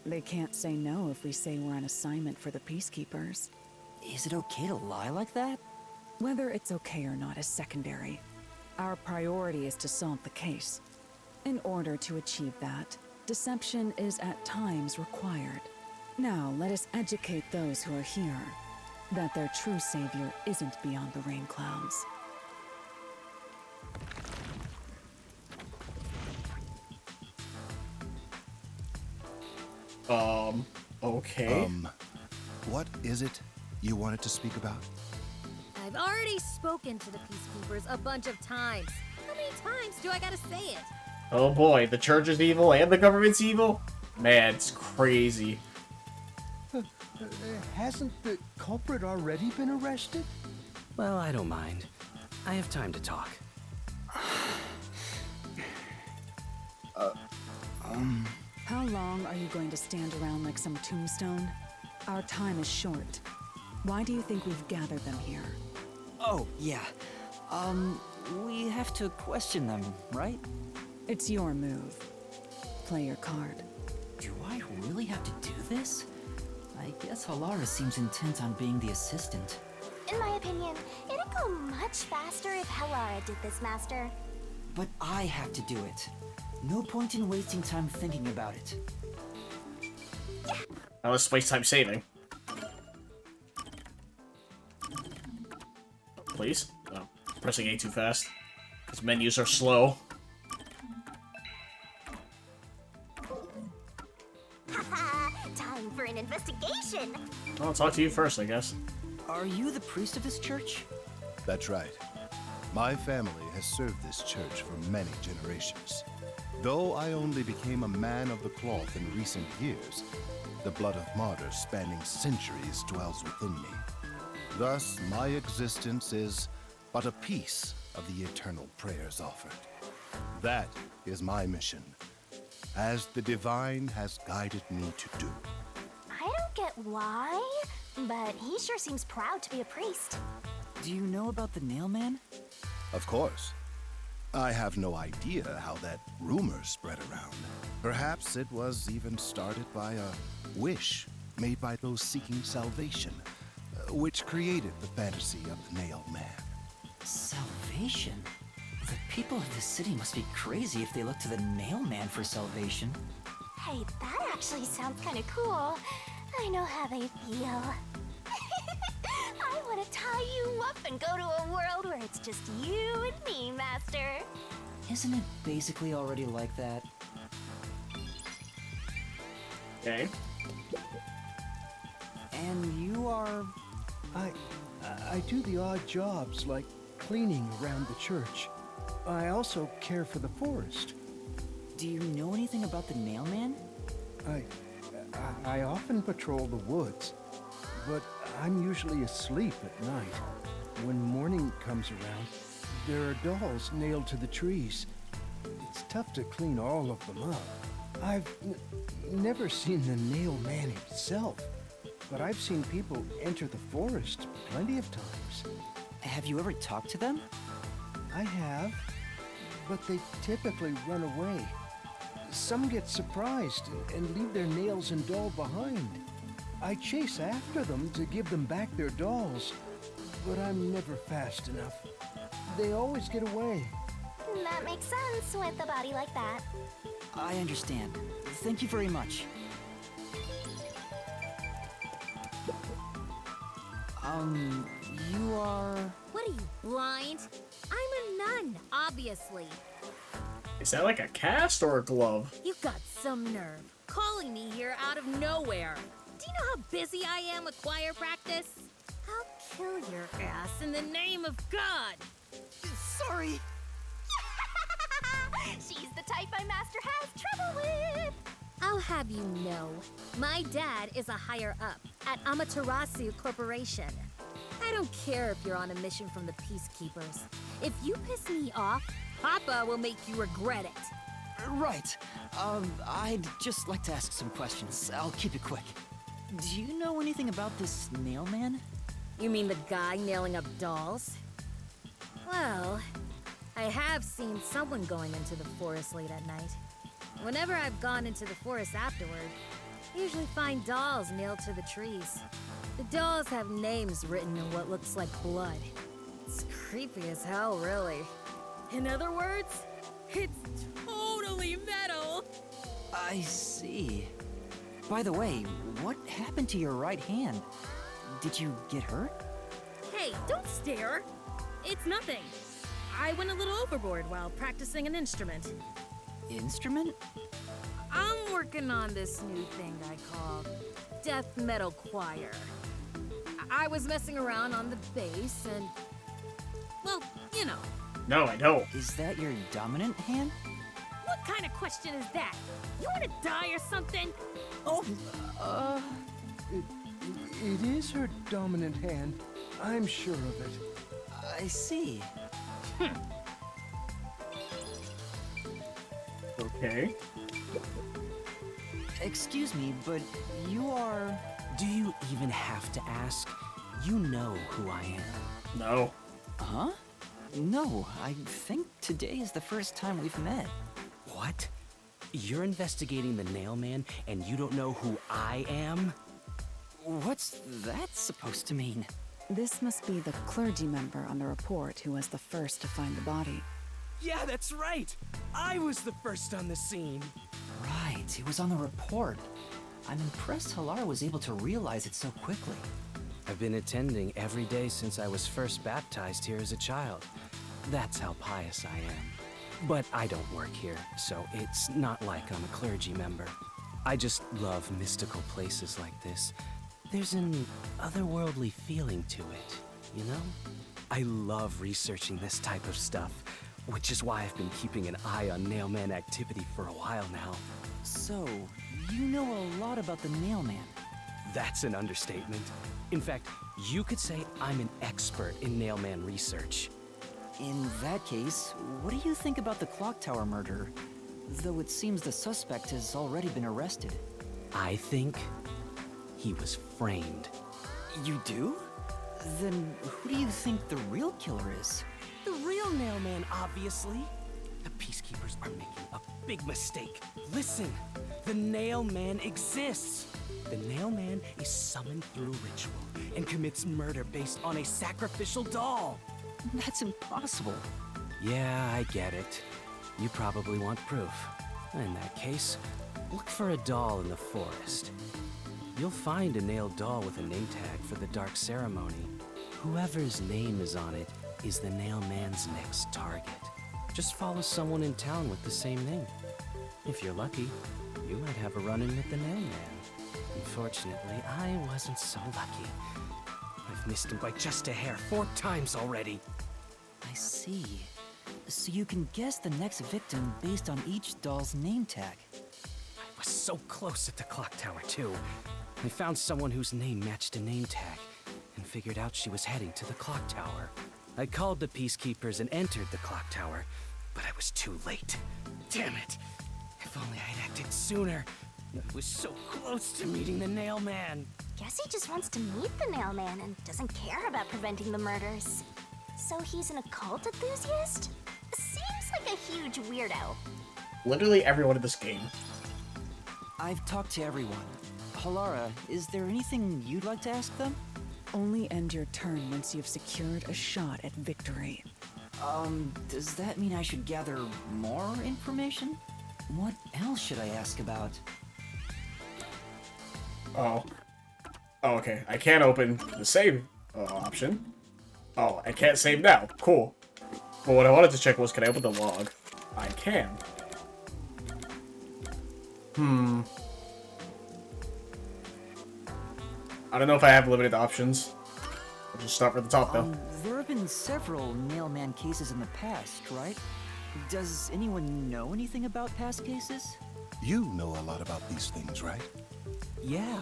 They can't say no if we say we're on assignment for the Peacekeepers. Is it okay to lie like that? Whether it's okay or not is secondary. Our priority is to solve the case. In order to achieve that, deception is at times required. Now, let us educate those who are here that their true savior isn't beyond the rain clouds. Okay. What is it you wanted to speak about? I've already spoken to the Peacekeepers a bunch of times. How many times do I gotta say it? Oh boy, the church is evil and the government's evil? Man, it's crazy. Hasn't the culprit already been arrested? Well, I don't mind. I have time to talk. How long are you going to stand around like some tombstone? Our time is short. Why do you think we've gathered them here? Oh, yeah. We have to question them, right? It's your move. Play your card. Do I really have to do this? I guess Halara seems intent on being the assistant. In my opinion, it'd go much faster if Halara did this, Master. But I have to do it. No point in wasting time thinking about it. Now let's waste time saving. Please? Oh, pressing A too fast. These menus are slow. Time for an investigation! I'll talk to you first, I guess. Are you the priest of this church? That's right. My family has served this church for many generations. Though I only became a man of the cloth in recent years, the blood of martyrs spanning centuries dwells within me. Thus, my existence is but a piece of the eternal prayers offered. That is my mission, as the divine has guided me to do. I don't get why, but he sure seems proud to be a priest. Do you know about the Nailman? Of course. I have no idea how that rumor spread around. Perhaps it was even started by a wish made by those seeking salvation, which created the fantasy of the Nail Man. Salvation? The people of this city must be crazy if they look to the Nail Man for salvation. Hey, that actually sounds kind of cool. I know how they feel. I want to tie you up and go to a world where it's just you and me, Master. Isn't it basically already like that? Okay. And you are... I do the odd jobs like cleaning around the church. I also care for the forest. Do you know anything about the Nail Man? I often patrol the woods, but I'm usually asleep at night. When morning comes around, there are dolls nailed to the trees. It's tough to clean all of them up. I've never seen the Nail Man himself, but I've seen people enter the forest plenty of times. Have you ever talked to them? I have, but they typically run away. Some get surprised and leave their nails and doll behind. I chase after them to give them back their dolls, but I'm never fast enough. They always get away. That makes sense with a body like that. I understand. Thank you very much. You are... What are you, blind? I'm a nun, obviously. Is that like a cast or a glove? You got some nerve, calling me here out of nowhere. Do you know how busy I am with choir practice? I'll kill your ass in the name of God. Sorry. She's the type my master has trouble with. I'll have you know, my dad is a higher up at Amaterasu Corporation. I don't care if you're on a mission from the Peacekeepers. If you piss me off, Papa will make you regret it. Right. I'd just like to ask some questions. I'll keep it quick. Do you know anything about this Nail Man? You mean the guy nailing up dolls? Well, I have seen someone going into the forest late at night. Whenever I've gone into the forest afterward, I usually find dolls nailed to the trees. The dolls have names written in what looks like blood. It's creepy as hell, really. In other words, it's totally metal! I see. By the way, what happened to your right hand? Did you get hurt? Hey, don't stare! It's nothing. I went a little overboard while practicing an instrument. Instrument? I'm working on this new thing I call death metal choir. I was messing around on the bass and, well, you know. No, I don't. Is that your dominant hand? What kind of question is that? You want to die or something? Oh, It is her dominant hand. I'm sure of it. I see. Okay. Excuse me, but you are... Do you even have to ask? You know who I am. No. Huh? No, I think today is the first time we've met. What? You're investigating the Nail Man and you don't know who I am? What's that supposed to mean? This must be the clergy member on the report who was the first to find the body. Yeah, that's right! I was the first on the scene! Right, it was on the report. I'm impressed Halar was able to realize it so quickly. I've been attending every day since I was first baptized here as a child. That's how pious I am. But I don't work here, so it's not like I'm a clergy member. I just love mystical places like this. There's an otherworldly feeling to it, you know? I love researching this type of stuff, which is why I've been keeping an eye on Nailman activity for a while now. So, you know a lot about the Nail Man. That's an understatement. In fact, you could say I'm an expert in Nailman research. In that case, what do you think about the clock tower murder? Though it seems the suspect has already been arrested. I think he was framed. You do? Then who do you think the real killer is? The real Nailman, obviously. The Peacekeepers are making a big mistake. Listen, the Nail Man exists. The Nail Man is summoned through ritual and commits murder based on a sacrificial doll. That's impossible. Yeah, I get it. You probably want proof. In that case, look for a doll in the forest. You'll find a nailed doll with a name tag for the Dark Ceremony. Whoever's name is on it is the Nail Man's next target. Just follow someone in town with the same name. If you're lucky, you might have a run-in with the Nail Man. Unfortunately, I wasn't so lucky. I've missed him by just a hair 4 times already. I see. So you can guess the next victim based on each doll's name tag. I was so close at the clock tower, too. I found someone whose name matched a name tag and figured out she was heading to the clock tower. I called the Peacekeepers and entered the clock tower, but I was too late. Damn it! If only I'd acted sooner. I was so close to meeting the Nail Man. Guess he just wants to meet the Nail Man and doesn't care about preventing the murders. So he's an occult enthusiast? Seems like a huge weirdo. Literally everyone in this game. I've talked to everyone. Halara, is there anything you'd like to ask them? Only end your turn once you've secured a shot at victory. Does that mean I should gather more information? What else should I ask about? Oh, okay. I can't open the save option. Oh, I can't save now. Cool. But what I wanted to check was, can I open the log? I can. I don't know if I have limited options. I'll just start from the top, though. There have been several Nailman cases in the past, right? Does anyone know anything about past cases? You know a lot about these things, right? Yeah,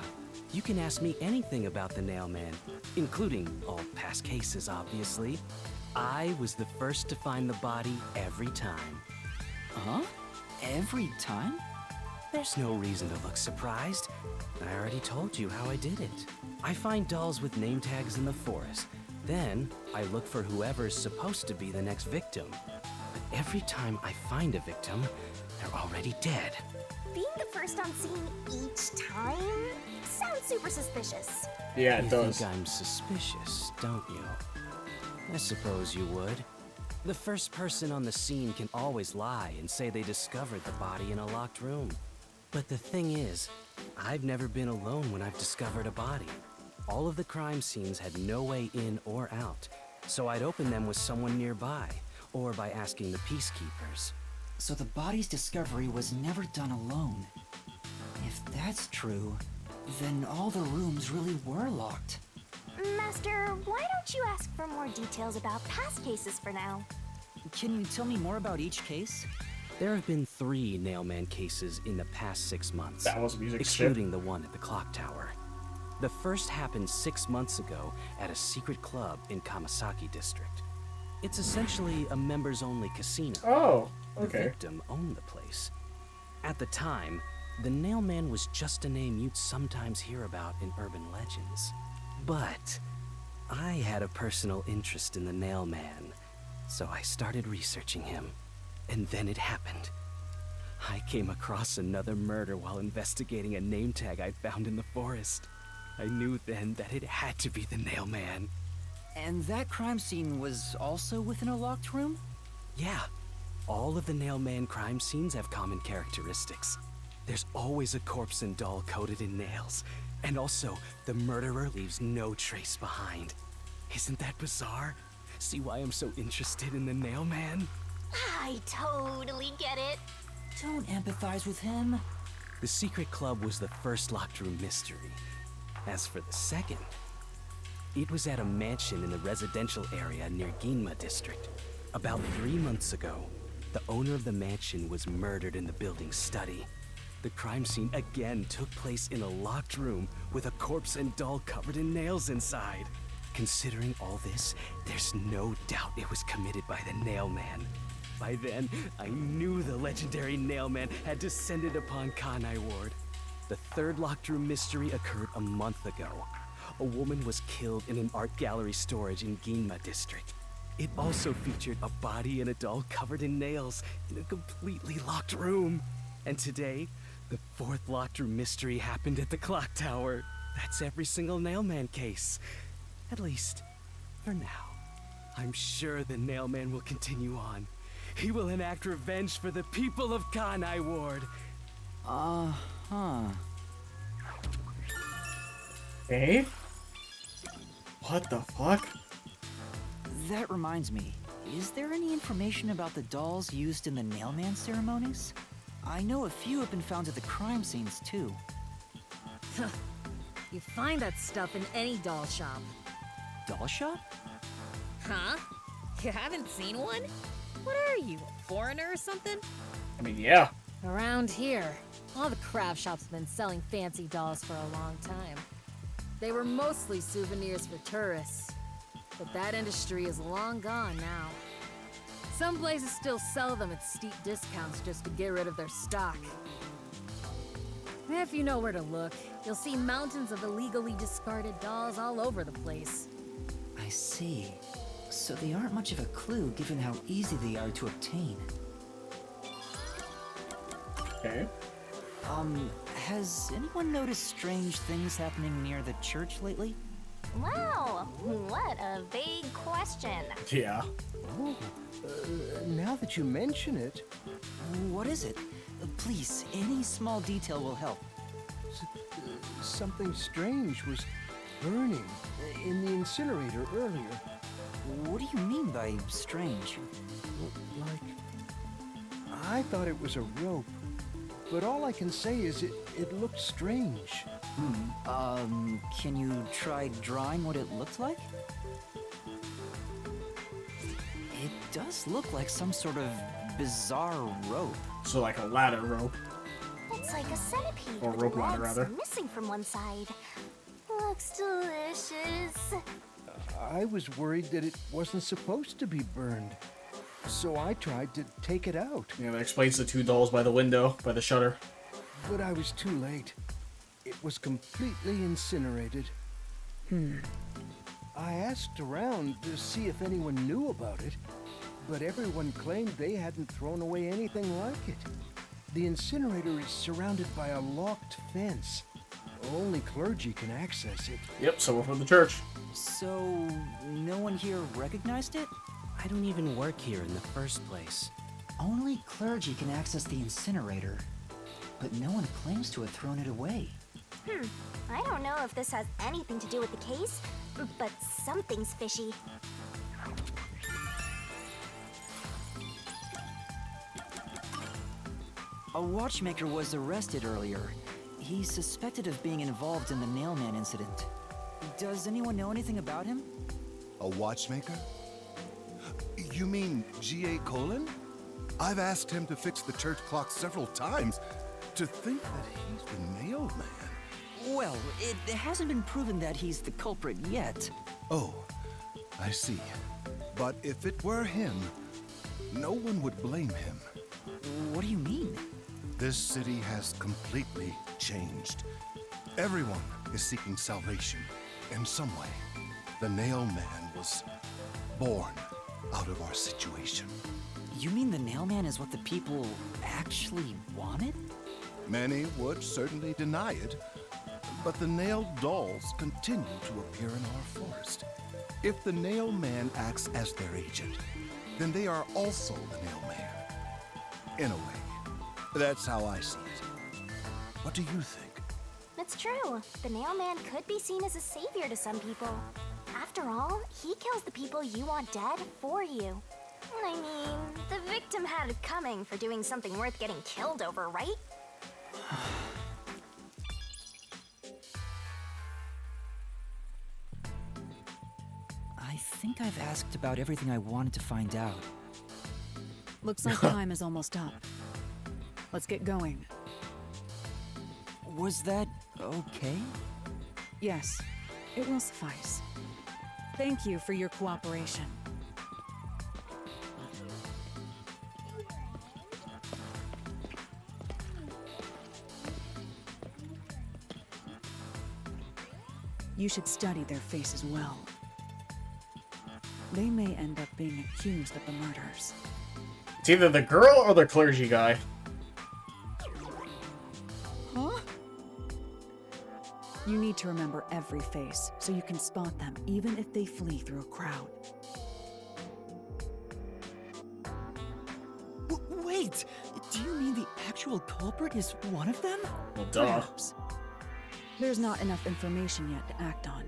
you can ask me anything about the Nail Man, including all past cases, obviously. I was the first to find the body every time. Huh? Every time? There's no reason to look surprised. I already told you how I did it. I find dolls with name tags in the forest. Then, I look for whoever's supposed to be the next victim. But every time I find a victim, they're already dead. Being the first on scene each time sounds super suspicious. Yeah, it does. You think I'm suspicious, don't you? I suppose you would. The first person on the scene can always lie and say they discovered the body in a locked room. But the thing is, I've never been alone when I've discovered a body. All of the crime scenes had no way in or out, so I'd open them with someone nearby, or by asking the Peacekeepers. So the body's discovery was never done alone. If that's true, then all the rooms really were locked. Master, why don't you ask for more details about past cases for now? Can you tell me more about each case? There have been 3 Nailman cases in the past 6 months. That was music excluding the one at the clock tower. The first happened 6 months ago at a secret club in Kamasaki district. It's essentially a members-only casino. Oh, okay. The victim owned the place. At the time, the Nailman was just a name you'd sometimes hear about in urban legends. But I had a personal interest in the Nailman, so I started researching him. And then it happened. I came across another murder while investigating a name tag I found in the forest. I knew then that it had to be the Nailman. And that crime scene was also within a locked room? Yeah. All of the Nailman crime scenes have common characteristics. There's always a corpse and doll coated in nails. And also, the murderer leaves no trace behind. Isn't that bizarre? See why I'm so interested in the Nailman? I totally get it. Don't empathize with him. The secret club was the first locked room mystery. As for the second, it was at a mansion in the residential area near Ginma district. About 3 months ago, the owner of the mansion was murdered in the building's study. The crime scene again took place in a locked room with a corpse and doll covered in nails inside. Considering all this, there's no doubt it was committed by the Nailman. By then, I knew the legendary Nailman had descended upon Kanai Ward. The third locked room mystery occurred a month ago. A woman was killed in an art gallery storage in Ginma district. It also featured a body and a doll covered in nails in a completely locked room. And today, the fourth locked room mystery happened at the clock tower. That's every single Nailman case. At least, for now. I'm sure the Nailman will continue on. He will enact revenge for the people of Kanai Ward. Uh-huh. Eh? What the fuck? That reminds me, is there any information about the dolls used in the Nailman ceremonies? I know a few have been found at the crime scenes, too. You find that stuff in any doll shop. Doll shop? Huh? You haven't seen one? What are you, a foreigner or something? I mean, yeah. Around here, all the craft shops have been selling fancy dolls for a long time. They were mostly souvenirs for tourists, but that industry is long gone now. Some places still sell them at steep discounts just to get rid of their stock. If you know where to look, you'll see mountains of illegally discarded dolls all over the place. I see. So they aren't much of a clue given how easy they are to obtain. Okay. Has anyone noticed strange things happening near the church lately? Wow, what a vague question. Yeah. Oh, now that you mention it... What is it? Please, any small detail will help. Something strange was burning in the incinerator earlier. What do you mean by strange? Like... I thought it was a rope, but all I can say is it looked strange. Can you try drawing what it looked like? It does look like some sort of bizarre rope. So like a ladder rope. It's like a centipede Or with rope ladder, legs rather. missing from one side. Looks delicious. I was worried that it wasn't supposed to be burned, so I tried to take it out. Yeah, that explains the two dolls by the window, by the shutter. But I was too late. It was completely incinerated. I asked around to see if anyone knew about it, but everyone claimed they hadn't thrown away anything like it. The incinerator is surrounded by a locked fence. Only clergy can access it. Yep, so we're from the church. So, no one here recognized it? I don't even work here in the first place. Only clergy can access the incinerator, but no one claims to have thrown it away. I don't know if this has anything to do with the case, but something's fishy. A watchmaker was arrested earlier. He's suspected of being involved in the Nailman incident. Does anyone know anything about him? A watchmaker? You mean G.A. Colin? I've asked him to fix the church clock several times. To think that he's the Nailman. Well, it hasn't been proven that he's the culprit yet. Oh, I see. But if it were him, no one would blame him. What do you mean? This city has completely changed. Everyone is seeking salvation in some way. The Nailman was born out of our situation. You mean the Nailman is what the people actually wanted? Many would certainly deny it, but the nailed dolls continue to appear in our forest. If the Nailman acts as their agent, then they are also the Nailman. In a way. That's how I see it. What do you think? It's true. The Nailman could be seen as a savior to some people. After all, he kills the people you want dead for you. I mean, the victim had it coming for doing something worth getting killed over, right? I think I've asked about everything I wanted to find out. Looks like time is almost up. Let's get going. Was that okay? Yes, it will suffice. Thank you for your cooperation. You should study their faces well. they may end up being accused of the murders. It's either the girl or the clergy guy. Huh? You need to remember every face, so you can spot them even if they flee through a crowd. Wait! Do you mean the actual culprit is one of them? Well, duh. Perhaps. There's not enough information yet to act on.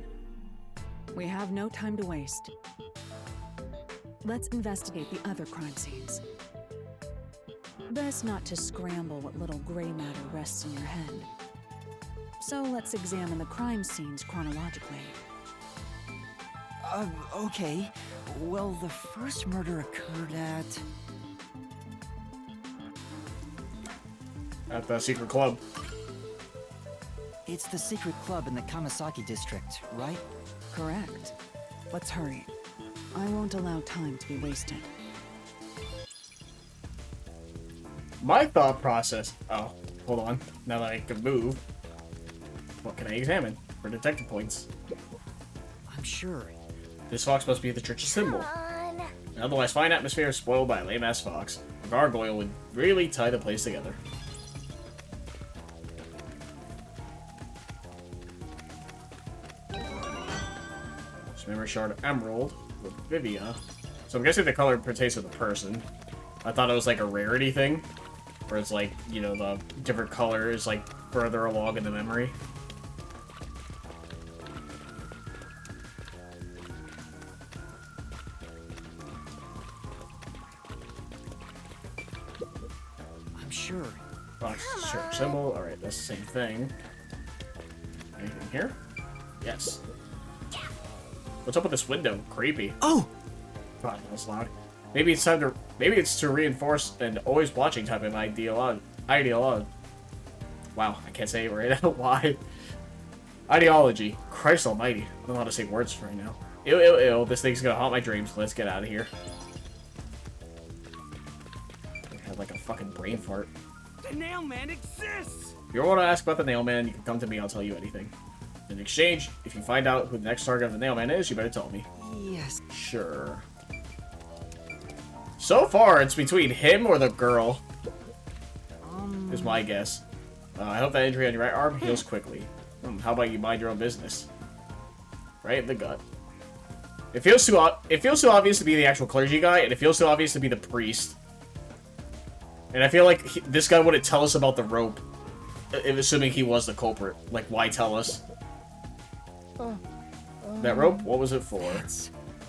We have no time to waste. Let's investigate the other crime scenes. Best not to scramble what little gray matter rests in your head. So let's examine the crime scenes chronologically. Okay. Well, the first murder occurred at the secret club. It's the secret club in the Kamasaki district, right? Correct. Let's hurry. I won't allow time to be wasted. My thought process... Oh, hold on. Now that I can move, what can I examine for detective points? I'm sure. This fox must be the church's symbol. An otherwise fine atmosphere is spoiled by a lame-ass fox. A gargoyle would really tie the place together. Memory shard of emerald with Vivia. So I'm guessing the color pertains to the person. I thought it was like a rarity thing, where it's like, you know, the different color is like further along in the memory. I'm sure. Fox church symbol. Alright, that's the same thing. Anything here? Yes. What's up with this window? Creepy. Oh! God, that was loud. Maybe it's time to... Maybe it's to reinforce an always watching type of ideologue. Wow, I can't say it right now. Why? Ideology. Christ almighty. I don't know how to say words right now. Ew, ew, ew. This thing's gonna haunt my dreams. Let's get out of here. I had like a fucking brain fart. The nail man exists! If you want to ask about the nail man, you can come to me. I'll tell you anything. In exchange, if you find out who the next target of the nailman is, you better tell me. Yes. Sure. So far, it's between him or the girl. Is my guess. I hope that injury on your right arm heals quickly. How about you mind your own business? Right in the gut. It feels too obvious to be the actual clergy guy, and it feels too obvious to be the priest. And I feel like this guy wouldn't tell us about the rope, assuming he was the culprit. Like, why tell us? That rope? What was it for? I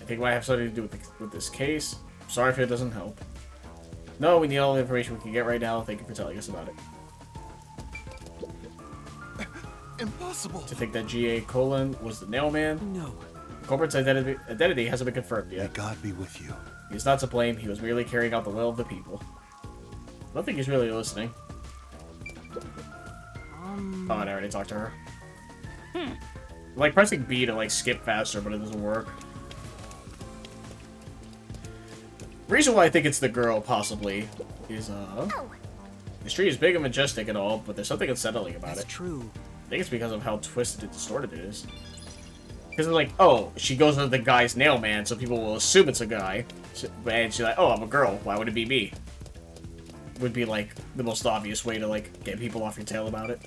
think it might have something to do with this case. Sorry if it doesn't help. No, we need all the information we can get right now. Thank you for telling us about it. Impossible. To think that G.A. Colon was the nailman? No. The culprit's identity hasn't been confirmed yet. May God be with you. He's not to blame. He was merely carrying out the will of the people. I don't think he's really listening. Oh, I already talked to her. I'm like pressing B to like skip faster, but it doesn't work. Reason why I think it's the girl, possibly, is the street is big and majestic and all, but there's something unsettling about it. That's true. I think it's because of how twisted and distorted it is. Because they're like, oh, she goes with the guy's nail man, so people will assume it's a guy. And she's like, oh, I'm a girl. Why would it be me? Would be like the most obvious way to like get people off your tail about it.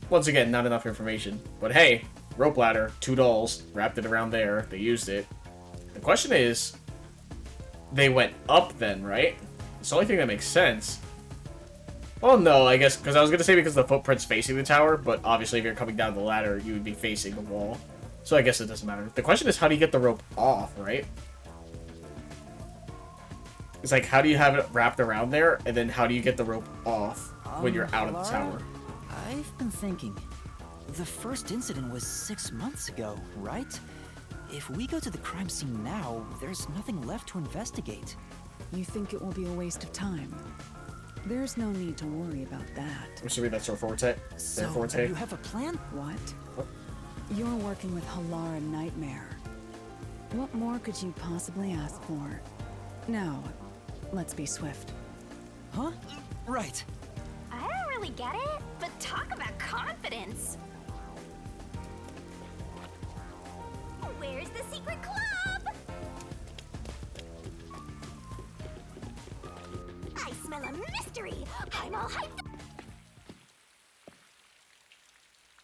Once again, not enough information. But hey, rope ladder, 2 dolls, wrapped it around there. They used it. The question is, they went up then, right? It's the only thing that makes sense. Well, no, I guess, because I was going to say because the footprint's facing the tower, but obviously if you're coming down the ladder, you would be facing the wall. So I guess it doesn't matter. The question is, how do you get the rope off, right? It's like, how do you have it wrapped around there, and then how do you get the rope off when you're out of the tower? I've been thinking. The first incident was 6 months ago, right? If we go to the crime scene now, there's nothing left to investigate. You think it will be a waste of time? There's no need to worry about that. I'm assuming that's her forte. So, you have a plan? What? You're working with Halara Nightmare. What more could you possibly ask for? Now, let's be swift. Huh? Right. I don't really get it, but talk about confidence. Where's the secret club? I smell a mystery. I'm all hyped.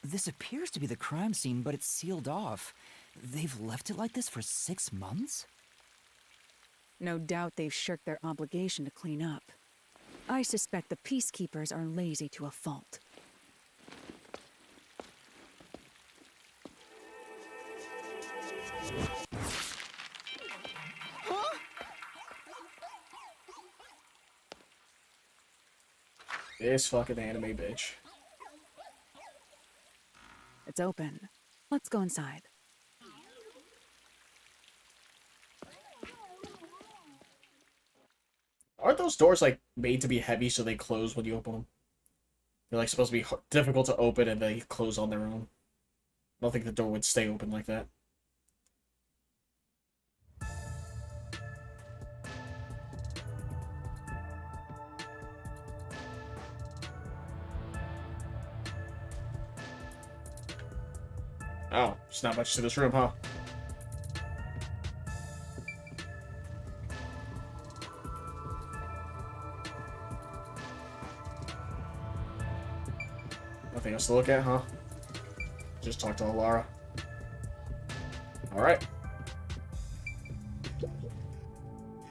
This appears to be the crime scene, but it's sealed off. They've left it like this for 6 months? No doubt they've shirked their obligation to clean up. I suspect the peacekeepers are lazy to a fault. This fucking anime bitch. It's open. Let's go inside. Aren't those doors like made to be heavy so they close when you open them? They're like supposed to be difficult to open and they close on their own. I don't think the door would stay open like that. Oh, there's not much to this room, huh? Nothing else to look at, huh? Just talk to Alara. Alright.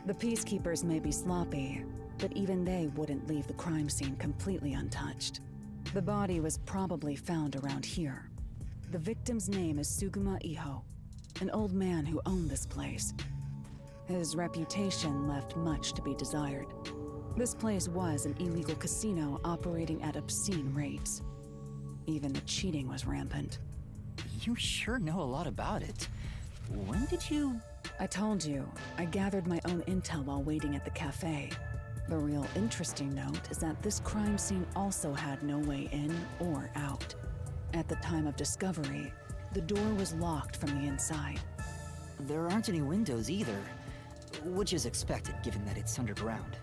The peacekeepers may be sloppy, but even they wouldn't leave the crime scene completely untouched. The body was probably found around here. The victim's name is Suguma Iho, an old man who owned this place. His reputation left much to be desired. This place was an illegal casino operating at obscene rates. Even the cheating was rampant. You sure know a lot about it. When did you... I told you, I gathered my own intel while waiting at the cafe. The real interesting note is that this crime scene also had no way in or out. At the time of discovery, the door was locked from the inside. There aren't any windows either, which is expected given that it's underground.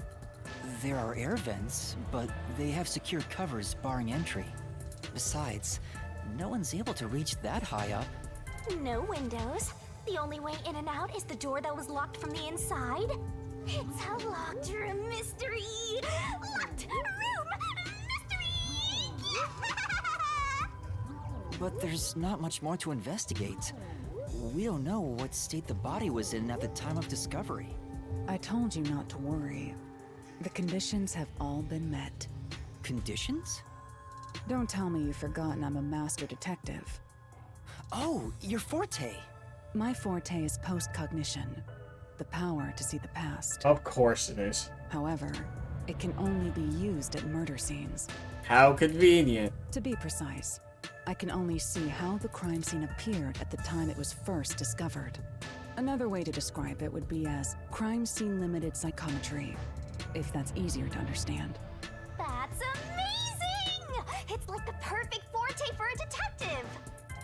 There are air vents, but they have secure covers barring entry. Besides, no one's able to reach that high up. No windows. The only way in and out is the door that was locked from the inside. It's a locked room mystery. Locked room mystery. But there's not much more to investigate. We don't know what state the body was in at the time of discovery. I told you not to worry. The conditions have all been met. Conditions? Don't tell me you've forgotten I'm a master detective. Oh, your forte! My forte is post-cognition, the power to see the past. Of course it is. However, it can only be used at murder scenes. How convenient. To be precise, I can only see how the crime scene appeared at the time it was first discovered. Another way to describe it would be as crime scene limited psychometry, if that's easier to understand. That's amazing! It's like the perfect forte for a detective.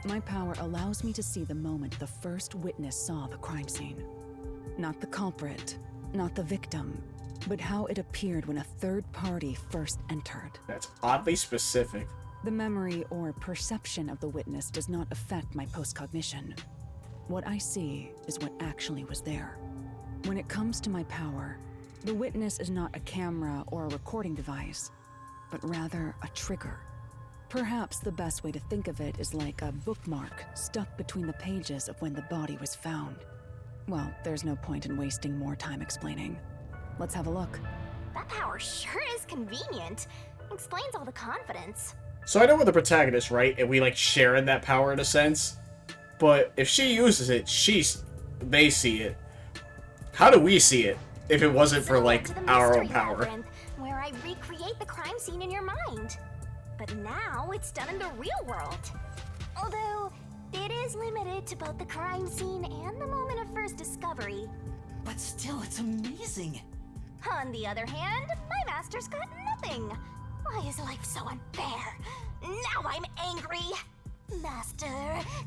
My power allows me to see the moment the first witness saw the crime scene. Not the culprit, not the victim, but how it appeared when a third party first entered. That's oddly specific. The memory or perception of the witness does not affect my postcognition. What I see is what actually was there. When it comes to my power, the witness is not a camera or a recording device, but rather a trigger. Perhaps the best way to think of it is like a bookmark stuck between the pages of when the body was found. Well, there's no point in wasting more time explaining. Let's have a look. That power sure is convenient. Explains all the confidence. So I know we're the protagonist, right? And we like share in that power in a sense. But if she uses it, they see it. How do we see it if it wasn't for like our own power? Where I recreate the crime scene in your mind. But now it's done in the real world. Although, it is limited to both the crime scene and the moment of first discovery. But still, it's amazing. On the other hand, my master's got nothing. Why is life so unfair? Now I'm angry. Master,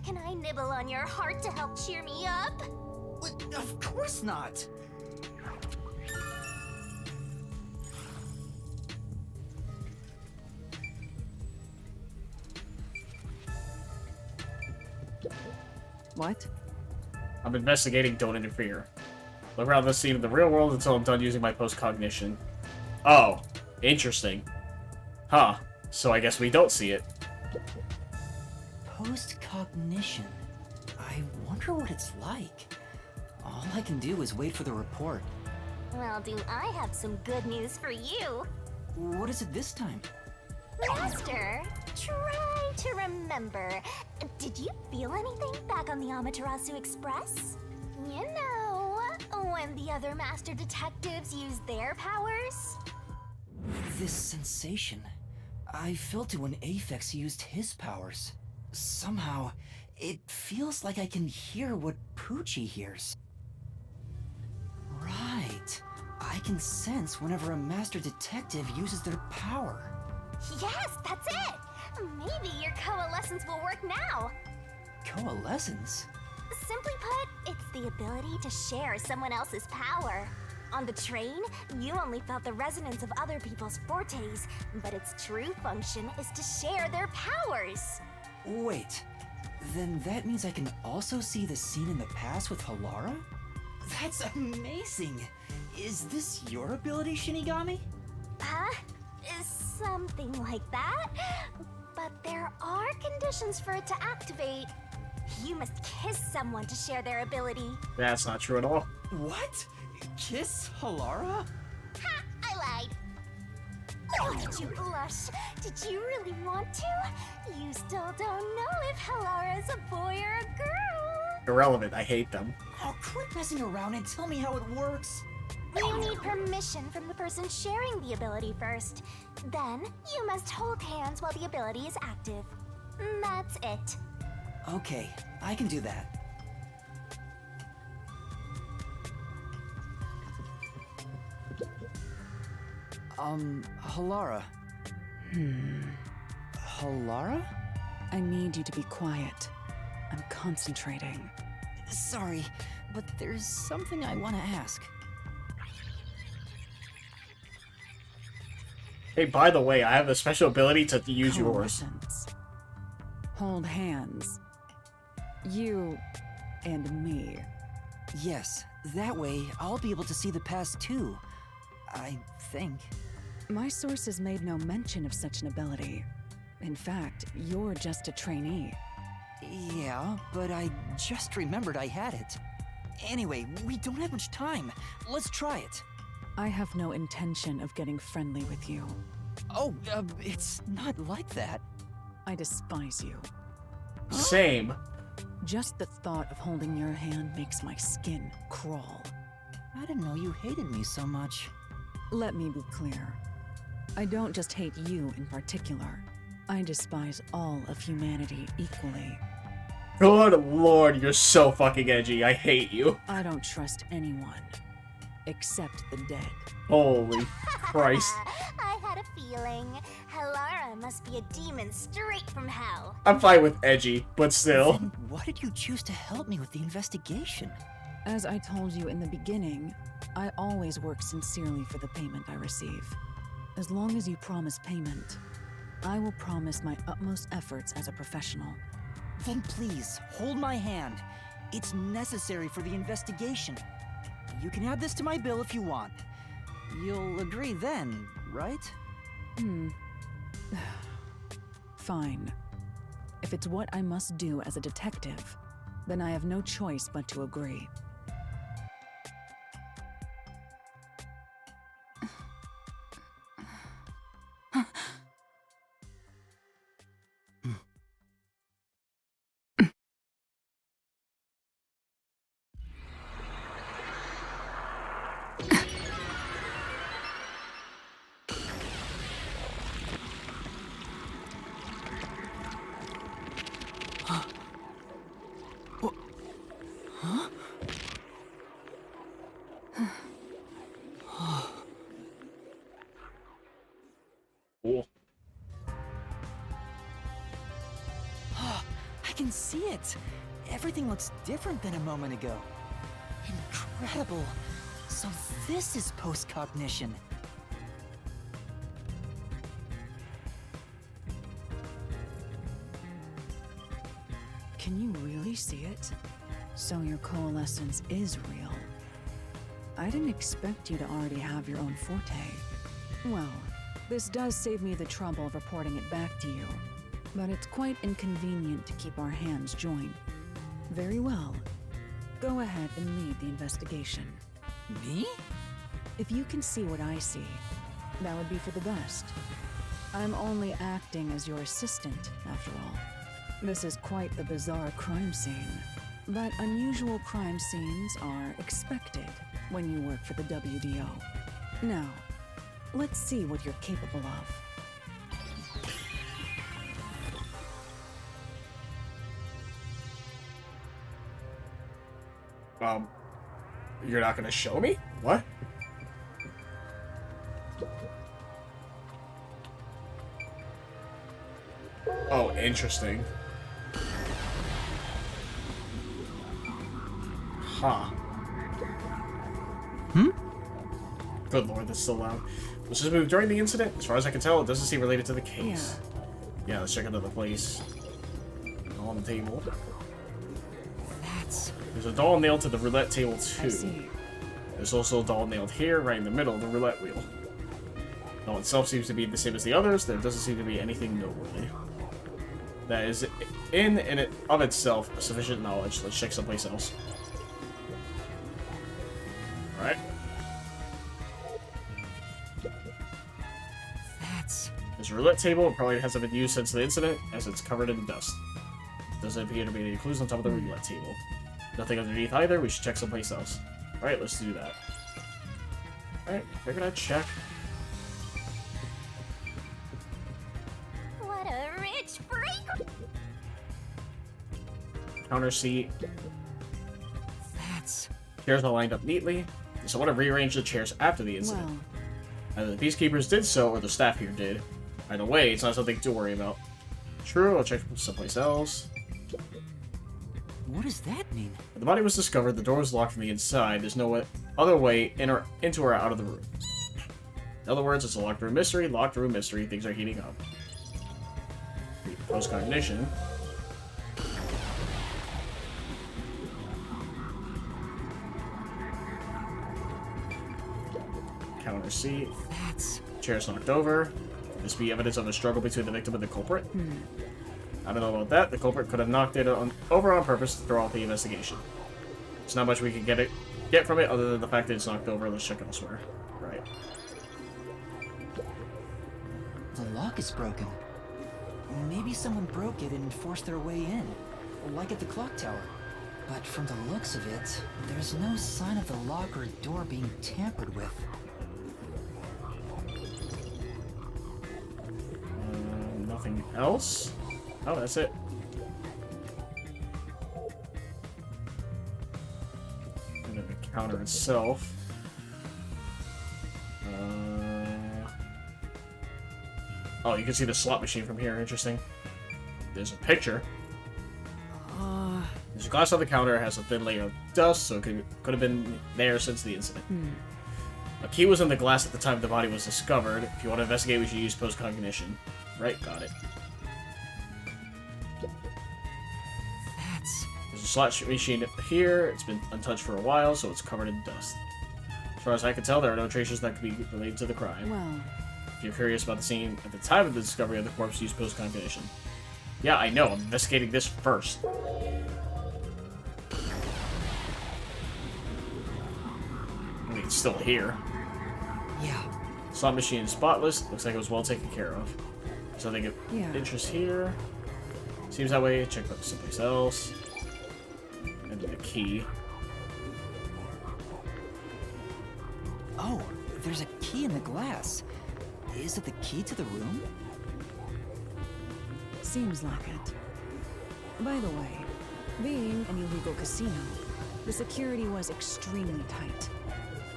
can I nibble on your heart to help cheer me up? Of course not. What? I'm investigating, don't interfere. Look around the scene of the real world until I'm done using my post-cognition. Oh, interesting. Huh, so I guess we don't see it. Post-cognition. I wonder what it's like. All I can do is wait for the report. Well, do I have some good news for you? What is it this time? Master, try to remember. Did you feel anything back on the Amaterasu Express? You know, when the other Master Detectives used their powers? This sensation. I felt it when Aphex used his powers. Somehow, it feels like I can hear what Poochie hears. Right. I can sense whenever a Master Detective uses their power. Yes, that's it! Maybe your coalescence will work now. Coalescence? Simply put, it's the ability to share someone else's power. On the train, you only felt the resonance of other people's fortes, but its true function is to share their powers. Wait, then that means I can also see the scene in the past with Halara? That's amazing! Is this your ability, Shinigami? Huh? Something like that. But there are conditions for it to activate. You must kiss someone to share their ability. That's not true at all. What? Kiss Halara? Ha! I lied. Oh, did you blush? Did you really want to? You still don't know if Halara is a boy or a girl. Irrelevant, I hate them. Oh, quit messing around and tell me how it works. You need permission from the person sharing the ability first. Then, you must hold hands while the ability is active. That's it. Okay, I can do that. Halara. Halara? I need you to be quiet. I'm concentrating. Sorry, but there's something I want to ask. Hey, by the way, I have a special ability to use yours. Coalescence. Hold hands. You and me. Yes, that way I'll be able to see the past too. I think. My sources made no mention of such an ability. In fact, you're just a trainee. Yeah, but I just remembered I had it. Anyway, we don't have much time. Let's try it. I have no intention of getting friendly with you. Oh, it's not like that. I despise you. Same. Just the thought of holding your hand makes my skin crawl. I didn't know you hated me so much. Let me be clear. I don't just hate you in particular. I despise all of humanity equally. Good lord, you're so fucking edgy. I hate you. I don't trust anyone. Except the dead. Holy Christ. I had a feeling. Halara must be a demon straight from hell. I'm fine with edgy, but still. Then why did you choose to help me with the investigation? As I told you in the beginning, I always work sincerely for the payment I receive. As long as you promise payment, I will promise my utmost efforts as a professional. Then please, hold my hand. It's necessary for the investigation. You can add this to my bill if you want. You'll agree then, right? Fine. If it's what I must do as a detective, then I have no choice but to agree. Cool. I can see it. Everything looks different than a moment ago. Incredible. So this is post-cognition. Can you really see it? So your coalescence is real. I didn't expect you to already have your own forte. Well, this does save me the trouble of reporting it back to you, but it's quite inconvenient to keep our hands joined. Very well. Go ahead and lead the investigation. Me? If you can see what I see, that would be for the best. I'm only acting as your assistant, after all. This is quite the bizarre crime scene, but unusual crime scenes are expected when you work for the WDO. Now, let's see what you're capable of. You're not gonna show me? What? Oh, interesting. Huh. Good lord, this is so loud. Let's just move during the incident. As far as I can tell, it doesn't seem related to the case. Yeah, let's check another place. On the table. There's a doll nailed to the roulette table too. There's also a doll nailed here, right in the middle of the roulette wheel. The doll itself seems to be the same as the others. There doesn't seem to be anything noteworthy. That is, in and it of itself, sufficient knowledge. Let's check someplace else. Alright. This roulette table probably hasn't been used since the incident, as it's covered in dust. Doesn't appear to be any clues on top of the roulette table. Nothing underneath either, we should check someplace else. Alright, let's do that. Alright, figured I'd check. What a rich freak! Counter seat. Chairs all lined up neatly. Someone have rearranged the chairs after the incident. Either the peacekeepers did so, or the staff here did. Either way, it's not something to worry about. True, I'll check someplace else. What does that mean? When the body was discovered, the door was locked from the inside. There's no other way in or into or out of the room. In other words, it's a locked room mystery. Locked room mystery. Things are heating up. Post-cognition. Counter seat. Chairs knocked over. Could this be evidence of a struggle between the victim and the culprit? I don't know about that. The culprit could have knocked it over on purpose to throw off the investigation. There's not much we can get from it other than the fact that it's knocked over. Let's check elsewhere. Right. The lock is broken. Maybe someone broke it and forced their way in, like at the clock tower. But from the looks of it, there's no sign of the lock or door being tampered with. Nothing else? Oh, that's it. And then the counter itself. Oh, you can see the slot machine from here. Interesting. There's a picture. There's a glass on the counter. It has a thin layer of dust, so it could have been there since the incident. A key was in the glass at the time the body was discovered. If you want to investigate, we should use post-cognition. Right, got it. There's a slot machine here. It's been untouched for a while, so it's covered in dust. As far as I can tell, there are no traces that could be related to the crime. Well, if you're curious about the scene at the time of the discovery of the corpse, use post-cognition. Yeah, I know. I'm investigating this first. I mean, it's still here. Yeah. Slot machine is spotless. Looks like it was well taken care of. So I think of interest here. Seems that way. Check out someplace else. And the key. Oh, there's a key in the glass. Is it the key to the room? Seems like it. By the way, being an illegal casino, the security was extremely tight.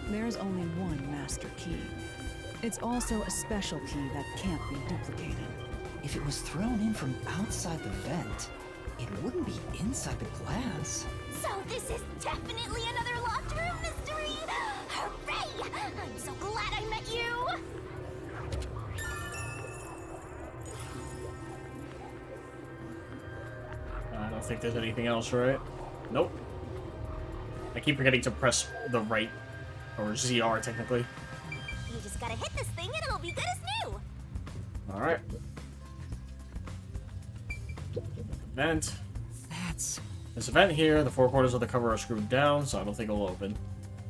There's only one master key. It's also a special key that can't be duplicated. If it was thrown in from outside the vent, it wouldn't be inside the glass. So this is definitely another locked room mystery! Hooray! I'm so glad I met you! I don't think there's anything else, right? Nope. I keep forgetting to press the right, or ZR technically. You just gotta hit this thing and it'll be good as new. Alright. Vent. That's... This vent here, the four corners of the cover are screwed down, so I don't think it'll open.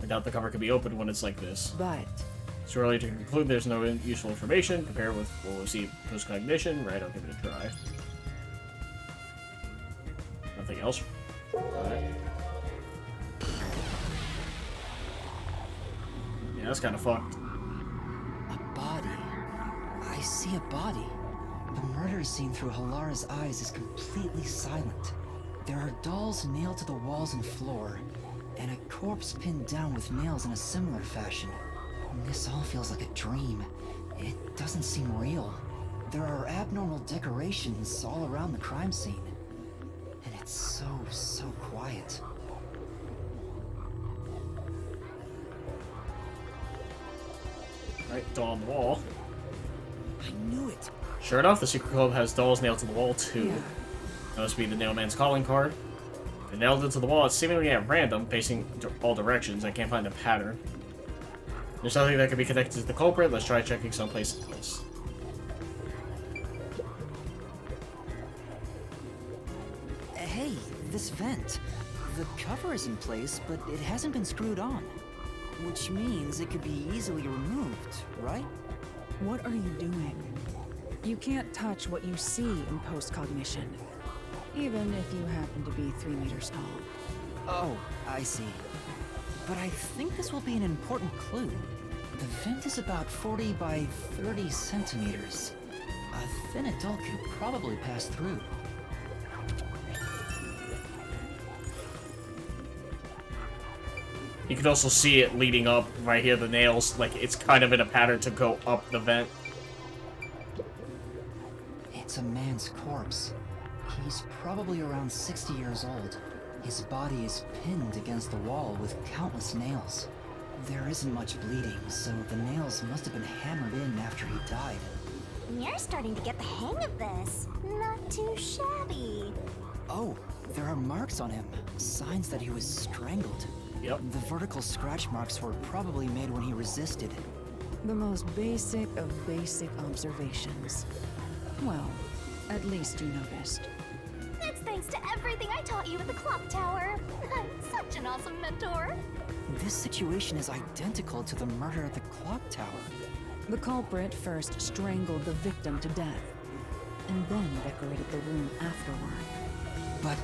I doubt the cover can be opened when it's like this. But... It's too early to conclude there's no useful information. Compare with what we'll see post-cognition. Right, I'll give it a try. Nothing else? Alright. Yeah, that's kind of fucked. A body. I see a body. The murder scene through Halara's eyes is completely silent. There are dolls nailed to the walls and floor, and a corpse pinned down with nails in a similar fashion. This all feels like a dream. It doesn't seem real. There are abnormal decorations all around the crime scene. And it's so quiet. Right, doll on the wall. I knew it. Sure enough, the secret club has dolls nailed to the wall too. Yeah. That must be the Nailman's calling card. They nailed it to the wall, it's seemingly at random, facing all directions. I can't find a pattern. There's something that could be connected to the culprit. Let's try checking someplace else. Hey, this vent. The cover is in place, but it hasn't been screwed on. Which means it could be easily removed, right? What are you doing? You can't touch what you see in post-cognition, even if you happen to be 3 meters tall. Oh, I see. But I think this will be an important clue. The vent is about 40 by 30 centimeters. A thin adult could probably pass through. You can also see it leading up right here, the nails, like it's kind of in a pattern to go up the vent. It's a man's corpse. He's probably around 60 years old. His body is pinned against the wall with countless nails. There isn't much bleeding, so the nails must have been hammered in after he died. You're starting to get the hang of this. Not too shabby. Oh, there are marks on him. Signs that he was strangled. Yep. The vertical scratch marks were probably made when he resisted. The most basic of basic observations. Well, at least you noticed. That's thanks to everything I taught you at the clock tower. I'm such an awesome mentor. This situation is identical to the murder at the clock tower. The culprit first strangled the victim to death, and then decorated the room afterward. But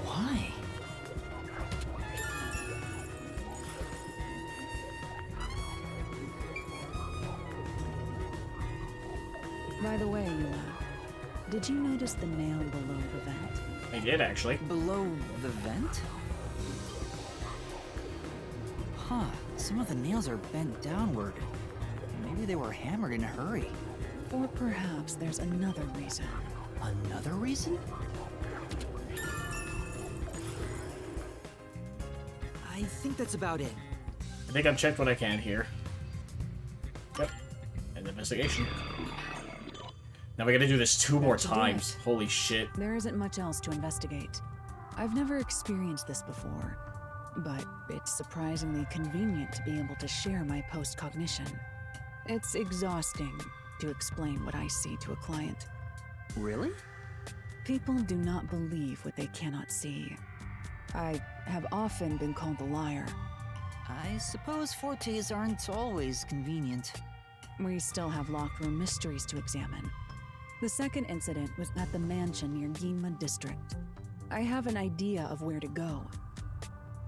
why? By the way, Yuna, did you notice the nail below the vent? I did, actually. Below the vent? Huh, some of the nails are bent downward. Maybe they were hammered in a hurry. Or perhaps there's another reason. Another reason? I think that's about it. I think I've checked what I can here. Yep. And investigation. Now we gotta do this two more times. Holy shit. There isn't much else to investigate. I've never experienced this before, but it's surprisingly convenient to be able to share my post-cognition. It's exhausting to explain what I see to a client. Really? People do not believe what they cannot see. I have often been called a liar. I suppose fortes aren't always convenient. We still have locked room mysteries to examine. The second incident was at the mansion near Ginma District. I have an idea of where to go.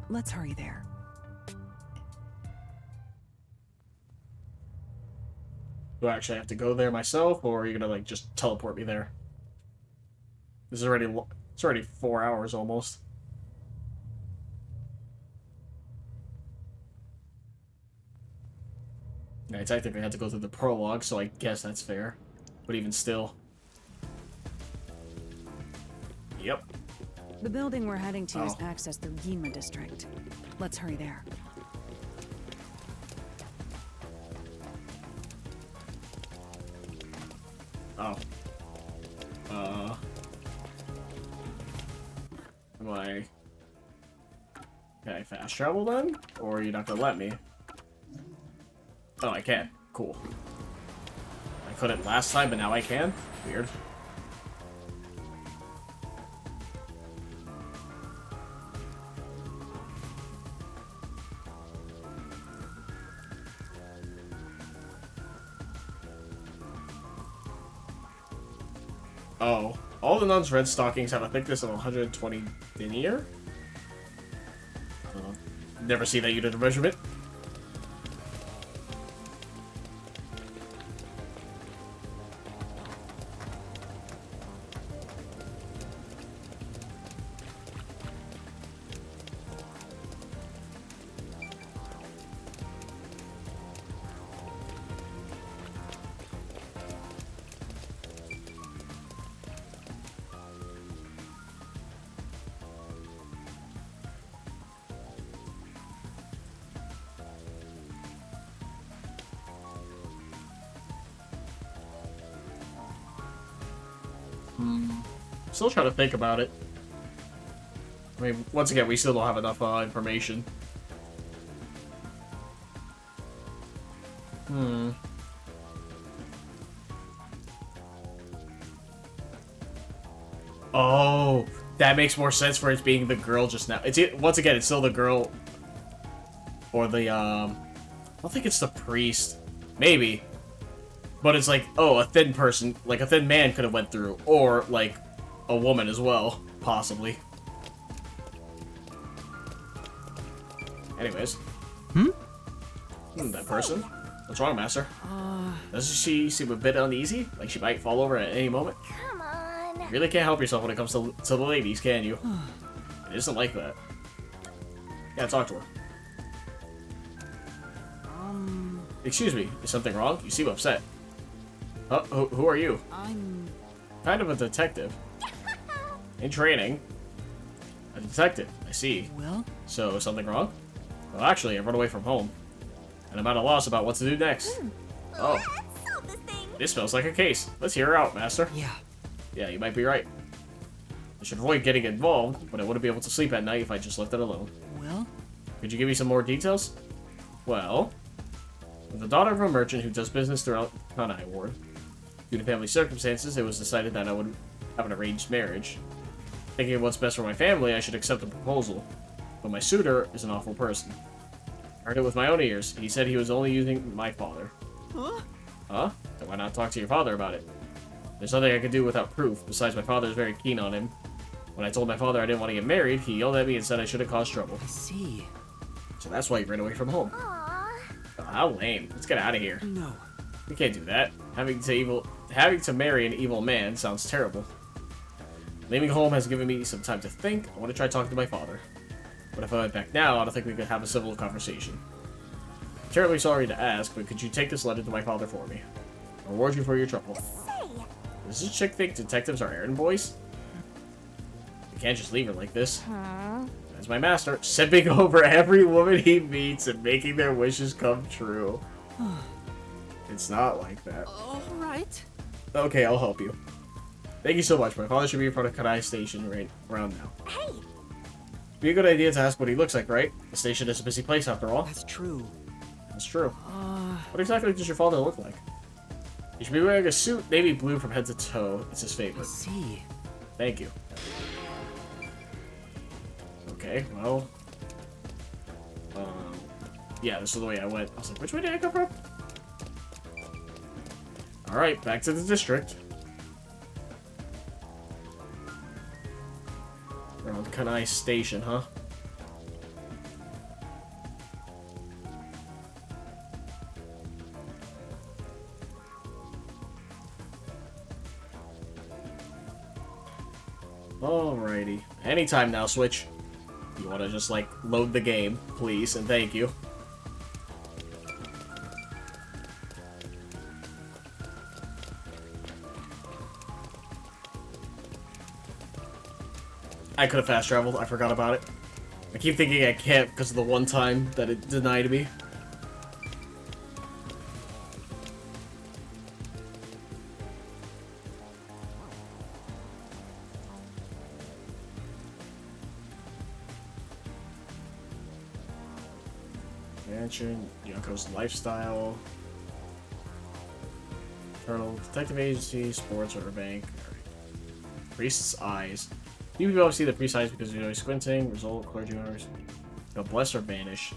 Let's hurry there. Do I actually have to go there myself, or are you gonna like just teleport me there? This is already it's already 4 hours almost. I technically had to go through the prologue, so I guess that's fair. But even still. Yep. The building we're heading to is accessed through Ginma District. Let's hurry there. Oh. Am I... Can I fast travel then? Or are you not gonna let me? Oh, I can. Cool. I couldn't last time, but now I can? Weird. Oh. All the nuns' red stockings have a thickness of 120 denier? Never seen that unit of measurement. Still trying to think about it. I mean, once again, we still don't have enough information. Oh, that makes more sense for it being the girl just now. It's once again, it's still the girl or the I don't think it's the priest. Maybe. But it's like, oh, a thin person, like a thin man could have went through, or like a woman as well, possibly. Anyways. That person. What's wrong, Master? Doesn't she seem a bit uneasy? Like she might fall over at any moment? Come on. You really can't help yourself when it comes to the ladies, can you? It isn't like that. Yeah, talk to her. Excuse me, is something wrong? You seem upset. Who are you? I'm... kind of a detective. In training. A detective, I see. Well? So, something wrong? Well, actually, I run away from home. And I'm at a loss about what to do next. Oh. This smells like a case. Let's hear her out, Master. Yeah. Yeah, you might be right. I should avoid getting involved, but I wouldn't be able to sleep at night if I just left it alone. Well? Could you give me some more details? Well, I'm the daughter of a merchant who does business throughout Kanai Ward. Due to family circumstances, it was decided that I would have an arranged marriage. Thinking of what's best for my family, I should accept the proposal. But my suitor is an awful person. I heard it with my own ears. He said he was only using my father. Huh? Huh? Then why not talk to your father about it? There's nothing I could do without proof. Besides, my father is very keen on him. When I told my father I didn't want to get married, he yelled at me and said I shouldn't cause trouble. I see. So that's why you ran away from home. Aww. Oh, how lame. Let's get out of here. No. We can't do that. Having to marry an evil man sounds terrible. Leaving home has given me some time to think. I want to try talking to my father. But if I went back now, I don't think we could have a civil conversation. I'm terribly sorry to ask, but could you take this letter to my father for me? I'll reward you for your trouble. Does this chick think detectives are errand boys? You can't just leave her like this. As my master, sipping over every woman he meets and making their wishes come true. It's not like that. Alright. Okay, I'll help you. Thank you so much. My father should be in front of Kanai Station right around now. Hey! Be a good idea to ask what he looks like, right? The station is a busy place after all. That's true. That's true. What exactly does your father look like? He should be wearing a suit navy blue from head to toe. It's his favorite. I see. Thank you. Okay, well... yeah, this is the way I went. I was like, which way did I come from? Alright, back to the district. Around Kanai Station, huh? Alrighty. Anytime now, Switch. You want to just, like, load the game, please, and thank you. I could have fast traveled. I forgot about it. I keep thinking I can't because of the one time that it denied me. mentioned. Yoko's lifestyle. Turtle, detective agency, sports, or bank. Right. Priest's eyes. You can go see the priest's eyes because you're always squinting. Result, clergy owners. Go bless or banish.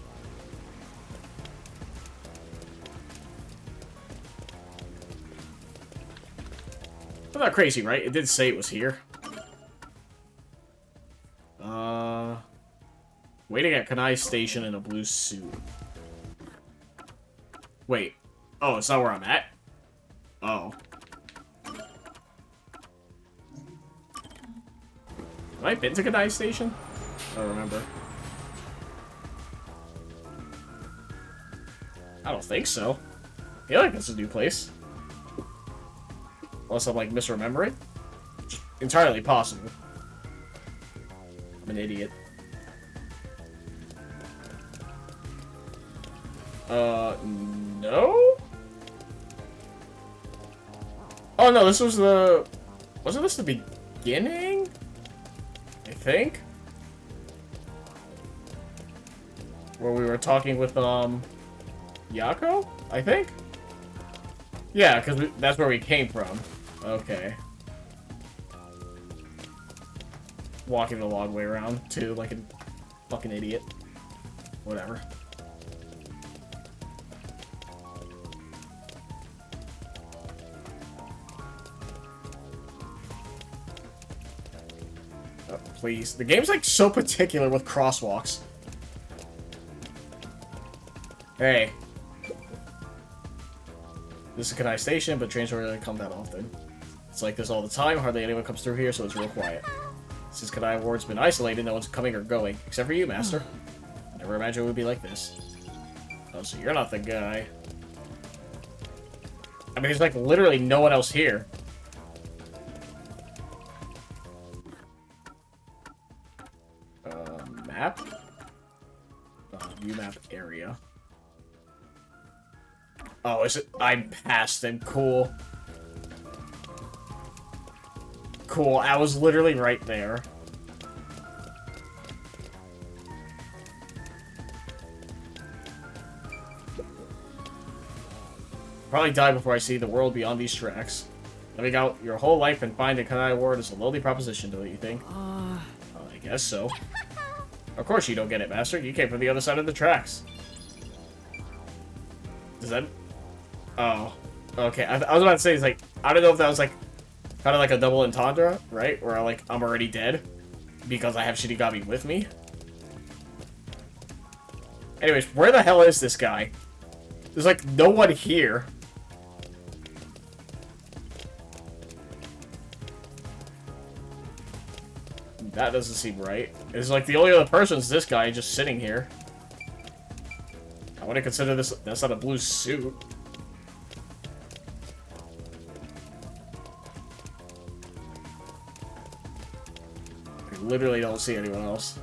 I'm not crazy, right? It did say it was here. Waiting at Kanai Station in a blue suit. Wait. Oh, it's not where I'm at? Oh. Have I been to Kanai Station? I don't remember. I don't think so. I feel like this is a new place. Unless I'm, like, misremembering. Which is entirely possible. I'm an idiot. No? Oh, no, this was the... Wasn't this the beginning? I think? Where we were talking with, Yako? I think? Yeah, because that's where we came from. Okay. Walking the long way around, too, like a fucking idiot. Whatever. Oh, please. The game's, like, so particular with crosswalks. Hey. This is Kanai Station, but trains don't really come that often. It's like this all the time, hardly anyone comes through here, so it's real quiet. Since Kanai Ward's been isolated, no one's coming or going, except for you, Master. I never imagined it would be like this. Oh, so you're not the guy. I mean, there's like literally no one else here. Map? View map area. Oh, is it? I'm past him. Cool. Cool. I was literally right there. Probably die before I see the world beyond these tracks. Living out your whole life and finding Kanai Ward is a lowly proposition, don't you think? I guess so. Of course you don't get it, Master. You came from the other side of the tracks. Does that... Oh. Okay, I was about to say, it's like, I don't know if that was like, kind of like a double entendre, right? Where I'm already dead, because I have Shinigami with me. Anyways, where the hell is this guy? There's like no one here. That doesn't seem right. It's like the only other person is this guy just sitting here. I want to consider this... That's not a blue suit. I literally don't see anyone else.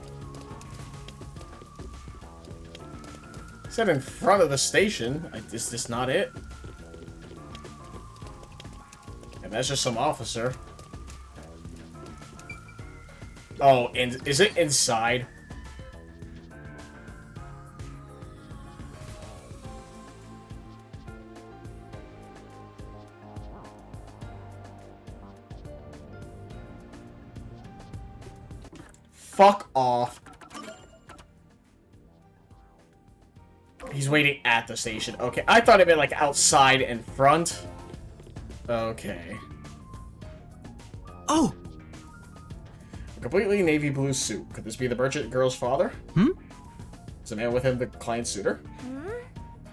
It said in front of the station. Is this not it? And that's just some officer. Oh, and is it inside? Fuck off. He's waiting at the station. Okay, I thought it meant like outside and front. Okay. Oh! A completely navy blue suit. Could this be the merchant girl's father? Hmm? Is the man with him the client's suitor?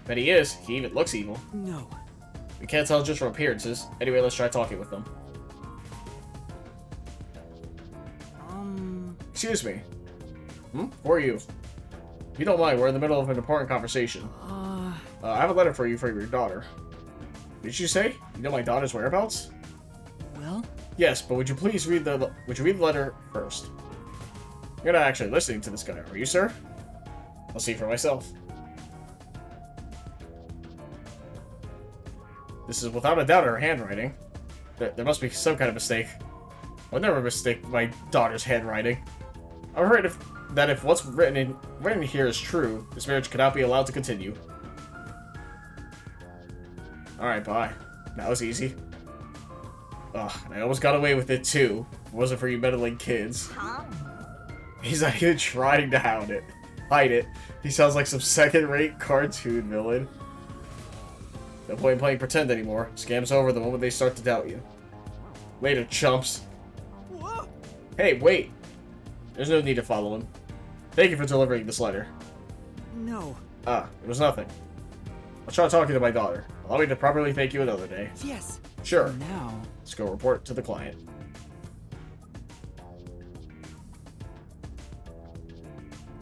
Bet he is. He even looks evil. No. We can't tell just from appearances. Anyway, let's try talking with them. Excuse me. Who are you? If you don't mind, we're in the middle of an important conversation. I have a letter for you for your daughter. Did you say? You know my daughter's whereabouts? Well? Yes, but would you please read the letter first? You're not actually listening to this guy, are you, sir? I'll see for myself. This is without a doubt her handwriting. There must be some kind of mistake. I would never mistake my daughter's handwriting. I'm afraid if that if what's written here is true, this marriage cannot be allowed to continue. Alright, bye. That was easy. Ugh, and I almost got away with it too. If it wasn't for you meddling kids. He's not even trying to hide it. He sounds like some second-rate cartoon villain. No point in playing pretend anymore. Scam's over the moment they start to doubt you. Later, chumps. Hey, wait. There's no need to follow him. Thank you for delivering this letter. No. Ah, it was nothing. I'll try talking to my daughter. Allow me to properly thank you another day. Yes. Sure. Now. Let's go report to the client.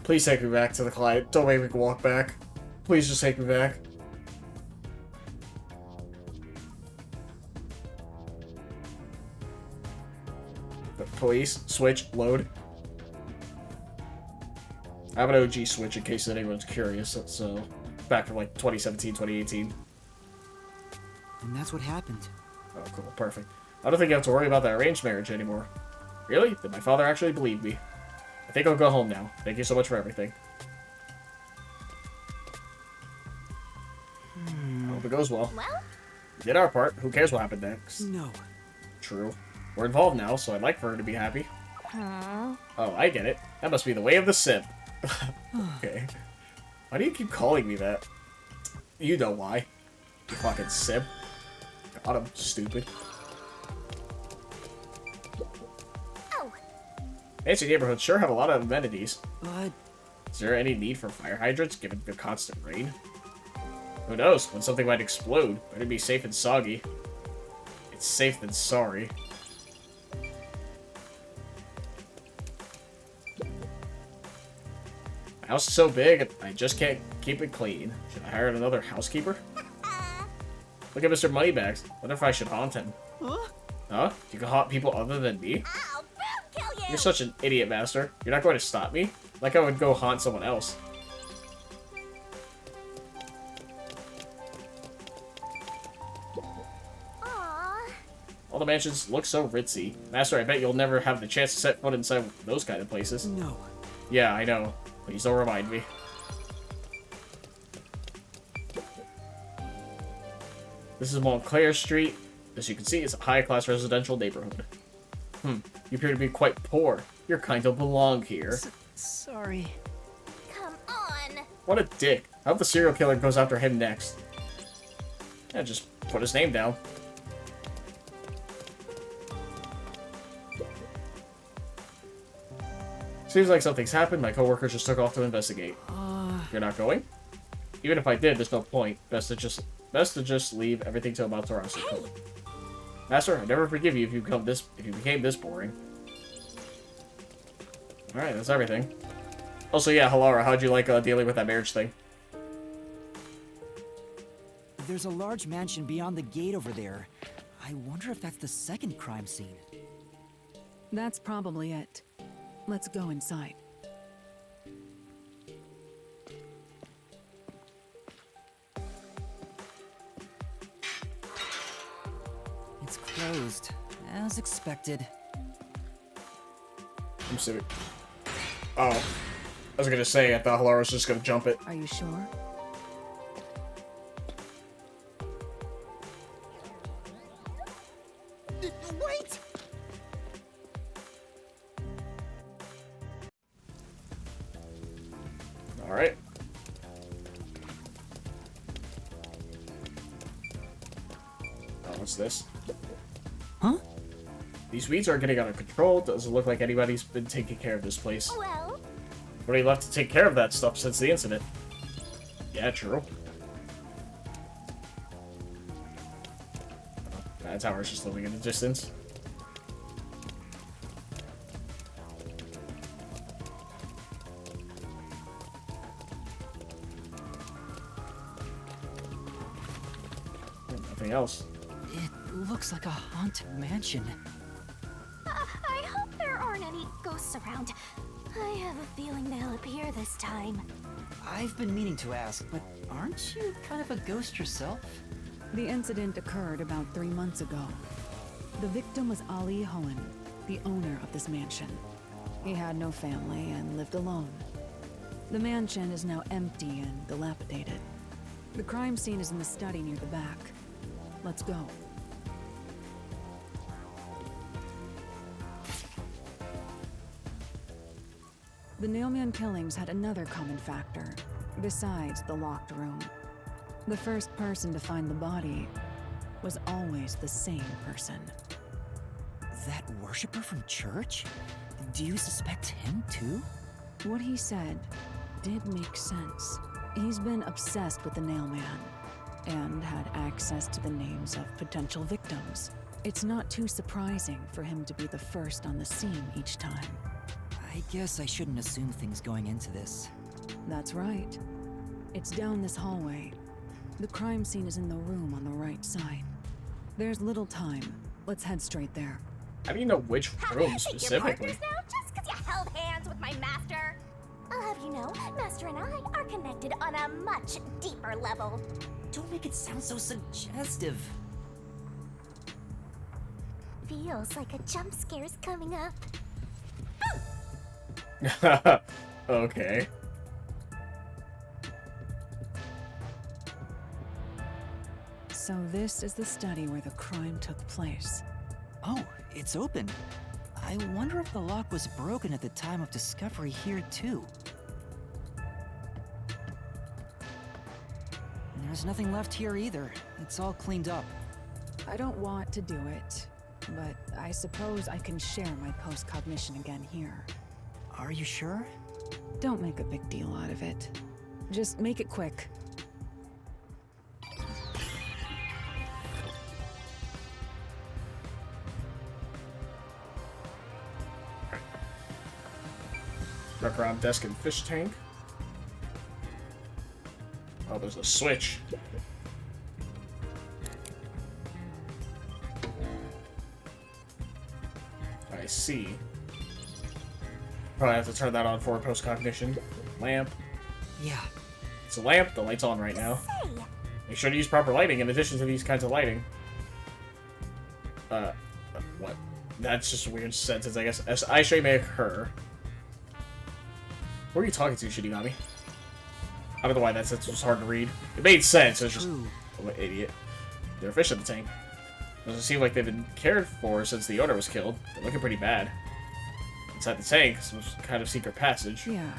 Please take me back to the client. Don't make me walk back. Please just take me back. Police, switch, load. I have an OG switch in case anyone's curious. So, back from like 2017, 2018. And that's what happened. Oh, cool. Perfect. I don't think you have to worry about that arranged marriage anymore. Really? Did my father actually believe me? I think I'll go home now. Thank you so much for everything. Hope it goes well. We did our part. Who cares what happened next? No. True. We're involved now, so I'd like for her to be happy. Oh, I get it. That must be the way of the simp. Okay. Why do you keep calling me that? You know why. You fucking simp. Got him, stupid. Fancy neighborhoods sure have a lot of amenities. But... Is there any need for fire hydrants given the constant rain? Who knows? When something might explode, better be safe and soggy. It's safe than sorry. My house is so big, I just can't keep it clean. Should I hire another housekeeper? Look at Mr. Moneybags. Wonder if I should haunt him. Huh? You can haunt people other than me? You're such an idiot, Master. You're not going to stop me? Like I would go haunt someone else. All the mansions look so ritzy. Master, I bet you'll never have the chance to set foot inside those kind of places. No. Yeah, I know. Please don't remind me. This is Montclair Street. As you can see, it's a high-class residential neighborhood. You appear to be quite poor. Your kind don't belong here. Sorry. Come on. What a dick. I hope the serial killer goes after him next. Yeah, just put his name down. Seems like something's happened. My coworker just took off to investigate. You're not going? Even if I did, there's no point. Best to just leave everything to Amaterasu. Master, I never forgive you if you became this boring. Alright, that's everything. Also, yeah, Halara, how'd you like dealing with that marriage thing? There's a large mansion beyond the gate over there. I wonder if that's the second crime scene. That's probably it. Let's go inside. It's closed, as expected. I'm sorry. Oh. I was gonna say, I thought Halara was just gonna jump it. Are you sure? Wait! Alright. Oh, what's this? Huh? These weeds are getting out of control. Doesn't look like anybody's been taking care of this place. Well, Nobody left to take care of that stuff since the incident. Yeah, true. That tower's just living in the distance. Nothing else. It looks like a haunted mansion. I hope there aren't any ghosts around. I have a feeling they'll appear this time. I've been meaning to ask, but aren't you kind of a ghost yourself? The incident occurred about 3 months ago. The victim was Ali Hohen, the owner of this mansion. He had no family and lived alone. The mansion is now empty and dilapidated. The crime scene is in the study near the back. Let's go. The Nailman killings had another common factor, besides the locked room. The first person to find the body was always the same person. That worshiper from church? Do you suspect him too? What he said did make sense. He's been obsessed with the Nailman and had access to the names of potential victims. It's not too surprising for him to be the first on the scene each time. I guess I shouldn't assume things going into this. That's right. It's down this hallway. The crime scene is in the room on the right side. There's little time. Let's head straight there. How do you know which room Think you're specifically? partners now just because you held hands with my master? I'll have you know, Master and I are connected on a much deeper level. Don't make it sound so suggestive. Feels like a jump scare is coming up. Okay. So this is the study where the crime took place. Oh, it's open. I wonder if the lock was broken at the time of discovery here too. There's nothing left here either. It's all cleaned up. I don't want to do it, but I suppose I can share my post-cognition again here. Are you sure? Don't make a big deal out of it. Just make it quick. Walk around desk and fish tank. Oh, there's a switch. I see. Probably have to turn that on for post-cognition. Lamp. Yeah. It's a lamp. The light's on right now. Make sure to use proper lighting in addition to these kinds of lighting. What? That's just a weird sentence, I guess. As I shall make her. Who are you talking to, Shinigami? I don't know why that sentence was hard to read. It made sense. It was just... Oh, idiot. There are fish in the tank. Doesn't seem like they've been cared for since the owner was killed. They're looking pretty bad. Inside the tank, some kind of secret passage. Yeah.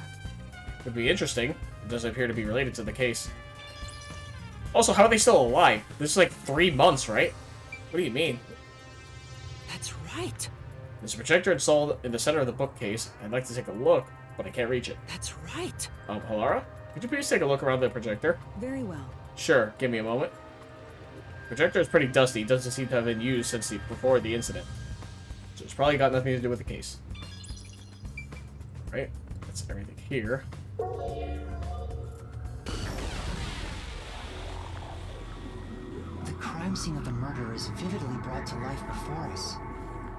Would be interesting. It doesn't appear to be related to the case. Also, how are they still alive? This is like 3 months, right? What do you mean? That's right. There's a projector installed in the center of the bookcase. I'd like to take a look, but I can't reach it. That's right. Halara? Could you please take a look around the projector? Very well. Sure, give me a moment. Projector is pretty dusty. It doesn't seem to have been used since before the incident. So it's probably got nothing to do with the case. Right? That's everything here. The crime scene of the murder is vividly brought to life before us.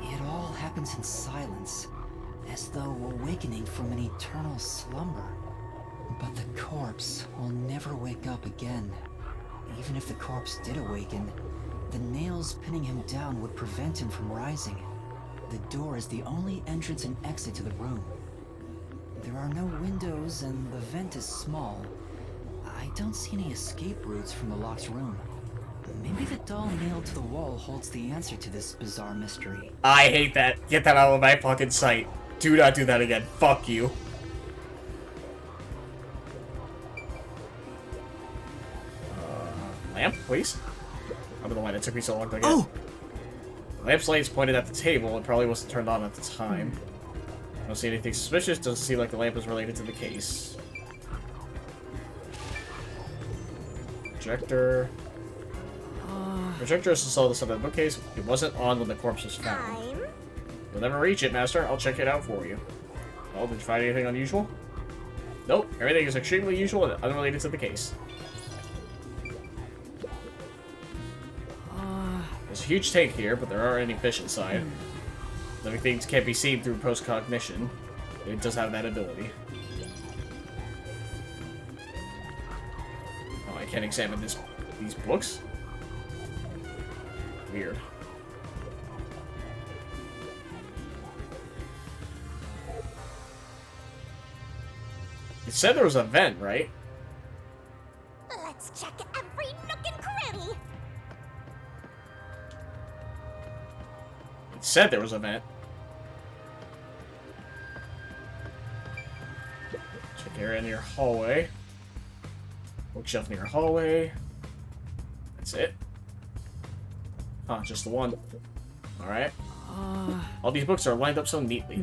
It all happens in silence, as though awakening from an eternal slumber. But the corpse will never wake up again. Even if the corpse did awaken, the nails pinning him down would prevent him from rising. The door is the only entrance and exit to the room. There are no windows and the vent is small. I don't see any escape routes from the locked room. Maybe the doll nailed to the wall holds the answer to this bizarre mystery. I hate that. Get that out of my fucking sight. Do not do that again. Fuck you. Lamp, please? I don't know why that took me so long to get. Oh! The lamp's light is pointed at the table. It probably wasn't turned on at the time. I don't see anything suspicious. Doesn't seem like the lamp is related to the case. Projector. Projector is installed inside the bookcase. It wasn't on when the corpse was found. You'll never reach it, Master. I'll check it out for you. Oh, did you find anything unusual? Nope. Everything is extremely usual and unrelated to the case. There's a huge tank here, but there aren't any fish inside. Living things can't be seen through post-cognition. It does have that ability. Oh, I can't examine these books? Weird. It said there was a vent, right? Let's check every nook and cranny. It said there was a vent. Check area near hallway. Bookshelf near hallway. That's it. Huh, just the one. Alright. All these books are lined up so neatly.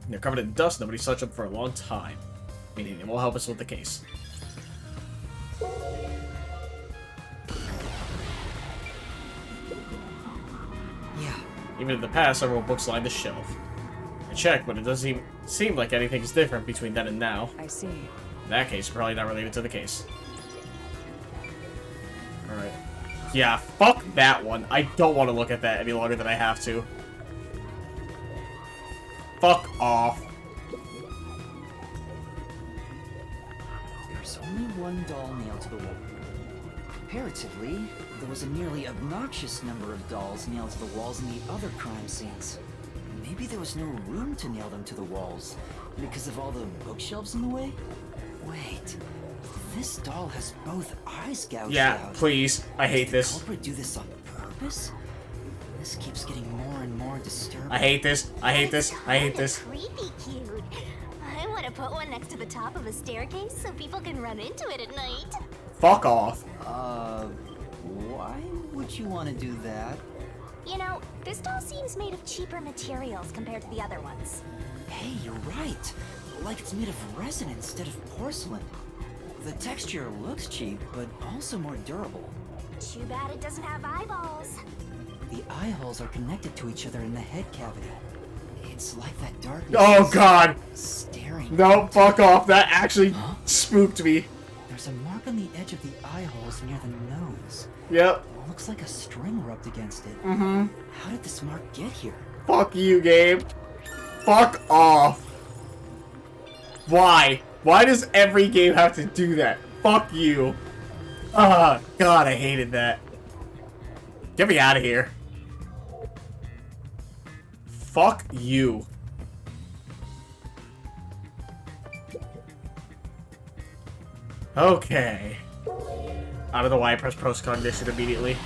They're covered in dust, nobody's touched them for a long time. Meaning it will help us with the case. Yeah. Even in the past, several books lined the shelf. I checked, but it doesn't seem like anything's different between then and now. I see. In that case, probably not related to the case. Alright. Yeah, fuck that one. I don't want to look at that any longer than I have to. Fuck off. There's only one doll nailed to the wall. Comparatively, there was a nearly obnoxious number of dolls nailed to the walls in the other crime scenes. Maybe there was no room to nail them to the walls because of all the bookshelves in the way? Wait, this doll has both eyes gouged Yeah, out. please. I hate this. Did the culprit do this on purpose? This keeps getting more and more disturbing. I hate this. I hate this. I hate this. Creepy cute. I want to put one next to the top of a staircase so people can run into it at night. Fuck off. Why would you want to do that? You know, this doll seems made of cheaper materials compared to the other ones. Hey, you're right. Like it's made of resin instead of porcelain. The texture looks cheap, but also more durable. Too bad it doesn't have eyeballs. The eye holes are connected to each other in the head cavity. It's like that darkness. Oh god. Staring. No, fuck off. That actually spooked me. There's a mark on the edge of the eye holes near the nose. Yep. It looks like a string rubbed against it. Mm-hmm. How did this mark get here? Fuck you, game. Fuck off. Why? Why does every game have to do that? Fuck you. Ah, god, I hated that. Get me out of here. Fuck you. Okay. I don't know why I pressed post condition immediately.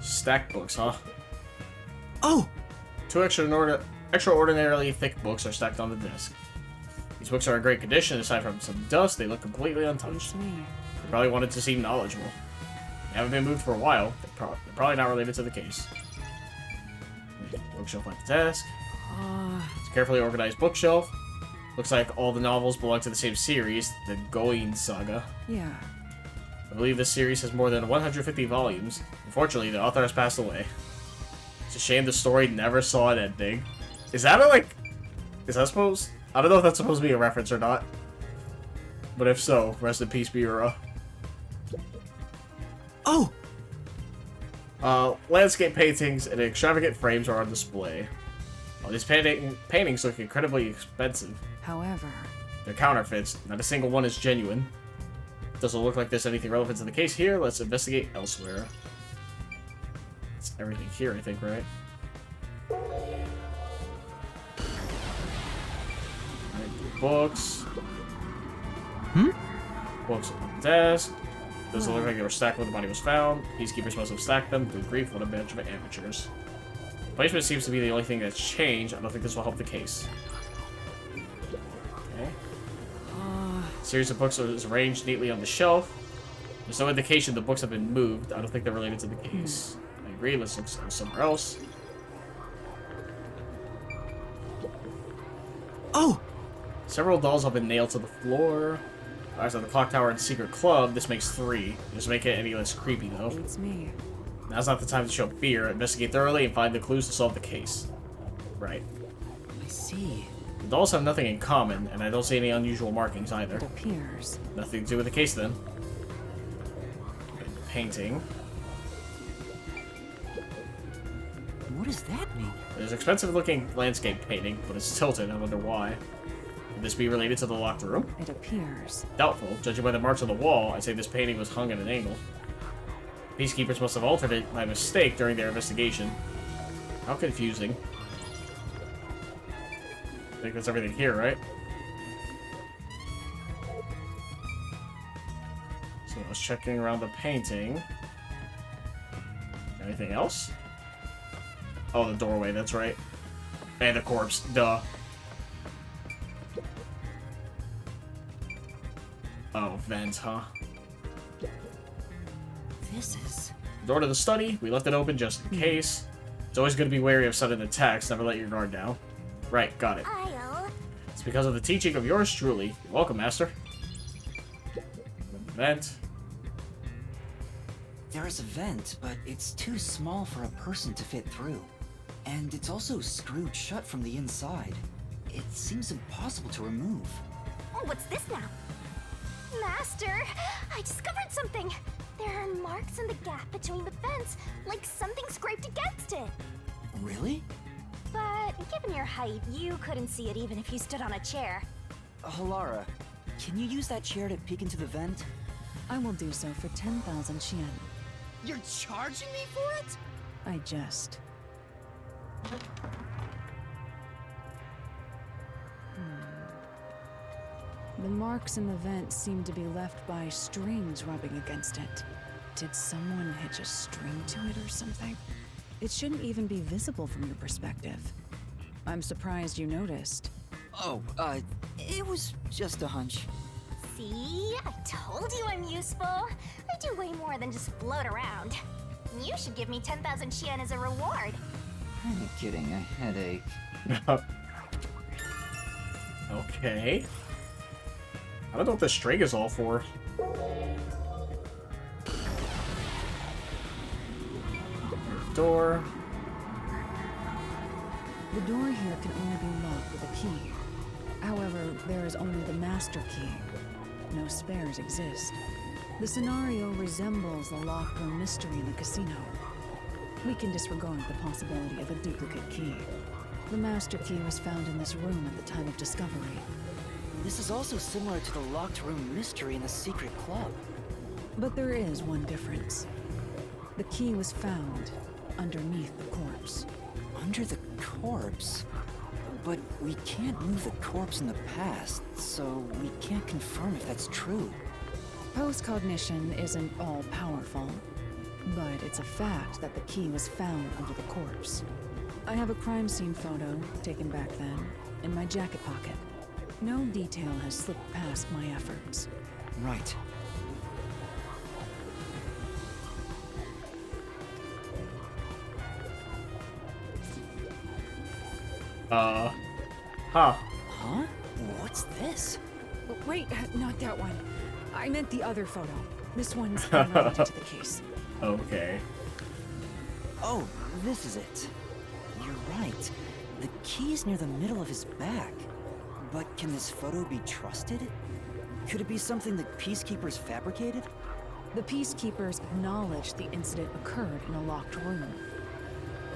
Stacked books, huh? Oh! Two extraordinarily thick books are stacked on the desk. These books are in great condition. Aside from some dust, they look completely untouched. They probably wanted to seem knowledgeable. They haven't been moved for a while. They're probably not related to the case. Bookshelf at the desk. It's a carefully organized bookshelf. Looks like all the novels belong to the same series, the Going Saga. Yeah. I believe this series has more than 150 volumes. Unfortunately, the author has passed away. It's a shame the story never saw an ending. Is that is that supposed... I don't know if that's supposed to be a reference or not. But if so, rest in peace, Miura. Oh! Landscape paintings and extravagant frames are on display. These paintings look incredibly expensive. However, they're counterfeits. Not a single one is genuine. Doesn't look like there's anything relevant to the case here. Let's investigate elsewhere. It's everything here, I think, right? Books. Books on the desk. Doesn't look like they were stacked when the body was found. Peacekeepers must have stacked them. Good grief, what a bunch of amateurs. Placement seems to be the only thing that's changed. I don't think this will help the case. Okay. A series of books is arranged neatly on the shelf. There's no indication the books have been moved. I don't think they're related to the case. I agree, let's look somewhere else. Oh! Several dolls have been nailed to the floor. Eyes on the clock tower and secret club. This makes 3. Doesn't make it any less creepy, though. It's me. Now's not the time to show fear. Investigate thoroughly and find the clues to solve the case. Right. I see. The dolls have nothing in common, and I don't see any unusual markings either. It appears. Nothing to do with the case, then. Okay, painting. What does that mean? There's expensive-looking landscape painting, but it's tilted. I wonder why. Could this be related to the locked room? It appears. Doubtful. Judging by the marks on the wall, I'd say this painting was hung at an angle. Peacekeepers must have altered it by mistake during their investigation. How confusing. think that's everything here, right? So I was checking around the painting. Anything else? Oh, the doorway, that's right. And the corpse, duh. Oh, vent, huh? This is... Door to the study, we left it open just in case. It's always good to be wary of sudden attacks, never let your guard down. Right, got it. It's because of the teaching of yours truly. You're welcome, Master. Vent. There is a vent, but it's too small for a person to fit through. And it's also screwed shut from the inside. It seems impossible to remove. Oh, what's this now? Master, I discovered something. There are marks in the gap between the vents, like something scraped against it. Really? But given your height, you couldn't see it even if you stood on a chair. Halara, can you use that chair to peek into the vent? I will do so for 10,000 Xian. You're charging me for it? I jest. The marks in the vent seem to be left by strings rubbing against it. Did someone hitch a string to it or something? It shouldn't even be visible from your perspective. I'm surprised you noticed. Oh, it was just a hunch. See? I told you I'm useful. I do way more than just float around. You should give me 10,000 Xian as a reward. I'm kidding, a headache. Okay. I don't know what this string is all for. Door. The door here can only be locked with a key. However, there is only the master key. No spares exist. The scenario resembles the locked room mystery in the casino. We can disregard the possibility of a duplicate key. The master key was found in this room at the time of discovery. This is also similar to the locked room mystery in the secret club. But there is one difference. The key was found underneath the corpse. Under the corpse? But we can't move the corpse in the past, so we can't confirm if that's true. Post-cognition isn't all-powerful, but it's a fact that the key was found under the corpse. I have a crime scene photo, taken back then, in my jacket pocket. No detail has slipped past my efforts. Right. Huh. Huh? What's this? Wait, not that one. I meant the other photo. This one's unrelated to the case. Okay. Oh, this is it. You're right. The key's near the middle of his back. But can this photo be trusted? Could it be something the Peacekeepers fabricated? The Peacekeepers acknowledged the incident occurred in a locked room.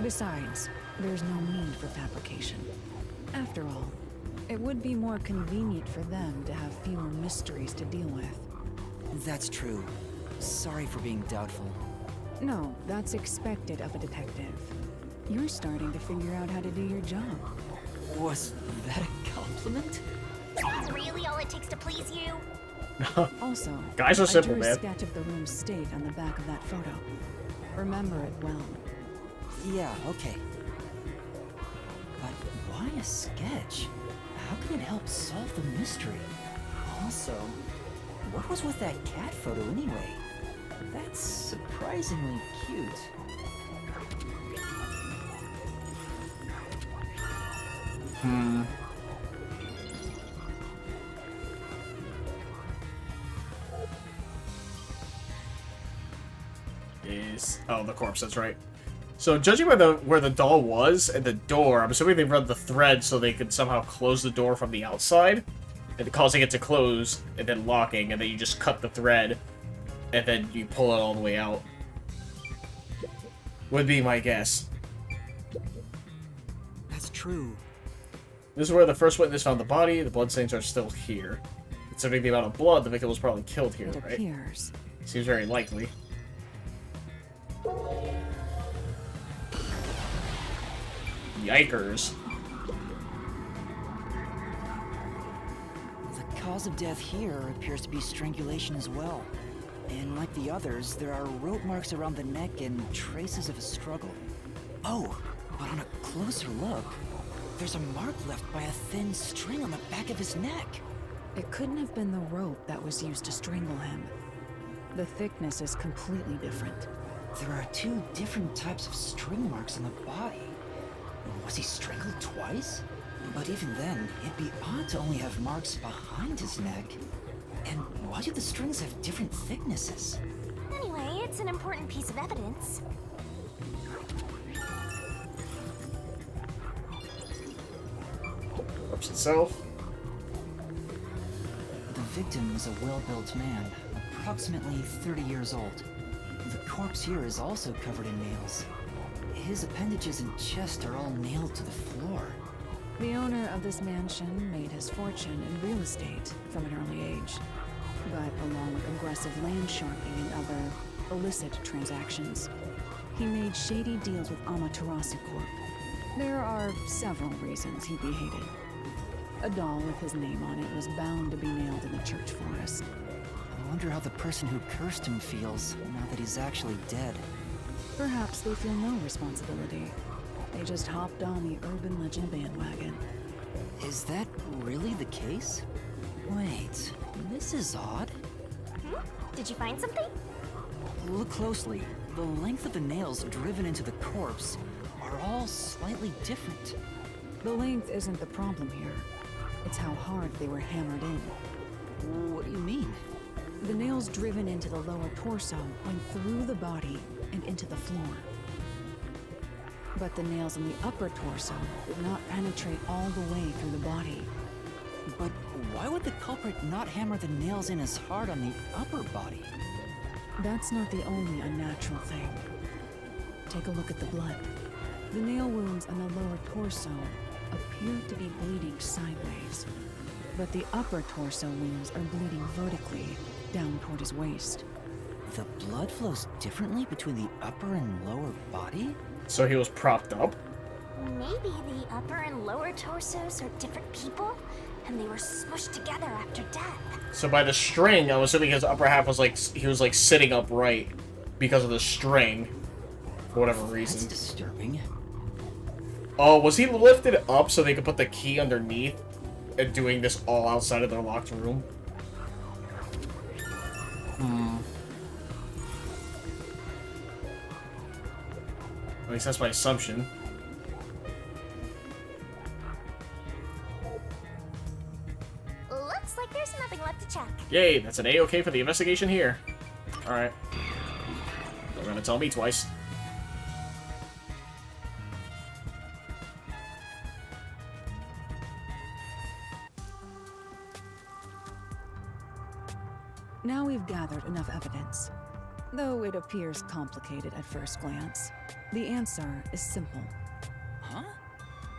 Besides, there's no need for fabrication. After all, it would be more convenient for them to have fewer mysteries to deal with. That's true. Sorry for being doubtful. No, that's expected of a detective. You're starting to figure out how to do your job. Was that a compliment? Is that really all it takes to please you? Also, guys are simple, I drew man. a sketch of the room's state on the back of that photo. Remember it well. Yeah, okay. But why a sketch? How can it help solve the mystery? Also, what was with that cat photo anyway? That's surprisingly cute. Oh, the corpse, that's right. So, judging by where the doll was and the door, I'm assuming they run the thread so they could somehow close the door from the outside, and causing it to close, and then locking, and then you just cut the thread, and then you pull it all the way out. Would be my guess. That's true. This is where the first witness found the body. The bloodstains are still here. Considering the amount of blood, the victim was probably killed here, It right? appears. Seems very likely. Yikers. cause of death here appears to be strangulation as well. And like the others, there are rope marks around the neck and traces of a struggle. Oh, but on a closer look, there's a mark left by a thin string on the back of his neck. It couldn't have been the rope that was used to strangle him. The thickness is completely different. There are 2 different types of string marks on the body. Was he strangled twice? But even then, it'd be odd to only have marks behind his neck. And why do the strings have different thicknesses? Anyway, it's an important piece of evidence. Corpse itself. The victim was a well-built man, approximately 30 years old. The corpse here is also covered in nails. His appendages and chest are all nailed to the floor. The owner of this mansion made his fortune in real estate from an early age. But along with aggressive land sharking and other illicit transactions, he made shady deals with Amaterasu Corp. There are several reasons he'd be hated. A doll with his name on it was bound to be nailed in the church forest. I wonder how the person who cursed him feels, now that he's actually dead. Perhaps they feel no responsibility. They just hopped on the urban legend bandwagon. Is that really the case? Wait, this is odd. Did you find something? Look closely. The length of the nails driven into the corpse are all slightly different. The length isn't the problem here. It's how hard they were hammered in. What do you mean? The nails driven into the lower torso went through the body and into the floor. But the nails in the upper torso did not penetrate all the way through the body. But why would the culprit not hammer the nails in as hard on the upper body? That's not the only unnatural thing. Take a look at the blood. The nail wounds on the lower torso appear to be bleeding sideways, but the upper torso wounds are bleeding vertically down toward his waist. The blood flows differently between the upper and lower body? So he was propped up? Maybe the upper and lower torsos are different people, and they were smushed together after death. So by the string, I'm assuming his upper half was like, he was like sitting upright because of the string, for whatever reason. That's disturbing. Oh, was he lifted up so they could put the key underneath and doing this all outside of their locked room? At least that's my assumption. Looks like there's nothing left to check. Yay, that's an A-OK for the investigation here. Alright. They're gonna tell me twice. Now we've gathered enough evidence. Though it appears complicated at first glance, the answer is simple. Huh?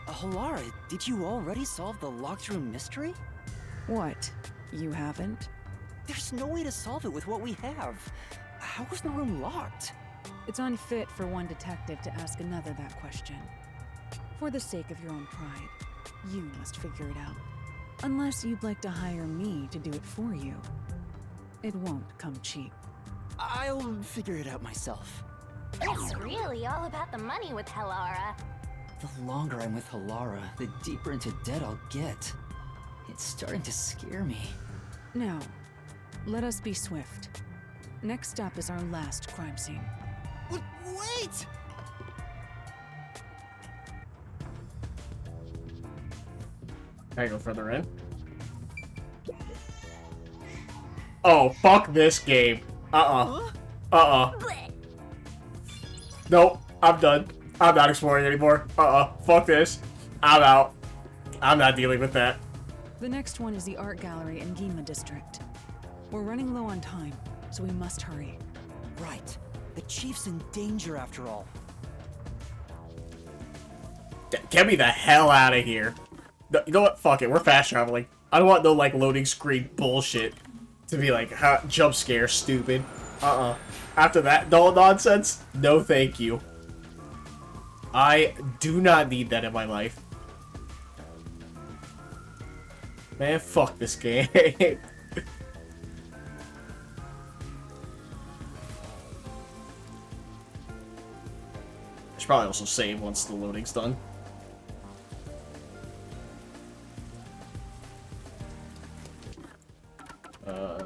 Halara, did you already solve the locked room mystery? What? You haven't? There's no way to solve it with what we have. How was the room locked? It's unfit for one detective to ask another that question. For the sake of your own pride, you must figure it out. Unless you'd like to hire me to do it for you. It won't come cheap. I'll figure it out myself. It's really all about the money with Halara. The longer I'm with Halara, the deeper into debt I'll get. It's starting to scare me. Now, let us be swift. Next up is our last crime scene. Wait! Can I go further in? Oh, fuck this game. Nope, I'm done. I'm not exploring anymore. Fuck this. I'm out. I'm not dealing with that. The next one is the art gallery in Ginma district. We're running low on time, so we must hurry. Right. The chief's in danger after all. Get me the hell out of here. You know what? Fuck it. We're fast traveling. I don't want no, like, loading screen bullshit to be like, jump scare, stupid. After that doll nonsense, no thank you. I do not need that in my life. Man, fuck this game. I should probably also save once the loading's done.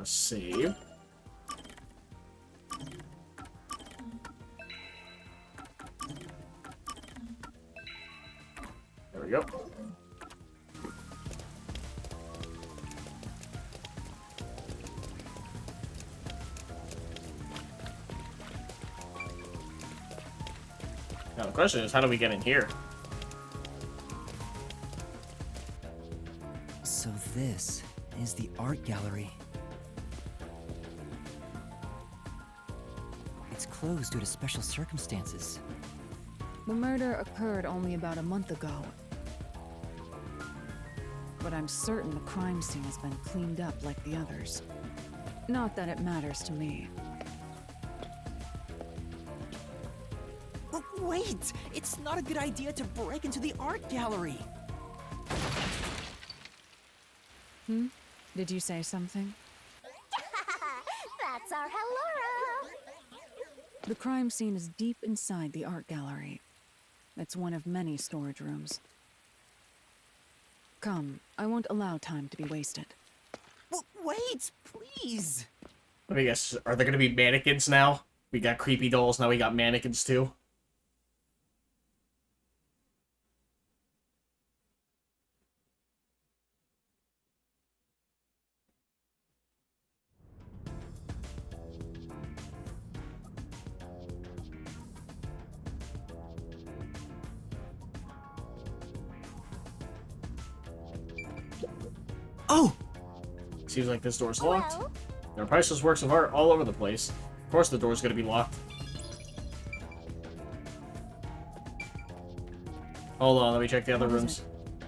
Save. There we go. Now the question is, how do we get in here? So this is the art gallery. It's closed due to special circumstances. The murder occurred only about a month ago. But I'm certain the crime scene has been cleaned up like the others. Not that it matters to me. But wait! It's not a good idea to break into the art gallery! Did you say something? That's our Hellora! The crime scene is deep inside the art gallery. It's one of many storage rooms. Come, I won't allow time to be wasted. Well, wait, please! Let me guess, are there gonna be mannequins now? We got creepy dolls, now we got mannequins too? Oh! Seems like this door's locked. There are priceless works of art all over the place. Of course the door's gonna be locked. Hold on, let me check the other rooms.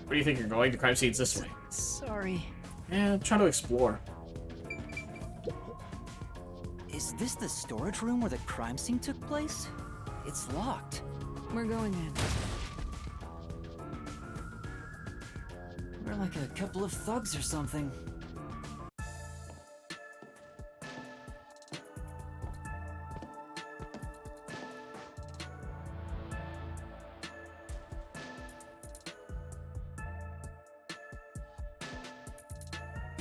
Where do you think you're going? The crime scene's this way. Sorry. Yeah, I'm trying to explore. Is this the storage room where the crime scene took place? It's locked. We're going in. We're like a couple of thugs or something.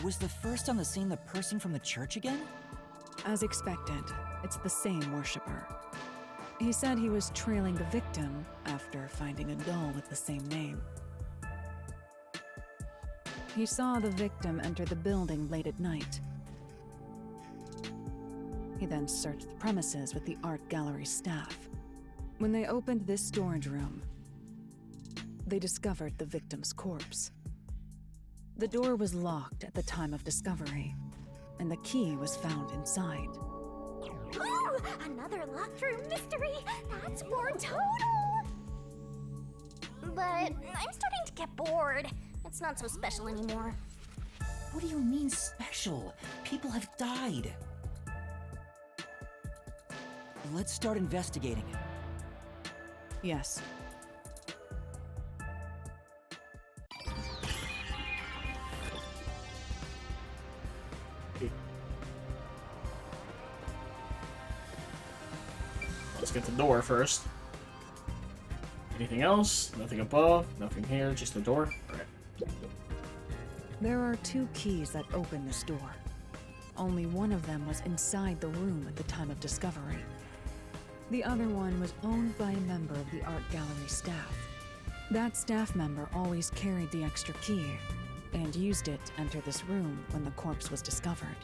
Was the first on the scene the person from the church again? As expected, it's the same worshiper. He said he was trailing the victim after finding a doll with the same name. He saw the victim enter the building late at night. He then searched the premises with the art gallery staff. When they opened this storage room, they discovered the victim's corpse. The door was locked at the time of discovery, and the key was found inside. Ooh, another locked room mystery! That's more total! But I'm starting to get bored. It's not so special anymore. What do you mean special? People have died. Let's start investigating. Yes. Let's get the door first. Anything else? Nothing above, nothing here, just the door. Alright. There are 2 keys that open this door. Only one of them was inside the room at the time of discovery. The other one was owned by a member of the art gallery staff. That staff member always carried the extra key and used it to enter this room when the corpse was discovered.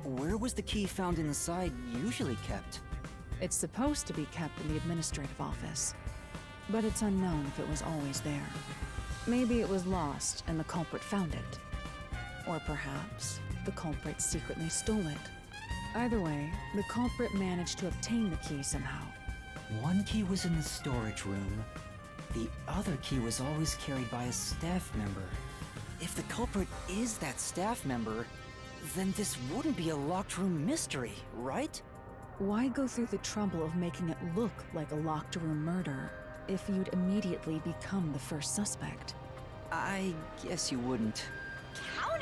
Where was the key found inside usually kept? It's supposed to be kept in the administrative office, but it's unknown if it was always there. Maybe it was lost and the culprit found it. Or perhaps the culprit secretly stole it. Either way, the culprit managed to obtain the key somehow. One key was in the storage room. The other key was always carried by a staff member. If the culprit is that staff member, then this wouldn't be a locked room mystery, right? Why go through the trouble of making it look like a locked room murder if you'd immediately become the first suspect? I guess you wouldn't. Count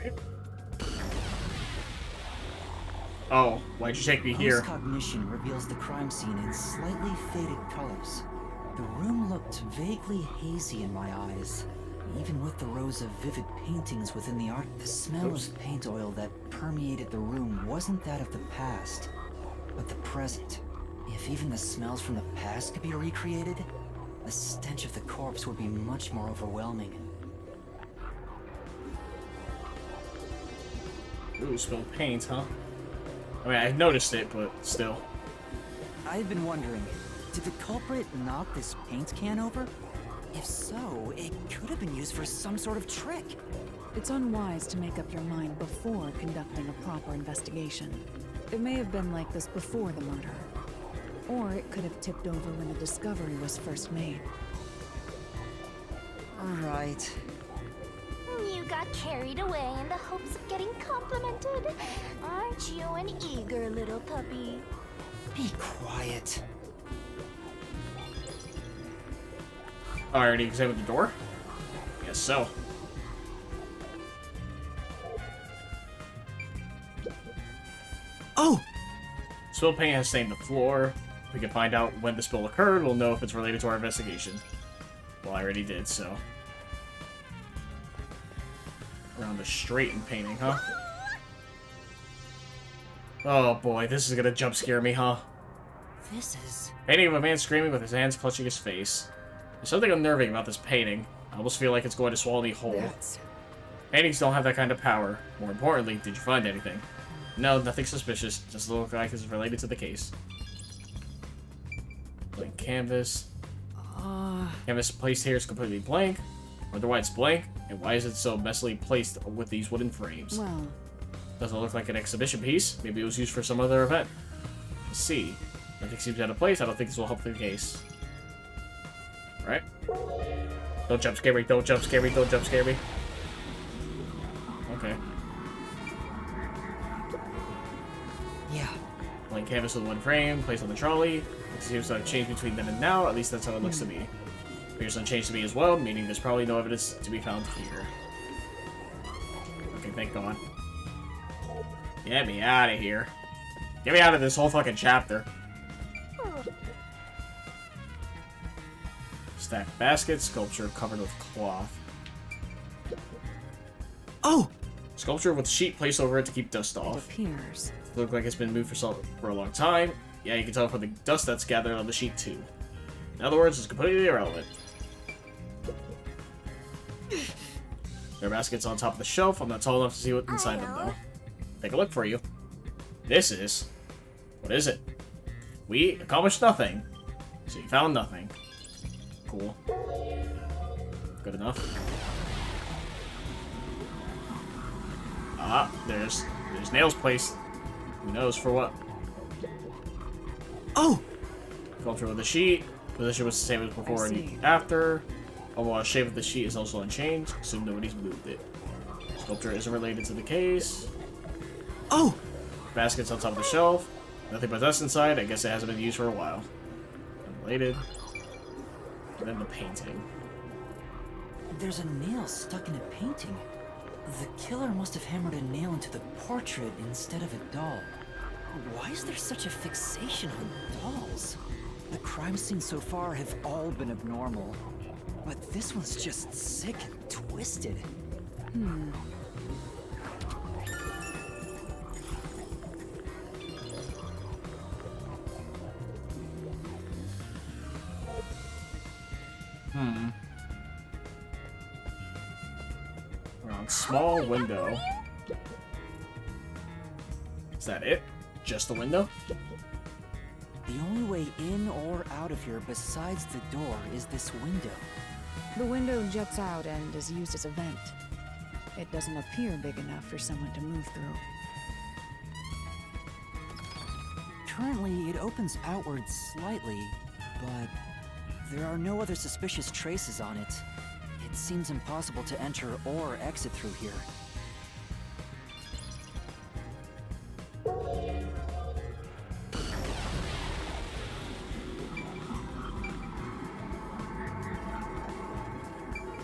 Alright. Oh, why'd you take me here? Post-cognition reveals the crime scene in slightly faded colors. The room looked vaguely hazy in my eyes. Even with the rows of vivid paintings within the art, the smell of paint oil that permeated the room wasn't that of the past, but the present. If even the smells from the past could be recreated, the stench of the corpse would be much more overwhelming. Ooh, spilled paint, huh? I mean, I noticed it, but still. I've been wondering, did the culprit knock this paint can over? If so, it could have been used for some sort of trick. It's unwise to make up your mind before conducting a proper investigation. It may have been like this before the murder. Or it could have tipped over when the discovery was first made. Alright. You got carried away in the hopes of getting complimented. Aren't you an eager little puppy? Be quiet. Oh, I already examined the door? Guess so. Oh! Spilled paint has stained the floor. If we can find out when the spill occurred, we'll know if it's related to our investigation. Well, I already did, so. Around the straighten painting, huh? Oh boy, this is gonna jump scare me, huh? This is... Painting of a man screaming with his hands clutching his face. There's something unnerving about this painting. I almost feel like it's going to swallow me whole. Paintings don't have that kind of power. More importantly, did you find anything? No, nothing suspicious. Just look like it's related to the case. Blank canvas. Canvas placed here is completely blank. Wonder why it's blank, and why is it so messily placed with these wooden frames? Well... Doesn't look like an exhibition piece. Maybe it was used for some other event. Let's see. Nothing seems out of place. I don't think this will help the case. Right? Don't jump scare me, don't jump scare me, don't jump scare me. Okay. Yeah. Blank canvas with one frame, placed on the trolley. It seems to have changed between then and now, at least that's how it looks to me. Appears unchanged to me as well, meaning there's probably no evidence to be found here. Okay, thank God. Get me out of here. Get me out of this whole fucking chapter. Stacked basket, sculpture covered with cloth. Oh! Sculpture with sheet placed over it to keep dust off. It appears. Look like it's been moved for a long time. Yeah, you can tell from the dust that's gathered on the sheet too. In other words, it's completely irrelevant. There are baskets on top of the shelf. I'm not tall enough to see what's inside them though. Take a look for you. This is... What is it? We accomplished nothing. So you found nothing. Cool. Good enough. Ah, there's nails placed. Who knows for what? Oh! Sculpture with the sheet. Position was the same as before and after. Although the shape of the sheet is also unchanged, assume nobody's moved it. Sculpture isn't related to the case. Oh! Baskets on top of the shelf. Nothing but dust inside. I guess it hasn't been used for a while. Unrelated. And then the painting. There's a nail stuck in a painting. The killer must have hammered a nail into the portrait instead of a doll. Why is there such a fixation on dolls? The crime scenes so far have all been abnormal. But this one's just sick and twisted. Around small window. Is that it? Just the window? The only way in or out of here besides the door is this window. The window juts out and is used as a vent. It doesn't appear big enough for someone to move through. Currently, it opens outwards slightly, but there are no other suspicious traces on it. It seems impossible to enter or exit through here.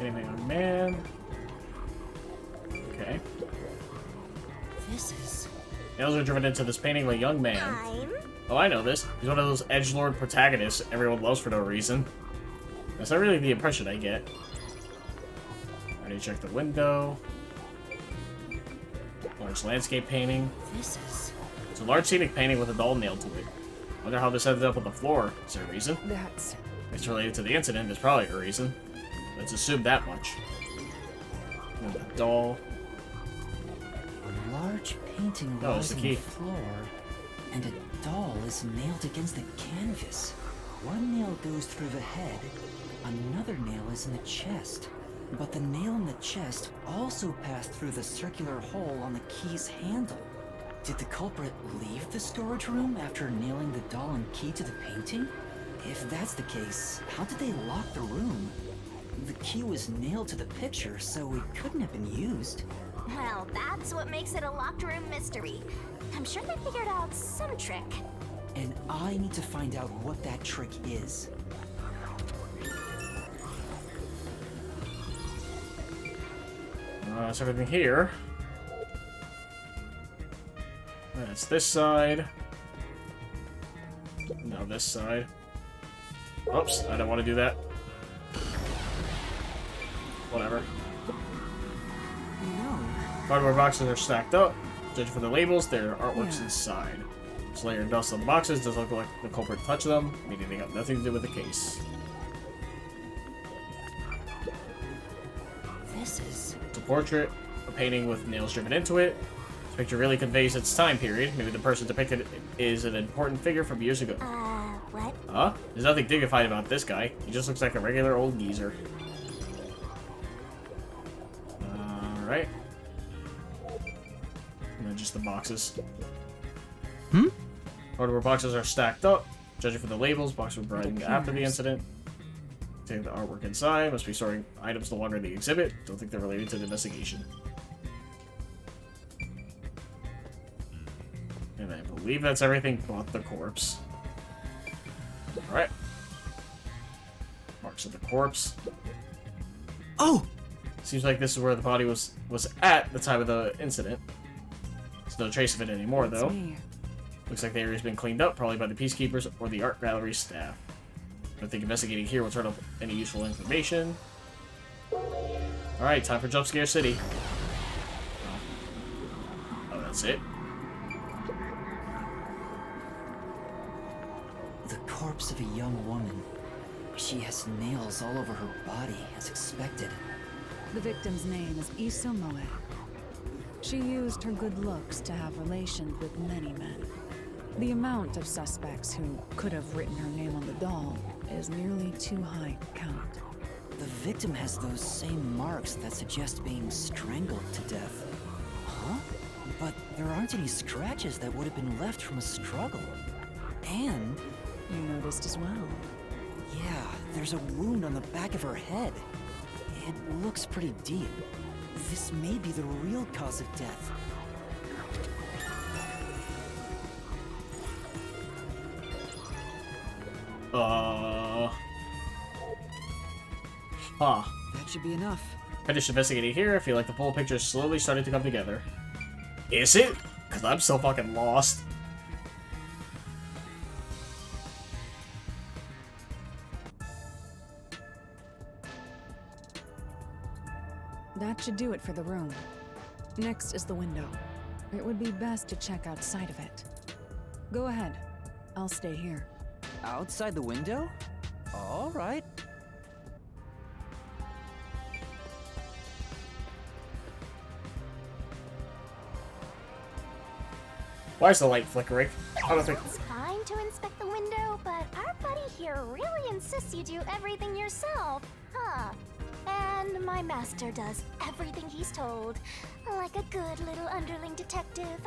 Anything on man? Okay. This is... Nails are driven into this painting by a young man. Oh, I know this. He's one of those edgelord protagonists everyone loves for no reason. That's not really the impression I get. I need to check the window. Large landscape painting. This is... It's a large scenic painting with a doll nailed to it. Wonder how this ended up on the floor. Is there a reason? That's... It's related to the incident. There's probably a reason. Let's assume that much. And the doll. A large painting Oh, lies it's the on key. the floor, and a doll is nailed against the canvas. One nail goes through the head, another nail is in the chest. But the nail in the chest also passed through the circular hole on the key's handle. Did the culprit leave the storage room after nailing the doll and key to the painting? If that's the case, how did they lock the room? The key was nailed to the picture, so it couldn't have been used. Well, that's what makes it a locked room mystery. I'm sure they figured out some trick. And I need to find out what that trick is. That's everything here. That's this side. No, this side. Oops, I don't want to do that. Whatever. No. Cardboard boxes are stacked up. Judging from the labels, there are artworks inside. This layer of dust on the boxes doesn't look like the culprit touched them, meaning they got nothing to do with the case. This is... It's a portrait, a painting with nails driven into it. This picture really conveys its time period. Maybe the person depicted is an important figure from years ago. What? Huh? There's nothing dignified about this guy. He just looks like a regular old geezer. Alright. And then just the boxes. Cardboard boxes are stacked up. Judging from the labels, boxes were brought in after the incident. Take the artwork inside. Must be storing items no longer in the exhibit. Don't think they're related to the investigation. And I believe that's everything but the corpse. Alright. Marks of the corpse. Oh! Seems like this is where the body was at the time of the incident. There's no trace of it anymore, though. Looks like the area's been cleaned up, probably by the peacekeepers or the art gallery staff. I think investigating here will turn up any useful information. Alright, time for Jump Scare City. Oh, that's it? The corpse of a young woman. She has nails all over her body, as expected. The victim's name is Issa Moe. She used her good looks to have relations with many men. The amount of suspects who could have written her name on the doll is nearly too high to count. The victim has those same marks that suggest being strangled to death. Huh? But there aren't any scratches that would have been left from a struggle. And... You noticed as well. Yeah, there's a wound on the back of her head. It looks pretty deep. This may be the real cause of death. Huh. That should be enough. Finished investigating here. I feel like the full picture is slowly starting to come together. Is it? Because I'm so fucking lost. That should do it for the room. Next is the window. It would be best to check outside of it. Go ahead. I'll stay here. Outside the window? All right. Why is the light flickering? I don't think... It's fine to inspect the window, but our buddy here really insists you do everything yourself, huh? And my master does everything he's told, like a good little underling detective.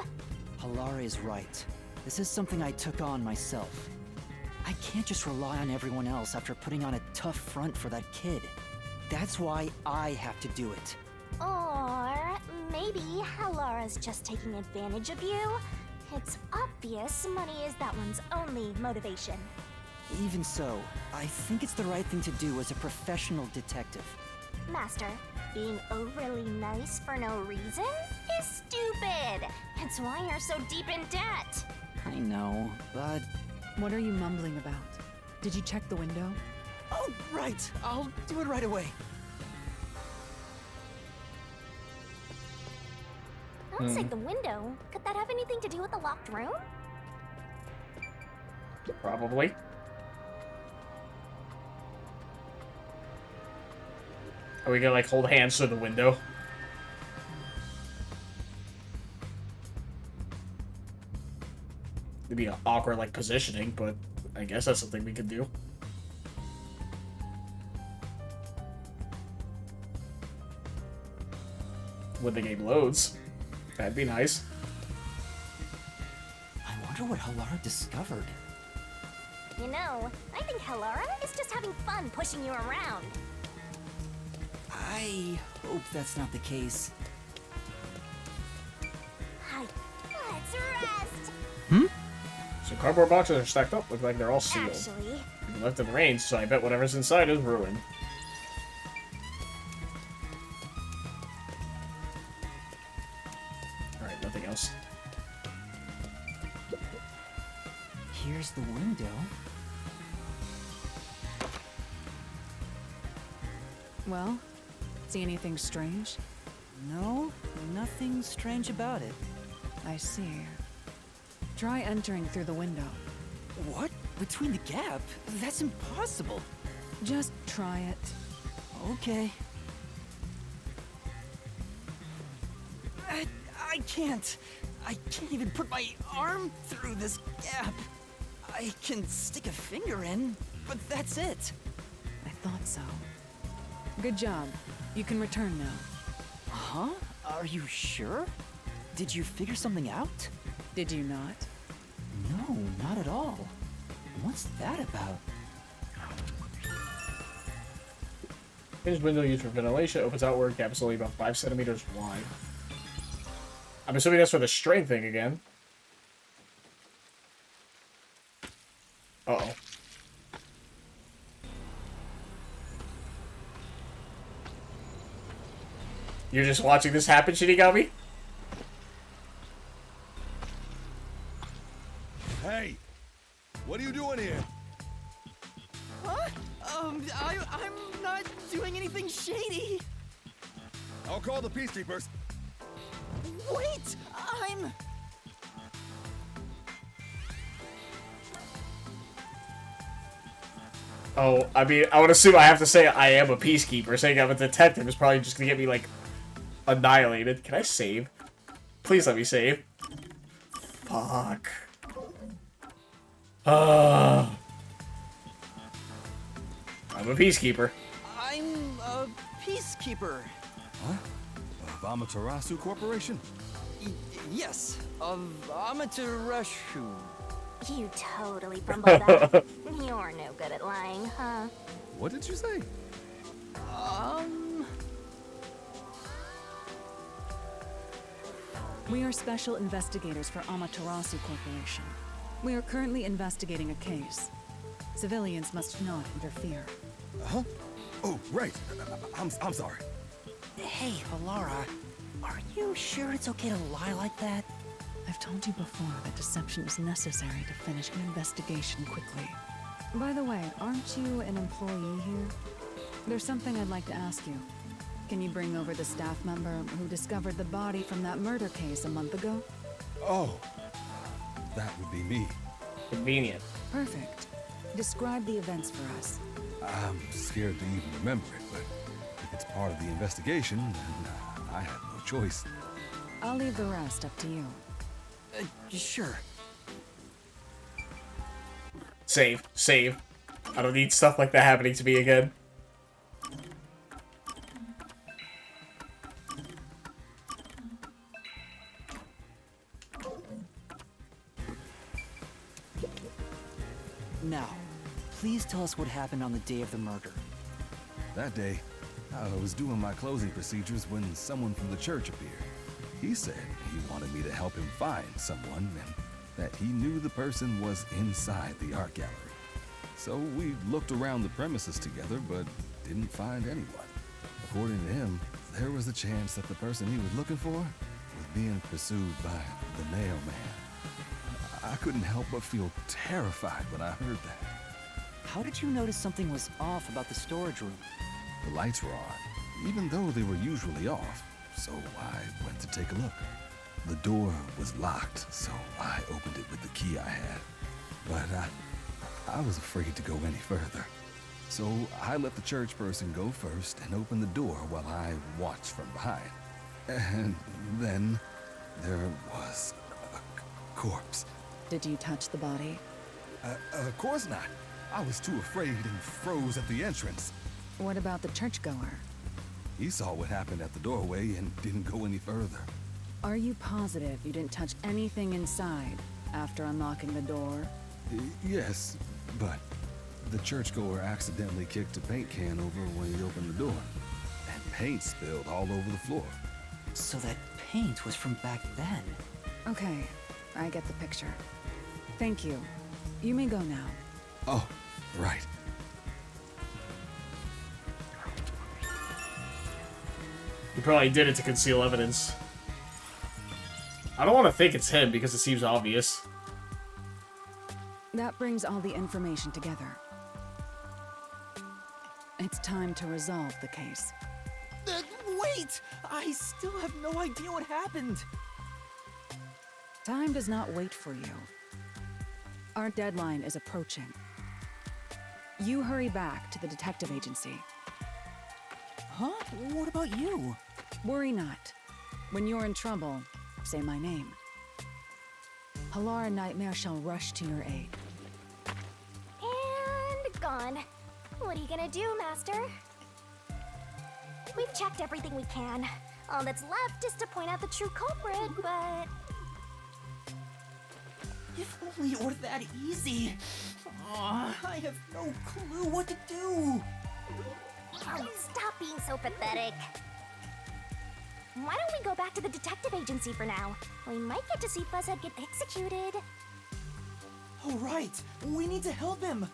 Halara is right. This is something I took on myself. I can't just rely on everyone else after putting on a tough front for that kid. That's why I have to do it. Or maybe Halara's just taking advantage of you. It's obvious money is that one's only motivation. Even so, I think it's the right thing to do as a professional detective. Master, being overly nice for no reason is stupid. It's why you're so deep in debt. I know, but... What are you mumbling about? Did you check the window? Oh, right. I'll do it right away. Outside the window? Could that have anything to do with the locked room? Probably. Are we gonna like hold hands to the window? It'd be an awkward like positioning, but I guess that's something we could do. When the game loads. That'd be nice. I wonder what Halara discovered. You know, I think Halara is just having fun pushing you around. I hope that's not the case. Hi, let's rest. So cardboard boxes are stacked up, look like they're all sealed. Actually, They're left in the rain, so I bet whatever's inside is ruined. Alright, nothing else. Here's the window. Well, see anything strange? No, nothing strange about it. I see. Try entering through the window. What? Between the gap? That's impossible. Just try it. Okay. I can't. I can't even put my arm through this gap. I can stick a finger in, but that's it. I thought so. Good job. You can return now. Huh? Are you sure? Did you figure something out? Did you not? No, not at all. What's that about? Hinged window used for ventilation opens outward, gap is only about 5 centimeters wide. I'm assuming that's for the strength thing again. Uh-oh. You're just watching this happen, Shinigami? Hey! What are you doing here? Huh? I'm not doing anything shady. I'll call the peacekeepers. Wait! I'm... Oh, I mean, I would assume I have to say I am a peacekeeper. Saying I'm a detective is probably just gonna get me, like, annihilated. Can I save? Please let me save. Fuck. I'm a peacekeeper. I'm a peacekeeper. Huh? Of Amaterasu Corporation? Yes, of Amaterasu. You totally fumbled that. You're no good at lying, huh? What did you say? We are special investigators for Amaterasu Corporation. We are currently investigating a case. Civilians must not interfere. Huh? Oh, right. I'm sorry. Hey, Halara. Are you sure it's okay to lie like that? I've told you before that deception is necessary to finish an investigation quickly. By the way, aren't you an employee here? There's something I'd like to ask you. Can you bring over the staff member who discovered the body from that murder case a month ago? Oh, that would be me. Convenient. Perfect. Describe the events for us. I'm scared to even remember it, but if it's part of the investigation, then I have no choice. I'll leave the rest up to you. Sure. Save. Save. I don't need stuff like that happening to me again. Now, please tell us what happened on the day of the murder. That day, I was doing my closing procedures when someone from the church appeared. He said he wanted me to help him find someone and that he knew the person was inside the art gallery. So we looked around the premises together, but didn't find anyone. A According to him, there was a chance that the person he was looking for was being pursued by the Nail Man. I couldn't help but feel terrified when I heard that. How did you notice something was off about the storage room? The lights were on, even though they were usually off, so I went to take a look. The door was locked, so I opened it with the key I had. But I was afraid to go any further. So I let the church person go first and open the door while I watched from behind. And then there was a corpse. Did you touch the body? Of course not. I was too afraid and froze at the entrance. What about the churchgoer? He saw what happened at the doorway and didn't go any further. Are you positive you didn't touch anything inside after unlocking the door? Yes, but the churchgoer accidentally kicked a paint can over when he opened the door, and paint spilled all over the floor. So that paint was from back then. Okay, I get the picture. Thank you. You may go now. Oh, right. He probably did it to conceal evidence. I don't want to think it's him because it seems obvious. That brings all the information together. It's time to resolve the case. Wait! I still have no idea what happened. Time does not wait for you. Our deadline is approaching. You hurry back to the detective agency. Huh? What about you? Worry not. When you're in trouble, say my name. Halara Nightmare shall rush to your aid. And gone. What are you gonna do, Master? We've checked everything we can. All that's left is to point out the true culprit, but... If only it were that easy. Aw, I have no clue what to do. Stop being so pathetic. Why don't we go back to the detective agency for now? We might get to see Fuzzhead get executed. Oh, right. We need to help him.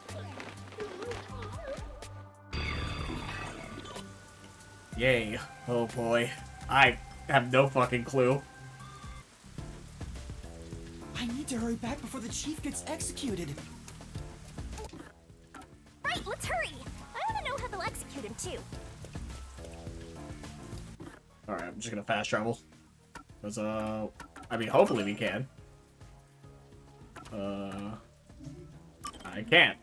Yay. Oh boy. I have no fucking clue. I need to hurry back before the chief gets executed. Right, let's hurry. I want to know how they'll execute him too. Alright, I'm just gonna fast travel. Because, I mean, hopefully we can. I can't.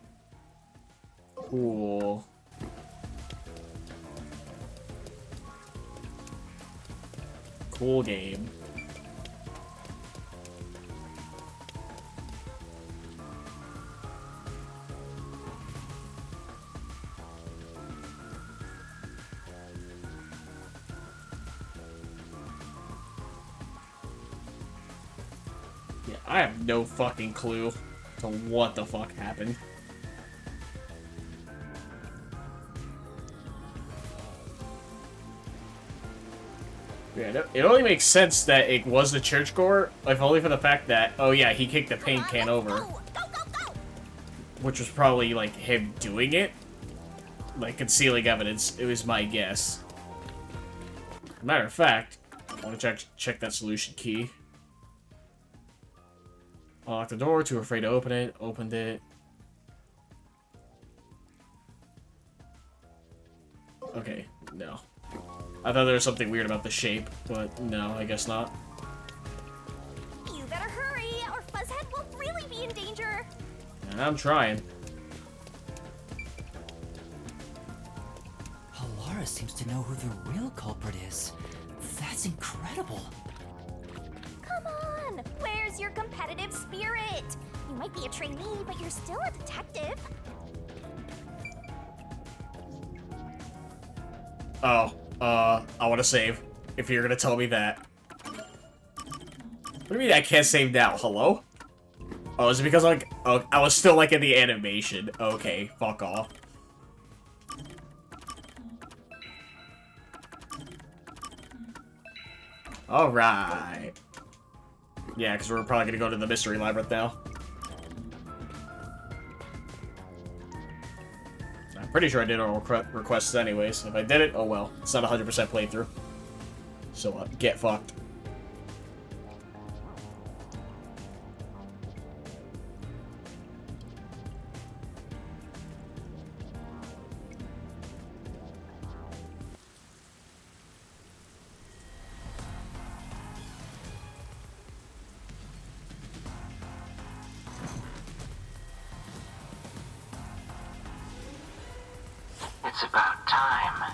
Cool. Cool game. Yeah, I have no fucking clue to what the fuck happened. Yeah, it only makes sense that it was the churchgoer, if only for the fact that, oh yeah, he kicked the paint can over. Which was probably, like, him doing it. Like, concealing evidence. It was my guess. Matter of fact, I want to check that solution key. Unlock the door, too afraid to open it. Opened it. Okay, no. I thought there was something weird about the shape, but no, I guess not. You better hurry, or Fuzzhead will really be in danger. And I'm trying. Halara seems to know who the real culprit is. That's incredible. Come on, where's your competitive spirit? You might be a trainee, but you're still a detective. Oh, I want to save. If you're gonna tell me that. What do you mean I can't save now? Hello? Oh, is it because, like, oh, I was still, like, in the animation? Okay, fuck off. Alright. Yeah, because we're probably gonna go to the mystery labyrinth now. Pretty sure I did all requests anyways. If I did it, oh well. It's not 100% playthrough. So, get fucked. It's about time.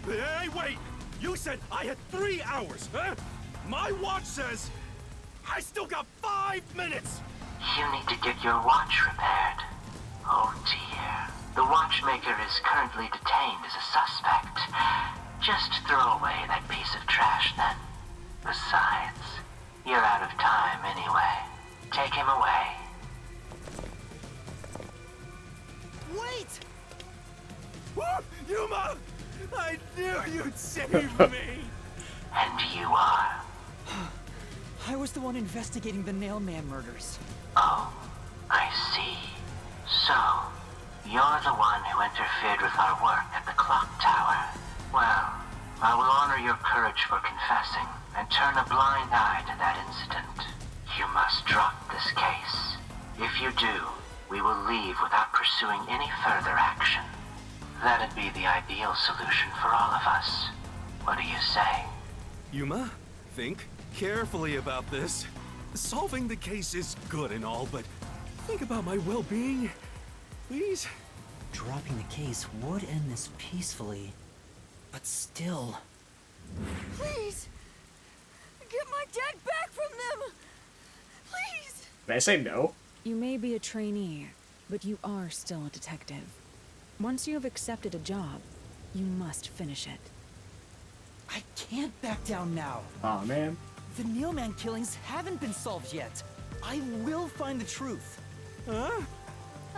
Hey, wait! You said I had 3 hours, huh? My watch says I still got 5 minutes! You need to get your watch repaired. Oh dear. The watchmaker is currently detained as a suspect. Just throw away that piece of trash then. Besides, you're out of time anyway. Take him away. Wait! Whoop! Yuma! I knew you'd save me! And you are? I was the one investigating the Nailman murders. Oh, I see. So, you're the one who interfered with our work at the clock tower. Well, I will honor your courage for confessing and turn a blind eye to that incident. You must drop this case. If you do, we will leave without pursuing any further action. That'd be the ideal solution for all of us. What do you say? Yuma, think carefully about this. Solving the case is good and all, but think about my well-being, please? Dropping the case would end this peacefully, but still... Please! Get my dad back from them! Please! Did I say no? You may be a trainee, but you are still a detective. Once you have accepted a job, you must finish it. I can't back down now. Aw, man. The Nailman killings haven't been solved yet. I will find the truth. Huh?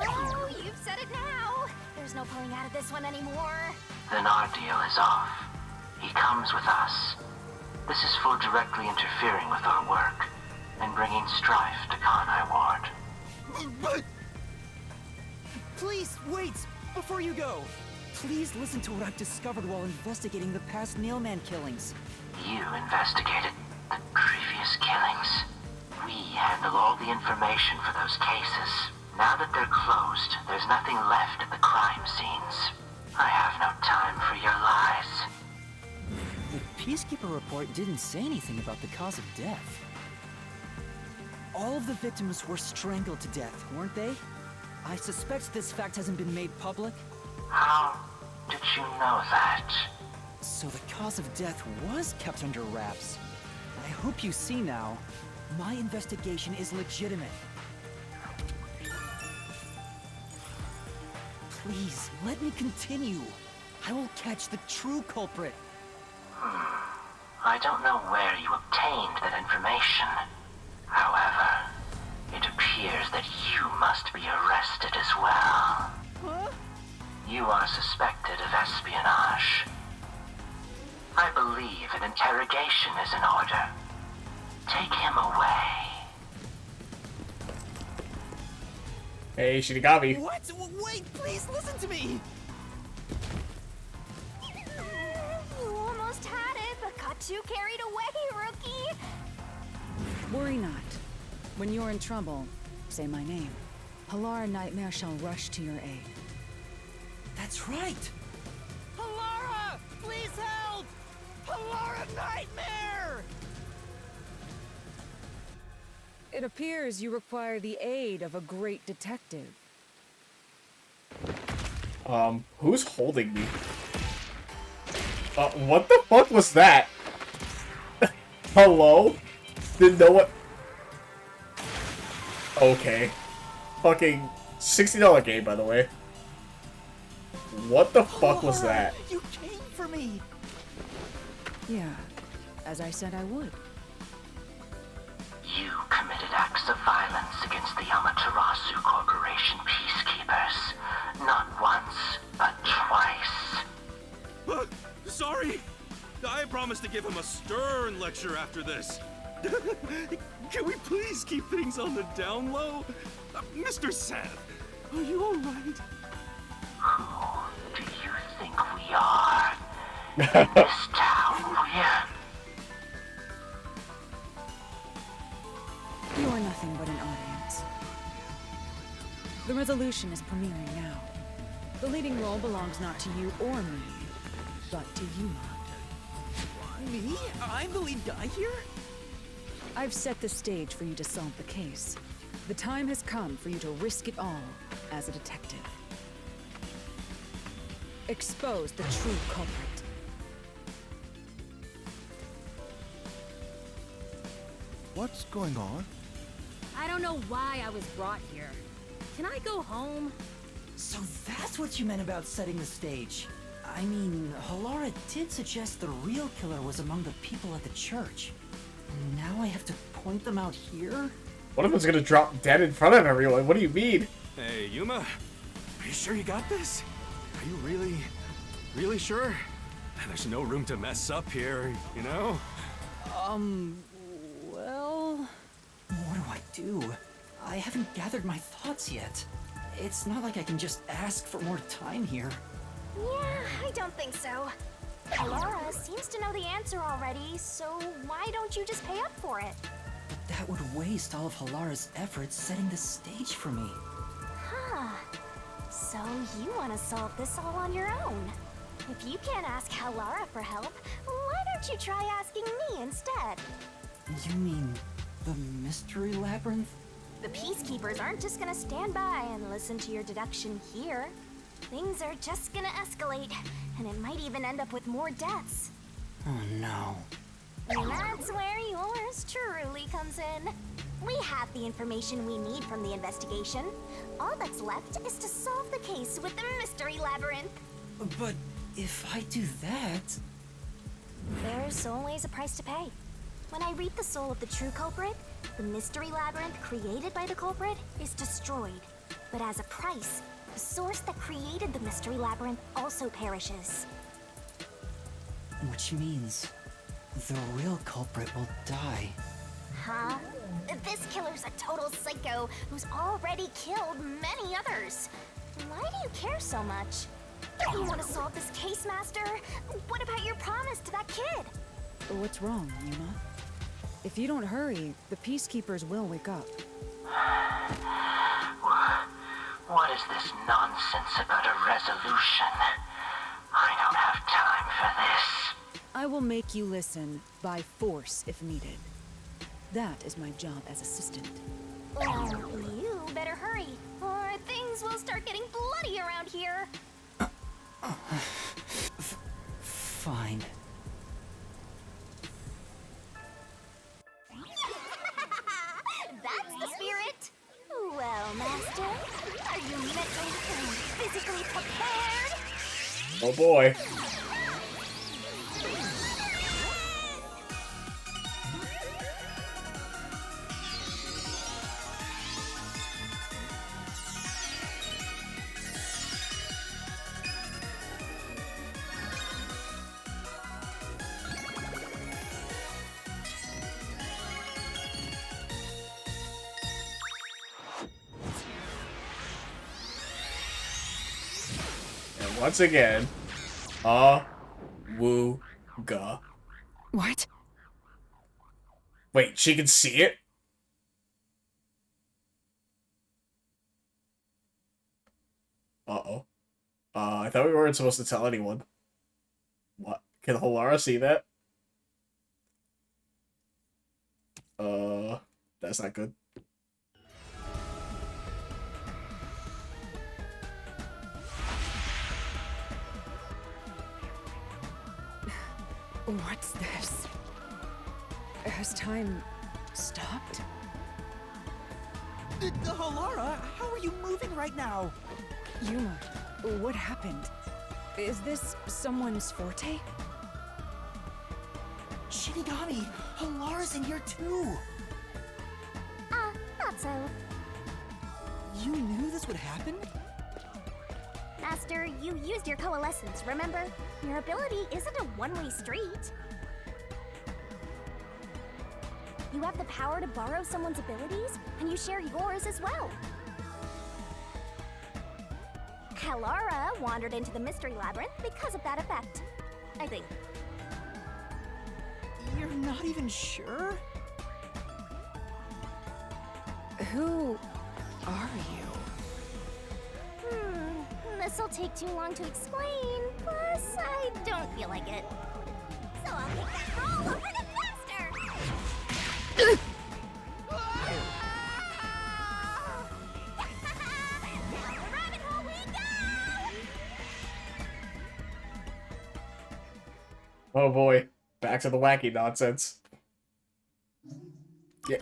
Oh, you've said it now. There's no pulling out of this one anymore. Then our deal is off. He comes with us. This is for directly interfering with our work and bringing strife to Conai Ward. But... Please, wait! Before you go! Please listen to what I've discovered while investigating the past Nailman killings. You investigated the previous killings. We handle all the information for those cases. Now that they're closed, there's nothing left at the crime scenes. I have no time for your lies. The Peacekeeper report didn't say anything about the cause of death. All of the victims were strangled to death, weren't they? I suspect this fact hasn't been made public. How did you know that? So the cause of death was kept under wraps. I hope you see now, my investigation is legitimate. Please, let me continue. I will catch the true culprit. I don't know where you obtained that information. However, it appears that you must be arrested as well. Huh? You are suspected of espionage. I believe an interrogation is in order. Take him away. Hey, Shinigami. What? Wait, please listen to me! You almost had it, but got too carried away, rookie. Worry not. When you're in trouble, say my name. Halara Nightmare shall rush to your aid. That's right! Halara! Please help! Halara Nightmare! It appears you require the aid of a great detective. Who's holding me? What the fuck was that? Hello? Didn't know what... Okay. Fucking $60 game, by the way. What the fuck was that? You came for me! Yeah, as I said I would. You committed acts of violence against the Amaterasu Corporation peacekeepers. Not once, but twice. Sorry! I promised to give him a stern lecture after this. Can we please keep things on the down low? Mr. Seth, are you alright? Who This town will yearn. You are nothing but an audience. The resolution is premiering now. The leading role belongs not to you or me, but to Yuma. Me? I'm the lead guy here? I've set the stage for you to solve the case. The time has come for you to risk it all as a detective. Expose the true culprit. What's going on? I don't know why I was brought here. Can I go home? So that's what you meant about setting the stage. I mean, Halara did suggest the real killer was among the people at the church. And now I have to point them out here? One of them's gonna drop dead in front of everyone. What do you mean? Hey, Yuma, are you sure you got this? Are you really sure? There's no room to mess up here, you know? Well... What do I do? I haven't gathered my thoughts yet. It's not like I can just ask for more time here. Yeah, I don't think so. Halara seems to know the answer already, so why don't you just pay up for it? But that would waste all of Halara's efforts setting the stage for me. Huh. So you want to solve this all on your own? If you can't ask Halara for help, why don't you try asking me instead? You mean the mystery labyrinth? The Peacekeepers aren't just gonna stand by and listen to your deduction here. Things are just gonna escalate, and it might even end up with more deaths. Oh no. And that's where yours truly comes in. We have the information we need from the investigation. All that's left is to solve the case with the mystery labyrinth. But if I do that... There's always a price to pay. When I reap the soul of the true culprit, the mystery labyrinth created by the culprit is destroyed. But as a price, the source that created the mystery labyrinth also perishes. Which means the real culprit will die. Huh? This killer's a total psycho who's already killed many others. Why do you care so much? Don't you want to solve this case, Master? What about your promise to that kid? What's wrong, Yuma? If you don't hurry, the Peacekeepers will wake up. What is this nonsense about a resolution? I don't have time for this. I will make you listen by force if needed. That is my job as assistant. Well, you better hurry, or things will start getting bloody around here. Fine. That's the spirit. Well, Master, are you mentally and physically prepared? Oh boy. Once again, Woo-ga. What? Wait, she can see it? Uh-oh. I thought we weren't supposed to tell anyone. What? Can Halara see that? That's not good. What's this? Has time stopped? Halara, how are you moving right now? Yuma, what happened? Is this someone's forte? Shinigami! Halara's in here too! Not so. You knew this would happen? Master, you used your coalescence, remember? Your ability isn't a one-way street. You have the power to borrow someone's abilities, and you share yours as well. Halara wandered into the mystery labyrinth because of that effect. I think. You're not even sure? Who are you? This'll take too long to explain. Plus, I don't feel like it. So I'll take that roll over the master! Down the rabbit hole we go! Oh boy, back to the wacky nonsense.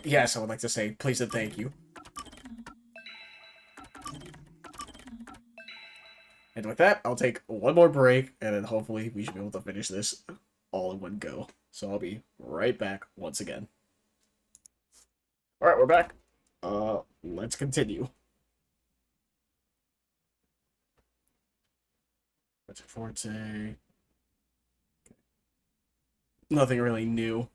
Yes, I would like to say please and thank you. And with that, I'll take one more break, and then hopefully we should be able to finish this all in one go. So I'll be right back once again. Alright, we're back. Let's continue. What's it, Forte? Nothing really new.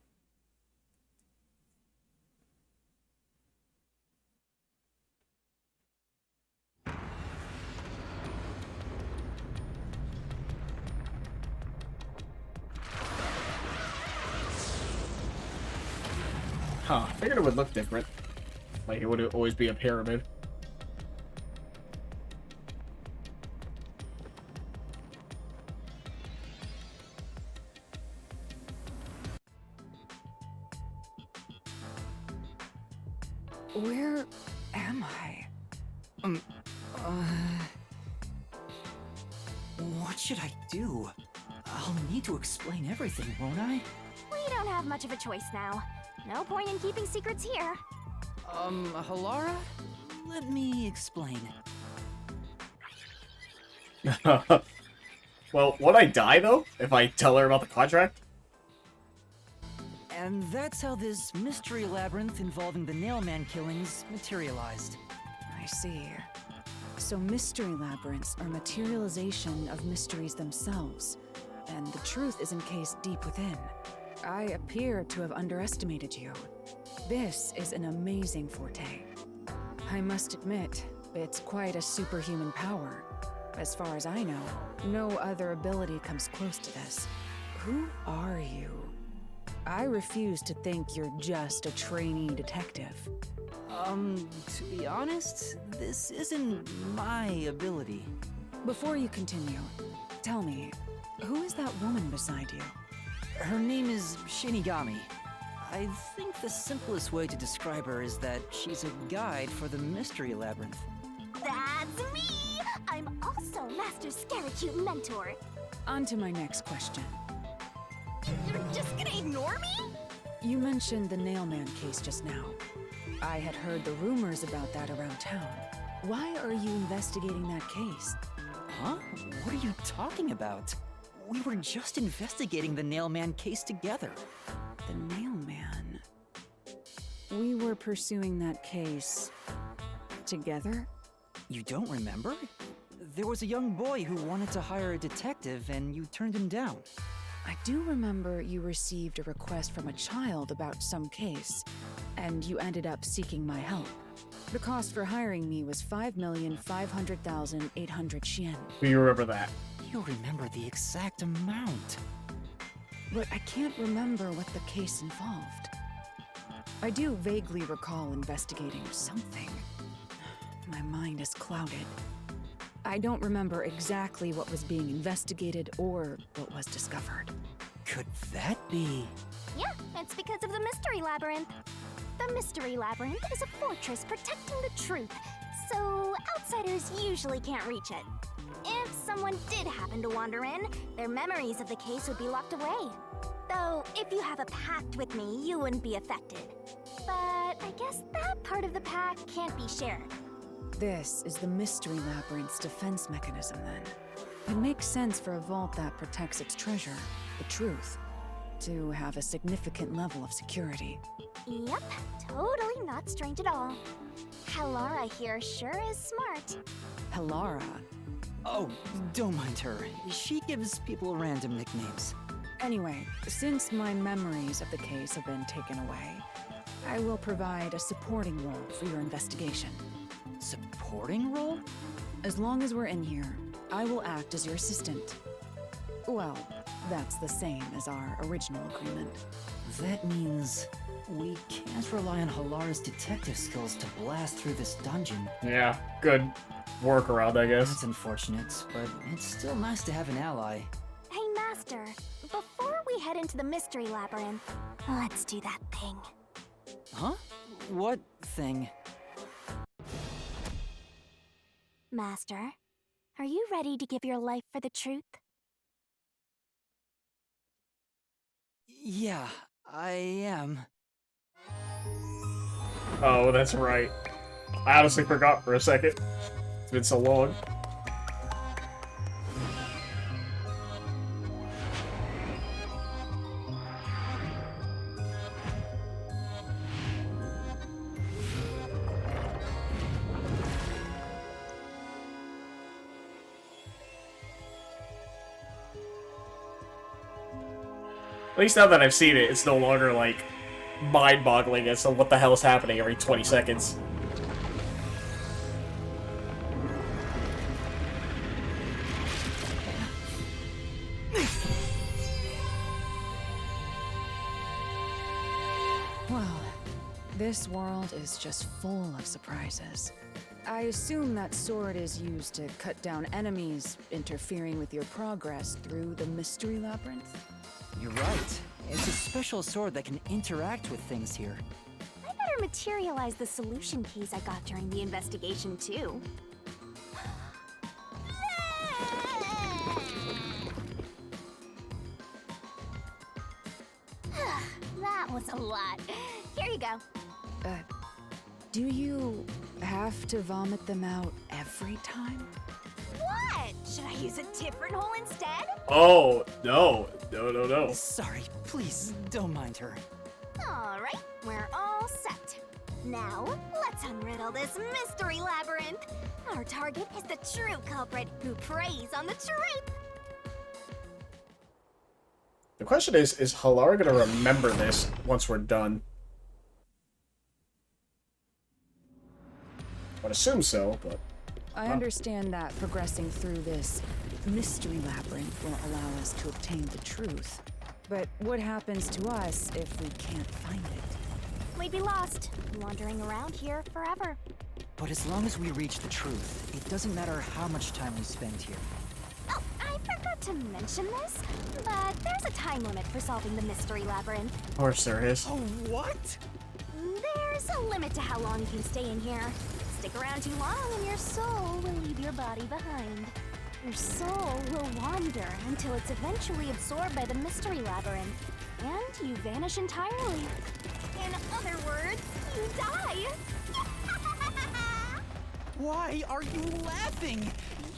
Huh, figured it would look different. Like it would always be a pyramid. Where am I? What should I do? I'll need to explain everything, won't I? We don't have much of a choice now. No point in keeping secrets here. Halara? Let me explain. Well, would I die, though, if I tell her about the contract? And that's how this mystery labyrinth involving the Nailman killings materialized. I see. So mystery labyrinths are materialization of mysteries themselves, and the truth is encased deep within. I appear to have underestimated you. This is an amazing forte. I must admit, it's quite a superhuman power. As far as I know, no other ability comes close to this. Who are you? I refuse to think you're just a trainee detective. To be honest, this isn't my ability. Before you continue, tell me, who is that woman beside you? Her name is Shinigami. I think the simplest way to describe her is that she's a guide for the Mystery Labyrinth. That's me! I'm also Master Scaracute Mentor. On to my next question. You're just gonna ignore me? You mentioned the Nailman case just now. I had heard the rumors about that around town. Why are you investigating that case? Huh? What are you talking about? We were just investigating the Nailman case together. The Nailman? We were pursuing that case together? You don't remember? There was a young boy who wanted to hire a detective and you turned him down. I do remember you received a request from a child about some case, and you ended up seeking my help. The cost for hiring me was 5,500,800 yen. You remember that? You remember the exact amount. But I can't remember what the case involved. I do vaguely recall investigating something. My mind is clouded. I don't remember exactly what was being investigated or what was discovered. Could that be? Yeah, it's because of the Mystery Labyrinth. The Mystery Labyrinth is a fortress protecting the truth, so outsiders usually can't reach it. If someone did happen to wander in, their memories of the case would be locked away. Though, if you have a pact with me, you wouldn't be affected. But I guess that part of the pact can't be shared. This is the Mystery Labyrinth's defense mechanism, then. It makes sense for a vault that protects its treasure, the truth, to have a significant level of security. Yep, totally not strange at all. Halara here sure is smart. Halara? Oh, don't mind her. She gives people random nicknames. Anyway, since my memories of the case have been taken away, I will provide a supporting role for your investigation. Supporting role? As long as we're in here, I will act as your assistant. Well, That's the same as our original agreement. That means we can't rely on Halara's detective skills to blast through this dungeon. Yeah, good workaround, I guess. That's unfortunate, but it's still nice to have an ally. Hey, Master, before we head into the mystery labyrinth, let's do that thing. Huh? What thing? Master, are you ready to give your life for the truth? Yeah, I am. Oh, that's right. I honestly forgot for a second. It's been so long. At least now that I've seen it, it's no longer, like, mind-boggling as to what the hell is happening every 20 seconds. Well, this world is just full of surprises. I assume that sword is used to cut down enemies interfering with your progress through the mystery labyrinth? You're right. It's a special sword that can interact with things here. I better materialize the solution keys I got during the investigation, too. That was a lot. Here you go. Do you have to vomit them out every time? What? Should I use a different hole instead? Oh, no. No. Sorry, please, don't mind her. Alright, we're all set. Now, let's unriddle this mystery labyrinth. Our target is the true culprit who preys on the truth. The question is Halara gonna remember this once we're done? I would assume so, but... I understand that progressing through this mystery labyrinth will allow us to obtain the truth. But what happens to us if we can't find it? We'd be lost, wandering around here forever. But as long as we reach the truth, it doesn't matter how much time we spend here. Oh, I forgot to mention this, but there's a time limit for solving the mystery labyrinth. Of course there is. Oh, what? There's a limit to how long you can stay in here. Stick around too long and your soul will leave your body behind. Your soul will wander until it's eventually absorbed by the mystery labyrinth, and you vanish entirely. In other words, you die. Why are you laughing?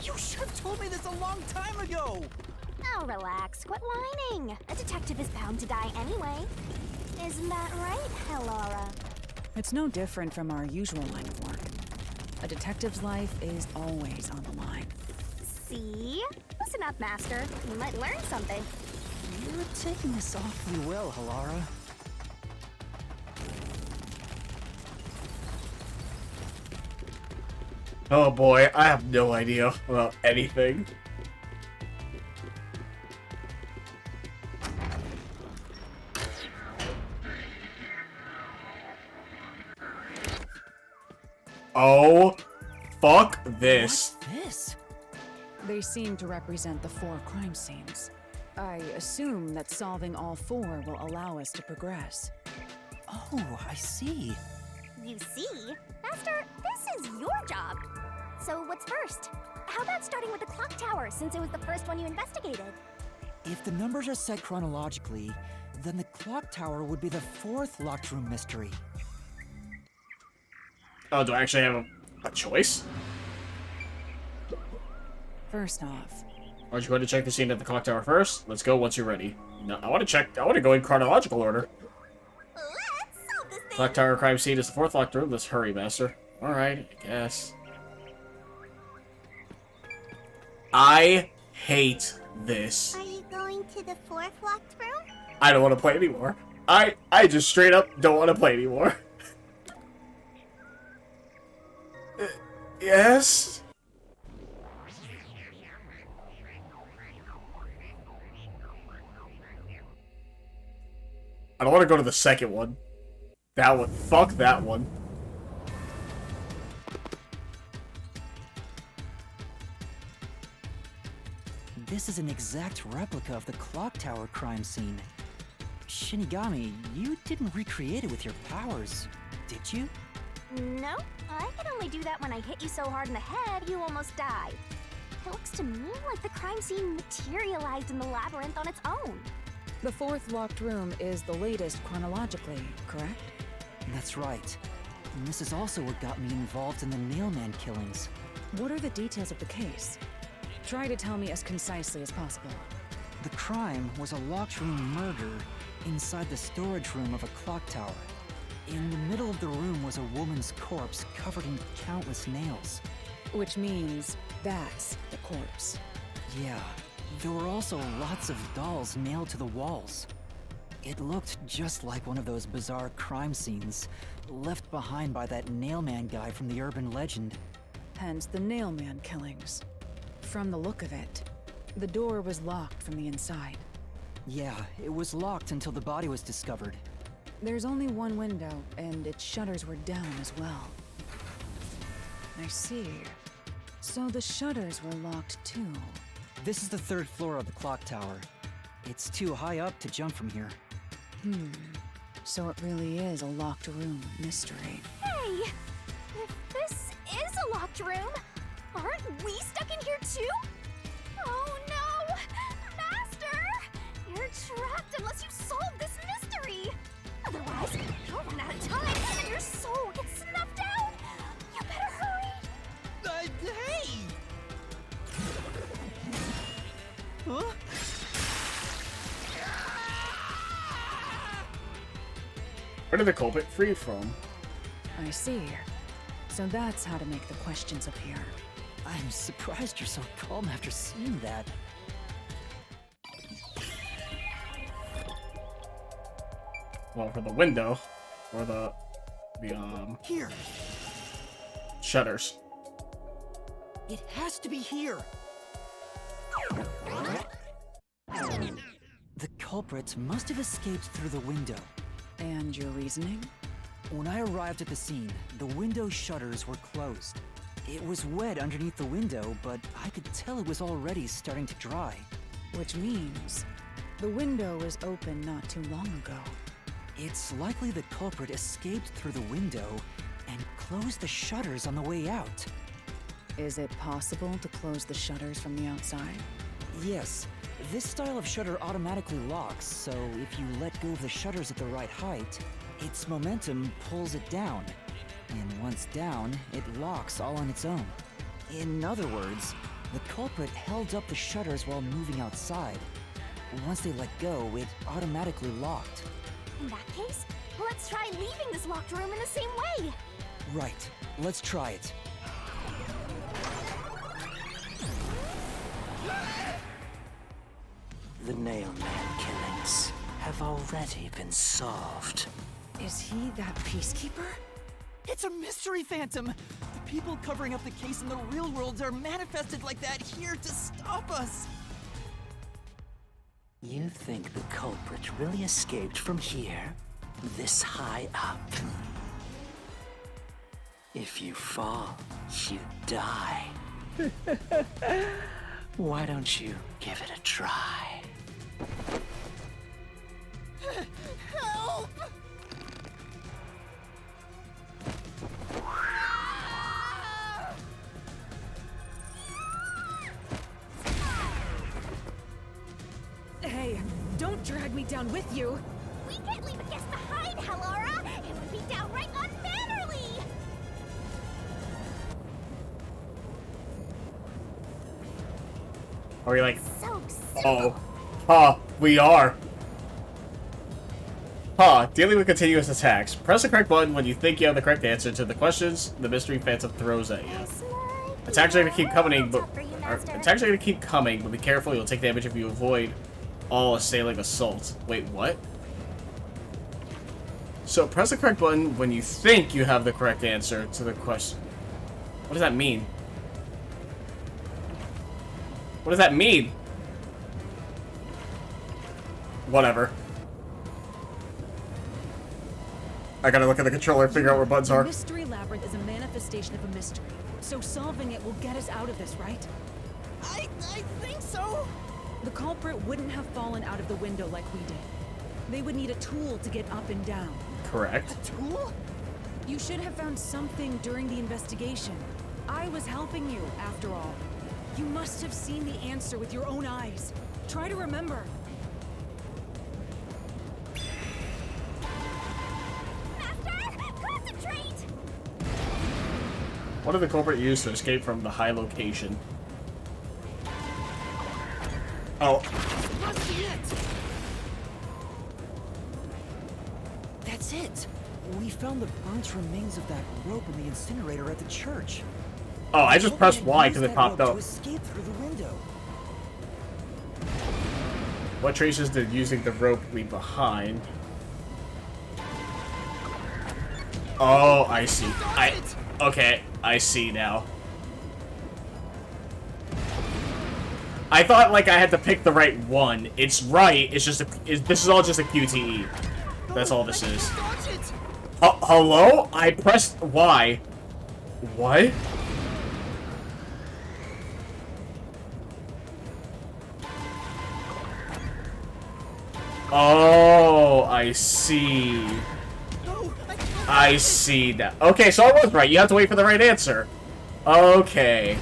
You should have told me this a long time ago! Oh, relax. Quit whining. A detective is bound to die anyway. Isn't that right, Halara? It's no different from our usual line of work. A detective's life is always on the line. See? Listen up, Master. You might learn something. You're taking this awfully well, Halara. Oh boy, I have no idea about anything. Oh, fuck this. What's this? They seem to represent the 4 crime scenes. I assume that solving all 4 will allow us to progress. Oh, I see. You see? Master, this is your job. So what's first? How about starting with the clock tower, since it was the first one you investigated? If the numbers are set chronologically, then the clock tower would be the 4th locked room mystery. Oh, do I actually have a choice? First off, Aren't you going to check the scene at the clock tower first? Let's go once you're ready. No, I want to go in chronological order. Let's solve this thing. Clock tower crime scene is the 4th locked room. Let's hurry, Master. Alright, I guess. I hate this. Are you going to the 4th locked room? I don't want to play anymore. I just straight up don't want to play anymore. Yes? I don't want to go to the second one. That one. Fuck that one. This is an exact replica of the clock tower crime scene. Shinigami, you didn't recreate it with your powers, did you? No, I can only do that when I hit you so hard in the head you almost die. It looks to me like the crime scene materialized in the labyrinth on its own. The fourth locked room is the latest chronologically, correct? That's right. And this is also what got me involved in the Nailman killings. What are the details of the case? Try to tell me as concisely as possible. The crime was a locked room murder inside the storage room of a clock tower. In the middle of the room was a woman's corpse covered in countless nails. Which means that's the corpse. Yeah, there were also lots of dolls nailed to the walls. It looked just like one of those bizarre crime scenes left behind by that Nailman guy from the urban legend. Hence the Nailman killings. From the look of it, the door was locked from the inside. Yeah, it was locked until the body was discovered. There's only one window, and its shutters were down as well. I see. So the shutters were locked too. This is the third floor of the clock tower. It's too high up to jump from here. So it really is a locked room mystery. Hey! If this is a locked room, aren't we stuck in here too? Oh no! Master! You're trapped unless you solve this mystery! Otherwise, you'll run out of time and your soul gets snuffed out! You better hurry! Hey! Huh? Where did the culprit free from? I see. So that's how to make the questions appear. I'm surprised you're so calm after seeing that. Well, for the window, or the Here. shutters. It has to be here. The culprit must have escaped through the window. And your reasoning? When I arrived at the scene, the window shutters were closed. It was wet underneath the window, but I could tell it was already starting to dry. Which means the window was open not too long ago. It's likely the culprit escaped through the window and closed the shutters on the way out. Is it possible to close the shutters from the outside? Yes. This style of shutter automatically locks, so if you let go of the shutters at the right height, its momentum pulls it down. And once down, it locks all on its own. In other words, the culprit held up the shutters while moving outside. Once they let go, it automatically locked. In that case, let's try leaving this locked room in the same way! Right. Let's try it. The Nailman killings have already been solved. Is he that peacekeeper? It's a mystery phantom! The people covering up the case in the real world are manifested like that here to stop us! You think the culprit really escaped from here? This high up? If you fall, you die. Why don't you give it a try? Help! Hey, don't drag me down with you! We can't leave a guest behind, Hallara! It would be downright unmannerly! Are we like, So oh, huh, we are. Huh, dealing with continuous attacks. Press the correct button when you think you have the correct answer to the questions the mystery phantom throws at you. Attacks are gonna keep coming, but be careful, you'll take damage if you avoid all assailing assault. Wait, what? So press the correct button when you think you have the correct answer to the question. What does that mean? What does that mean? Whatever. I gotta look at the controller and figure out where buttons The are. mystery labyrinth is a manifestation of a mystery, so solving it will get us out of this, right? I think so. The culprit wouldn't have fallen out of the window like we did. They would need a tool to get up and down. Correct. Tool? You should have found something during the investigation. I was helping you, after all. You must have seen the answer with your own eyes. Try to remember. Concentrate! What did the culprit use to escape from the high location? Oh. That's it. We found the burnt remains of that rope in the incinerator at the church. Oh, I just pressed Y because it popped up. To escape through the window. What traces did using the rope leave behind? Oh, I see. Okay, I see now. I thought like I had to pick the right one. It's right. It's just this is all just a QTE. That's all this is. Hello? I pressed Y. What? Oh, I see. I see that. Okay, so I was right. You have to wait for the right answer. Okay.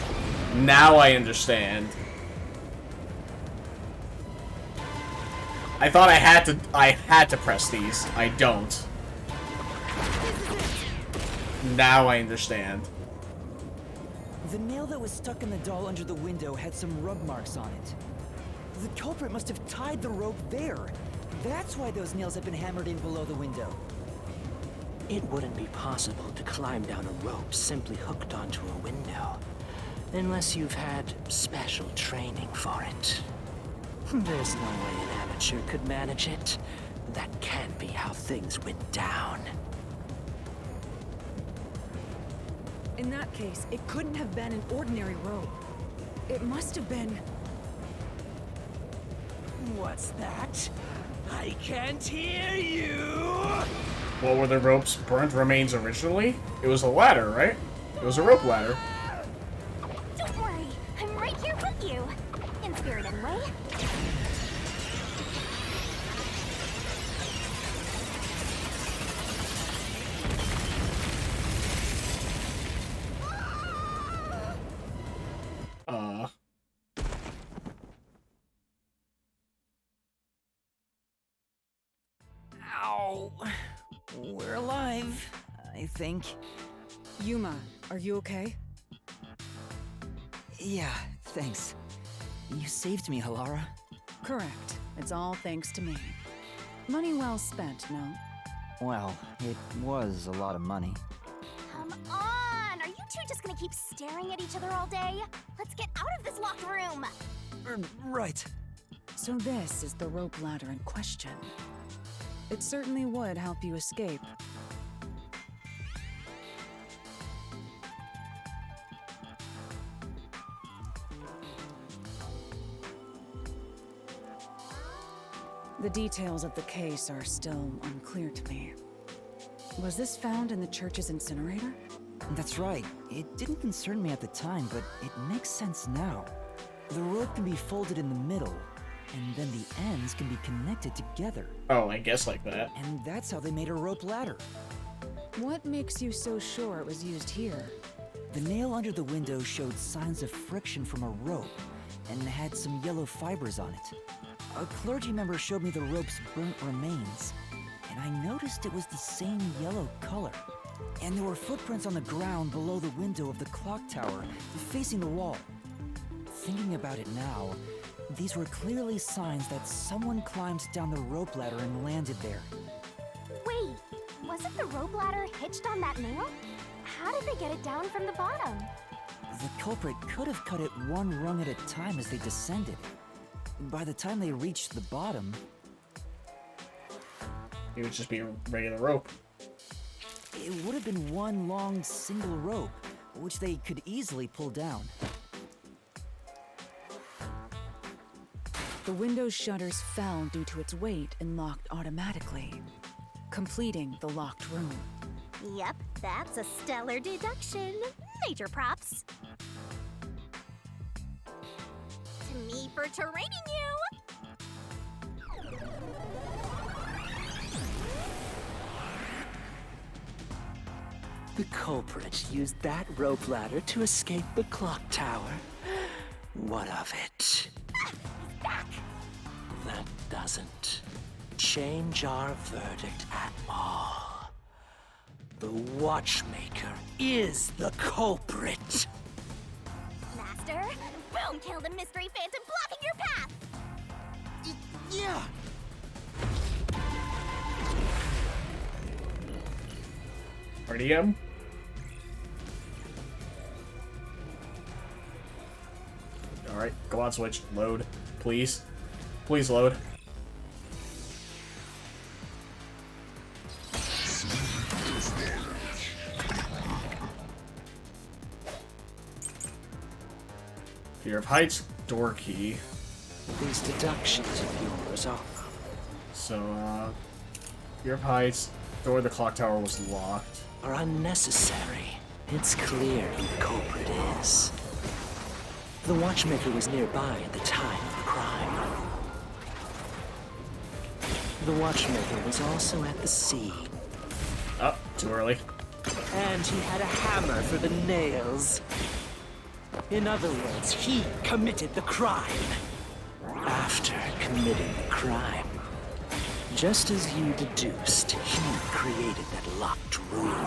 Now I understand. I thought I had to press these. I don't. Now I understand. The nail that was stuck in the doll under the window had some rub marks on it. The culprit must have tied the rope there. That's why those nails have been hammered in below the window. It wouldn't be possible to climb down a rope simply hooked onto a window, unless you've had special training for it. There's no way an amateur could manage it. That can't be how things went down. In that case, it couldn't have been an ordinary rope. It must have been... What's that? I can't hear you! What were the rope's burnt remains originally? It was a ladder, right? It was a rope ladder. Don't worry, I'm right here with you. In spirit, anyway. Ow. We're alive, I think. Yuma, are you okay? Yeah, thanks. You saved me, Halara. Correct. It's all thanks to me. Money well spent, no? Well, it was a lot of money. Come on! Are you two just gonna keep staring at each other all day? Let's get out of this locked room! Right. So this is the rope ladder in question. It certainly would help you escape. The details of the case are still unclear to me. Was this found in the church's incinerator? That's right. It didn't concern me at the time, but it makes sense now. The rope can be folded in the middle, and then the ends can be connected together. Oh, I guess like that. And that's how they made a rope ladder. What makes you so sure it was used here? The nail under the window showed signs of friction from a rope, and had some yellow fibers on it. A clergy member showed me the rope's burnt remains, and I noticed it was the same yellow color. And there were footprints on the ground below the window of the clock tower, facing the wall. Thinking about it now, these were clearly signs that someone climbed down the rope ladder and landed there. Wait, wasn't the rope ladder hitched on that nail? How did they get it down from the bottom? The culprit could have cut it one rung at a time as they descended. By the time they reached the bottom... It would just be a regular rope. It would have been one long single rope, which they could easily pull down. The window's shutters fell due to its weight and locked automatically. completing the locked room. Yep, that's a stellar deduction. Major props. To me for training you! The culprit used that rope ladder to escape the clock tower. What of it? That doesn't change our verdict at all. The Watchmaker is the culprit. Master, boom! Kill the mystery phantom blocking your path! Yeah! RDM? Alright, go on, Switch. Load. Please. Please load. Fear of heights, door key. These deductions of yours So, fear of heights, door of the clock tower was locked. are unnecessary. It's clear who the culprit is. The Watchmaker was nearby at the time of the crime. The Watchmaker was also at the scene. Oh, too early. And he had a hammer for the nails. In other words, he committed the crime. After committing the crime, just as you deduced, he created that locked room.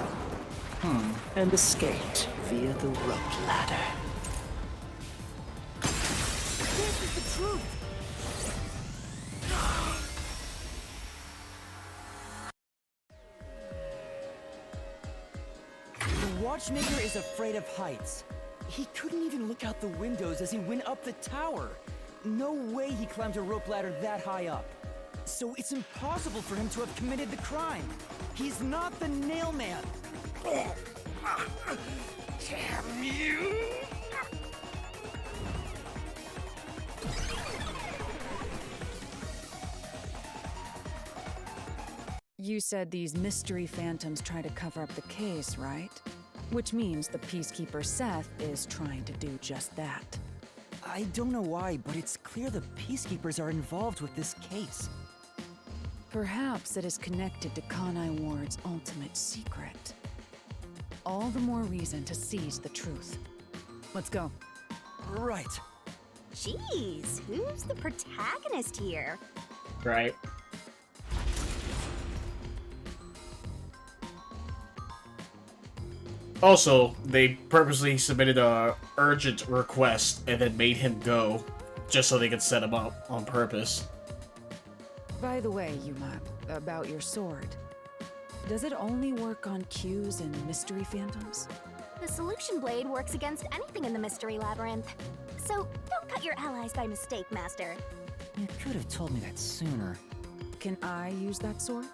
And escaped via the rope ladder. This is the truth! The Watchmaker is afraid of heights. He couldn't even look out the windows as he went up the tower. No way he climbed a rope ladder that high up. So it's impossible for him to have committed the crime. He's not the Nailman. Damn you! You said these mystery phantoms try to cover up the case, right? Which means the Peacekeeper Seth is trying to do just that. I don't know why, but it's clear the Peacekeepers are involved with this case. Perhaps it is connected to Kanai Ward's ultimate secret. All the more reason to seize the truth. Let's go. Right. Jeez, who's the protagonist here? Right. Also, they purposely submitted a urgent request and then made him go, just so they could set him up on purpose. By the way, Yuma, about your sword. Does it only work on cues and mystery phantoms? The solution blade works against anything in the mystery labyrinth. So don't cut your allies by mistake, Master. You could have told me that sooner. Can I use that sword?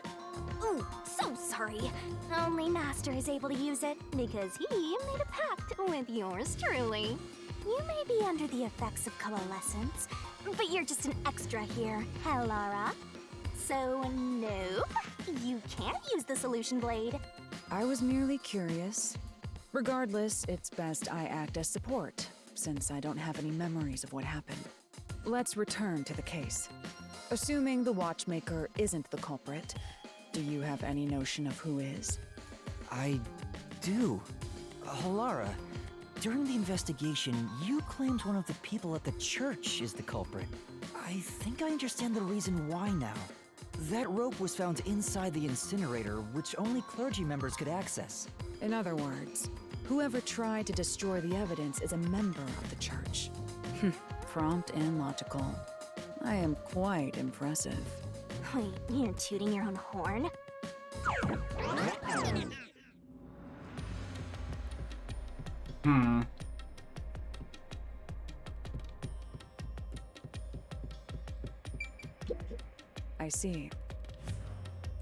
Ooh, so sorry. Only Master is able to use it because he made a pact with yours truly. You may be under the effects of coalescence, but you're just an extra here, Hellara. So, no, you can't use the solution blade. I was merely curious. Regardless, it's best I act as support, since I don't have any memories of what happened. Let's return to the case. Assuming the Watchmaker isn't the culprit, do you have any notion of who is? I do. Halara, during the investigation, you claimed one of the people at the church is the culprit. I think I understand the reason why now. That rope was found inside the incinerator, which only clergy members could access. In other words, whoever tried to destroy the evidence is a member of the church. Prompt and logical. I am quite impressive. Wait, you're tooting your own horn? I see.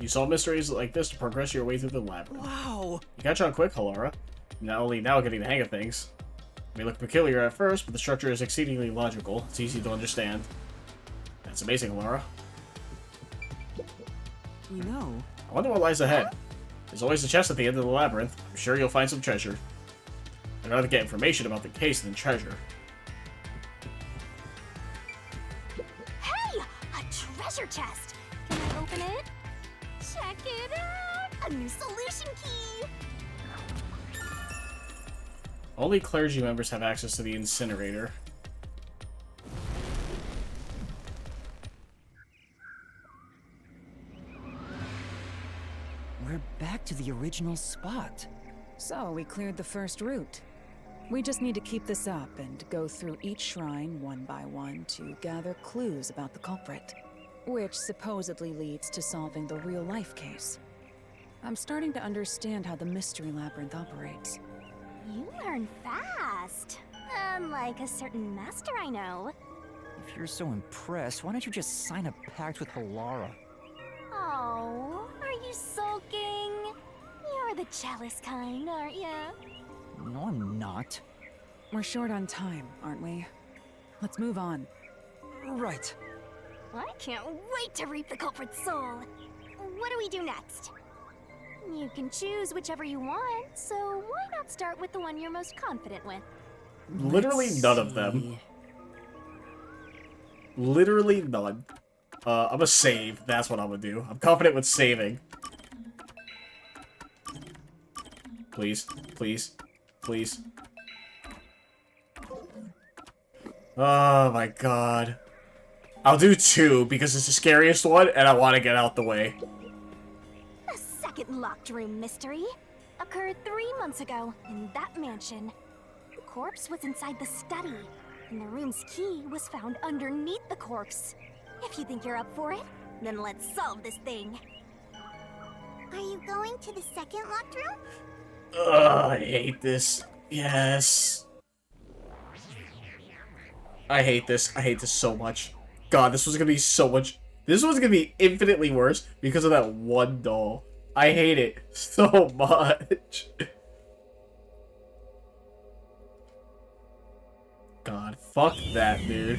You solve mysteries like this to progress your way through the labyrinth. Wow! You catch on quick, Halara. Not only now getting the hang of things. It may look peculiar at first, but the structure is exceedingly logical. It's easy to understand. That's amazing, Halara. You know, I wonder what lies ahead. There's always a chest at the end of the labyrinth. I'm sure you'll find some treasure. I'd rather get information about the case than treasure. Hey! A treasure chest! Can I open it? Check it out! A new solution key! Only clergy members have access to the incinerator. We're back to the original spot. So, we cleared the first route. We just need to keep this up and go through each shrine one by one to gather clues about the culprit, which supposedly leads to solving the real-life case. I'm starting to understand how the Mystery Labyrinth operates. You learn fast. Unlike a certain master I know. If you're so impressed, why don't you just sign a pact with Halara? Oh, are you sulking? You're the jealous kind, aren't you? No, I'm not. We're short on time, aren't we? Let's move on. Right. I can't wait to reap the culprit's soul. What do we do next? You can choose whichever you want, so why not start with the one you're most confident with? Literally none of them. Literally none. I'm gonna save. That's what I'm gonna do. I'm confident with saving. Please. Please. Please. Oh my god. I'll do 2 because it's the scariest one and I want to get out the way. The second locked room mystery occurred 3 months ago in that mansion. The corpse was inside the study, and the room's key was found underneath the corpse. If you think you're up for it, then let's solve this thing. Are you going to the second locked room? Ugh, I hate this. Yes. I hate this. I hate this so much. God, this was gonna be so much. This was gonna be infinitely worse because of that one doll. I hate it so much. God, fuck that, dude.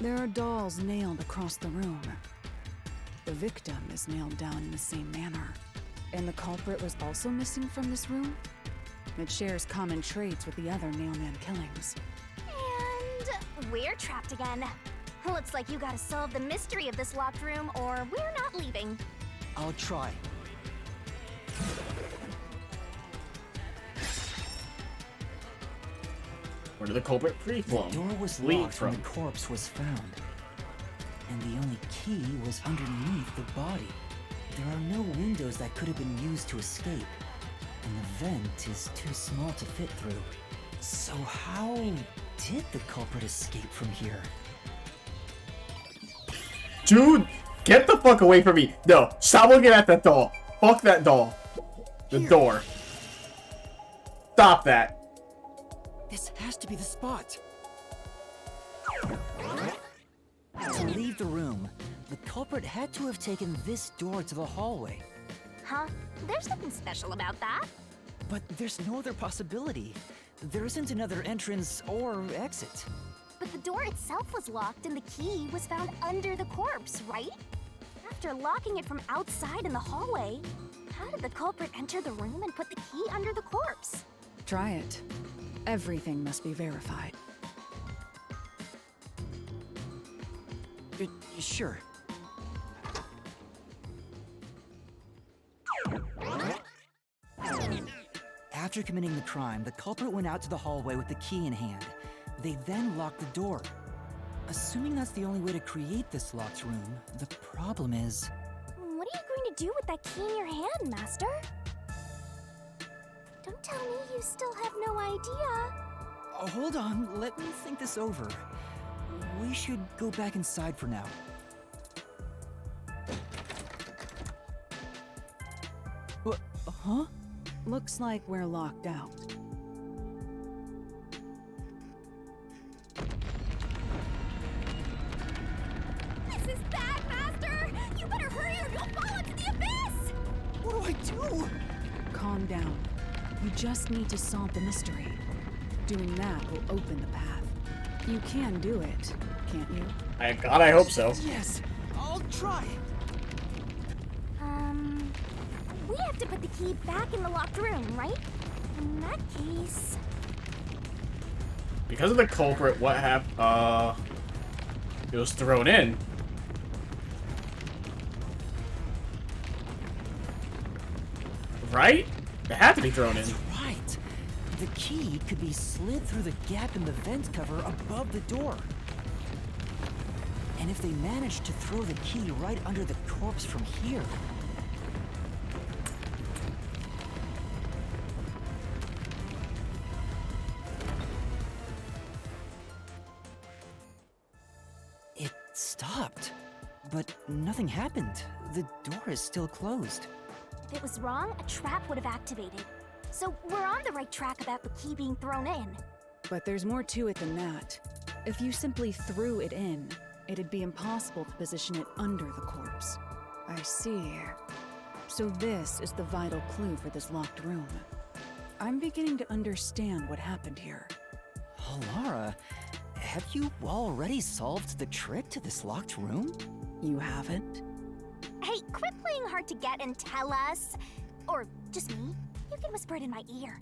There are dolls nailed across the room. The victim is nailed down in the same manner. And the culprit was also missing from this room? It shares common traits with the other Nailman killings. And we're trapped again. Looks like you gotta solve the mystery of this locked room or we're not leaving. I'll try. Where did the culprit flee from? The door was locked when the corpse was found. And the only key was underneath the body. There are no windows that could have been used to escape. And the vent is too small to fit through. So how did the culprit escape from here? Dude, get the fuck away from me. No, stop looking at that doll. Fuck that doll. The door. Stop that. This has to be the spot. To leave the room, the culprit had to have taken this door to the hallway. Huh? There's nothing special about that. But there's no other possibility. There isn't another entrance or exit. But the door itself was locked and the key was found under the corpse, right? After locking it from outside in the hallway, how did the culprit enter the room and put the key under the corpse? Try it. Everything must be verified. Sure. After committing the crime, the culprit went out to the hallway with the key in hand. They then locked the door. Assuming that's the only way to create this locked room, the problem is... What are you going to do with that key in your hand, Master? Don't tell me you still have no idea. Oh, hold on, let me think this over. We should go back inside for now. Huh? Looks like we're locked out. This is bad, Master! You better hurry or you'll fall into the abyss! What do I do? Calm down. We just need to solve the mystery. Doing that will open the path. You can do it, can't you? God, I hope so. Yes, I'll try. We have to put the key back in the locked room, right? In that case... Because of the culprit, what happened? It was thrown in. Right? It had to be thrown in. That's right. The key could be slid through the gap in the vent cover above the door. And if they managed to throw the key right under the corpse from here... It stopped. But nothing happened. The door is still closed. If it was wrong, a trap would have activated. So we're on the right track about the key being thrown in. But there's more to it than that. If you simply threw it in, it'd be impossible to position it under the corpse. I see. So this is the vital clue for this locked room. I'm beginning to understand what happened here. Lara, have you already solved the trick to this locked room? You haven't? Hey, quit playing hard to get and tell us. Or just me. You can whisper it in my ear.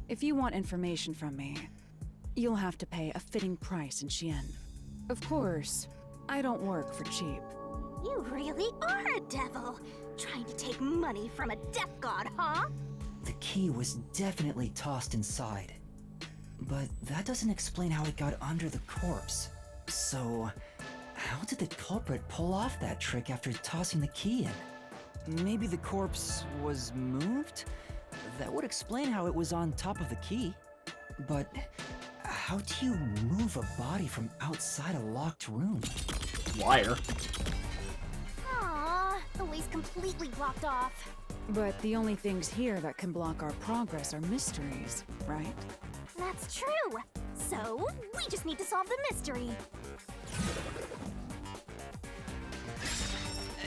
If you want information from me, you'll have to pay a fitting price in Xian. Of course, I don't work for cheap. You really are a devil. Trying to take money from a death god, huh? The key was definitely tossed inside. But that doesn't explain how it got under the corpse. So, how did the culprit pull off that trick after tossing the key in? Maybe the corpse was moved? That would explain how it was on top of the key. But how do you move a body from outside a locked room? Wire. Aww, the way's completely blocked off. But the only things here that can block our progress are mysteries, right? That's true. So, we just need to solve the mystery.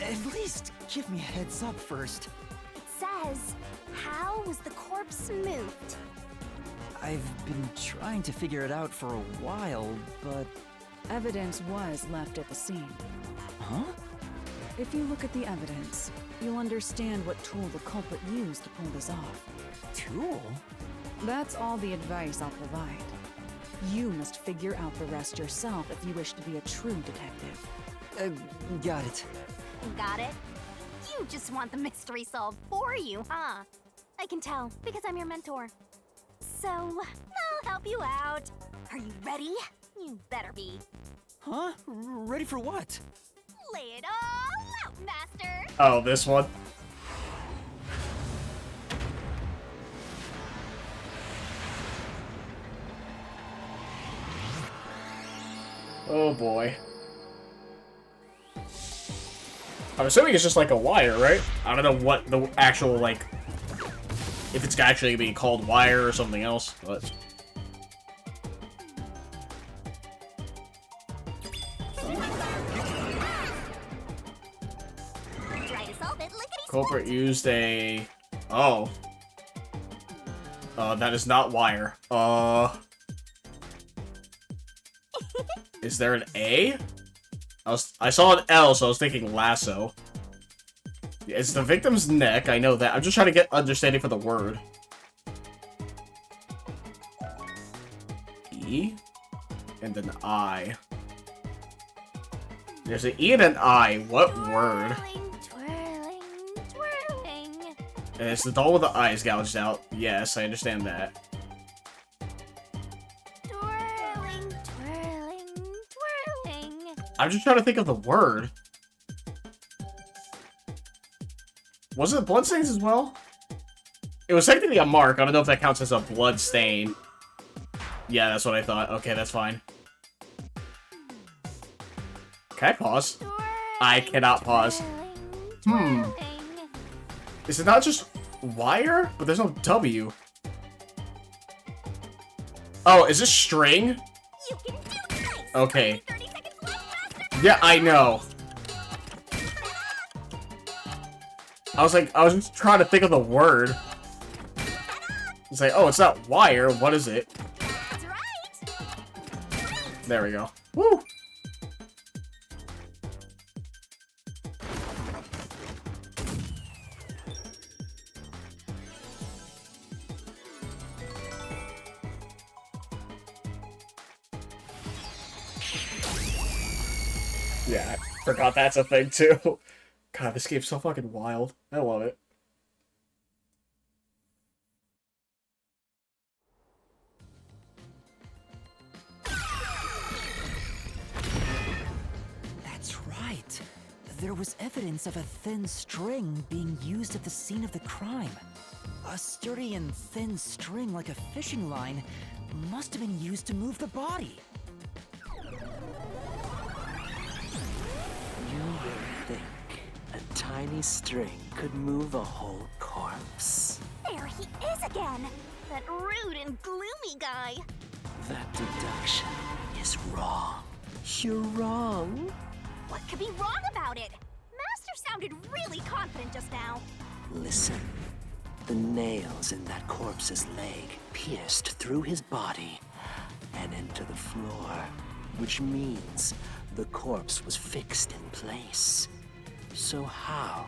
At least give me a heads up first. It says, how was the corpse moved? I've been trying to figure it out for a while, but... Evidence was left at the scene. Huh? If you look at the evidence, you'll understand what tool the culprit used to pull this off. Tool? That's all the advice I'll provide. You must figure out the rest yourself if you wish to be a true detective. Got it. Got it? You just want the mystery solved for you, huh? I can tell, because I'm your mentor. So, I'll help you out. Are you ready? You better be. Huh? Ready for what? Lay it all out, Master! Oh, this one? Oh boy. I'm assuming it's just like a wire, right? I don't know what the actual, like, if it's actually being called wire or something else, but... Culprit used a... Oh. That is not wire. Is there an A? I saw an L, so I was thinking lasso. It's the victim's neck, I know that. I'm just trying to get understanding for the word. E? And an I. There's an E and an I. What word? Twirling, twirling. And it's the doll with the eyes gouged out. Yes, I understand that. Twirling, twirling, twirling. I'm just trying to think of the word. Was it bloodstains as well? It was technically a mark. I don't know if that counts as a blood stain. Yeah, that's what I thought. Okay, that's fine. Can I pause? I cannot pause. Is it not just wire? But there's no W. Oh, is this string? Okay. Yeah, I know. I was just trying to think of the word. It's like, oh, it's not wire. What is it? There we go. Woo! Yeah, I forgot that's a thing too. God, this game's so fucking wild. I love it. That's right. There was evidence of a thin string being used at the scene of the crime. A sturdy and thin string like a fishing line must have been used to move the body. You really think a tiny string could move a whole corpse? There he is again! That rude and gloomy guy! That deduction is wrong. You're wrong. What could be wrong about it? Master sounded really confident just now. Listen. The nails in that corpse's leg pierced through his body and into the floor, which means the corpse was fixed in place. So how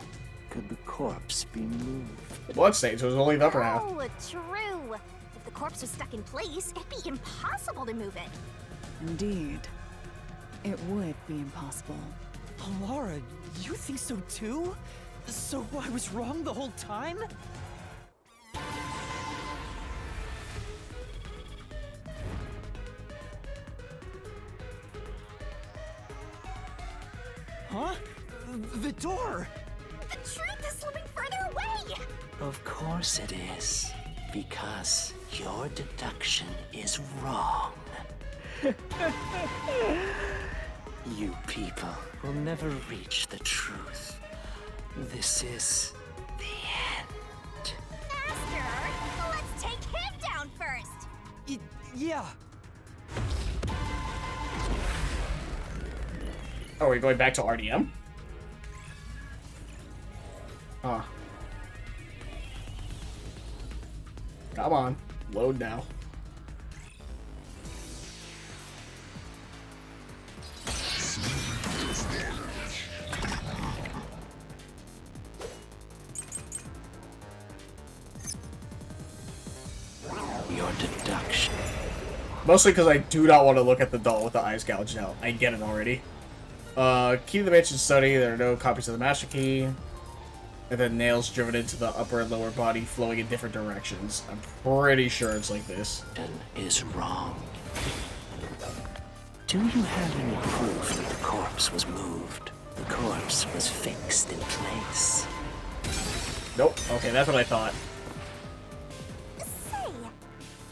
could the corpse be moved? The bloodstains was only the upper half. Oh, true. If the corpse was stuck in place, it'd be impossible to move it. Indeed. It would be impossible. Laura, you think so too? So I was wrong the whole time? Huh? The door! The truth is slipping further away! Of course it is, because your deduction is wrong. You people will never reach the truth. This is the end. Master, let's take him down first! Yeah. Oh, are we going back to RDM? Huh. Come on. Load now. Your deduction. Mostly because I do not want to look at the doll with the eyes gouged out. I get it already. Key to the mansion study. There are no copies of the master key. And then nails driven into the upper and lower body flowing in different directions. I'm pretty sure it's like this. Is wrong. Do you have any proof that the corpse was moved? The corpse was fixed in place. Nope. Okay, that's what I thought.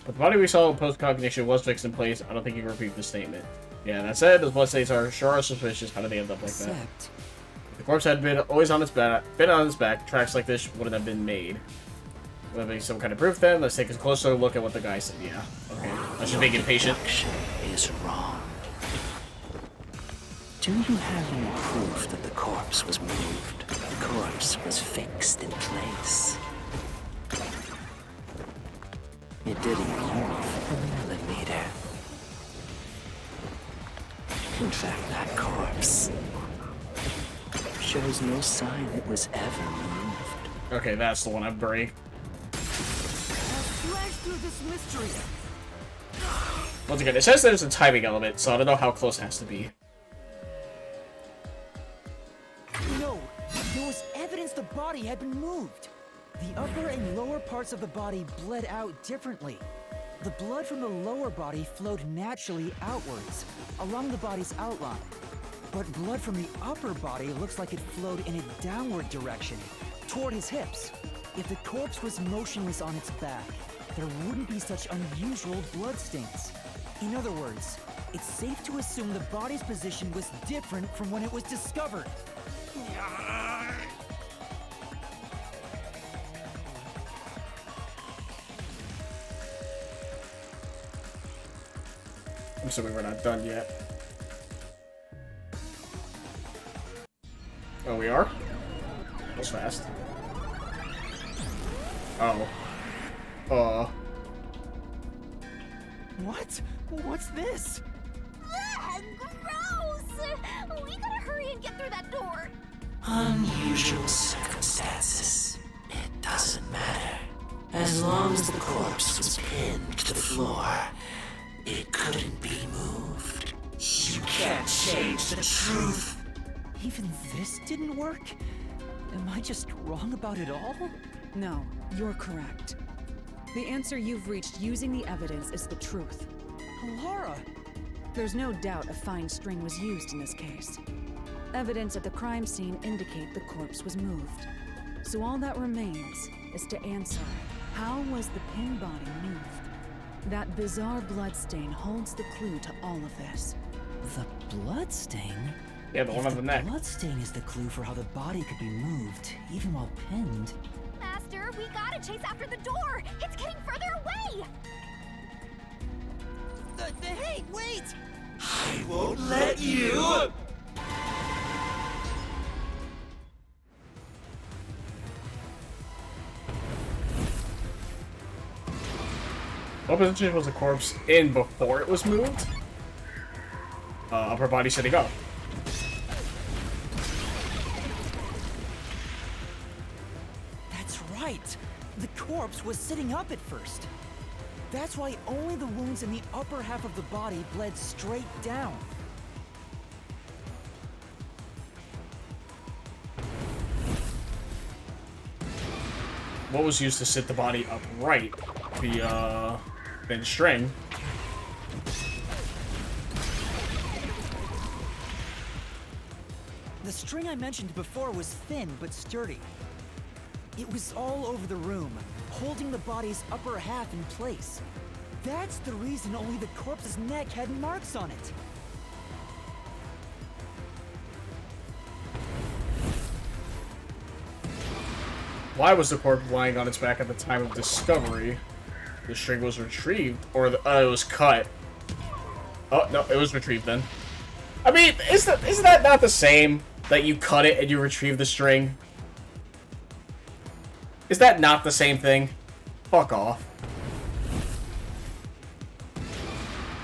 But the body we saw in post-cognition was fixed in place. I don't think you can repeat the statement. Yeah, that said, the bloodstains are sure suspicious. How did they end up like that? If the corpse had been always on its back, tracks like this wouldn't have been made. Would there be some kind of proof then? Let's take a closer look at what the guy said. Yeah. Okay. I should make it patient. Is wrong. Do you have any proof that the corpse was moved? The corpse was fixed in place. It didn't move a millimeter. In fact, that corpse shows no sign it was ever moved. Okay, that's the one I'm burning. Flash through this mystery. Once again, it says there's a timing element, so I don't know how close it has to be. No, there was evidence the body had been moved. The upper and lower parts of the body bled out differently. The blood from the lower body flowed naturally outwards, along the body's outline. But blood from the upper body looks like it flowed in a downward direction, toward his hips. If the corpse was motionless on its back, there wouldn't be such unusual blood stains. In other words, it's safe to assume the body's position was different from when it was discovered. I'm assuming we're not done yet. Oh, we are? That was fast. Oh. What? What's this? Gross! We gotta hurry and get through that door. Unusual circumstances. It doesn't matter. As long as the corpse was pinned to the floor, it couldn't be moved. You can't change the truth. Even this didn't work? Am I just wrong about it all? No, you're correct. The answer you've reached using the evidence is the truth. Laura! There's no doubt a fine string was used in this case. Evidence at the crime scene indicate the corpse was moved. So all that remains is to answer, how was the pinned body moved? That bizarre bloodstain holds the clue to all of this. The bloodstain? Yeah, the one on the neck. Bloodstain is the clue for how the body could be moved, even while pinned. Master, we gotta chase after the door! It's getting further away! Hey, wait! I won't let you! What position was the corpse in before it was moved? Upper body sitting up. That's right! The corpse was sitting up at first. That's why only the wounds in the upper half of the body bled straight down. What was used to sit the body upright? The thin string. The string I mentioned before was thin but sturdy. It was all over the room, holding the body's upper half in place. That's the reason only the corpse's neck had marks on it. Why was the corpse lying on its back at the time of discovery? The string was retrieved, or it was cut. Oh, no, it was retrieved then. I mean, isn't that not the same? That you cut it and you retrieve the string? Is that not the same thing? Fuck off.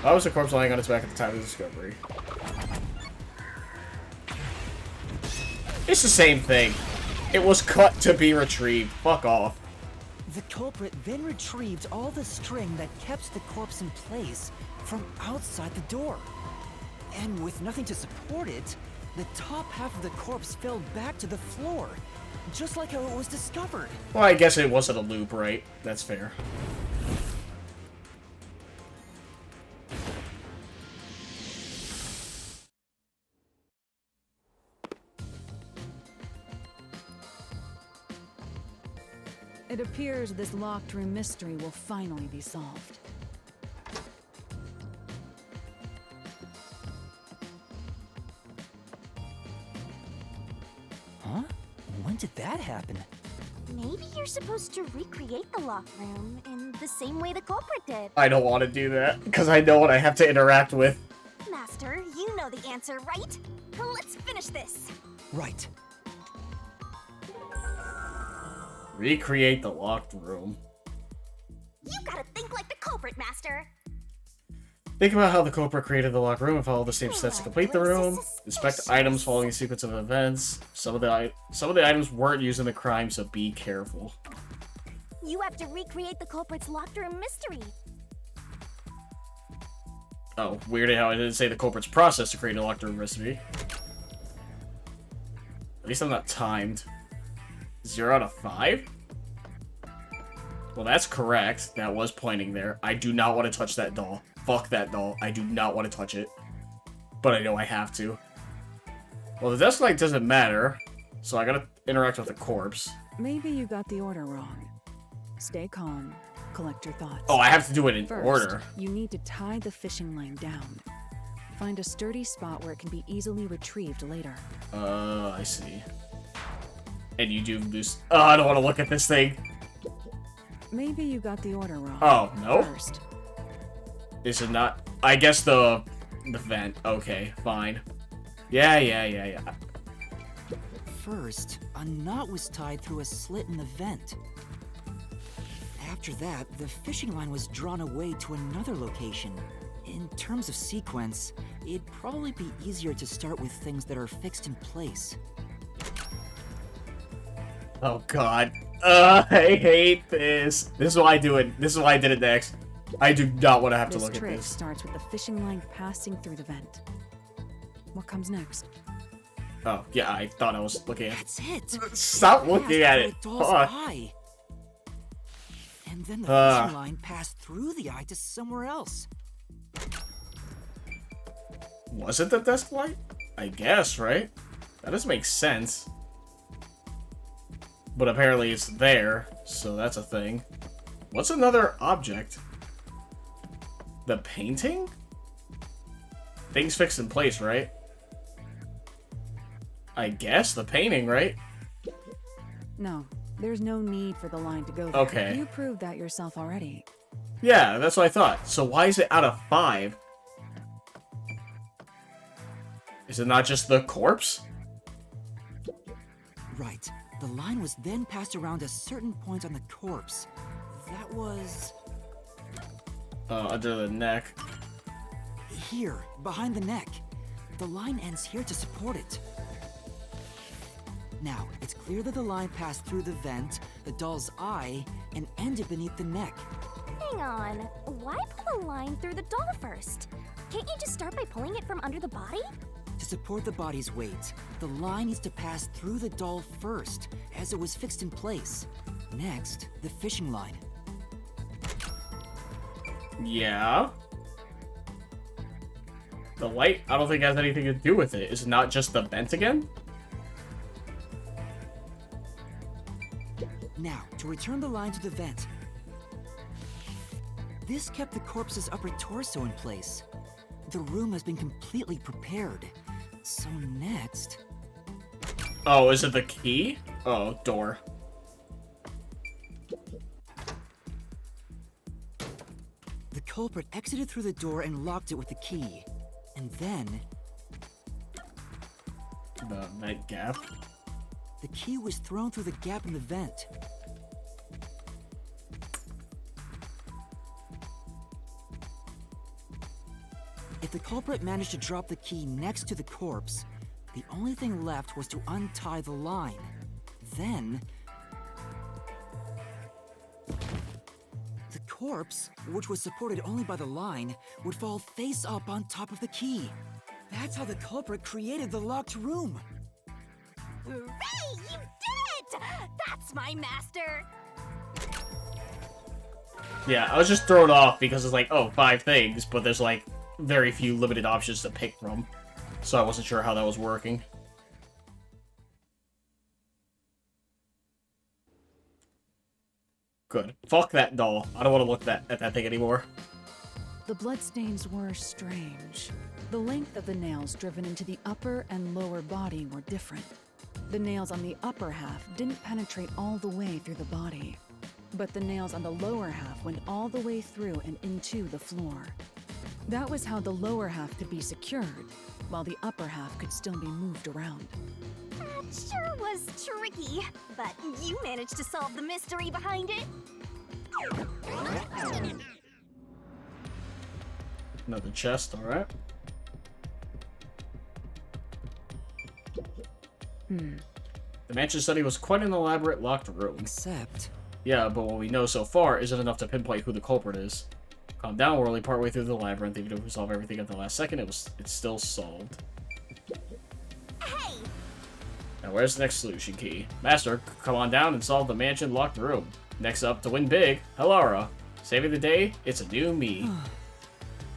Why was the corpse lying on its back at the time of discovery? It's the same thing. It was cut to be retrieved. Fuck off. The culprit then retrieved all the string that kept the corpse in place from outside the door. And with nothing to support it, the top half of the corpse fell back to the floor, just like how it was discovered. Well, I guess it wasn't a loop, right? That's fair. It appears this locked room mystery will finally be solved. Huh? When did that happen? Maybe you're supposed to recreate the locked room in the same way the culprit did. I don't want to do that, because I know what I have to interact with. Master, you know the answer, right? Let's finish this. Right. Recreate the locked room. You gotta think like the culprit, Master. Think about how the culprit created the locked room and follow the same steps to complete the room. Inspect items following a sequence of events. Some of the items weren't used in the crime, so be careful. You have to recreate the culprit's locked room mystery. Oh, weird how it didn't say the culprit's process to create a locked room recipe. At least I'm not timed. 0 out of 5? Well, that's correct. That was pointing there. I do not want to touch that doll. Fuck that doll. I do not want to touch it. But I know I have to. Well, the desk light doesn't matter, so I gotta interact with the corpse. Maybe you got the order wrong. Stay calm. Collect your thoughts. Oh, I have to do it in First, order. You need to tie the fishing line down. Find a sturdy spot where it can be easily retrieved later. I see. And you do this. Oh, I don't want to look at this thing. Maybe you got the order wrong. Oh, no? First. Is it not? I guess the vent. Okay, fine. Yeah. First, a knot was tied through a slit in the vent. After that, the fishing line was drawn away to another location. In terms of sequence, it'd probably be easier to start with things that are fixed in place. Oh god. I hate this. This is why I do it. This is why I did it next. I do not want to have to look at This trick this. starts with the fishing line passing through the vent. What comes next? Oh, yeah, I thought I was looking at it. That's it. Stop looking at it. The doll's Fuck. eye. And then the fishing line passed through the eye to somewhere else. Was it the desk light? I guess, right? That doesn't make sense. But apparently it's there, so that's a thing. What's another object? The painting? Things fixed in place, right? I guess the painting, right? No, there's no need for the line to go there. Okay. You proved that yourself already. Yeah, that's what I thought. So why is it out of 5? Is it not just the corpse? Right. The line was then passed around a certain point on the corpse. That was... Under the neck. Here, behind the neck. The line ends here to support it. Now, it's clear that the line passed through the vent, the doll's eye, and ended beneath the neck. Hang on. Why pull a line through the doll first? Can't you just start by pulling it from under the body? To support the body's weight, the line needs to pass through the doll first, as it was fixed in place. Next, the fishing line. Yeah. The light, I don't think has anything to do with it. Is it not just the vent again? Now, to return the line to the vent. This kept the corpse's upper torso in place. The room has been completely prepared. So next... Oh, is it the key? Oh, door. The culprit exited through the door and locked it with the key. And then... The vent gap. The key was thrown through the gap in the vent. If the culprit managed to drop the key next to the corpse, the only thing left was to untie the line. Then... the corpse, which was supported only by the line, would fall face up on top of the key. That's how the culprit created the locked room. Hooray! You did it! That's my master! Yeah, I was just thrown off because it's like, oh, 5 things, but there's like very few limited options to pick from. So I wasn't sure how that was working. Good. Fuck that doll. I don't want to look at that thing anymore. The bloodstains were strange. The length of the nails driven into the upper and lower body were different. The nails on the upper half didn't penetrate all the way through the body, but the nails on the lower half went all the way through and into the floor. That was how the lower half could be secured, while the upper half could still be moved around. That sure was tricky, but you managed to solve the mystery behind it. Another chest, alright. The mansion study was quite an elaborate locked room. Except... Yeah, but what we know so far isn't enough to pinpoint who the culprit is. Calm down, we're only partway through the labyrinth. Even if we solve everything at the last second, it's still solved. Hey! Now where's the next solution key? Master, come on down and solve the mansion locked room. Next up, to win big, Helara. Saving the day, it's a new me.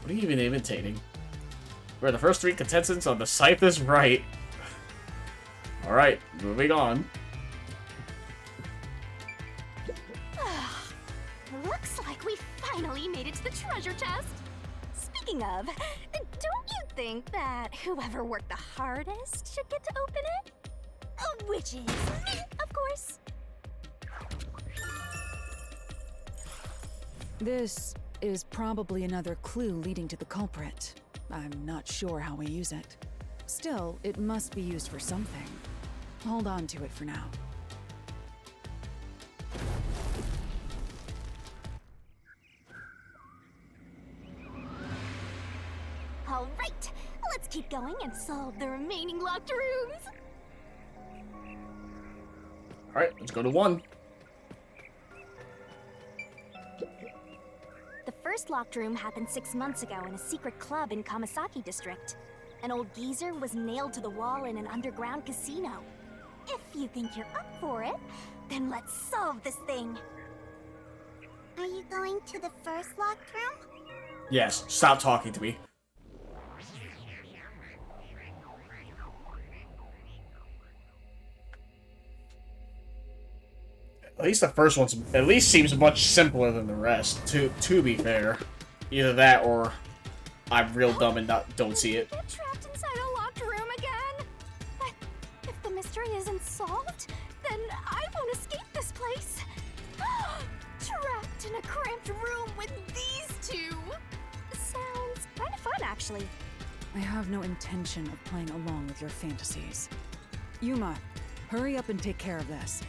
What are you even imitating? We're the first 3 contestants on the Scythe is Right. Alright, moving on. Looks like we finally made it to the treasure chest. Speaking of, don't you think that whoever worked the hardest should get to open it? Which is me, of course. This is probably another clue leading to the culprit. I'm not sure how we use it. Still, it must be used for something. Hold on to it for now. All right, Let's keep going and solve the remaining locked rooms. Alright, let's go to 1. The first locked room happened 6 months ago in a secret club in Kamasaki district. An old geezer was nailed to the wall in an underground casino. If you think you're up for it, then let's solve this thing. Are you going to the first locked room? Yes, stop talking to me. At least the first one's at least seems much simpler than the rest. To be fair, either that or I'm real dumb and don't see it. Get trapped inside a locked room again. But if the mystery isn't solved, then I won't escape this place. Trapped in a cramped room with these two. Sounds kind of fun, actually. I have no intention of playing along with your fantasies. Yuma, hurry up and take care of this.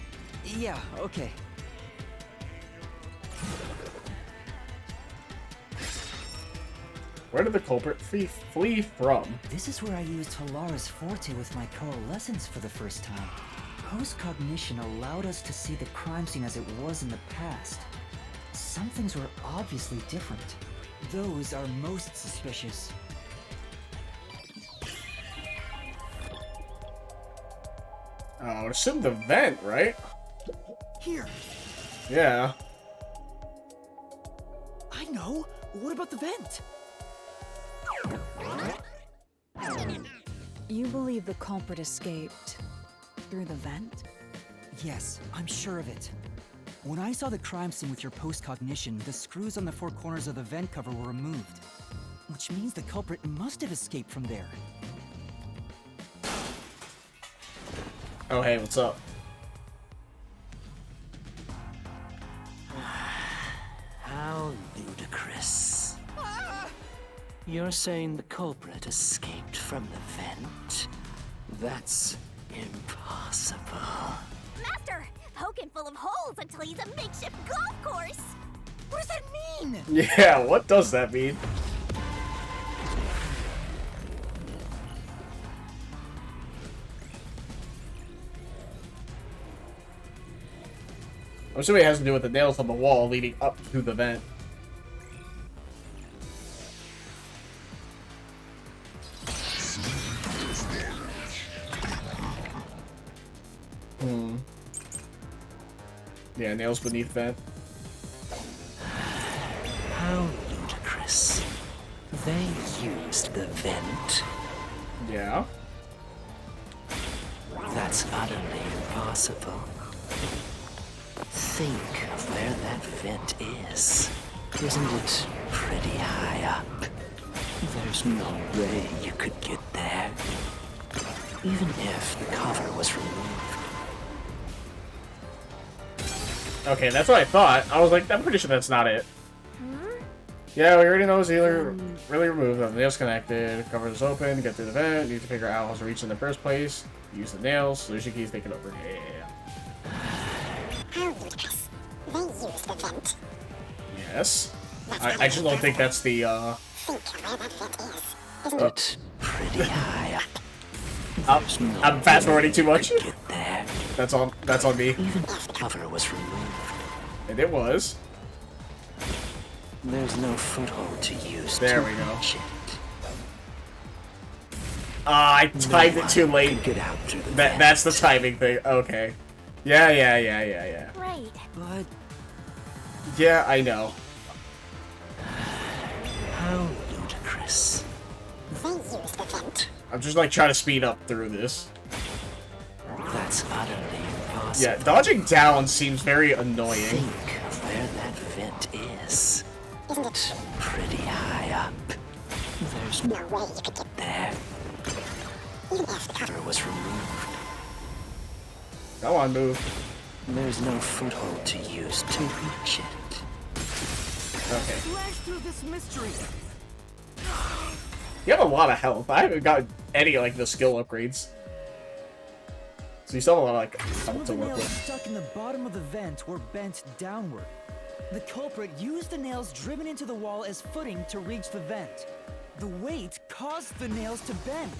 Yeah, okay. Where did the culprit flee from? This is where I used Halara's forte with my coalescence for the first time. Post-cognition allowed us to see the crime scene as it was in the past. Some things were obviously different. Those are most suspicious. I would assume the vent, right? Here. Yeah. I know. What about the vent? You believe the culprit escaped through the vent? Yes, I'm sure of it. When I saw the crime scene with your post-cognition, the screws on the 4 corners of the vent cover were removed. Which means the culprit must have escaped from there. Oh, hey, what's up? How ludicrous. You're saying the culprit escaped from the vent? That's impossible. Master, poking full of holes until he's a makeshift golf course. What does that mean? Yeah, what does that mean? I'm assuming it has to do with the nails on the wall leading up to the vent. Yeah, nails beneath vent. How ludicrous. They used the vent. Yeah. That's utterly impossible. Think of where that vent is. Isn't it pretty high up? There's no way you could get there. Even if the cover was removed. Okay, that's what I thought. I was like, I'm pretty sure that's not it. Yeah, we already know it's either really removed, the nails connected, cover is open, get through the vent, need to figure out how to reach in the first place, use the nails, solution keys, take it over. Yeah. How ludicrous. They used the vent. Yes. I just don't think that's the, Think of where that vent is. Isn't it pretty high up? I'm fast forwarding too much. Get there. That's on me. Even if the cover was removed. And it was. There's no foothold to use. There we go. I timed it too late. Get out through the That's the timing thing. Okay. Yeah. Right. But... Yeah, I know. How ludicrous. They used the vent. I'm just like trying to speed up through this. That's utterly impossible. Yeah, dodging down seems very annoying. Think of where that vent is. Isn't it pretty high up? There's no way you could get there. Even if the cover was removed. Go on, move. There's no foothold to use to reach it. Okay. Slash through this mystery. You have a lot of health. I haven't got any like the skill upgrades. So you still have a lot of like Some health of to the work nails with. stuck in the bottom of the vent were bent downward. The culprit used the nails driven into the wall as footing to reach the vent. The weight caused the nails to bend.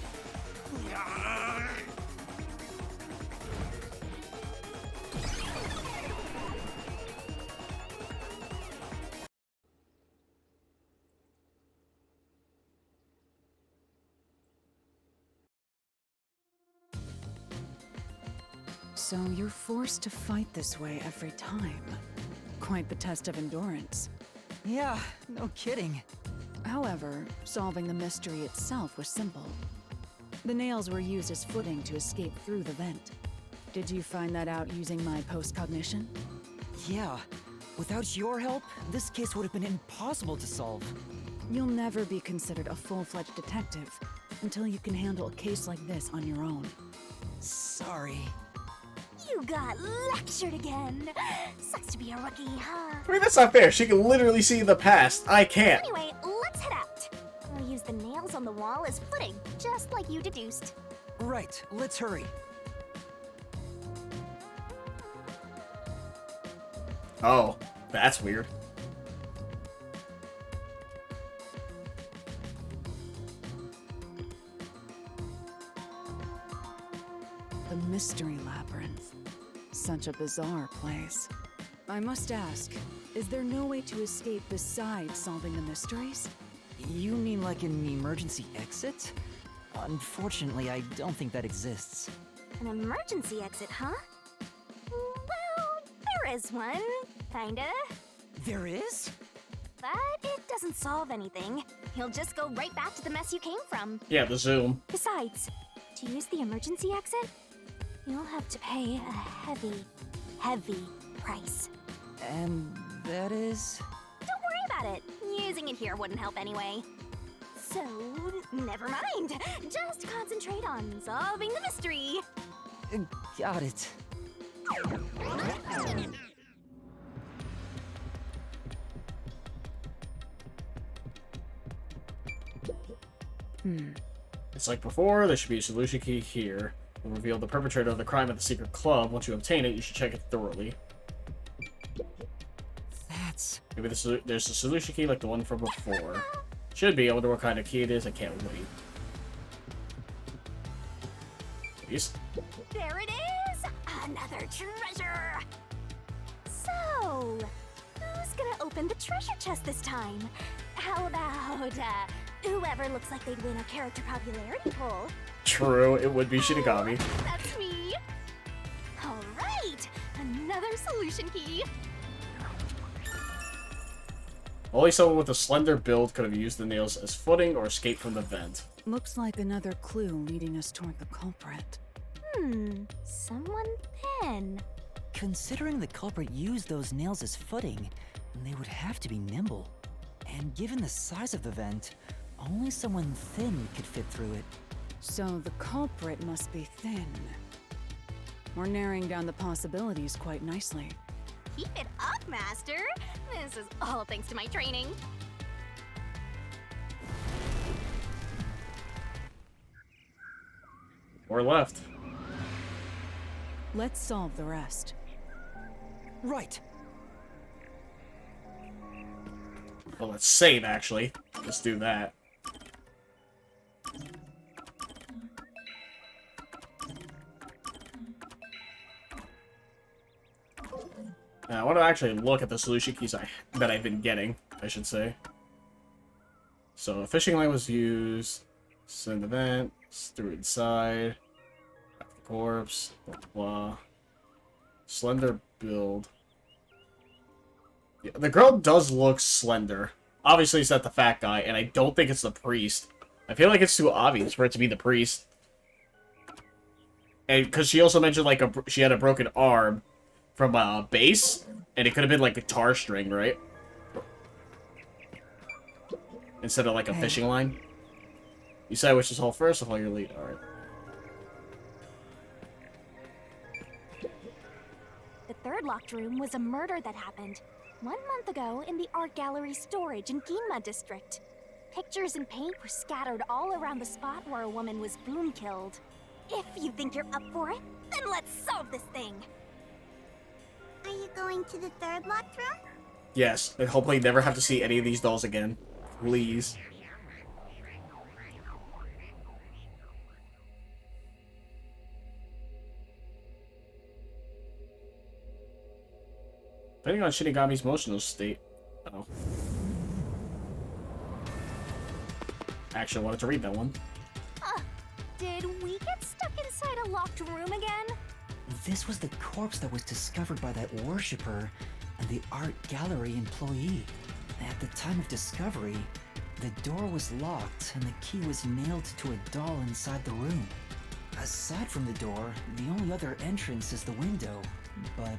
So you're forced to fight this way every time. Quite the test of endurance. Yeah, no kidding. However, solving the mystery itself was simple. The nails were used as footing to escape through the vent. Did you find that out using my post-cognition? Yeah. Without your help, this case would have been impossible to solve. You'll never be considered a full-fledged detective until you can handle a case like this on your own. Sorry. You got lectured again. Sucks to be a rookie, huh? I mean, that's not fair. She can literally see the past. I can't. Anyway, let's head out. We'll use the nails on the wall as footing, just like you deduced. Right, let's hurry. Oh, that's weird. The Mystery Labyrinth. Such a bizarre place. I must ask, is there no way to escape besides solving the mysteries? You mean like an emergency exit? Unfortunately, I don't think that exists. An emergency exit, huh? Well, there is one. Kinda. There is? But it doesn't solve anything. You'll just go right back to the mess you came from. Yeah, the zoom. Besides, to use the emergency exit, you'll have to pay a heavy, heavy price. And that is? Don't worry about it. Using it here wouldn't help anyway. So, never mind. Just concentrate on solving the mystery. Got it. It's like before, there should be a solution key here. It will reveal the perpetrator of the crime at the secret club. Once you obtain it, you should check it thoroughly. That's... Maybe there's a solution key like the one from before. Should be. I wonder what kind of key it is. I can't wait. Please. There it is! Another treasure! So, who's gonna open the treasure chest this time? How about, whoever looks like they'd win a character popularity poll? True, it would be Shinigami. That's me! Alright! Another solution key! Only someone with a slender build could have used the nails as footing or escaped from the vent. Looks like another clue leading us toward the culprit. Someone thin. Considering the culprit used those nails as footing, they would have to be nimble. And given the size of the vent, only someone thin could fit through it. So the culprit must be thin. We're narrowing down the possibilities quite nicely. Keep it up, Master! This is all thanks to my training. Or left. Let's solve the rest. Right. Well, let's save, actually. Let's do that. Now, I want to actually look at the solution keys that I've been getting, I should say. So, a fishing line was used. Send the vent. Through inside. Back the corpse. Blah, blah, blah. Slender build. Yeah, the girl does look slender. Obviously, it's not the fat guy, and I don't think it's the priest. I feel like it's too obvious for it to be the priest. And because she also mentioned, like, she had a broken arm from a base, and it could have been, like, a guitar string, right? Instead of, like, a fishing line. You decide which is hold first, I'll follow your lead. Alright. The third locked room was a murder that happened 1 month ago in the art gallery storage in Ginma district. Pictures and paint were scattered all around the spot where a woman was boom killed. If you think you're up for it, then let's solve this thing. Are you going to the third locked room? Yes, and hopefully never have to see any of these dolls again. Please. Depending on Shinigami's emotional state. Oh. Actually, I wanted to read that one. Did we get stuck inside a locked room again? This was the corpse that was discovered by that worshipper and the art gallery employee. At the time of discovery, the door was locked and the key was nailed to a doll inside the room. Aside from the door, the only other entrance is the window, but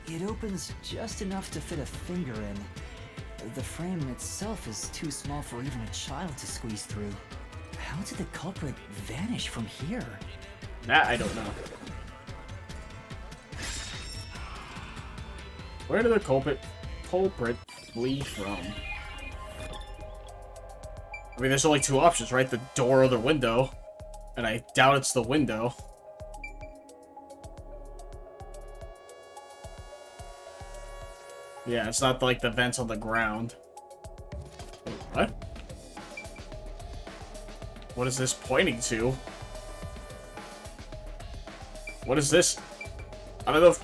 it opens just enough to fit a finger in. The frame itself is too small for even a child to squeeze through. How did the culprit vanish from here? That I don't know. Where did the culprit flee from? I mean, there's only two options, right? The door or the window. And I doubt it's the window. Yeah, it's not like the vents on the ground. Wait, what? What is this pointing to? What is this? I don't know if...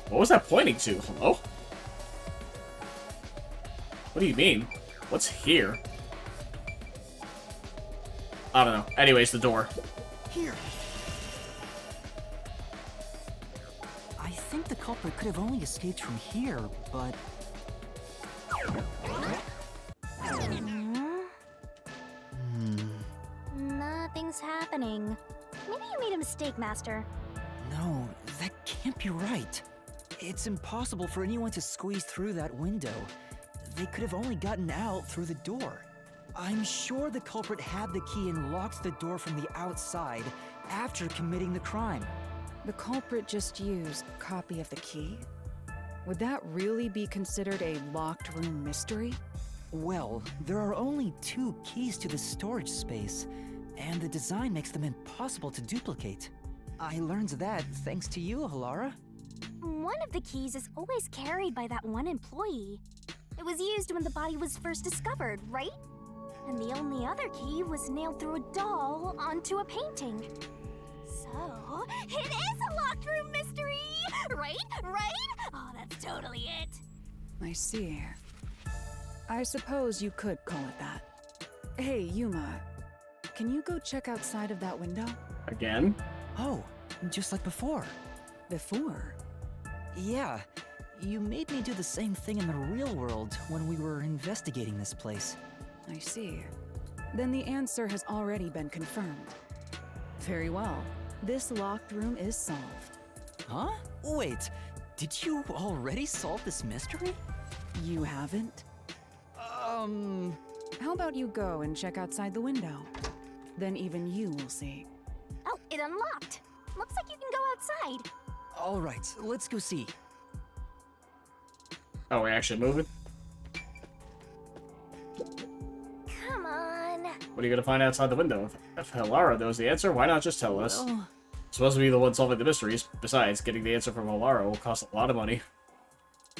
What was that pointing to? Hello? What do you mean? What's here? I don't know. Anyways, the door. Here. I think the culprit could have only escaped from here, but... Nothing's happening. Maybe you made a mistake, Master. No, that can't be right. It's impossible for anyone to squeeze through that window. They could have only gotten out through the door. I'm sure the culprit had the key and locked the door from the outside after committing the crime. The culprit just used a copy of the key? Would that really be considered a locked room mystery? Well, there are only 2 keys to the storage space, and the design makes them impossible to duplicate. I learned that thanks to you, Halara. One of the keys is always carried by that one employee. It was used when the body was first discovered, right? And the only other key was nailed through a doll onto a painting. So, it is a locked room mystery! Right? Right? Oh, that's totally it. I see. I suppose you could call it that. Hey, Yuma. Can you go check outside of that window? Again? Oh, just like before. Before? Yeah. You made me do the same thing in the real world when we were investigating this place. I see. Then the answer has already been confirmed. Very well. This locked room is solved. Huh? Wait, did you already solve this mystery? You haven't? How about you go and check outside the window? Then even you will see. Oh, it unlocked. Looks like you can go outside. All right, let's go see. Oh, we're actually moving? Come on. What are you gonna find outside the window? If Halara knows the answer, why not just tell us? Well... Supposed to be the one solving the mysteries. Besides, getting the answer from Halara will cost a lot of money.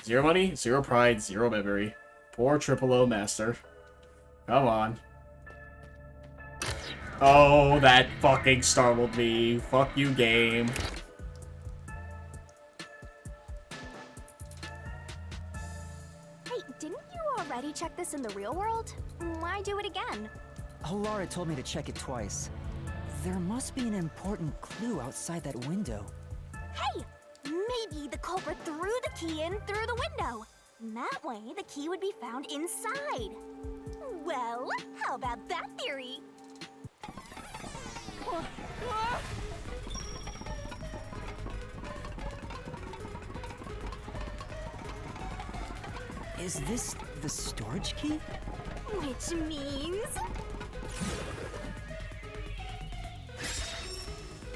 0 money, 0 pride, 0 memory. Poor Triple O Master. Come on. Oh, that fucking startled me. Fuck you, game. Hey, didn't you already check this in the real world? Why do it again? Halara told me to check it twice. There must be an important clue outside that window. Hey! Maybe the culprit threw the key in through the window. That way, the key would be found inside. Well, how about that theory? Is this the storage key? Which means...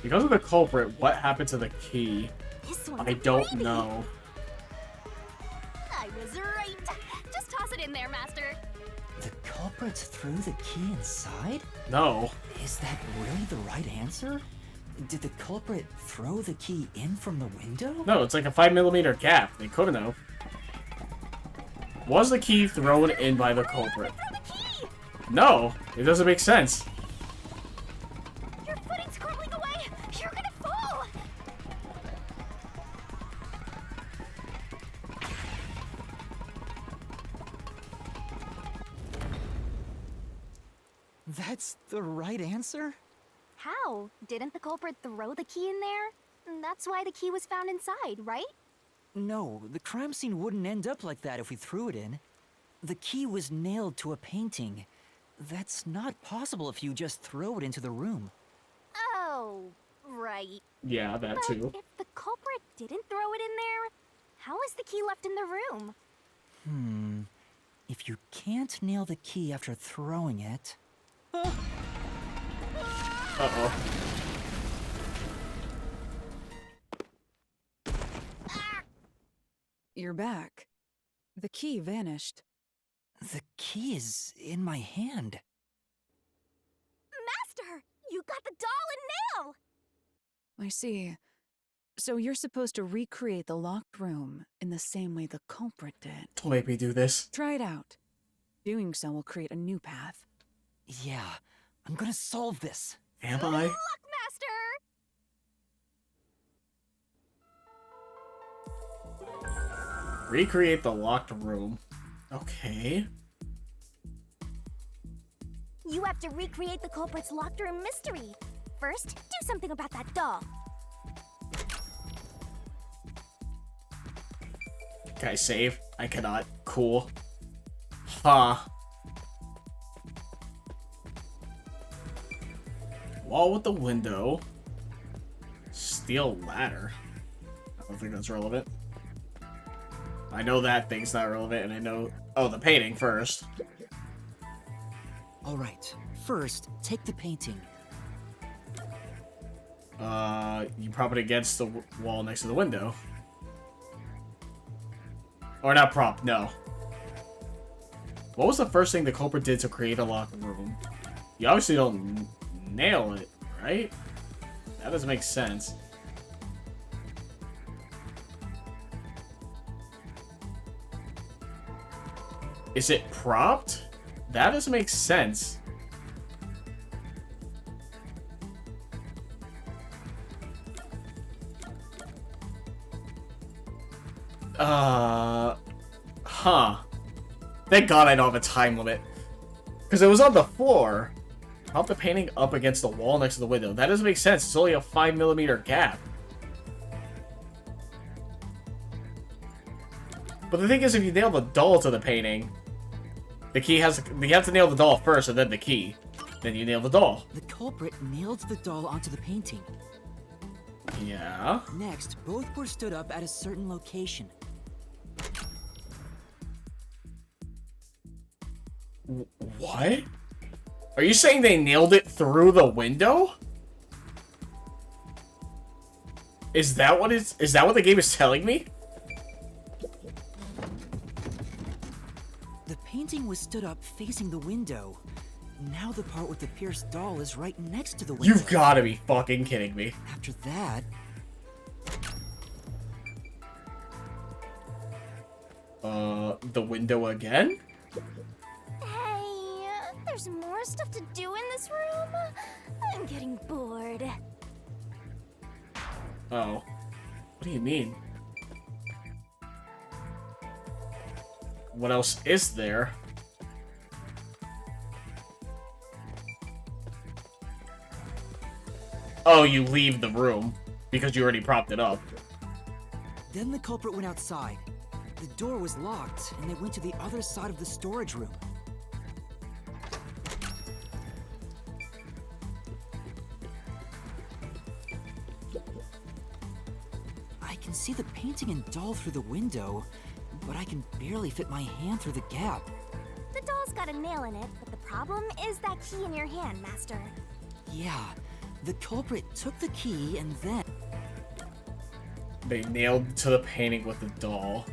Because of the culprit, what happened to the key? This one's I don't freebie. know. I was right. Just toss it in there, Master. The culprit threw the key inside? No. Is that really the right answer? Did the culprit throw the key in from the window? No, it's like a 5mm gap. They couldn't have. Was the key thrown in by the culprit? No, it doesn't make sense. Your footing's crumbling away. You're gonna fall. That's the right answer? How? Didn't the culprit throw the key in there? That's why the key was found inside, right? No, the crime scene wouldn't end up like that if we threw it in. The key was nailed to a painting. That's not possible if you just throw it into the room. Oh, right. Yeah, that But too. if the culprit didn't throw it in there, how is the key left in the room? If you can't nail the key after throwing it... Uh-oh. You're back. The key vanished. The key is in my hand. Master! You got the doll and nail! I see. So you're supposed to recreate the locked room in the same way the culprit did. Don't make me do this. Try it out. Doing so will create a new path. Yeah, I'm gonna solve this. Am I? Luck, Master! Recreate the locked room. Okay. You have to recreate the culprit's locked room mystery. First, do something about that doll. Can I save? I cannot. Cool. Ha. Wall with the window. Steel ladder. I don't think that's relevant. I know that thing's not relevant, and I know... Oh, the painting first. Alright, first, take the painting. You prop it against the wall next to the window. Or not prop, no. What was the first thing the culprit did to create a locked room? You obviously don't nail it, right? That doesn't make sense. Is it propped? That doesn't make sense. Huh. Thank God I don't have a time limit. Because it was on the floor. Prop the painting up against the wall next to the window. That doesn't make sense. It's only a 5mm gap. But the thing is, if you nail the doll to the painting, the key has... You have to nail the doll first and then the key. Then you nail the doll. The culprit nailed the doll onto the painting. Yeah. Next, both were stood up at a certain location. What? Are you saying they nailed it through the window? Is that what the game is telling me? The painting was stood up facing the window. Now the part with the pierced doll is right next to the window. You've got to be fucking kidding me. After that... The window again? Hey, there's more stuff to do in this room? I'm getting bored. Oh. What do you mean? What else is there? Oh, you leave the room because you already propped it up. Then the culprit went outside. The door was locked, and they went to the other side of the storage room. I can see the painting and doll through the window, but I can barely fit my hand through the gap. The doll's got a nail in it, but the problem is that key in your hand, Master. Yeah, the culprit took the key and then... They nailed to the painting with the doll.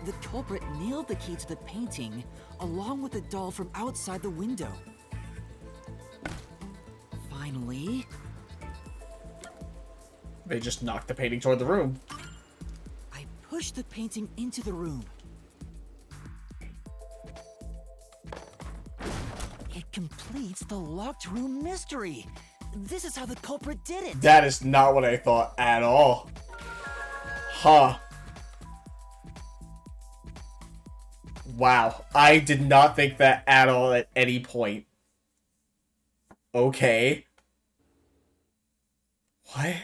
The culprit nailed the key to the painting, along with the doll from outside the window. Finally... They just knocked the painting toward the room. I pushed the painting into the room. It completes the locked room mystery. This is how the culprit did it. That is not what I thought at all. Huh. Wow. I did not think that at all at any point. Okay. What?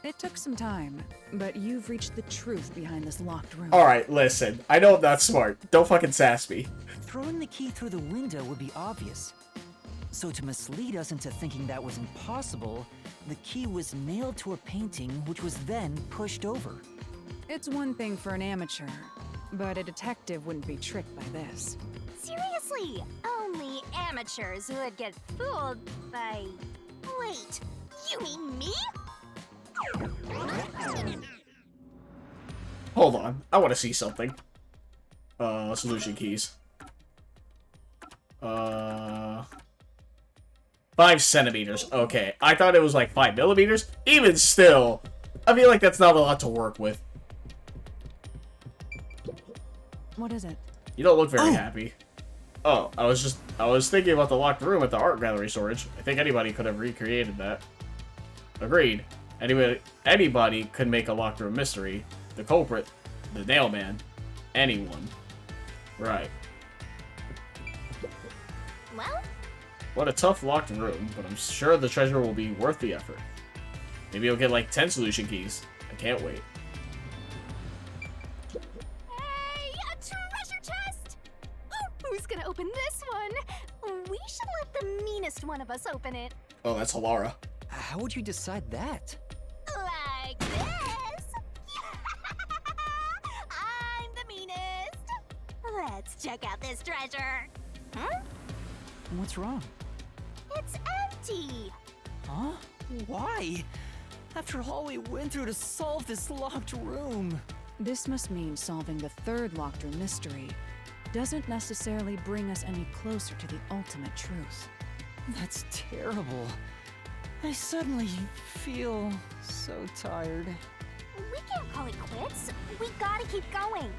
It took some time, but you've reached the truth behind this locked room. Alright, listen. I know I'm not smart. Don't fucking sass me. Throwing the key through the window would be obvious. So to mislead us into thinking that was impossible, the key was nailed to a painting which was then pushed over. It's one thing for an amateur, but a detective wouldn't be tricked by this. Seriously, only amateurs would get fooled by... Wait, you mean me? Hold on. I want to see something. Solution keys. 5 centimeters. Okay. I thought it was like 5 millimeters. Even still, I feel like that's not a lot to work with. What is it? You don't look very happy. Oh, I was thinking about the locked room at the art gallery storage. I think anybody could have recreated that. Agreed. Anybody could make a locked room mystery. The culprit, the nailman, anyone. Right. Well? What a tough locked room, but I'm sure the treasure will be worth the effort. Maybe you'll get like 10 solution keys. I can't wait. Hey, a treasure chest! Who's gonna open this one? We should let the meanest one of us open it. Oh, that's Halara. How would you decide that? Like this. I'm the meanest. Let's check out this treasure. Huh? What's wrong? It's empty. Huh? Why? After all we went through to solve this locked room. This must mean solving the third locked room mystery doesn't necessarily bring us any closer to the ultimate truth. That's terrible. I suddenly feel so tired. We can't call it quits. We gotta keep going.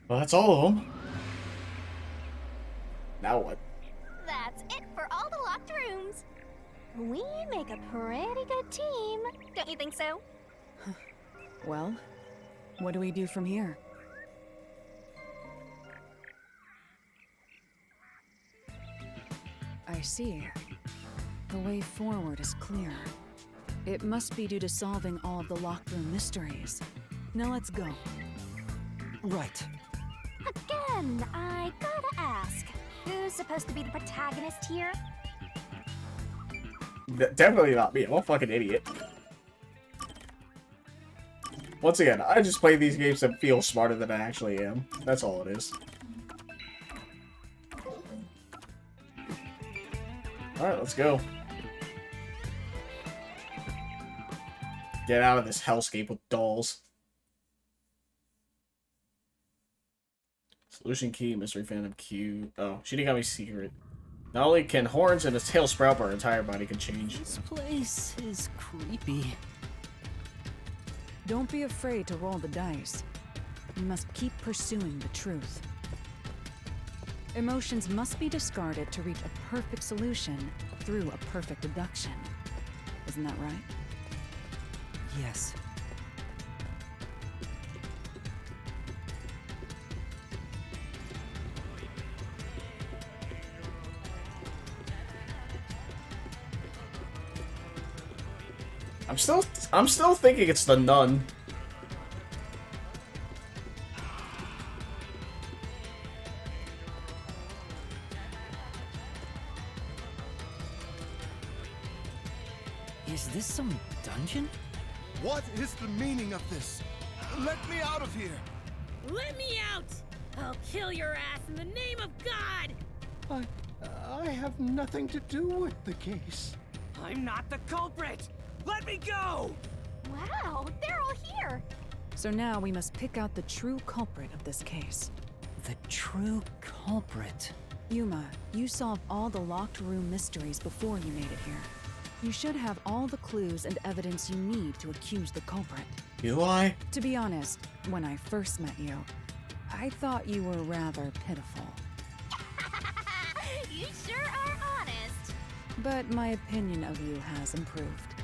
Well, that's all of them. Now what? That's it for all the locked rooms. We make a pretty good team. Don't you think so? Well, what do we do from here? I see. The way forward is clear. It must be due to solving all of the locked room mysteries. Now let's go. Right. Again, I gotta ask. Who's supposed to be the protagonist here? Definitely not me. I'm a fucking idiot. Once again, I just play these games to feel smarter than I actually am. That's all it is. Alright, let's go. Get out of this hellscape with dolls. Solution key, mystery phantom Q. Oh, she didn't got me secret. Not only can horns and a tail sprout, but her entire body can change. This place is creepy. Don't be afraid to roll the dice. You must keep pursuing the truth. Emotions must be discarded to reach a perfect solution through a perfect deduction. Isn't that right? Yes. I'm still thinking it's the nun. Is this some dungeon? What is the meaning of this? Let me out of here! Let me out! I'll kill your ass in the name of God! I have nothing to do with the case. I'm not the culprit! Let me go! Wow, they're all here. So now we must pick out the true culprit of this case. The true culprit. Yuma, you solved all the locked room mysteries before you made it here. You should have all the clues and evidence you need to accuse the culprit. Do I? To be honest, when I first met you, I thought you were rather pitiful. You sure are honest. but my opinion of you has improved.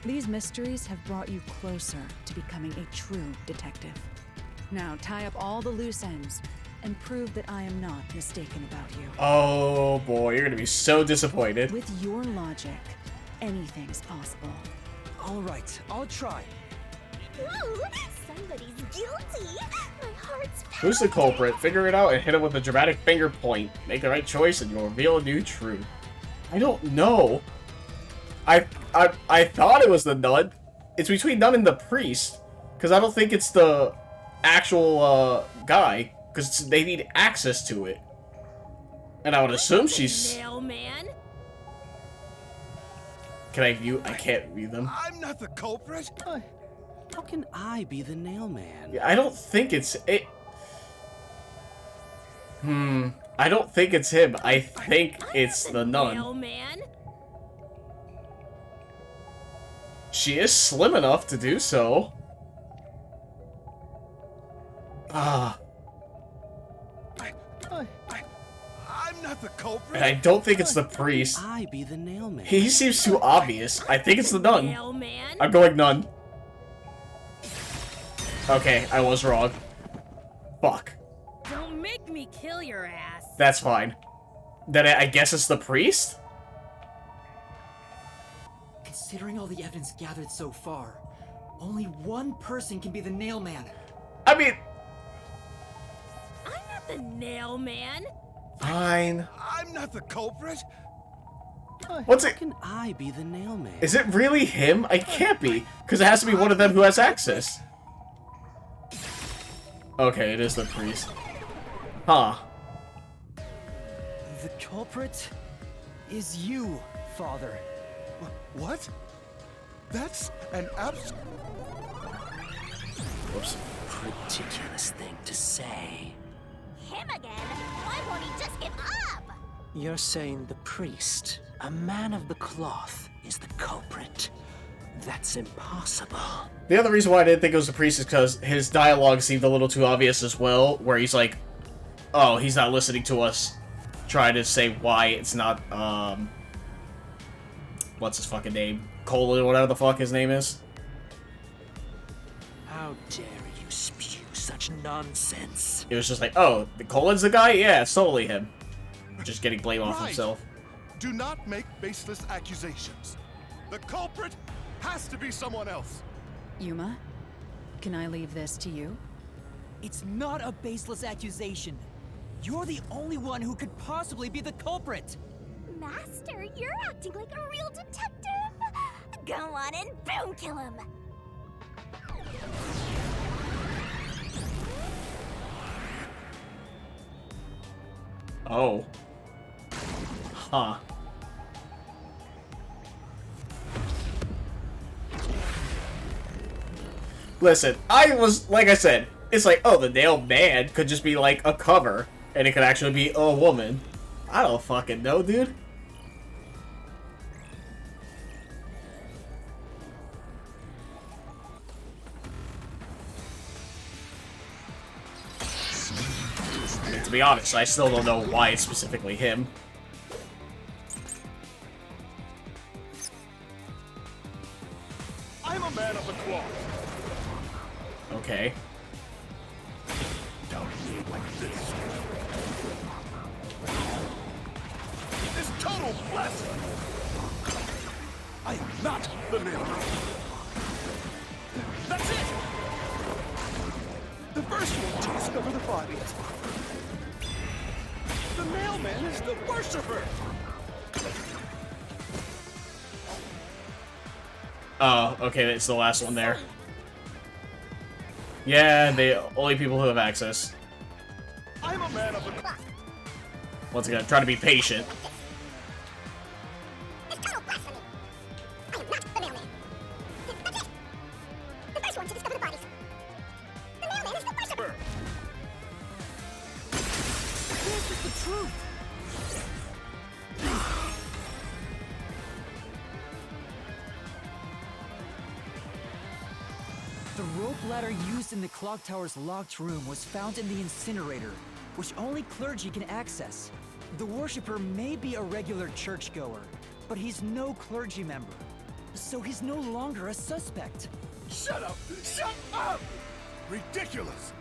These mysteries have brought you closer to becoming a true detective. Now tie up all the loose ends and prove that I am not mistaken about you. Oh boy, you're gonna be so disappointed. With your logic, anything's possible. All right, I'll try. Ooh, somebody's guilty. My heart's Who's the culprit? Figure it out and hit him with a dramatic finger point. Make the right choice and you'll reveal a new truth. I don't know. I thought it was the nun. It's between nun and the priest. Because I don't think it's the actual guy. Because they need access to it. And I would assume she's... Mailman? Can I view? I can't view them. I'm not the culprit. How can I be the nailman? I don't think it's it. I don't think it's him. I think it's the nun. Mailman? She is slim enough to do so. Ah. I'm not the culprit. And I don't think it's the priest. I be the nailman. He seems too obvious. I think it's the nun. Mailman? I'm going nun. Okay, I was wrong. Fuck. Don't make me kill your ass. That's fine. Then I guess it's the priest? Considering all the evidence gathered so far, only one person can be the nailman. I mean... I'm not the nailman. Fine. I'm not the culprit. What's it? How can I be the nailman? Is it really him? I can't be, because it has to be one of them who has access. Okay, it is the priest. Huh. The culprit is you, Father. What? That's an abs... Whoops. Ridiculous thing to say. Him again? Why won't he just give up? You're saying the priest, a man of the cloth, is the culprit. That's impossible. The other reason why I didn't think it was the priest is because his dialogue seemed a little too obvious as well, where he's like, oh, he's not listening to us, trying to say why it's not, what's his fucking name? Colin, whatever the fuck his name is. How dare you spew such nonsense? It was just like, oh, Colin's the guy? Yeah, it's totally him. Just getting blame off himself. Do not make baseless accusations. The culprit has to be someone else. Yuma, can I leave this to you? It's not a baseless accusation. You're the only one who could possibly be the culprit. Master, you're acting like a real detective. Go on and boom kill him. Oh. Huh. Listen, like I said, it's like, oh, the nailed man could just be like a cover, and it could actually be a woman. I don't fucking know, dude. I mean, to be honest, I still don't know why it's specifically him. I'm a man of the cloth. Okay. Don't be like this. This total blasphemy. I am not the nailman. That's it. The first one to discover the bodies. The mailman is the worshipper. Oh, okay, it's the last one there. Yeah, the only people who have access. I'm a man of the cloth. Once again, try to be patient. The rope ladder used in the clock tower's locked room was found in the incinerator, which only clergy can access. The worshipper may be a regular churchgoer, but he's no clergy member. So he's no longer a suspect. Shut up! Shut up! Ridiculous!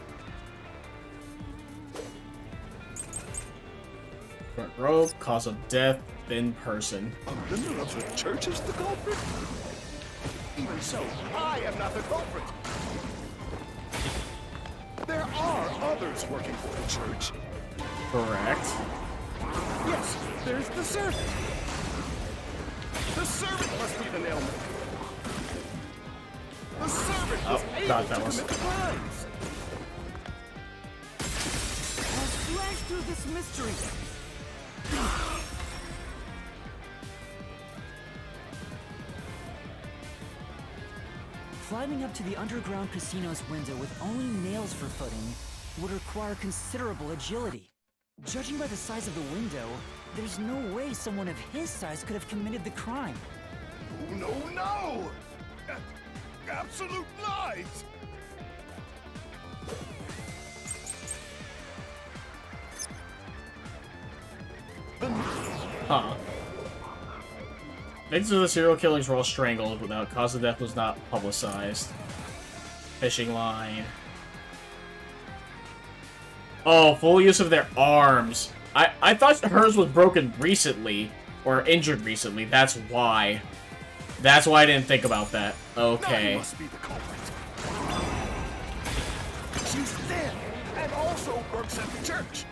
Front row, cause of death, in person. A member of the church is the culprit? Even so, I am not the culprit. There are others working for the church. Correct. Yes, there's the servant. The servant must be the nailman. The servant was able that to was... commit the crimes. I'll slash through this mystery. Climbing up to the underground casino's window with only nails for footing would require considerable agility. Judging by the size of the window, there's no way someone of his size could have committed the crime. No, no! Absolute lies! Huh. Victims of the serial killings were all strangled without cause of death was not publicized. Fishing line. Oh, full use of their arms. I thought hers was broken recently, or injured recently. That's why. That's why I didn't think about that. Okay. Must be the culprit. She's dead, and also works at the church.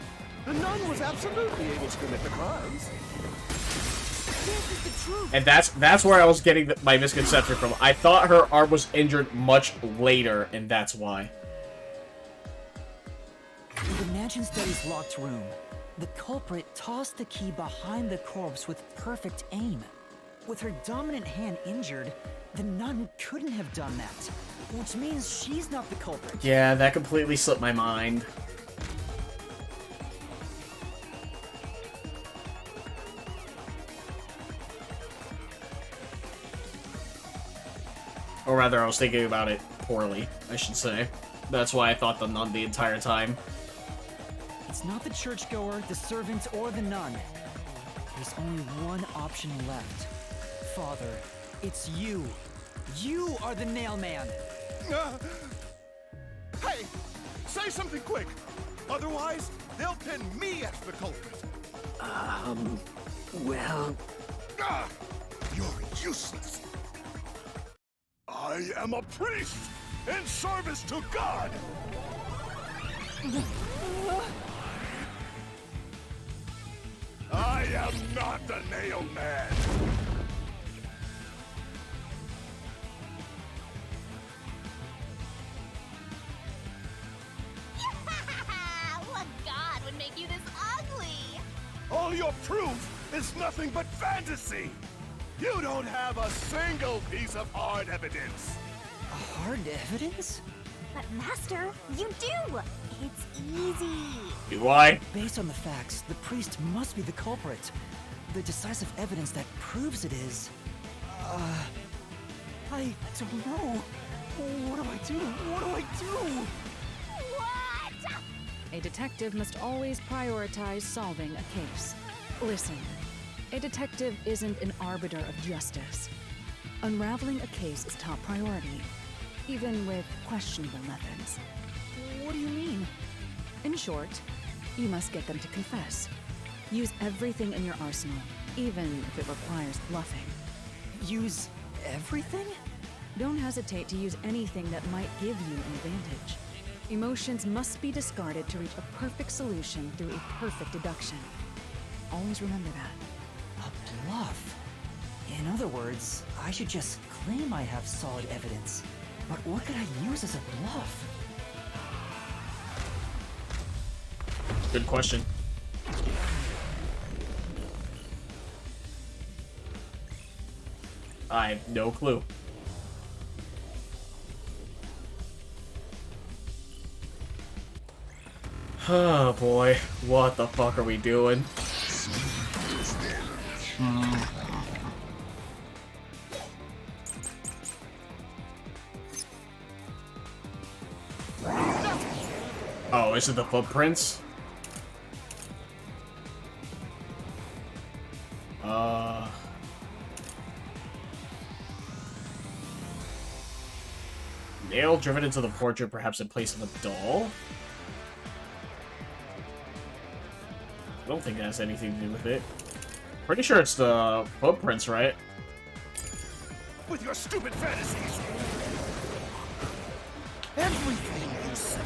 The nun was absolutely able to commit the crimes. This is the truth. And that's where I was getting my misconception from. I thought her arm was injured much later, and that's why. In the mansion study's locked room, the culprit tossed the key behind the corpse with perfect aim. With her dominant hand injured, the nun couldn't have done that, which means she's not the culprit. Yeah, that completely slipped my mind. Or rather, I was thinking about it poorly, I should say. That's why I thought the nun the entire time. It's not the churchgoer, the servant, or the nun. There's only one option left. Father, it's you. You are the nailman. Hey, say something quick. Otherwise, they'll pin me as the culprit. Well... You're useless. I am a priest in service to God. I am not the nail man. What god would make you this ugly? All your proof is nothing but fantasy. You don't have a single piece of hard evidence. Hard evidence? But Master, you do! It's easy. Do I? Based on the facts, the priest must be the culprit. The decisive evidence that proves it is... I don't know. What do I do? What do I do? What? A detective must always prioritize solving a case. Listen, a detective isn't an arbiter of justice. Unraveling a case is top priority, even with questionable methods. What do you mean? In short, you must get them to confess. Use everything in your arsenal, even if it requires bluffing. Use everything? Don't hesitate to use anything that might give you an advantage. Emotions must be discarded to reach a perfect solution through a perfect deduction. Always remember that. A bluff? In other words, I should just claim I have solid evidence. But what could I use as a bluff? Good question. I have no clue. Oh boy, what the fuck are we doing? Oh, is it the footprints? Nail driven into the portrait, perhaps in place of a doll? I don't think it has anything to do with it. Pretty sure it's the footprints, right? With your stupid fantasies! Everything you say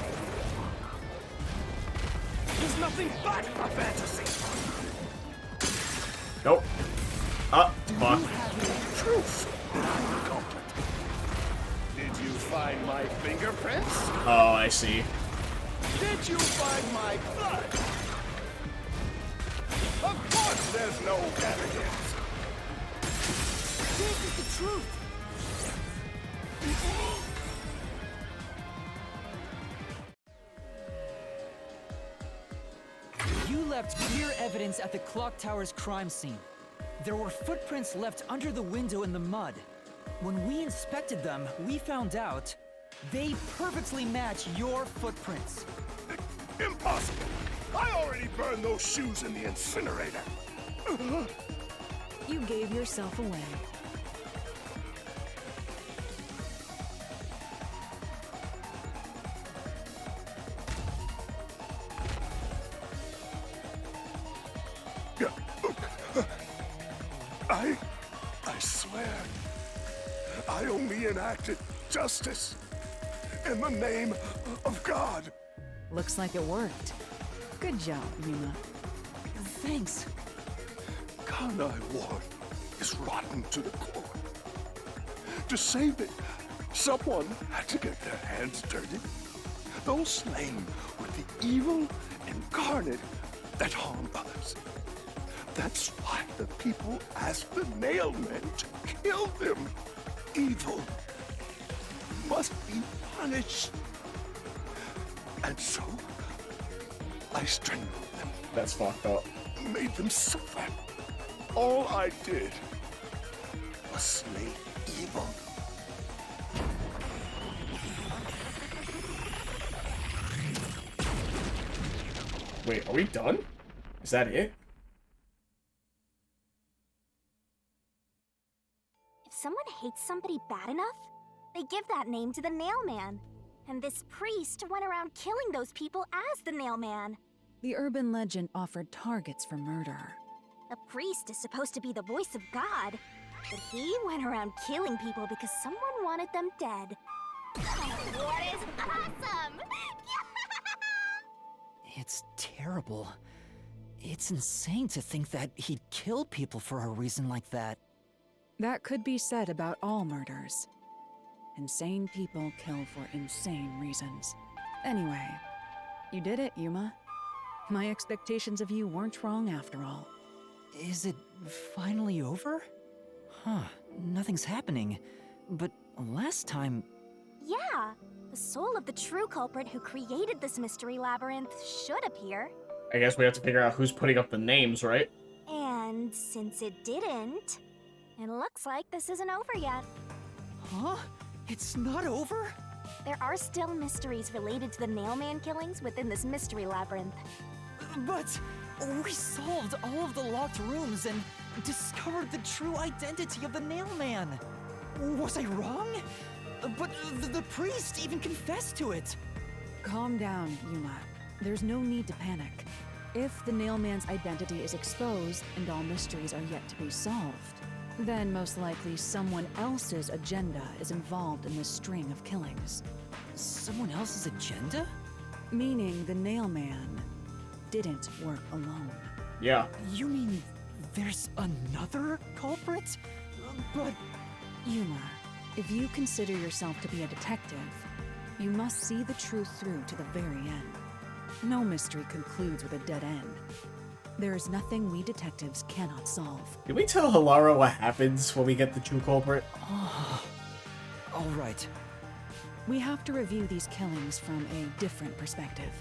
is nothing but a fantasy. Nope. Fuck. Truth. Did you find my fingerprints? Oh, I see. Did you find my blood? Of course there's no evidence. This is the truth. You left clear evidence at the clock tower's crime scene. There were footprints left under the window in the mud. When we inspected them, we found out they perfectly match your footprints. Impossible! I already burned those shoes in the incinerator. You gave yourself away. I swear, I only enacted justice in the name of God. Looks like it worked. Good job, Yuma. Thanks. Kanai Ward is rotten to the core. To save it, someone had to get their hands dirty. Those slain with the evil incarnate that harm others. That's why the people asked the Nailmen to kill them. Evil must be punished. And so, I strangled them. That's fucked up. Made them suffer. All I did was slay evil. Wait, are we done? Is that it? If someone hates somebody bad enough, they give that name to the Nailman. And this priest went around killing those people as the Nailman. The urban legend offered targets for murder. A priest is supposed to be the voice of God, but he went around killing people because someone wanted them dead. What is awesome? It's terrible. It's insane to think that he'd kill people for a reason like that. That could be said about all murders. Insane people kill for insane reasons. Anyway, you did it, Yuma. My expectations of you weren't wrong after all. Is it finally over? Huh, nothing's happening. But last time... Yeah, the soul of the true culprit who created this mystery labyrinth should appear. I guess we have to figure out who's putting up the names, right? And since it didn't, it looks like this isn't over yet. Huh? It's not over? There are still mysteries related to the Nailman killings within this mystery labyrinth. But we solved all of the locked rooms and discovered the true identity of the Nailman. Was I wrong? But the priest even confessed to it. Calm down, Yuma. There's no need to panic. If the Nailman's identity is exposed and all mysteries are yet to be solved, then most likely someone else's agenda is involved in this string of killings. Someone else's agenda? Meaning the Nailman didn't work alone. Yeah. You mean there's another culprit? But... Yuma, if you consider yourself to be a detective, you must see the truth through to the very end. No mystery concludes with a dead end. There is nothing we detectives cannot solve. Can we tell Halara what happens when we get the true culprit? All right. We have to review these killings from a different perspective.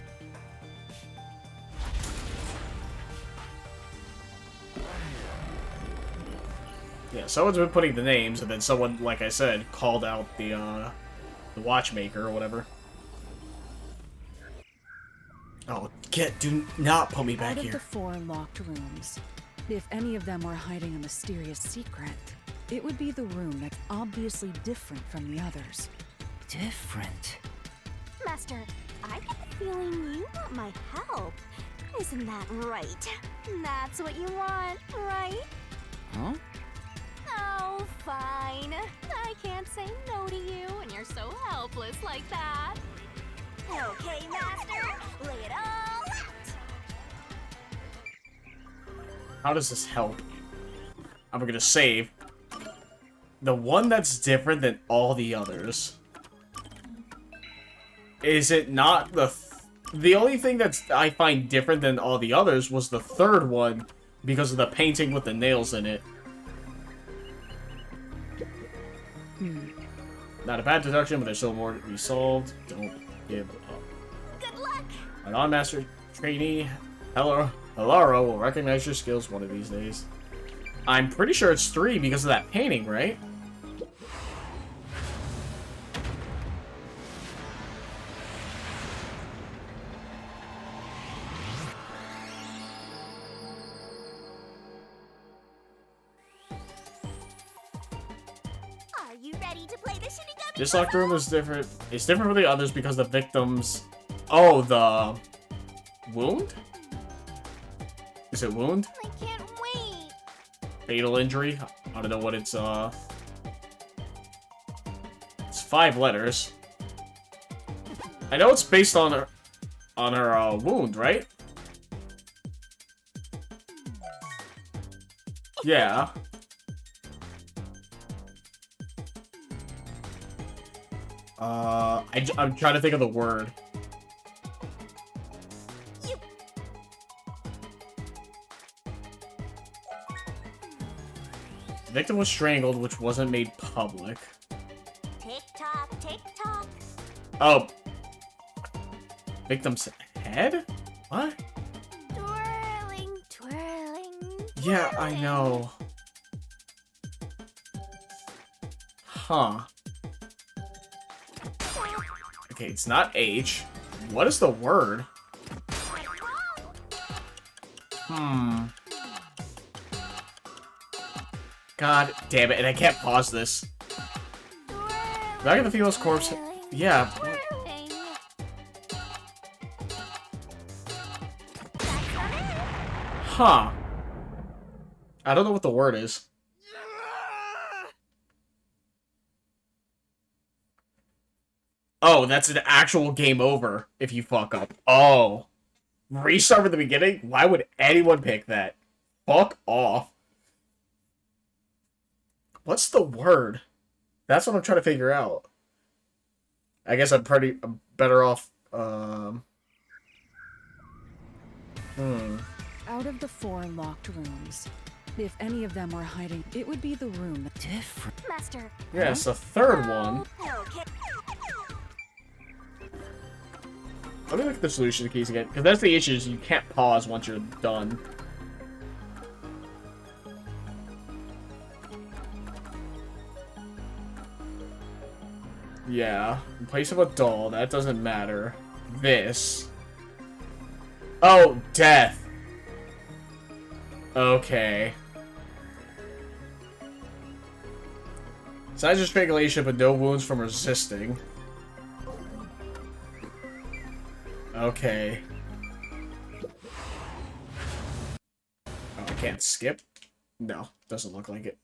Yeah, someone's been putting the names, and then someone, like I said, called out the watchmaker or whatever. Oh, do not put me back Out of here. the 4 locked rooms, if any of them were hiding a mysterious secret, it would be the room that's obviously different from the others. different. Master, I get the feeling you want my help. Isn't that right? That's what you want, right? Huh? Oh, fine. I can't say no to you when you're so helpless like that. Okay, Master, lay it all out. How does this help? I'm gonna save. The one that's different than all the others. Is it not the only thing that's I find different than all the others was the third one because of the painting with the nails in it. Not a bad deduction, but there's still more to be solved. Don't give up. Good luck. A non-master trainee, Helaro, will recognize your skills one of these days. I'm pretty sure it's 3 because of that painting, right? Are you ready to play the Shinigami? This locked room is different. It's different from the others because the victims... Oh, the... Wound? Is it wound? I can't wait. Fatal injury? I don't know what it's, It's 5 letters. I know it's based on her wound, right? Yeah. I'm trying to think of the word. The victim was strangled, which wasn't made public. Tick tock, tick tock. Oh. Victim's head? What? Twirling, twirling. Yeah, I know. Huh. Okay, it's not H. What is the word? God damn it, and I can't pause this. Back at the female's corpse. Yeah. Huh. I don't know what the word is. Oh, that's an actual game over if you fuck up. Oh. Restart from the beginning? Why would anyone pick that? Fuck off. What's the word? That's what I'm trying to figure out. I guess I'm better off, Out of the 4 locked rooms, if any of them were hiding, it would be the room that's different. Master. Yeah, it's the third one. Okay. Let me look at the solution keys again, because that's the issue, is you can't pause once you're done. Yeah, in place of a doll, that doesn't matter. This. Oh, death. Okay. Signs of strangulation, but no wounds from resisting. Okay. Oh, I can't skip? No, doesn't look like it.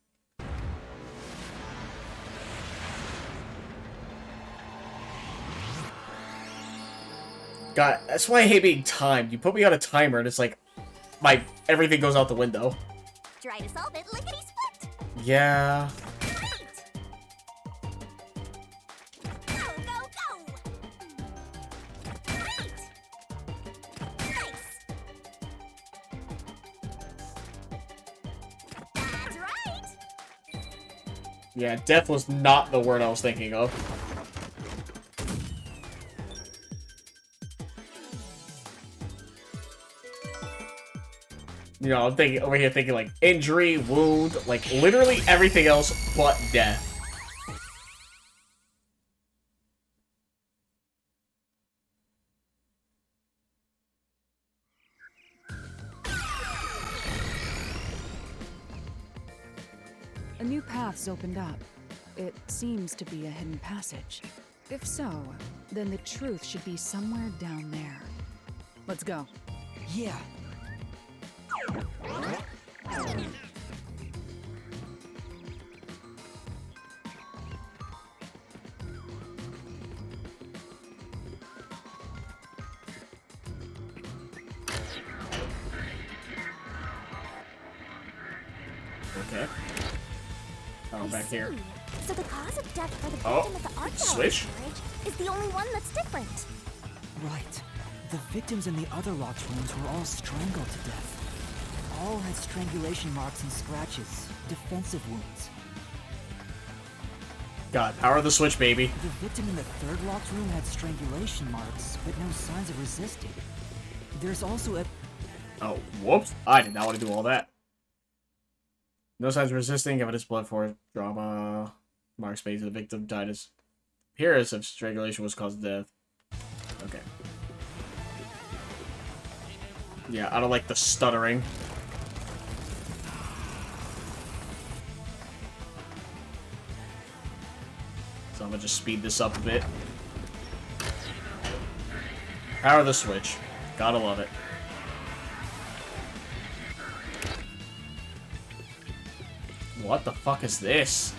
God, that's why I hate being timed. You put me on a timer and it's like, everything goes out the window. Try to solve it lickety split. Yeah. Go, go, go. Great. Nice. That's right. Yeah, death was not the word I was thinking of. You know, I'm thinking over here thinking like injury, wound, like literally everything else but death. A new path's opened up. It seems to be a hidden passage. If so, then the truth should be somewhere down there. Let's go. Yeah. Okay. Oh, back here. So the cause of death for the Oh, victim at the art gallery switch. storage is the only one that's different. Right. The victims in the other locked rooms were all strangled to death. All had strangulation marks and scratches, defensive wounds. God, power of the switch, baby. The victim in the third locked room had strangulation marks, but no signs of resisting. There's also a... Oh, whoops. I did not want to do all that. No signs of resisting, evidence blood for drama. Mark space, the victim died as appearance of strangulation was caused death. Okay. Yeah, I don't like the stuttering. So I'm gonna just speed this up a bit. Power the switch. Gotta love it. What the fuck is this?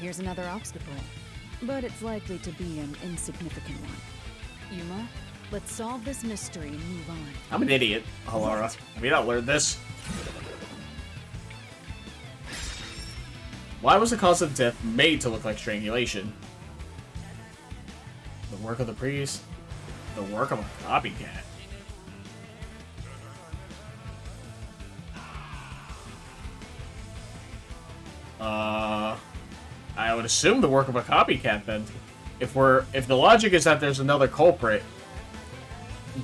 Here's another obstacle, but it's likely to be an insignificant one. Yuma, let's solve this mystery and move on. I'm an idiot, Halara. Have you not learned this? Why was the cause of death made to look like strangulation? The work of the priest? The work of a copycat? I would assume the work of a copycat then. If the logic is that there's another culprit,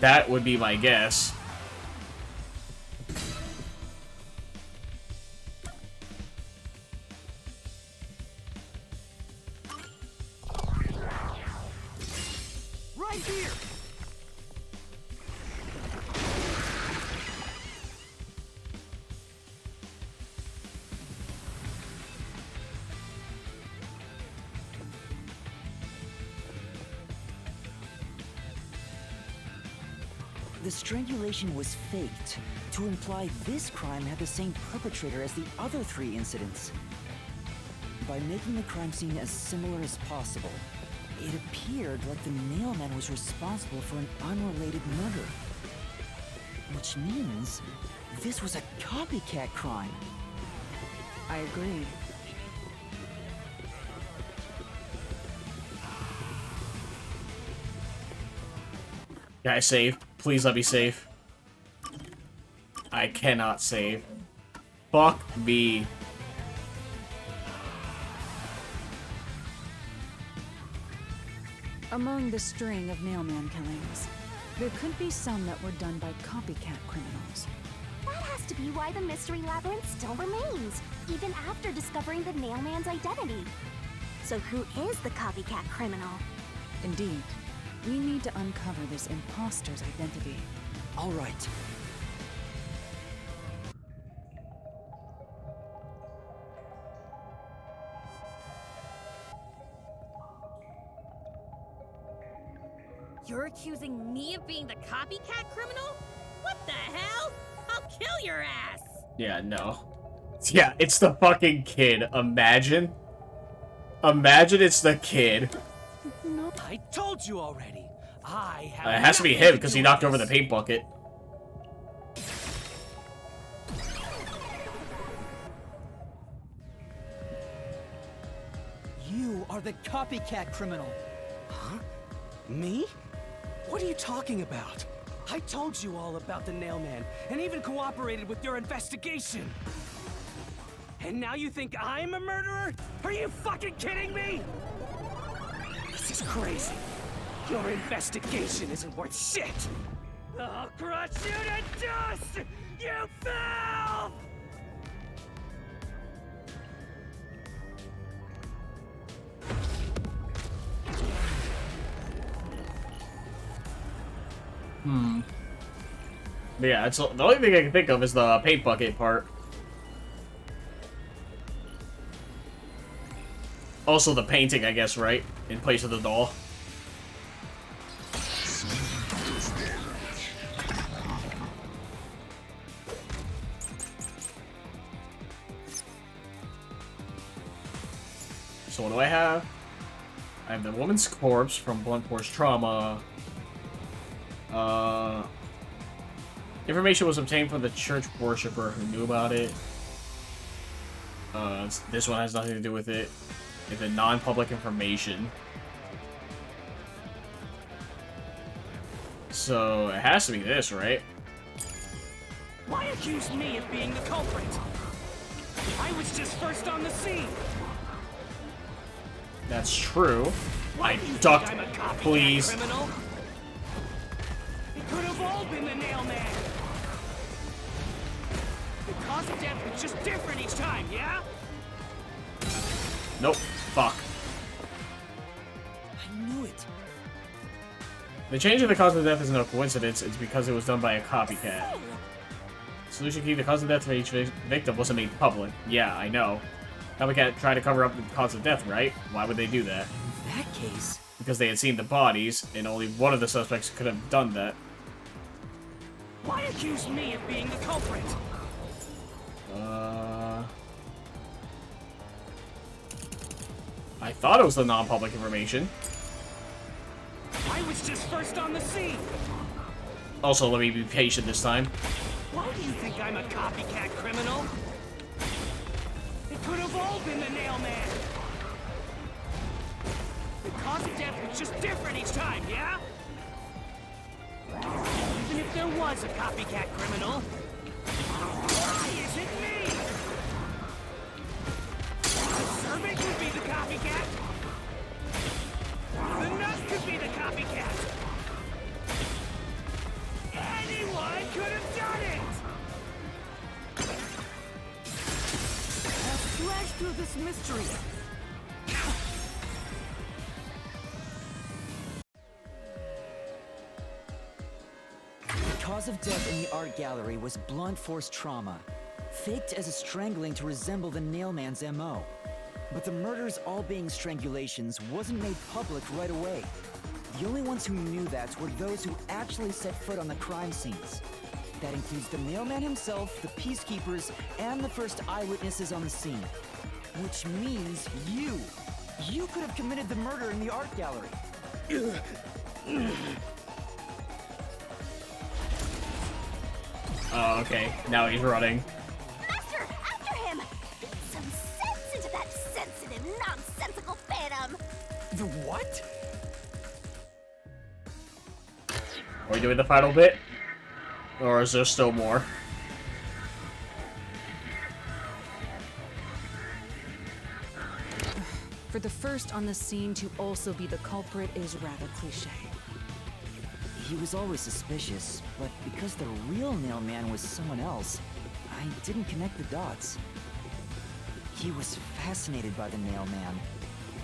that would be my guess. Right here! The strangulation was faked to imply this crime had the same perpetrator as the other 3 incidents. By making the crime scene as similar as possible, it appeared like the mailman was responsible for an unrelated murder. Which means this was a copycat crime. I agree. Can I save? Please let me save. I cannot save. Fuck me. Among the string of mailman killings, there could be some that were done by copycat criminals. That has to be why the mystery labyrinth still remains, even after discovering the mailman's identity. So who is the copycat criminal? Indeed. We need to uncover this imposter's identity. All right. You're accusing me of being the copycat criminal? What the hell? I'll kill your ass! Yeah, no. Yeah, it's the fucking kid. Imagine. Imagine it's the kid. I told you already. I have It has to be him because he knocked over the paint bucket. You are the copycat criminal. Huh? Me? What are you talking about? I told you all about the Nailman, and even cooperated with your investigation. And now you think I'm a murderer? Are you fucking kidding me? This is crazy. Your investigation isn't worth shit. I'll crush you to dust, you filth! Yeah, it's the only thing I can think of is the paint bucket part. Also the painting, I guess, right? In place of the doll. So what do I have? I have the woman's corpse from blunt force trauma. Information was obtained from the church worshiper who knew about it. This one has nothing to do with it. It's a non-public information. So it has to be this, right? Why accuse me of being the culprit? I was just first on the scene. That's true. Why I do you think ducked, I'm a copycat please. criminal? It could have all been the Nailman. The cause of death was just different each time, yeah? Nope. Fuck. I knew it. The change in the cause of death is no coincidence. It's because it was done by a copycat. Solution key: the cause of death for each victim wasn't made public. Yeah, I know. Copycat tried to cover up the cause of death, right? Why would they do that? In that case... Because they had seen the bodies, and only one of the suspects could have done that. Why accuse me of being the culprit? I thought it was the non-public information. I was just first on the scene. Also, let me be patient this time. Why do you think I'm a copycat criminal? It could have all been the Nailman. The cause of death was just different each time, yeah? Even if there was a copycat criminal, why is it me? The servant could be the copycat. The nut could be the copycat. Anyone could have done it! I'll slash through this mystery. The cause of death in the art gallery was blunt force trauma, faked as a strangling to resemble the Nailman's MO. But the murders all being strangulations wasn't made public right away. The only ones who knew that were those who actually set foot on the crime scenes. That includes the Nailman himself, the peacekeepers, and the first eyewitnesses on the scene. Which means you! You could have committed the murder in the art gallery. Oh, okay. Now he's running. Master, after him! Get some sense into that sensitive, nonsensical phantom! The what? Are we doing the final bit? Or is there still more? For the first on the scene to also be the culprit is rather cliché. He was always suspicious, but because the real Nailman was someone else, I didn't connect the dots. He was fascinated by the Nailman,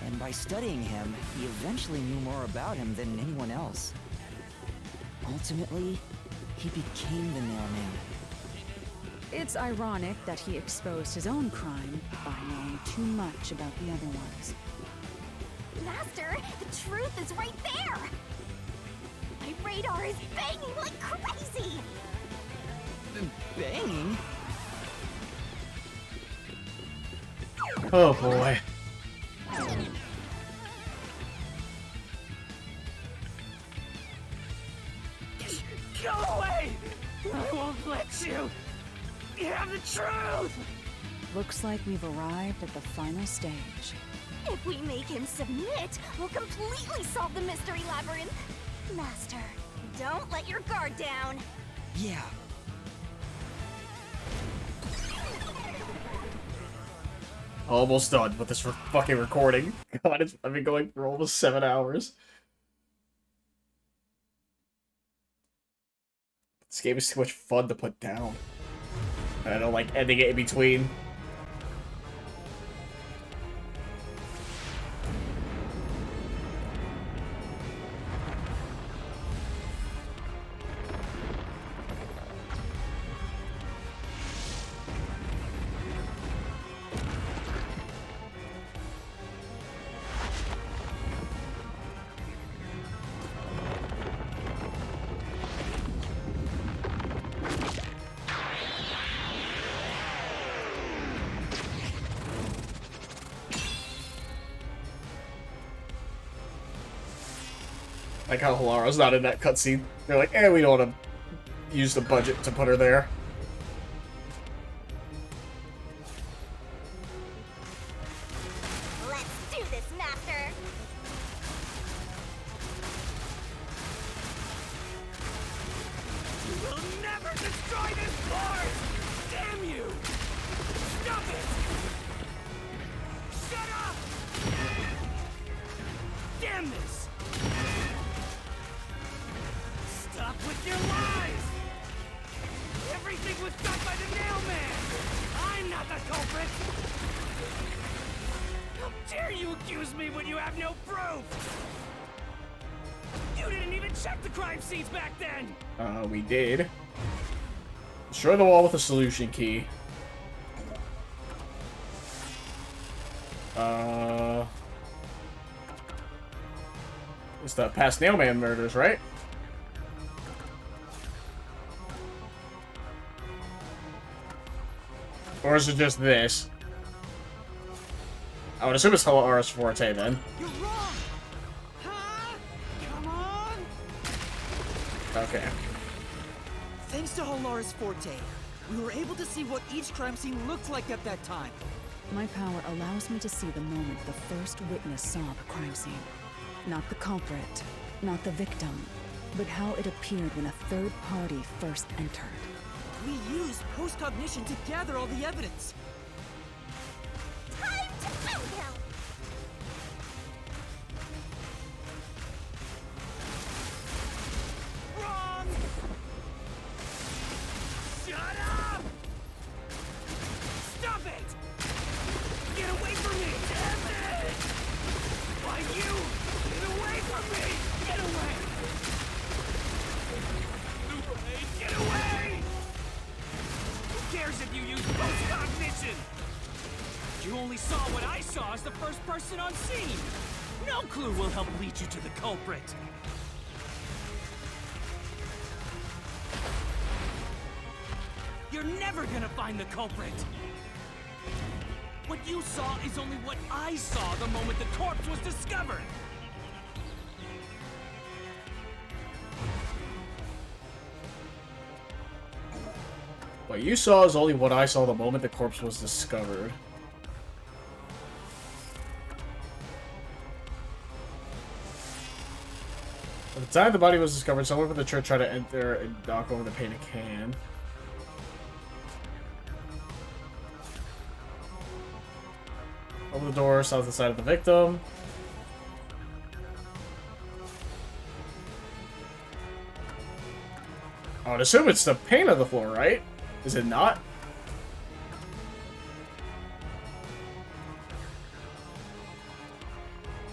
and by studying him, he eventually knew more about him than anyone else. Ultimately, he became the Nailman. It's ironic that he exposed his own crime by knowing too much about the other ones. Master, the truth is right there! My radar is banging like crazy! Banging? Oh boy. Go away! I won't let you! You have the truth! Looks like we've arrived at the final stage. If we make him submit, we'll completely solve the mystery labyrinth! Master, don't let your guard down! Yeah. Almost done with this fucking recording. God, I've been going for almost 7 hours. This game is too much fun to put down. And I don't like ending it in between. Like how Halara's not in that cutscene. They're like, we don't want to use the budget to put her there. Let's do this, Master! You will never destroy this board! Damn you! Stop it! Shut up! Damn this! Stop with your lies! Everything was done by the Nailman! I'm not the culprit! How dare you accuse me when you have no proof? You didn't even check the crime scenes back then! We did. Destroy the wall with a solution key. It's the past Nailman murders, right? Or is it just this? I would assume it's Halara's forte then. You're wrong! Huh? Come on! Okay. Thanks to Halara's forte, we were able to see what each crime scene looked like at that time. My power allows me to see the moment the first witness saw the crime scene. Not the culprit, not the victim, but how it appeared when a third party first entered. We used post-cognition to gather all the evidence. Time to countdown! Wrong! Shut up! Stop it! Get away from me! Damn it! Why you? Get away from me! Get away! Get away! Who cares if you use post-cognition? You only saw what I saw as the first person on scene! No clue will help lead you to the culprit! You're never gonna find the culprit! What you saw is only what I saw the moment the corpse was discovered! What you saw is only what I saw the moment the corpse was discovered. At the time the body was discovered, someone from the church tried to enter and knock over the painted can. Open the door, south the side of the victim. I would assume it's the paint of the floor, right? Is it not?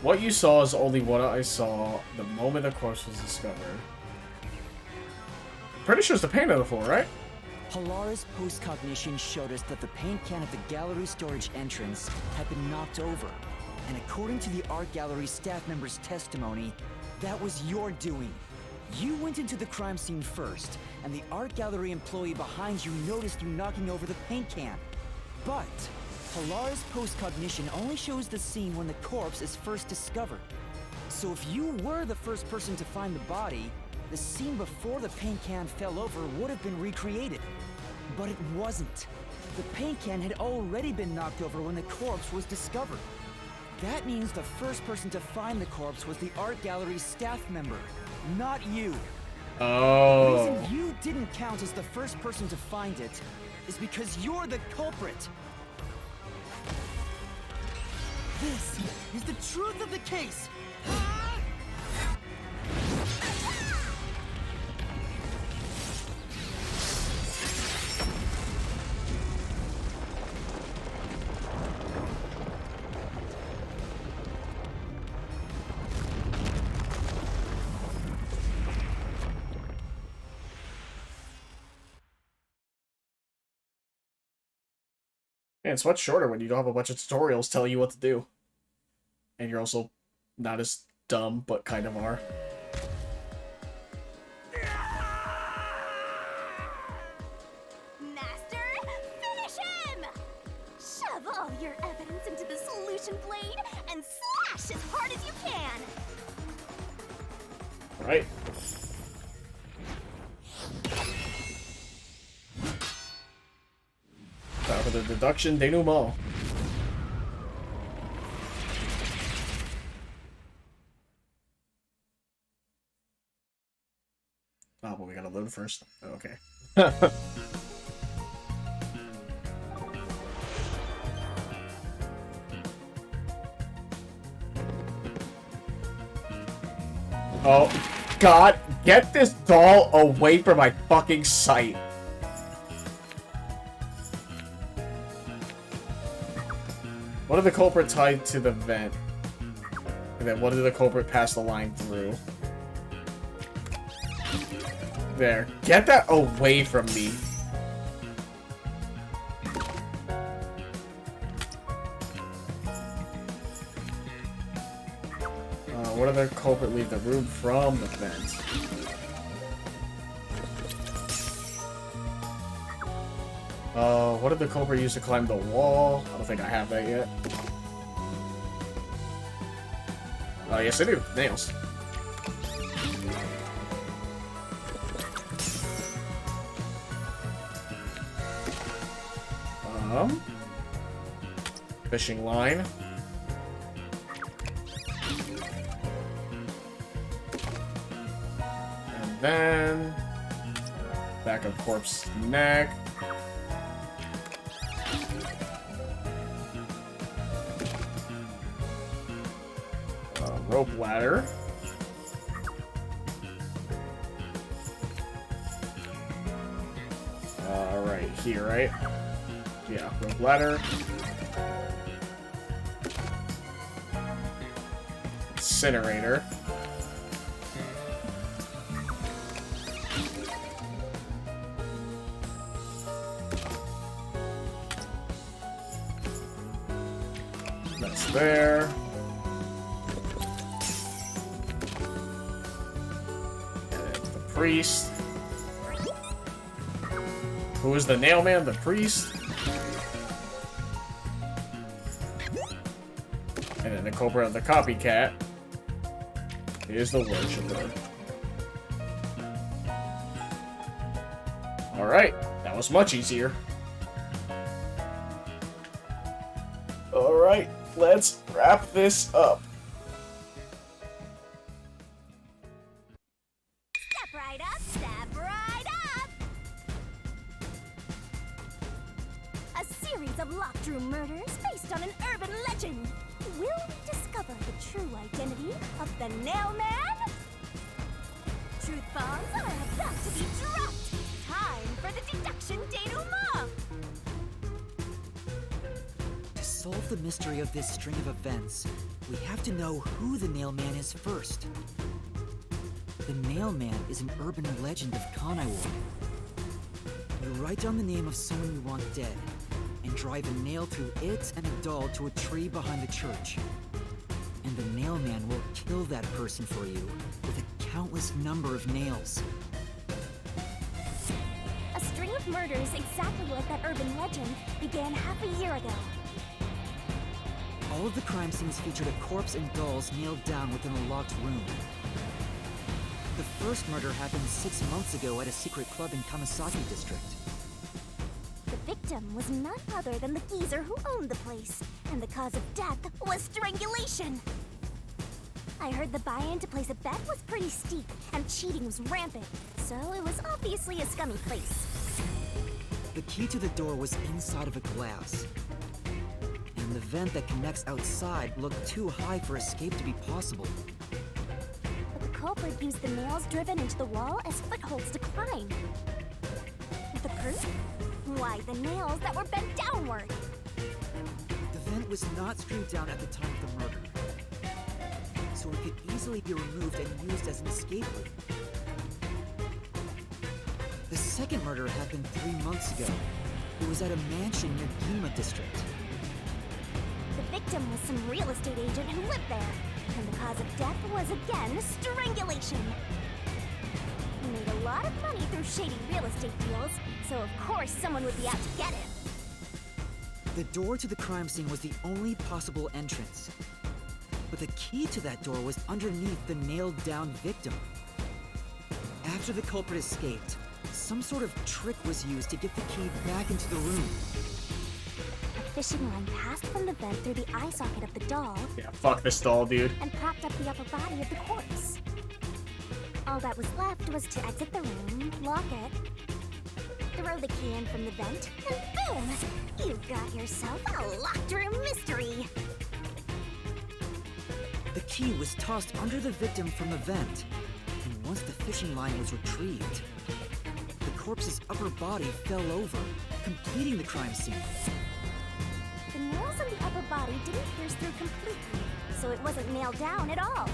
What you saw is only what I saw the moment the corpse was discovered. I'm pretty sure it's the paint of the floor, right? Halara's post-cognition showed us that the paint can at the gallery storage entrance had been knocked over. And according to the art gallery staff member's testimony, that was your doing. You went into the crime scene first, and the art gallery employee behind you noticed you knocking over the paint can. But Halara's post-cognition only shows the scene when the corpse is first discovered. So if you were the first person to find the body, the scene before the paint can fell over would have been recreated. But it wasn't. The paint can had already been knocked over when the corpse was discovered. That means the first person to find the corpse was the art gallery's staff member, not you. Oh. The reason you didn't count as the first person to find it is because you're the culprit. This is the truth of the case. Man, it's much shorter when you don't have a bunch of tutorials telling you what to do. And you're also not as dumb, but kind of are. Master, finish him! Shove all your evidence into the solution blade and slash as hard as you can! Right. Time for the deduction denouement. Oh, but we gotta load first. Okay. Oh, God, get this doll away from my fucking sight. What did the culprit tie to the vent? And then what did the culprit pass the line through? There. Get that away from me. What did the culprit leave the room from the vent? What did the culprit use to climb the wall? I don't think I have that yet. Oh, yes I do. Nails. Fishing line. And then back of corpse neck. Rope ladder. Right here, right? Yeah, rope ladder. Incinerator. That's there. Priest. Who is the nail man? The priest. And then the culprit of the copycat is the worshiper. Alright, that was much easier. Alright, let's wrap this up. This string of events, we have to know who the Nailman is first. The Nailman is an urban legend of Kanai Ward. You write down the name of someone you want dead, and drive a nail through it and a doll to a tree behind the church. And the Nailman will kill that person for you with a countless number of nails. A string of murders exactly like that urban legend began half a year ago. All of the crime scenes featured a corpse and dolls nailed down within a locked room. The first murder happened 6 months ago at a secret club in Kamasaki District. The victim was none other than the geezer who owned the place, and the cause of death was strangulation. I heard the buy-in to place a bet was pretty steep, and cheating was rampant, so it was obviously a scummy place. The key to the door was inside of a glass. The vent that connects outside looked too high for escape to be possible. But the culprit used the nails driven into the wall as footholds to climb. The proof? Why, the nails that were bent downward. The vent was not screwed down at the time of the murder, so it could easily be removed and used as an escape route. The second murder happened 3 months ago. It was at a mansion near Ginma District. The victim was some real estate agent who lived there, and the cause of death was again strangulation. He made a lot of money through shady real estate deals, so of course someone would be out to get him. The door to the crime scene was the only possible entrance. But the key to that door was underneath the nailed-down victim. After the culprit escaped, some sort of trick was used to get the key back into the room. A fishing line passed from the vent through the eye socket of the doll. Yeah, fuck this doll, dude. And propped up the upper body of the corpse. All that was left was to exit the room, lock it, throw the key in from the vent, and boom! You've got yourself a locked room mystery! The key was tossed under the victim from the vent, and once the fishing line was retrieved, the corpse's upper body fell over, completing the crime scene. The nails in the upper body didn't pierce through completely, so it wasn't nailed down at all.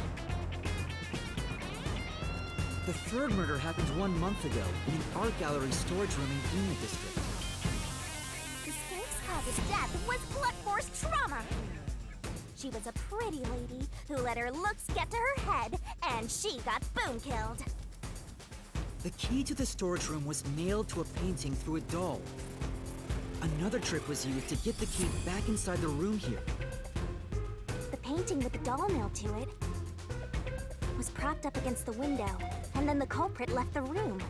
The third murder happened 1 month ago in an art gallery storage room in Gima District. The skank's cause of death was blood force trauma! She was a pretty lady who let her looks get to her head, and she got boom killed. The key to the storage room was nailed to a painting through a doll. Another trick was used to get the key back inside the room here. The painting with the doll nailed to it was propped up against the window, and then the culprit left the room.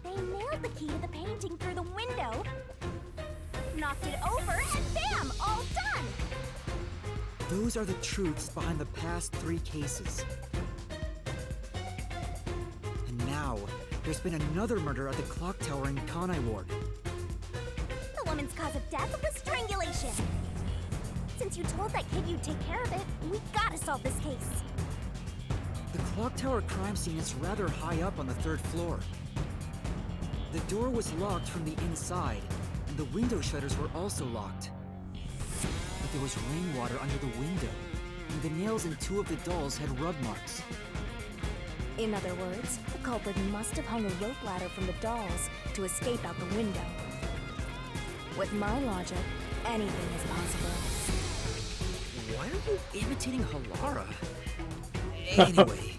They nailed the key to the painting through the window, knocked it over, and bam! All done! Those are the truths behind the past 3 cases. And now, there's been another murder at the clock tower in Kanai Ward. The woman's cause of death was strangulation. Since you told that kid you'd take care of it, we gotta solve this case. The clock tower crime scene is rather high up on the 3rd floor. The door was locked from the inside, and the window shutters were also locked. But there was rainwater under the window, and the nails in 2 of the dolls had rub marks. In other words, the culprit must have hung a rope ladder from the dolls to escape out the window. With my logic, anything is possible. Why are you imitating Halara? Anyway,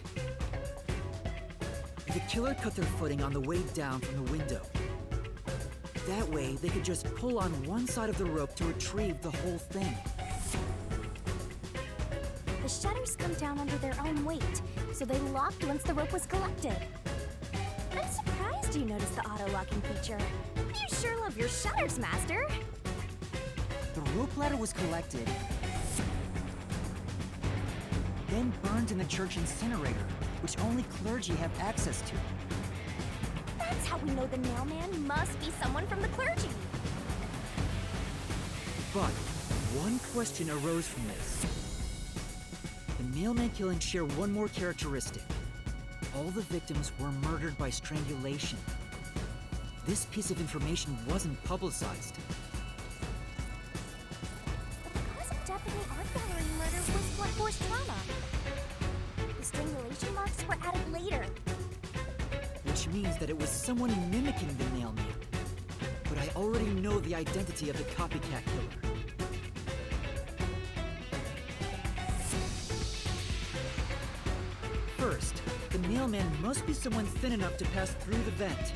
the killer cut their footing on the way down from the window. That way, they could just pull on one side of the rope to retrieve the whole thing. The shutters come down under their own weight, so they locked once the rope was collected. I'm surprised you noticed the auto-locking feature. You sure love your shutters, Master. The rope ladder was collected, then burned in the church incinerator, which only clergy have access to. That's how we know the mailman must be someone from the clergy. But one question arose from this. The mailman killings share one more characteristic. All the victims were murdered by strangulation. This piece of information wasn't publicized. The cause of death in the art gallery murder was blood force trauma. The strangulation marks were added later. Which means that it was someone mimicking the mailman. But I already know the identity of the copycat killer. First, the mailman must be someone thin enough to pass through the vent.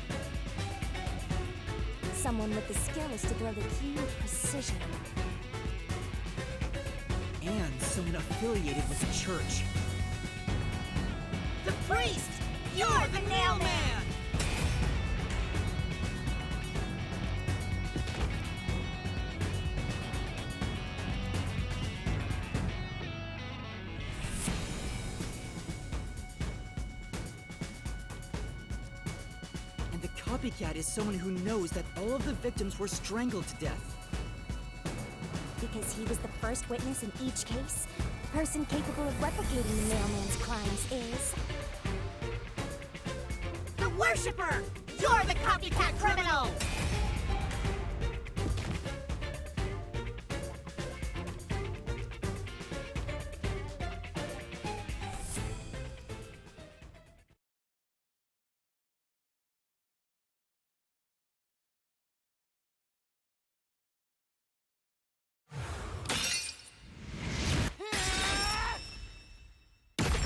Someone with the skills to throw the key with precision. And someone affiliated with the church. The priest! You're the mailman! And the copycat is someone who knows that all of the victims were strangled to death. Because he was the first witness in each case, the person capable of replicating the mailman's crimes is... The worshipper! You're the copycat criminal!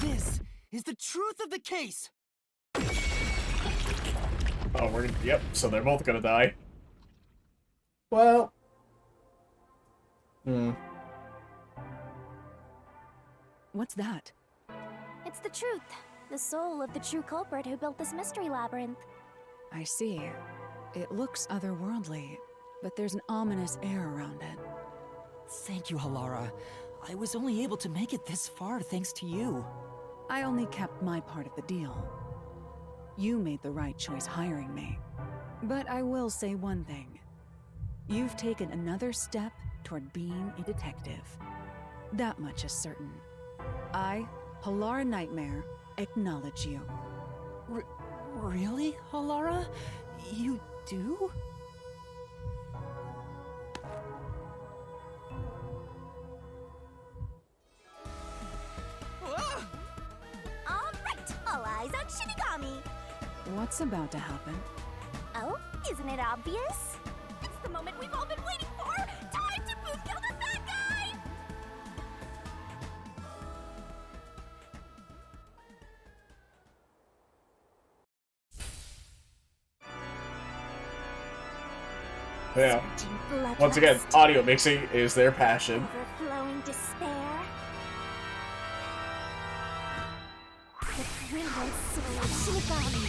This is the truth of the case! Oh, yep, so they're both gonna die. Well. What's that? It's the truth. The soul of the true culprit who built this mystery labyrinth. I see. It looks otherworldly, but there's an ominous air around it. Thank you, Halara. I was only able to make it this far thanks to you. I only kept my part of the deal. You made the right choice hiring me. But I will say one thing. You've taken another step toward being a detective. That much is certain. I, Halara Nightmare, acknowledge you. Really, Halara? You do? Alright, all eyes on Shinigami! What's about to happen? Oh, isn't it obvious? It's the moment we've all been waiting for! Time to boom kill the bad guy! Yeah. Once again, audio mixing is their passion. Overflowing despair. The brilliant soul of Shinigami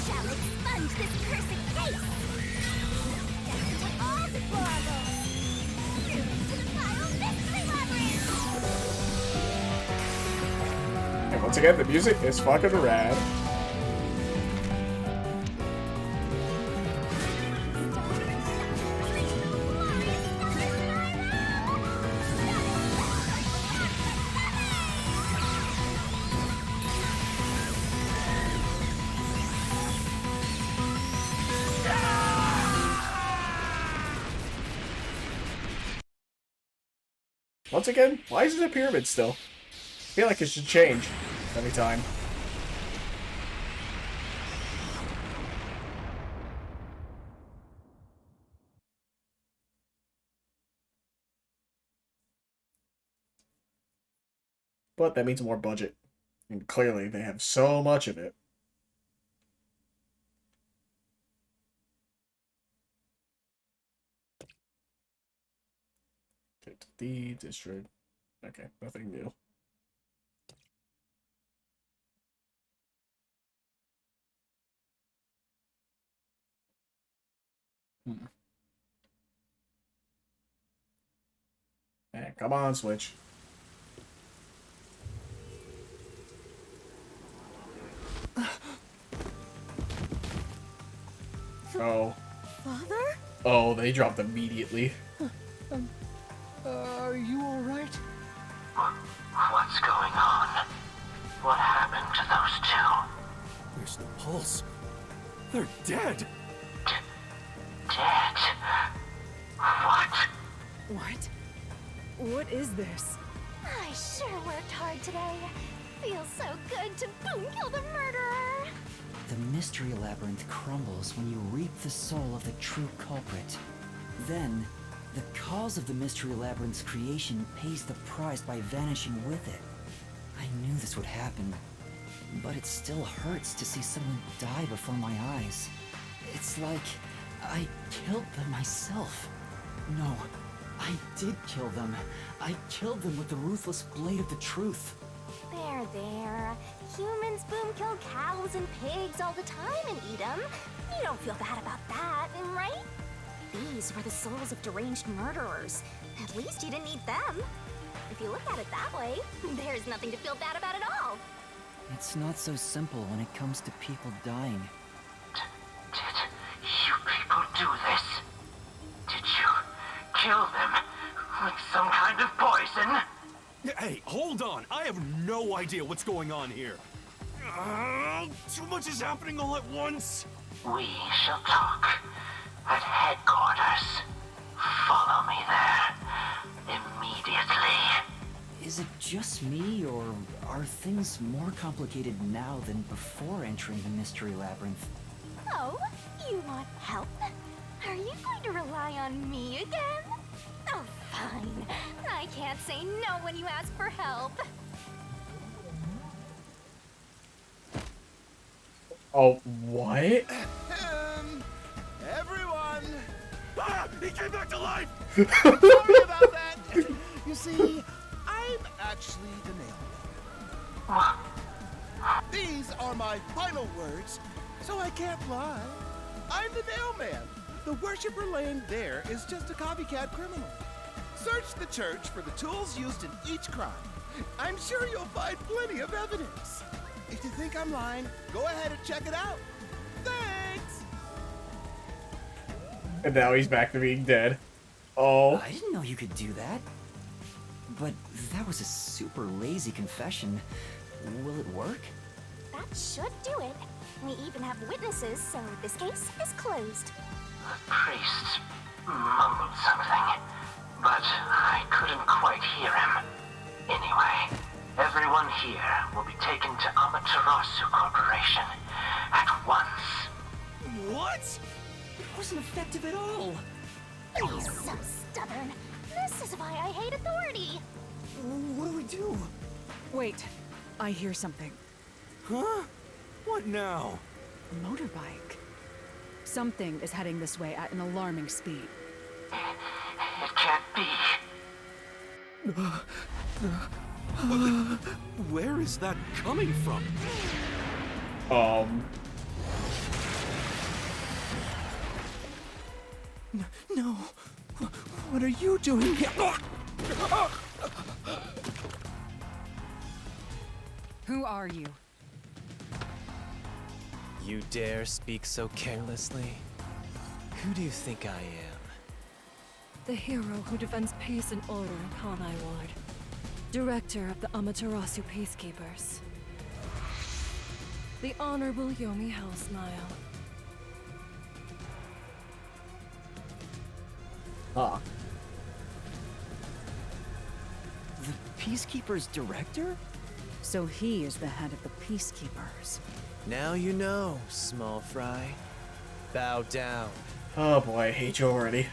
shall expunge this cursed case. Death to all deplorables. Through into the final mystery labyrinth. And once again, the music is fucking rad. Once again, why is it a pyramid still? I feel like it should change every time. But that means more budget. And clearly they have so much of it. Take the district. Okay, nothing new. Hey, come on, Switch. Oh. Father? Oh, they dropped immediately. Are you alright? What's going on? What happened to those two? There's no pulse. They're dead. Dead? What? What? What is this? I sure worked hard today. Feels so good to boom kill the murderer. The mystery labyrinth crumbles when you reap the soul of the true culprit. Then, the cause of the mystery labyrinth's creation pays the price by vanishing with it. I knew this would happen, but it still hurts to see someone die before my eyes. It's like I killed them myself. No, I did kill them. I killed them with the ruthless blade of the truth. There, there. Humans boom kill cows and pigs all the time and eat them. You don't feel bad about that, right? These were the souls of deranged murderers. At least you didn't eat them. If you look at it that way, there's nothing to feel bad about at all. It's not so simple when it comes to people dying. Did you people do this? Did you kill them with some kind of poison? Hey, hold on! I have no idea what's going on here. Too much is happening all at once. We shall talk at headquarters. Follow me there immediately. Is it just me, or are things more complicated now than before entering the mystery labyrinth? Oh, you want help? Are you going to rely on me again? Oh, fine. I can't say no when you ask for help. Oh, what? Everyone! Ah! He came back to life! Sorry about that! You see, I'm actually the nail man. These are my final words, so I can't lie. I'm the Nailman. The worshiper laying there is just a copycat criminal. Search the church for the tools used in each crime. I'm sure you'll find plenty of evidence. If you think I'm lying, go ahead and check it out. Thanks! And now he's back to being dead. Oh. I didn't know you could do that. But that was a super lazy confession. Will it work? That should do it. We even have witnesses, so this case is closed. The priest mumbled something, but I couldn't quite hear him. Anyway, everyone here will be taken to Amaterasu Corporation at once. What? It wasn't effective at all. He's so stubborn. This is why I hate authority. What do we do? Wait, I hear something. Huh? What now? A motorbike. Something is heading this way at an alarming speed. It can't be. Where is that coming from? No. What are you doing here? Who are you? You dare speak so carelessly? Who do you think I am? The hero who defends peace and order in Kanai Ward. Director of the Amaterasu Peacekeepers. The Honorable Yomi Hellsmile. Ah. The Peacekeepers director? So he is the head of the Peacekeepers. Now you know, small fry. Bow down. Oh boy, I hate you already.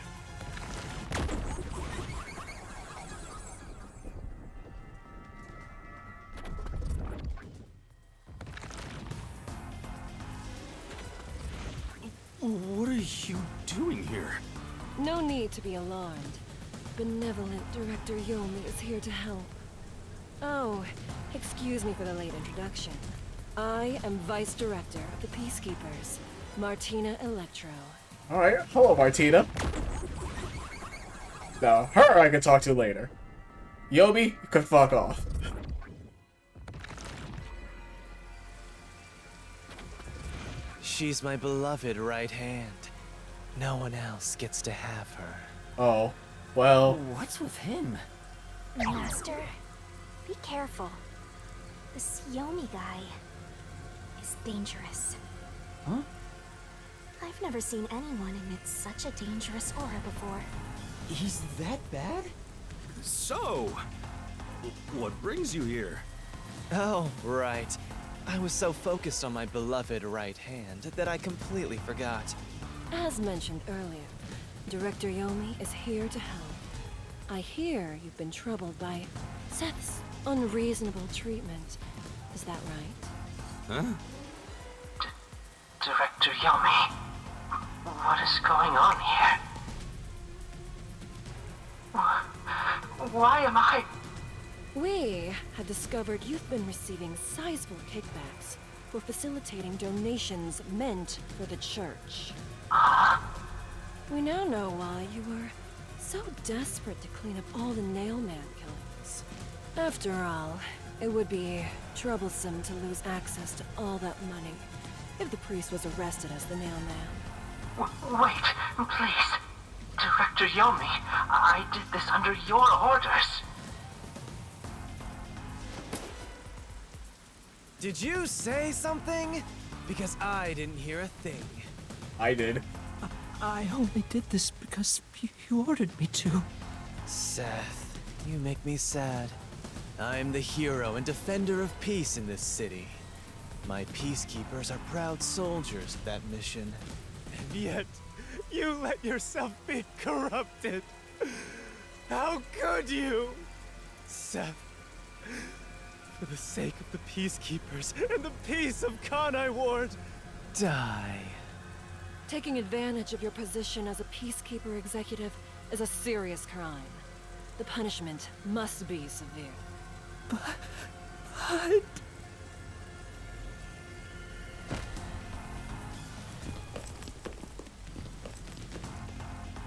What are you doing here? No need to be alarmed. Benevolent Director Yomi is here to help. Oh, excuse me for the late introduction. I am Vice Director of the Peacekeepers, Martina Electro. Alright, hello Martina. Now, her I can talk to later. Yomi, you can fuck off. She's my beloved right hand. No one else gets to have her. Oh, well... What's with him? Master, be careful. This Yomi guy is dangerous. Huh? I've never seen anyone emit such a dangerous aura before. He's that bad? So, what brings you here? Oh, right. I was so focused on my beloved right hand that I completely forgot. As mentioned earlier, Director Yomi is here to help. I hear you've been troubled by Seth's unreasonable treatment. Is that right? Huh? Director Yomi, what is going on here? Why am I... We have discovered you've been receiving sizable kickbacks for facilitating donations meant for the church. We now know why you were so desperate to clean up all the Nailman killings. After all, it would be troublesome to lose access to all that money if the priest was arrested as the Nailman. Wait, please. Director Yomi, I did this under your orders. Did you say something? Because I didn't hear a thing. I did. I only did this because you ordered me to. Seth, you make me sad. I'm the hero and defender of peace in this city. My peacekeepers are proud soldiers of that mission. And yet, you let yourself be corrupted. How could you? Seth, for the sake of the peacekeepers and the peace of Kanai Ward, die. Taking advantage of your position as a peacekeeper executive is a serious crime. The punishment must be severe. What?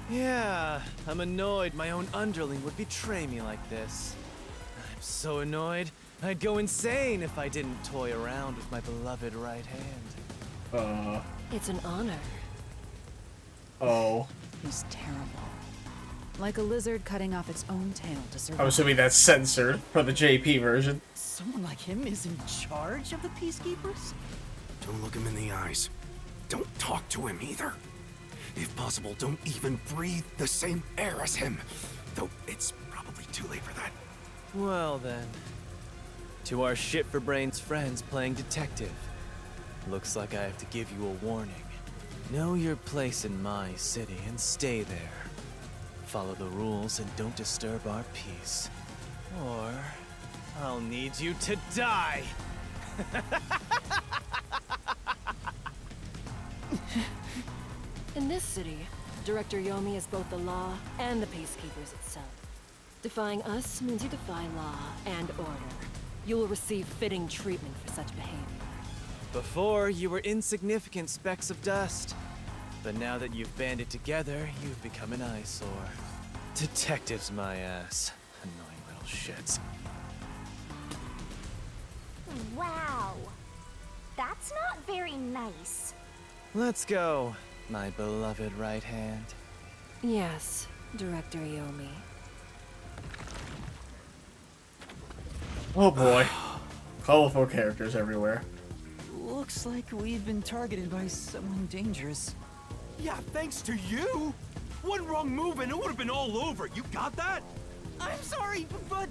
Yeah, I'm annoyed my own underling would betray me like this. I'm so annoyed, I'd go insane if I didn't toy around with my beloved right hand. It's an honor. Oh. He's terrible. Like a lizard cutting off its own tail to survive. I'm assuming that's censored for the JP version. Someone like him is in charge of the Peacekeepers? Don't look him in the eyes. Don't talk to him either. If possible, don't even breathe the same air as him. Though it's probably too late for that. Well then. To our shit-for-brains friends playing detective. Looks like I have to give you a warning. Know your place in my city and stay there. Follow the rules and don't disturb our peace. Or I'll need you to die! In this city, Director Yomi is both the law and the Peacekeepers itself. Defying us means you defy law and order. You will receive fitting treatment for such behavior. Before, you were insignificant specks of dust. But now that you've banded together, you've become an eyesore. Detectives, my ass. Annoying little shits. Wow. That's not very nice. Let's go, my beloved right hand. Yes, Director Yomi. Oh boy. Colorful characters everywhere. Looks like we've been targeted by someone dangerous. Yeah, thanks to you! One wrong move and it would have been all over. You got that? I'm sorry, but...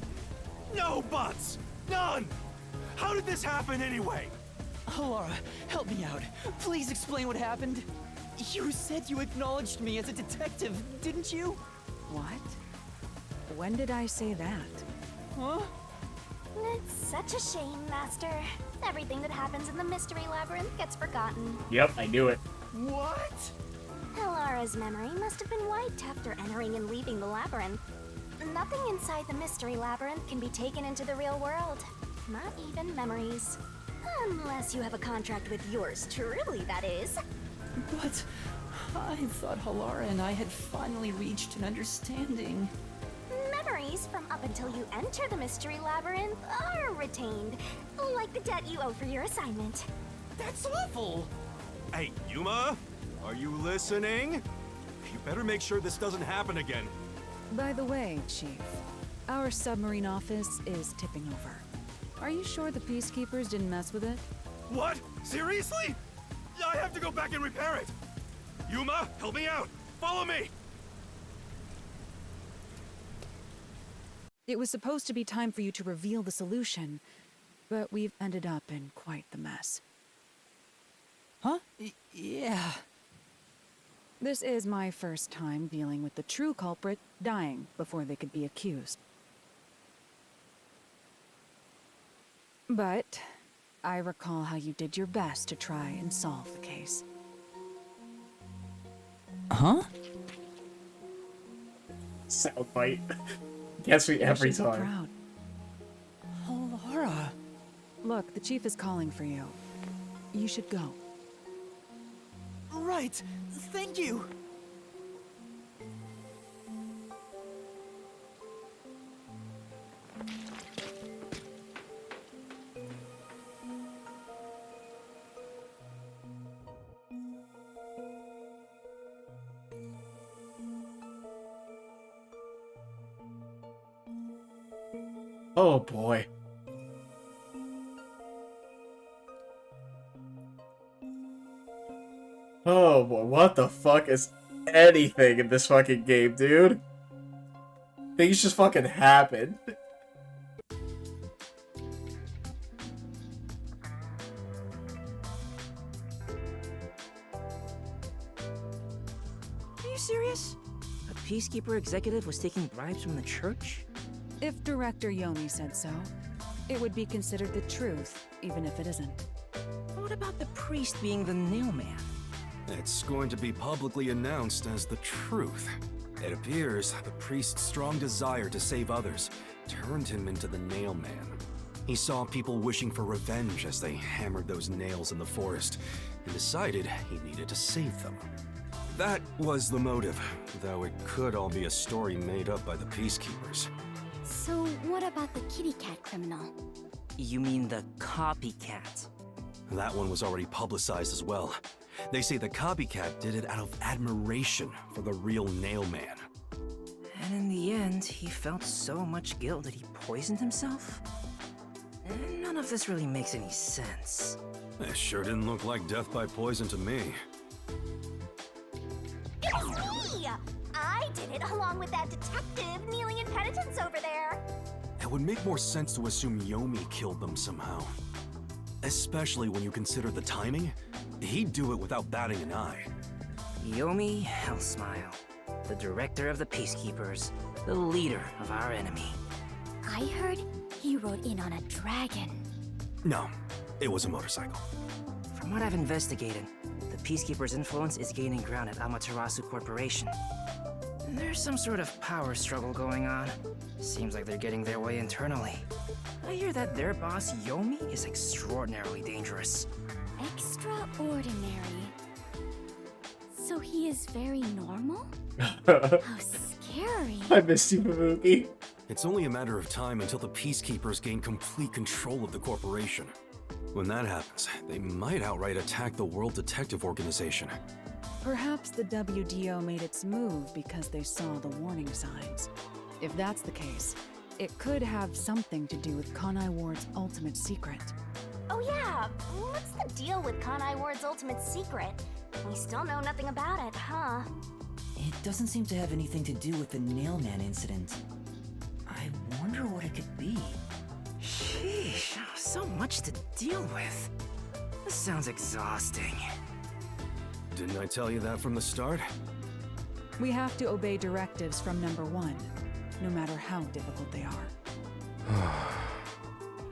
No buts! None! How did this happen anyway? Laura, help me out. Please explain what happened. You said you acknowledged me as a detective, didn't you? What? When did I say that? Huh? It's such a shame, Master. Everything that happens in the Mystery Labyrinth gets forgotten. Yep, I knew it. What? Elara's memory must have been wiped after entering and leaving the labyrinth. Nothing inside the Mystery Labyrinth can be taken into the real world. Not even memories. Unless you have a contract with yours truly, that is. But I thought Halara and I had finally reached an understanding. Memories from up until you enter the Mystery Labyrinth are retained, like the debt you owe for your assignment. That's awful! Hey, Yuma? Are you listening? You better make sure this doesn't happen again. By the way, Chief, our submarine office is tipping over. Are you sure the Peacekeepers didn't mess with it? What? Seriously? I have to go back and repair it! Yuma, help me out! Follow me! It was supposed to be time for you to reveal the solution, but we've ended up in quite the mess. Huh? Yeah. This is my first time dealing with the true culprit dying before they could be accused. But I recall how you did your best to try and solve the case. Huh? Soundbite. Gets me every You should be time. proud. Laura. Look, the chief is calling for you. You should go. Right. Thank you. Oh boy. Oh boy, what the fuck is anything in this fucking game, dude? Things just fucking happen. Are you serious? A Peacekeeper executive was taking bribes from the church? If Director Yomi said so, it would be considered the truth, even if it isn't. What about the priest being the nailman? It's going to be publicly announced as the truth. It appears the priest's strong desire to save others turned him into the nailman. He saw people wishing for revenge as they hammered those nails in the forest, and decided he needed to save them. That was the motive, though it could all be a story made up by the Peacekeepers. So, what about the kitty cat criminal? You mean the copycat? That one was already publicized as well. They say the copycat did it out of admiration for the real Nail Man. And in the end, he felt so much guilt that he poisoned himself? None of this really makes any sense. It sure didn't look like death by poison to me. It was me! I did it along with that detective kneeling in penitence over there. It would make more sense to assume Yomi killed them somehow. Especially when you consider the timing. He'd do it without batting an eye. Yomi Hellsmile, the director of the Peacekeepers, the leader of our enemy. I heard he rode in on a dragon. No, it was a motorcycle. From what I've investigated, the Peacekeepers' influence is gaining ground at Amaterasu Corporation. There's some sort of power struggle going on. Seems like they're getting their way internally. I hear that their boss, Yomi, is extraordinarily dangerous. Extraordinary? So he is very normal? How scary. I missed you, Mabuki. It's only a matter of time until the Peacekeepers gain complete control of the corporation. When that happens, they might outright attack the World Detective Organization. Perhaps the WDO made its move because they saw the warning signs. If that's the case, it could have something to do with Kanai Ward's ultimate secret. Oh yeah, what's the deal with Kanai Ward's ultimate secret? We still know nothing about it, huh? It doesn't seem to have anything to do with the Nailman incident. I wonder what it could be. Sheesh, so much to deal with. This sounds exhausting. Didn't I tell you that from the start? We have to obey directives from number 1, no matter how difficult they are.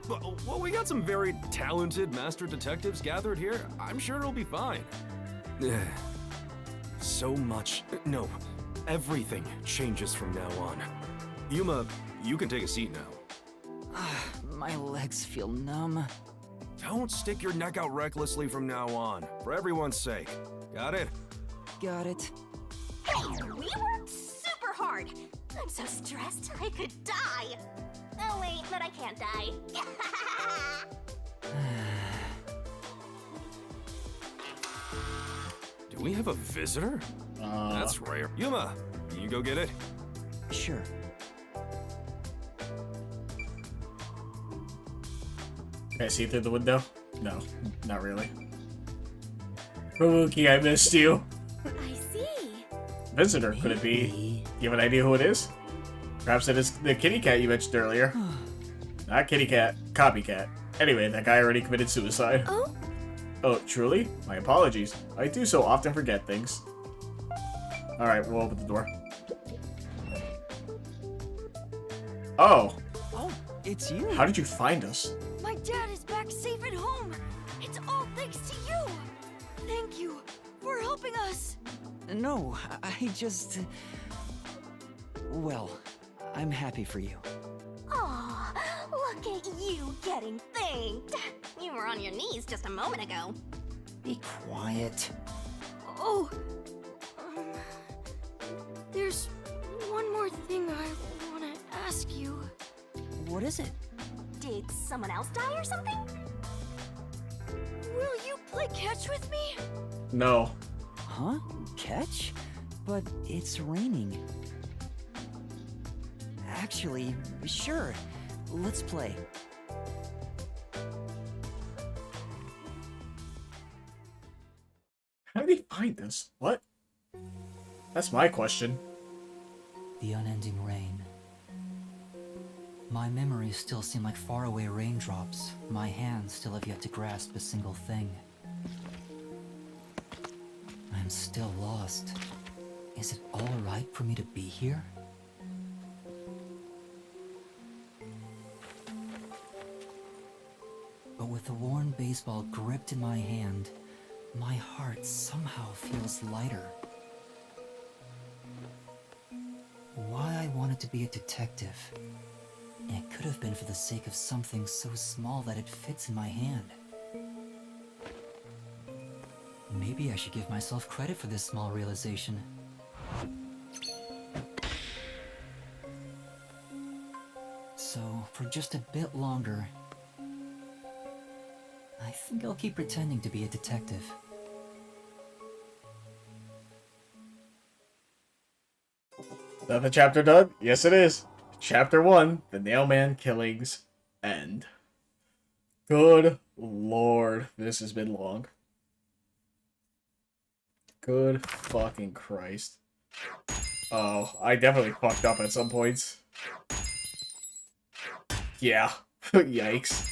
Well, we got some very talented master detectives gathered here. I'm sure it'll be fine. So much. No, everything changes from now on. Yuma, you can take a seat now. My legs feel numb. Don't stick your neck out recklessly from now on, for everyone's sake. Got it? Got it. Hey, we worked super hard. I'm so stressed I could die. Oh wait, but I can't die. Do we have a visitor? That's rare. Yuma, can you go get it? Sure. Can I see through the window? No, not really. Mabuki, I missed you. I see. Visitor, could it be? You have an idea who it is? Perhaps it is the kitty cat you mentioned earlier. Not kitty cat, copycat. Anyway, that guy already committed suicide. Oh? Oh, truly? My apologies. I do so often forget things. Alright, we'll open the door. Oh! Oh, it's you. How did you find us? My dad is back safe at home. It's all thanks to you. Thank you for helping us. No, I just... Well, I'm happy for you. Aw, look at you getting thanked. You were on your knees just a moment ago. Be quiet. Oh, there's one more thing I want to ask you. What is it? Did someone else die or something? Will you play catch with me? No. Huh? Catch? But it's raining. Actually, sure. Let's play. How did he find us? What? That's my question. The unending rain. My memories still seem like faraway raindrops. My hands still have yet to grasp a single thing. I'm still lost. Is it all right for me to be here? But with the worn baseball gripped in my hand, my heart somehow feels lighter. Why I wanted to be a detective, it could have been for the sake of something so small that it fits in my hand. Maybe I should give myself credit for this small realization. So, for just a bit longer, I think I'll keep pretending to be a detective. Is that the chapter done? Yes, it is. Chapter 1, The Nailman Killings End. Good lord, this has been long. Good fucking Christ. Oh, I definitely fucked up at some points. Yeah. Yikes.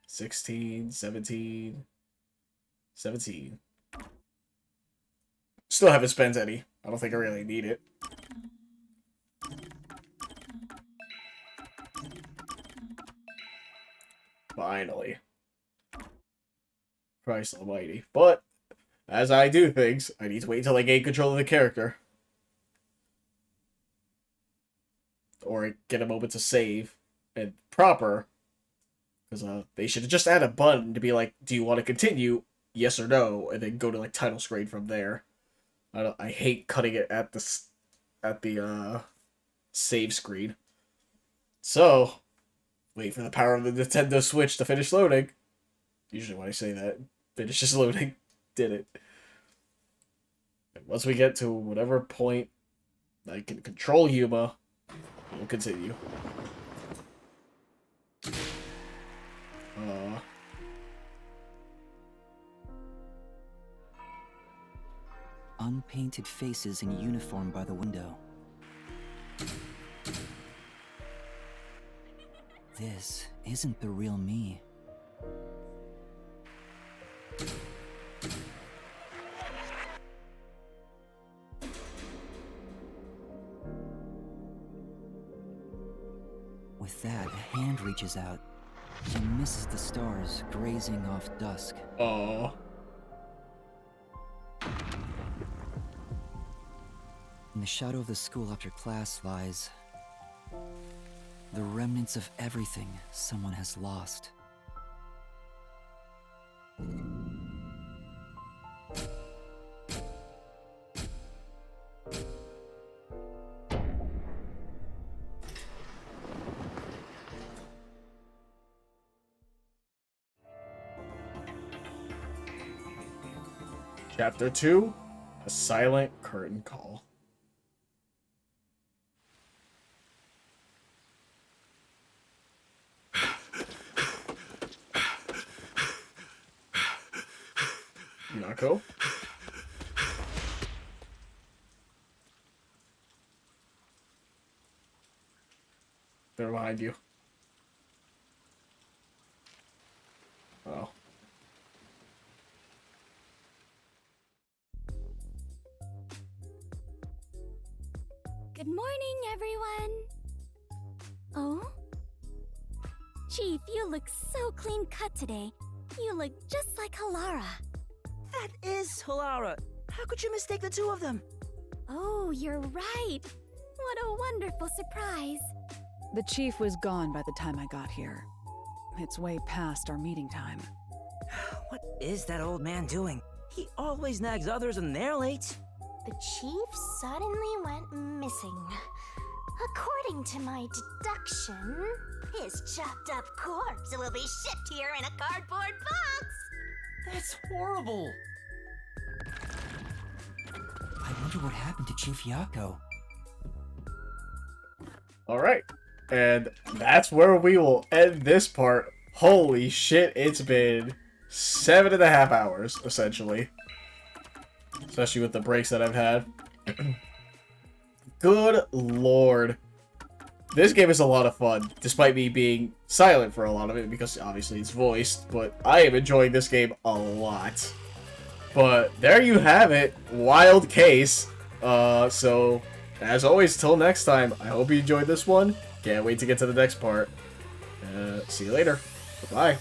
$16, $17. Still haven't spent any. I don't think I really need it. Finally. Christ almighty. But, as I do things, I need to wait until I gain control of the character. Or get a moment to save. And proper. Because they should have just added a button to be like, do you want to continue? Yes or no. And then go to like title screen from there. I hate cutting it at the save screen. So, wait for the power of the Nintendo Switch to finish loading. Usually when I say that, finishes loading. Did it. And once we get to whatever point I can control Yuma, we'll continue. Unpainted faces in uniform by the window. This isn't the real me. With that, a hand reaches out and misses the stars grazing off dusk. Oh. In the shadow of the school after class lies the remnants of everything someone has lost. Chapter 2, A Silent Curtain Call. Yako? They're behind you. Oh. Good morning, everyone. Oh? Chief, you look so clean cut today. You look just like Halara. That is Halara. How could you mistake the two of them? Oh, you're right. What a wonderful surprise. The chief was gone by the time I got here. It's way past our meeting time. What is that old man doing? He always nags others and they're late. The chief suddenly went missing. According to my deduction, his chopped up corpse will be shipped here in a cardboard box. That's horrible. I wonder what happened to Chief Yako. Alright. And that's where we will end this part. Holy shit, it's been 7.5 hours, essentially. Especially with the breaks that I've had. Good lord. This game is a lot of fun, despite me being silent for a lot of it, because obviously it's voiced, but I am enjoying this game a lot. But there you have it. Wild case. So, as always, till next time, I hope you enjoyed this one. Can't wait to get to the next part. See you later. Bye.